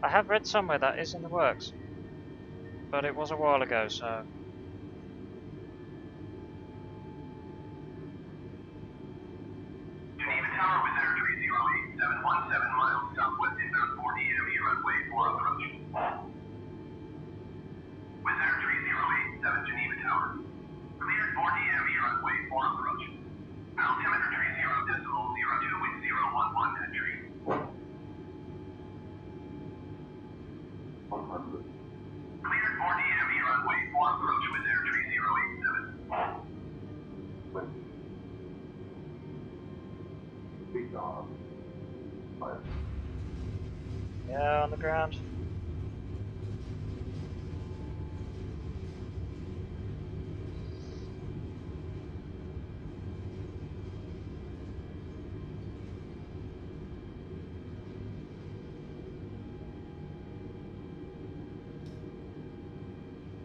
I have read somewhere that is in the works, but it was a while ago, so... Geneva Tower with air 308, 717 miles southwest inbound 40 heavy runway 4 approach. With air 308, 7 Geneva Tower. Cleared 40 heavy runway 4 approach. Altimeter 30.02, wind 011 entry. 100. Cleared 40 heavy runway 4 approach with air 3087. Wind. Speed off. 5. Yeah, on the ground.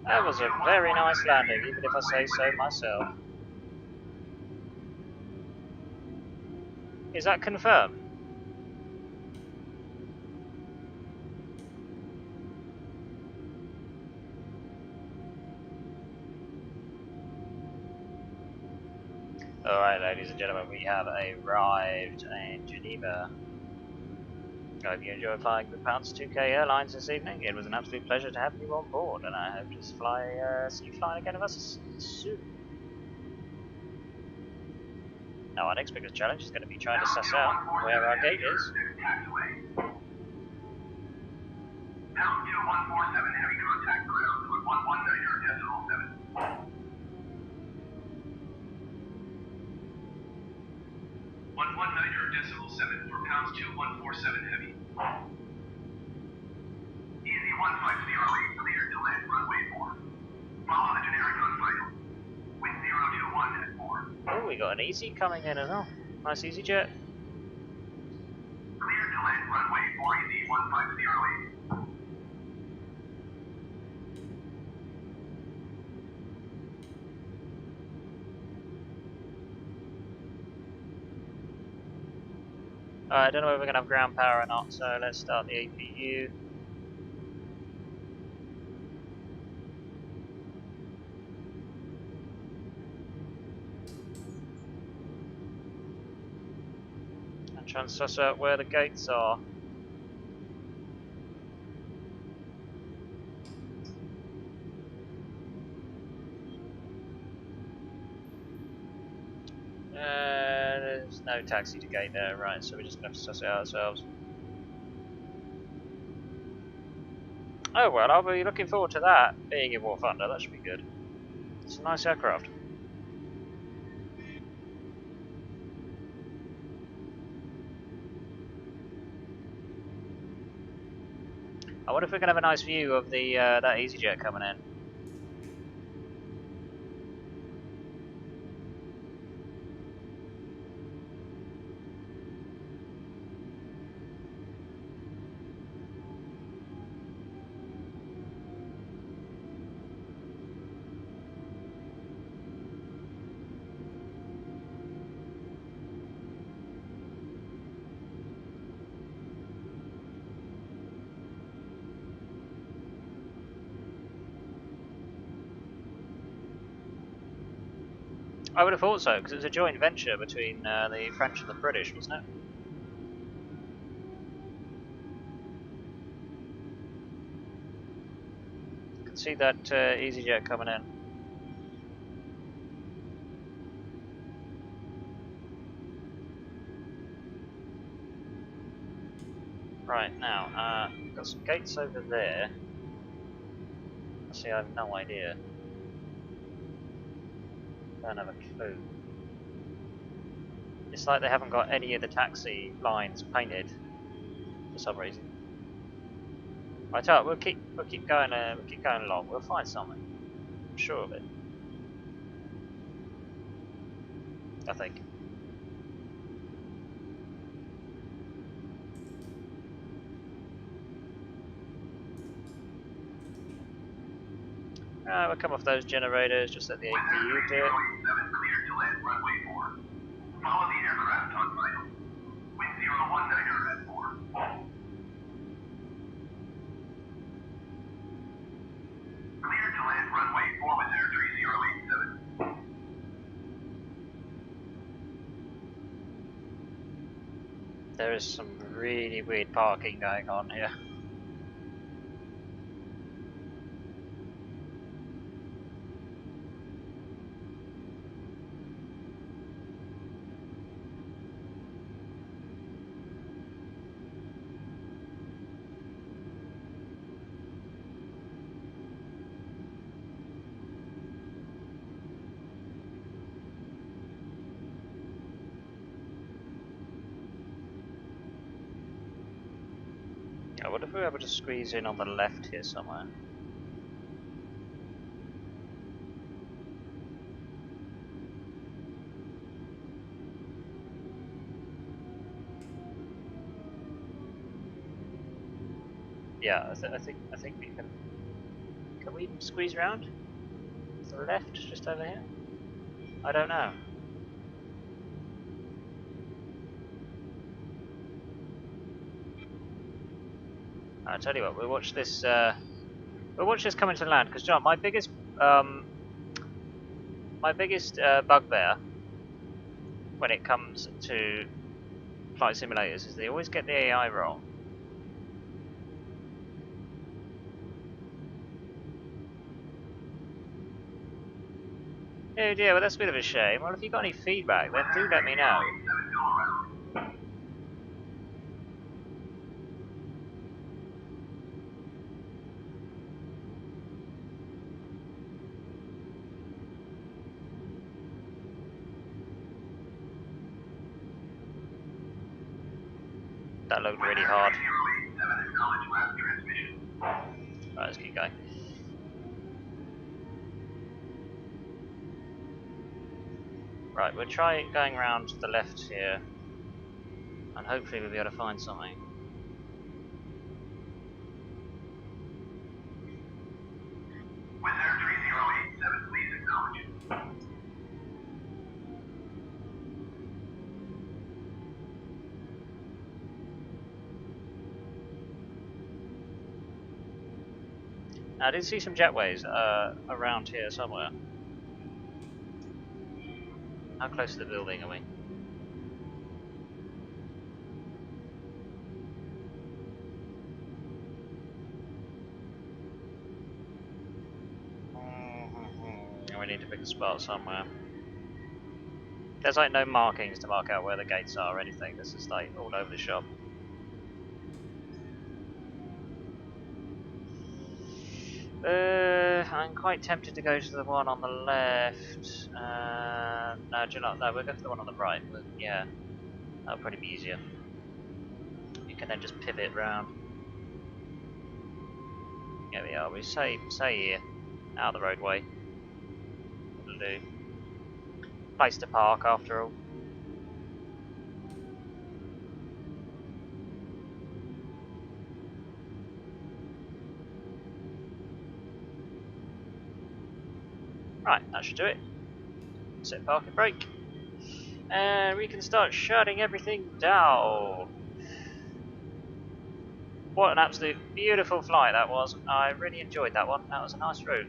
That was a very nice landing, even if I say so myself. Is that confirmed? Alright, ladies and gentlemen, we have arrived in Geneva. I hope you enjoyed flying with Pounds 2K Airlines this evening. It was an absolute pleasure to have you on board, and I hope to see you flying again with us soon. Now, our next biggest challenge is going to be trying to suss out where our gate is. Pound 2147 heavy contact ground with 119.7. 2147 for pounds 2147 heavy. Easy 150 cleared to land runway 4. Follow the generic on final. Wind 021 at 4. Oh, we got an easy coming in as well. Nice easy jet. Cleared to land runway 4 easy 150. I don't know if we're going to have ground power or not, so let's start the APU. And try and suss out where the gates are. There's no taxi to gate there, right, so we're just going to have to suss it out ourselves. Oh well, I'll be looking forward to that, being in War Thunder, that should be good. It's a nice aircraft. I wonder if we're going to have a nice view of the that EasyJet coming in. I would have thought so, because it was a joint venture between the French and the British, wasn't it? You can see that EasyJet coming in. Right, now, got some gates over there. See, I have no idea. Don't have a clue. It's like they haven't got any of the taxi lines painted for some reason. I tell you, we'll keep going along. We'll find something. I'm sure of it. I think. We'll come off those generators. Just let the APU do it. 7 cleared to land runway 4. Follow the aircraft on final. Wind 019 at 4. Cleared to land runway 4 with air 3087. There is some really weird parking going on here. I wonder if we're able to squeeze in on the left here somewhere. Yeah, I think we can. Can we squeeze around to the left, just over here? I don't know. I'll tell you what. We'll watch this. We'll watch this coming to land because John, my biggest bugbear when it comes to flight simulators is they always get the AI wrong. Oh dear, well that's a bit of a shame. Well, if you've got any feedback, then do let me know. That looked really hard. 087, acknowledge last transmission. Right, let's keep going. Right, we'll try going round to the left here, and hopefully we'll be able to find something. With Air 3087, please acknowledge. Now, I did see some jetways around here somewhere. How close to the building are we? We need to pick a spot somewhere. There's like no markings to mark out where the gates are or anything. This is like all over the shop. I'm quite tempted to go to the one on the left. No, do you not? No, we'll go for the one on the right. Yeah, that'll probably be easier. You can then just pivot round. Here we are. We say here, out of the roadway. It'll do. Place to park after all. Right, that should do it. Set parking brake. And we can start shutting everything down. What an absolute beautiful flight that was. I really enjoyed that one. That was a nice route.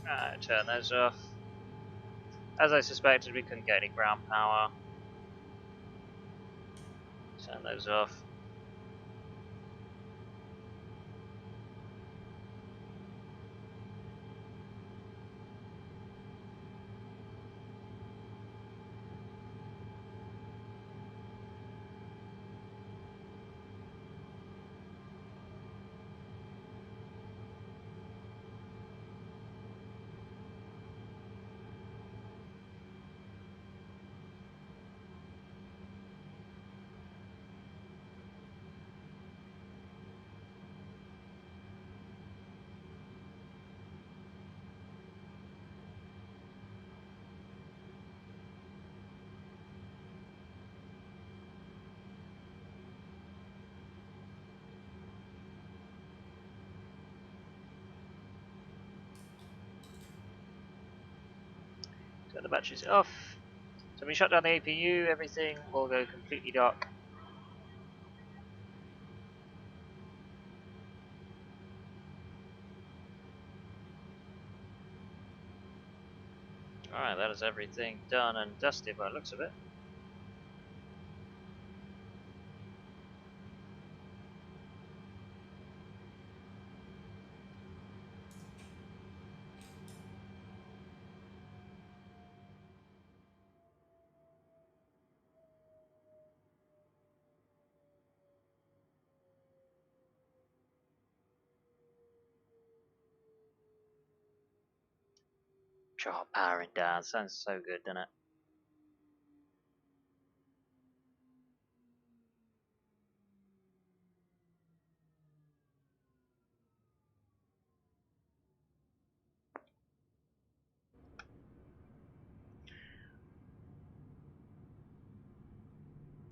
Right, turn those off. As I suspected, we couldn't get any ground power. Turn those off. Turn the batteries off. So when we shut down the APU, everything will go completely dark. Alright, that is everything done and dusted by the looks of it. Oh, powering down sounds so good, doesn't it?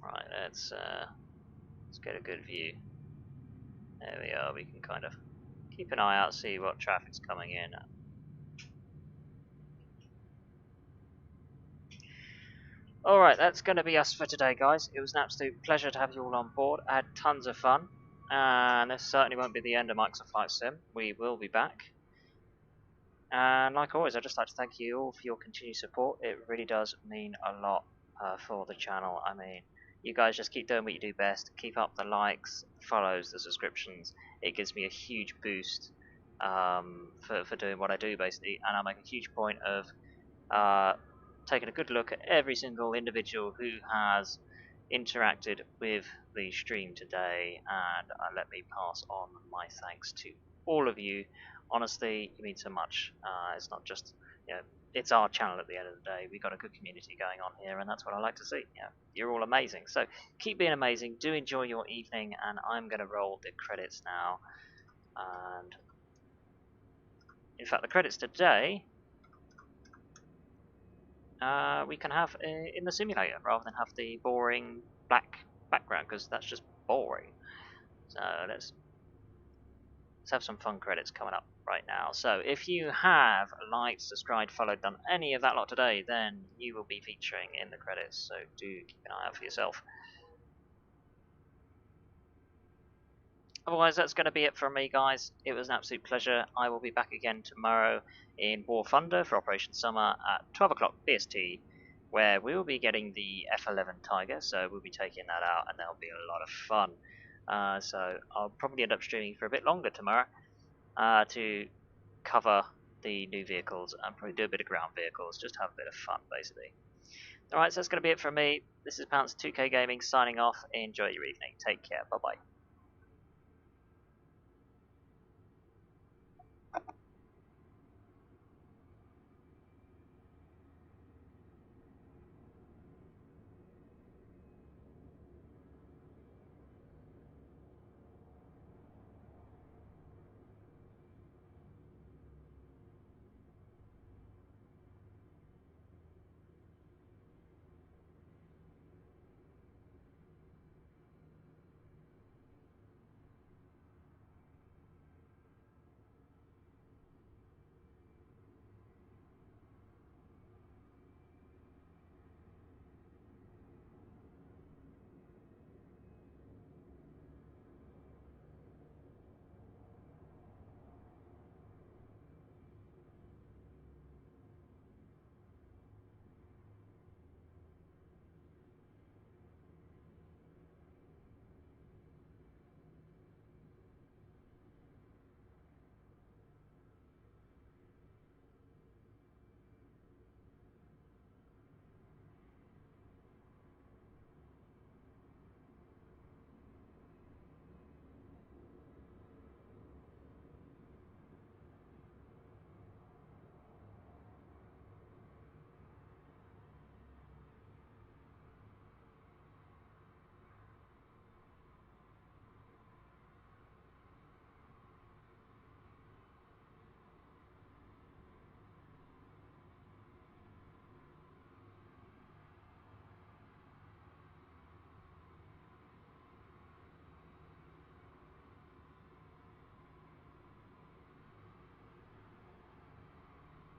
Right, let's get a good view. There we are. We can kind of keep an eye out, see what traffic's coming in. Alright, that's going to be us for today, guys. It was an absolute pleasure to have you all on board. I had tons of fun. And this certainly won't be the end of Microsoft Flight Sim. We will be back. And like always, I'd just like to thank you all for your continued support. It really does mean a lot for the channel. I mean, you guys just keep doing what you do best. Keep up the likes, follows, the subscriptions. It gives me a huge boost for doing what I do, basically. And I make a huge point of taking a good look at every single individual who has interacted with the stream today, and let me pass on my thanks to all of you. Honestly, you mean so much. It's not just, you know, it's our channel at the end of the day. We've got a good community going on here, and that's what I like to see. You know, you're all amazing. So keep being amazing. Do enjoy your evening, and I'm going to roll the credits now. And in fact, the credits today we can have in the simulator rather than have the boring black background, because that's just boring. So let's have some fun credits coming up right now. So if you have liked, subscribed, followed, done any of that lot today, then you will be featuring in the credits, so do keep an eye out for yourself. Otherwise, that's going to be it from me, guys. It was an absolute pleasure. I will be back again tomorrow in War Thunder for Operation Summer at 12 o'clock BST, where we will be getting the F-11 Tiger, so we'll be taking that out, and that'll be a lot of fun. So I'll probably end up streaming for a bit longer tomorrow to cover the new vehicles and probably do a bit of ground vehicles, just have a bit of fun, basically. Alright, so that's going to be it from me. This is Pounce2K Gaming signing off. Enjoy your evening. Take care. Bye-bye.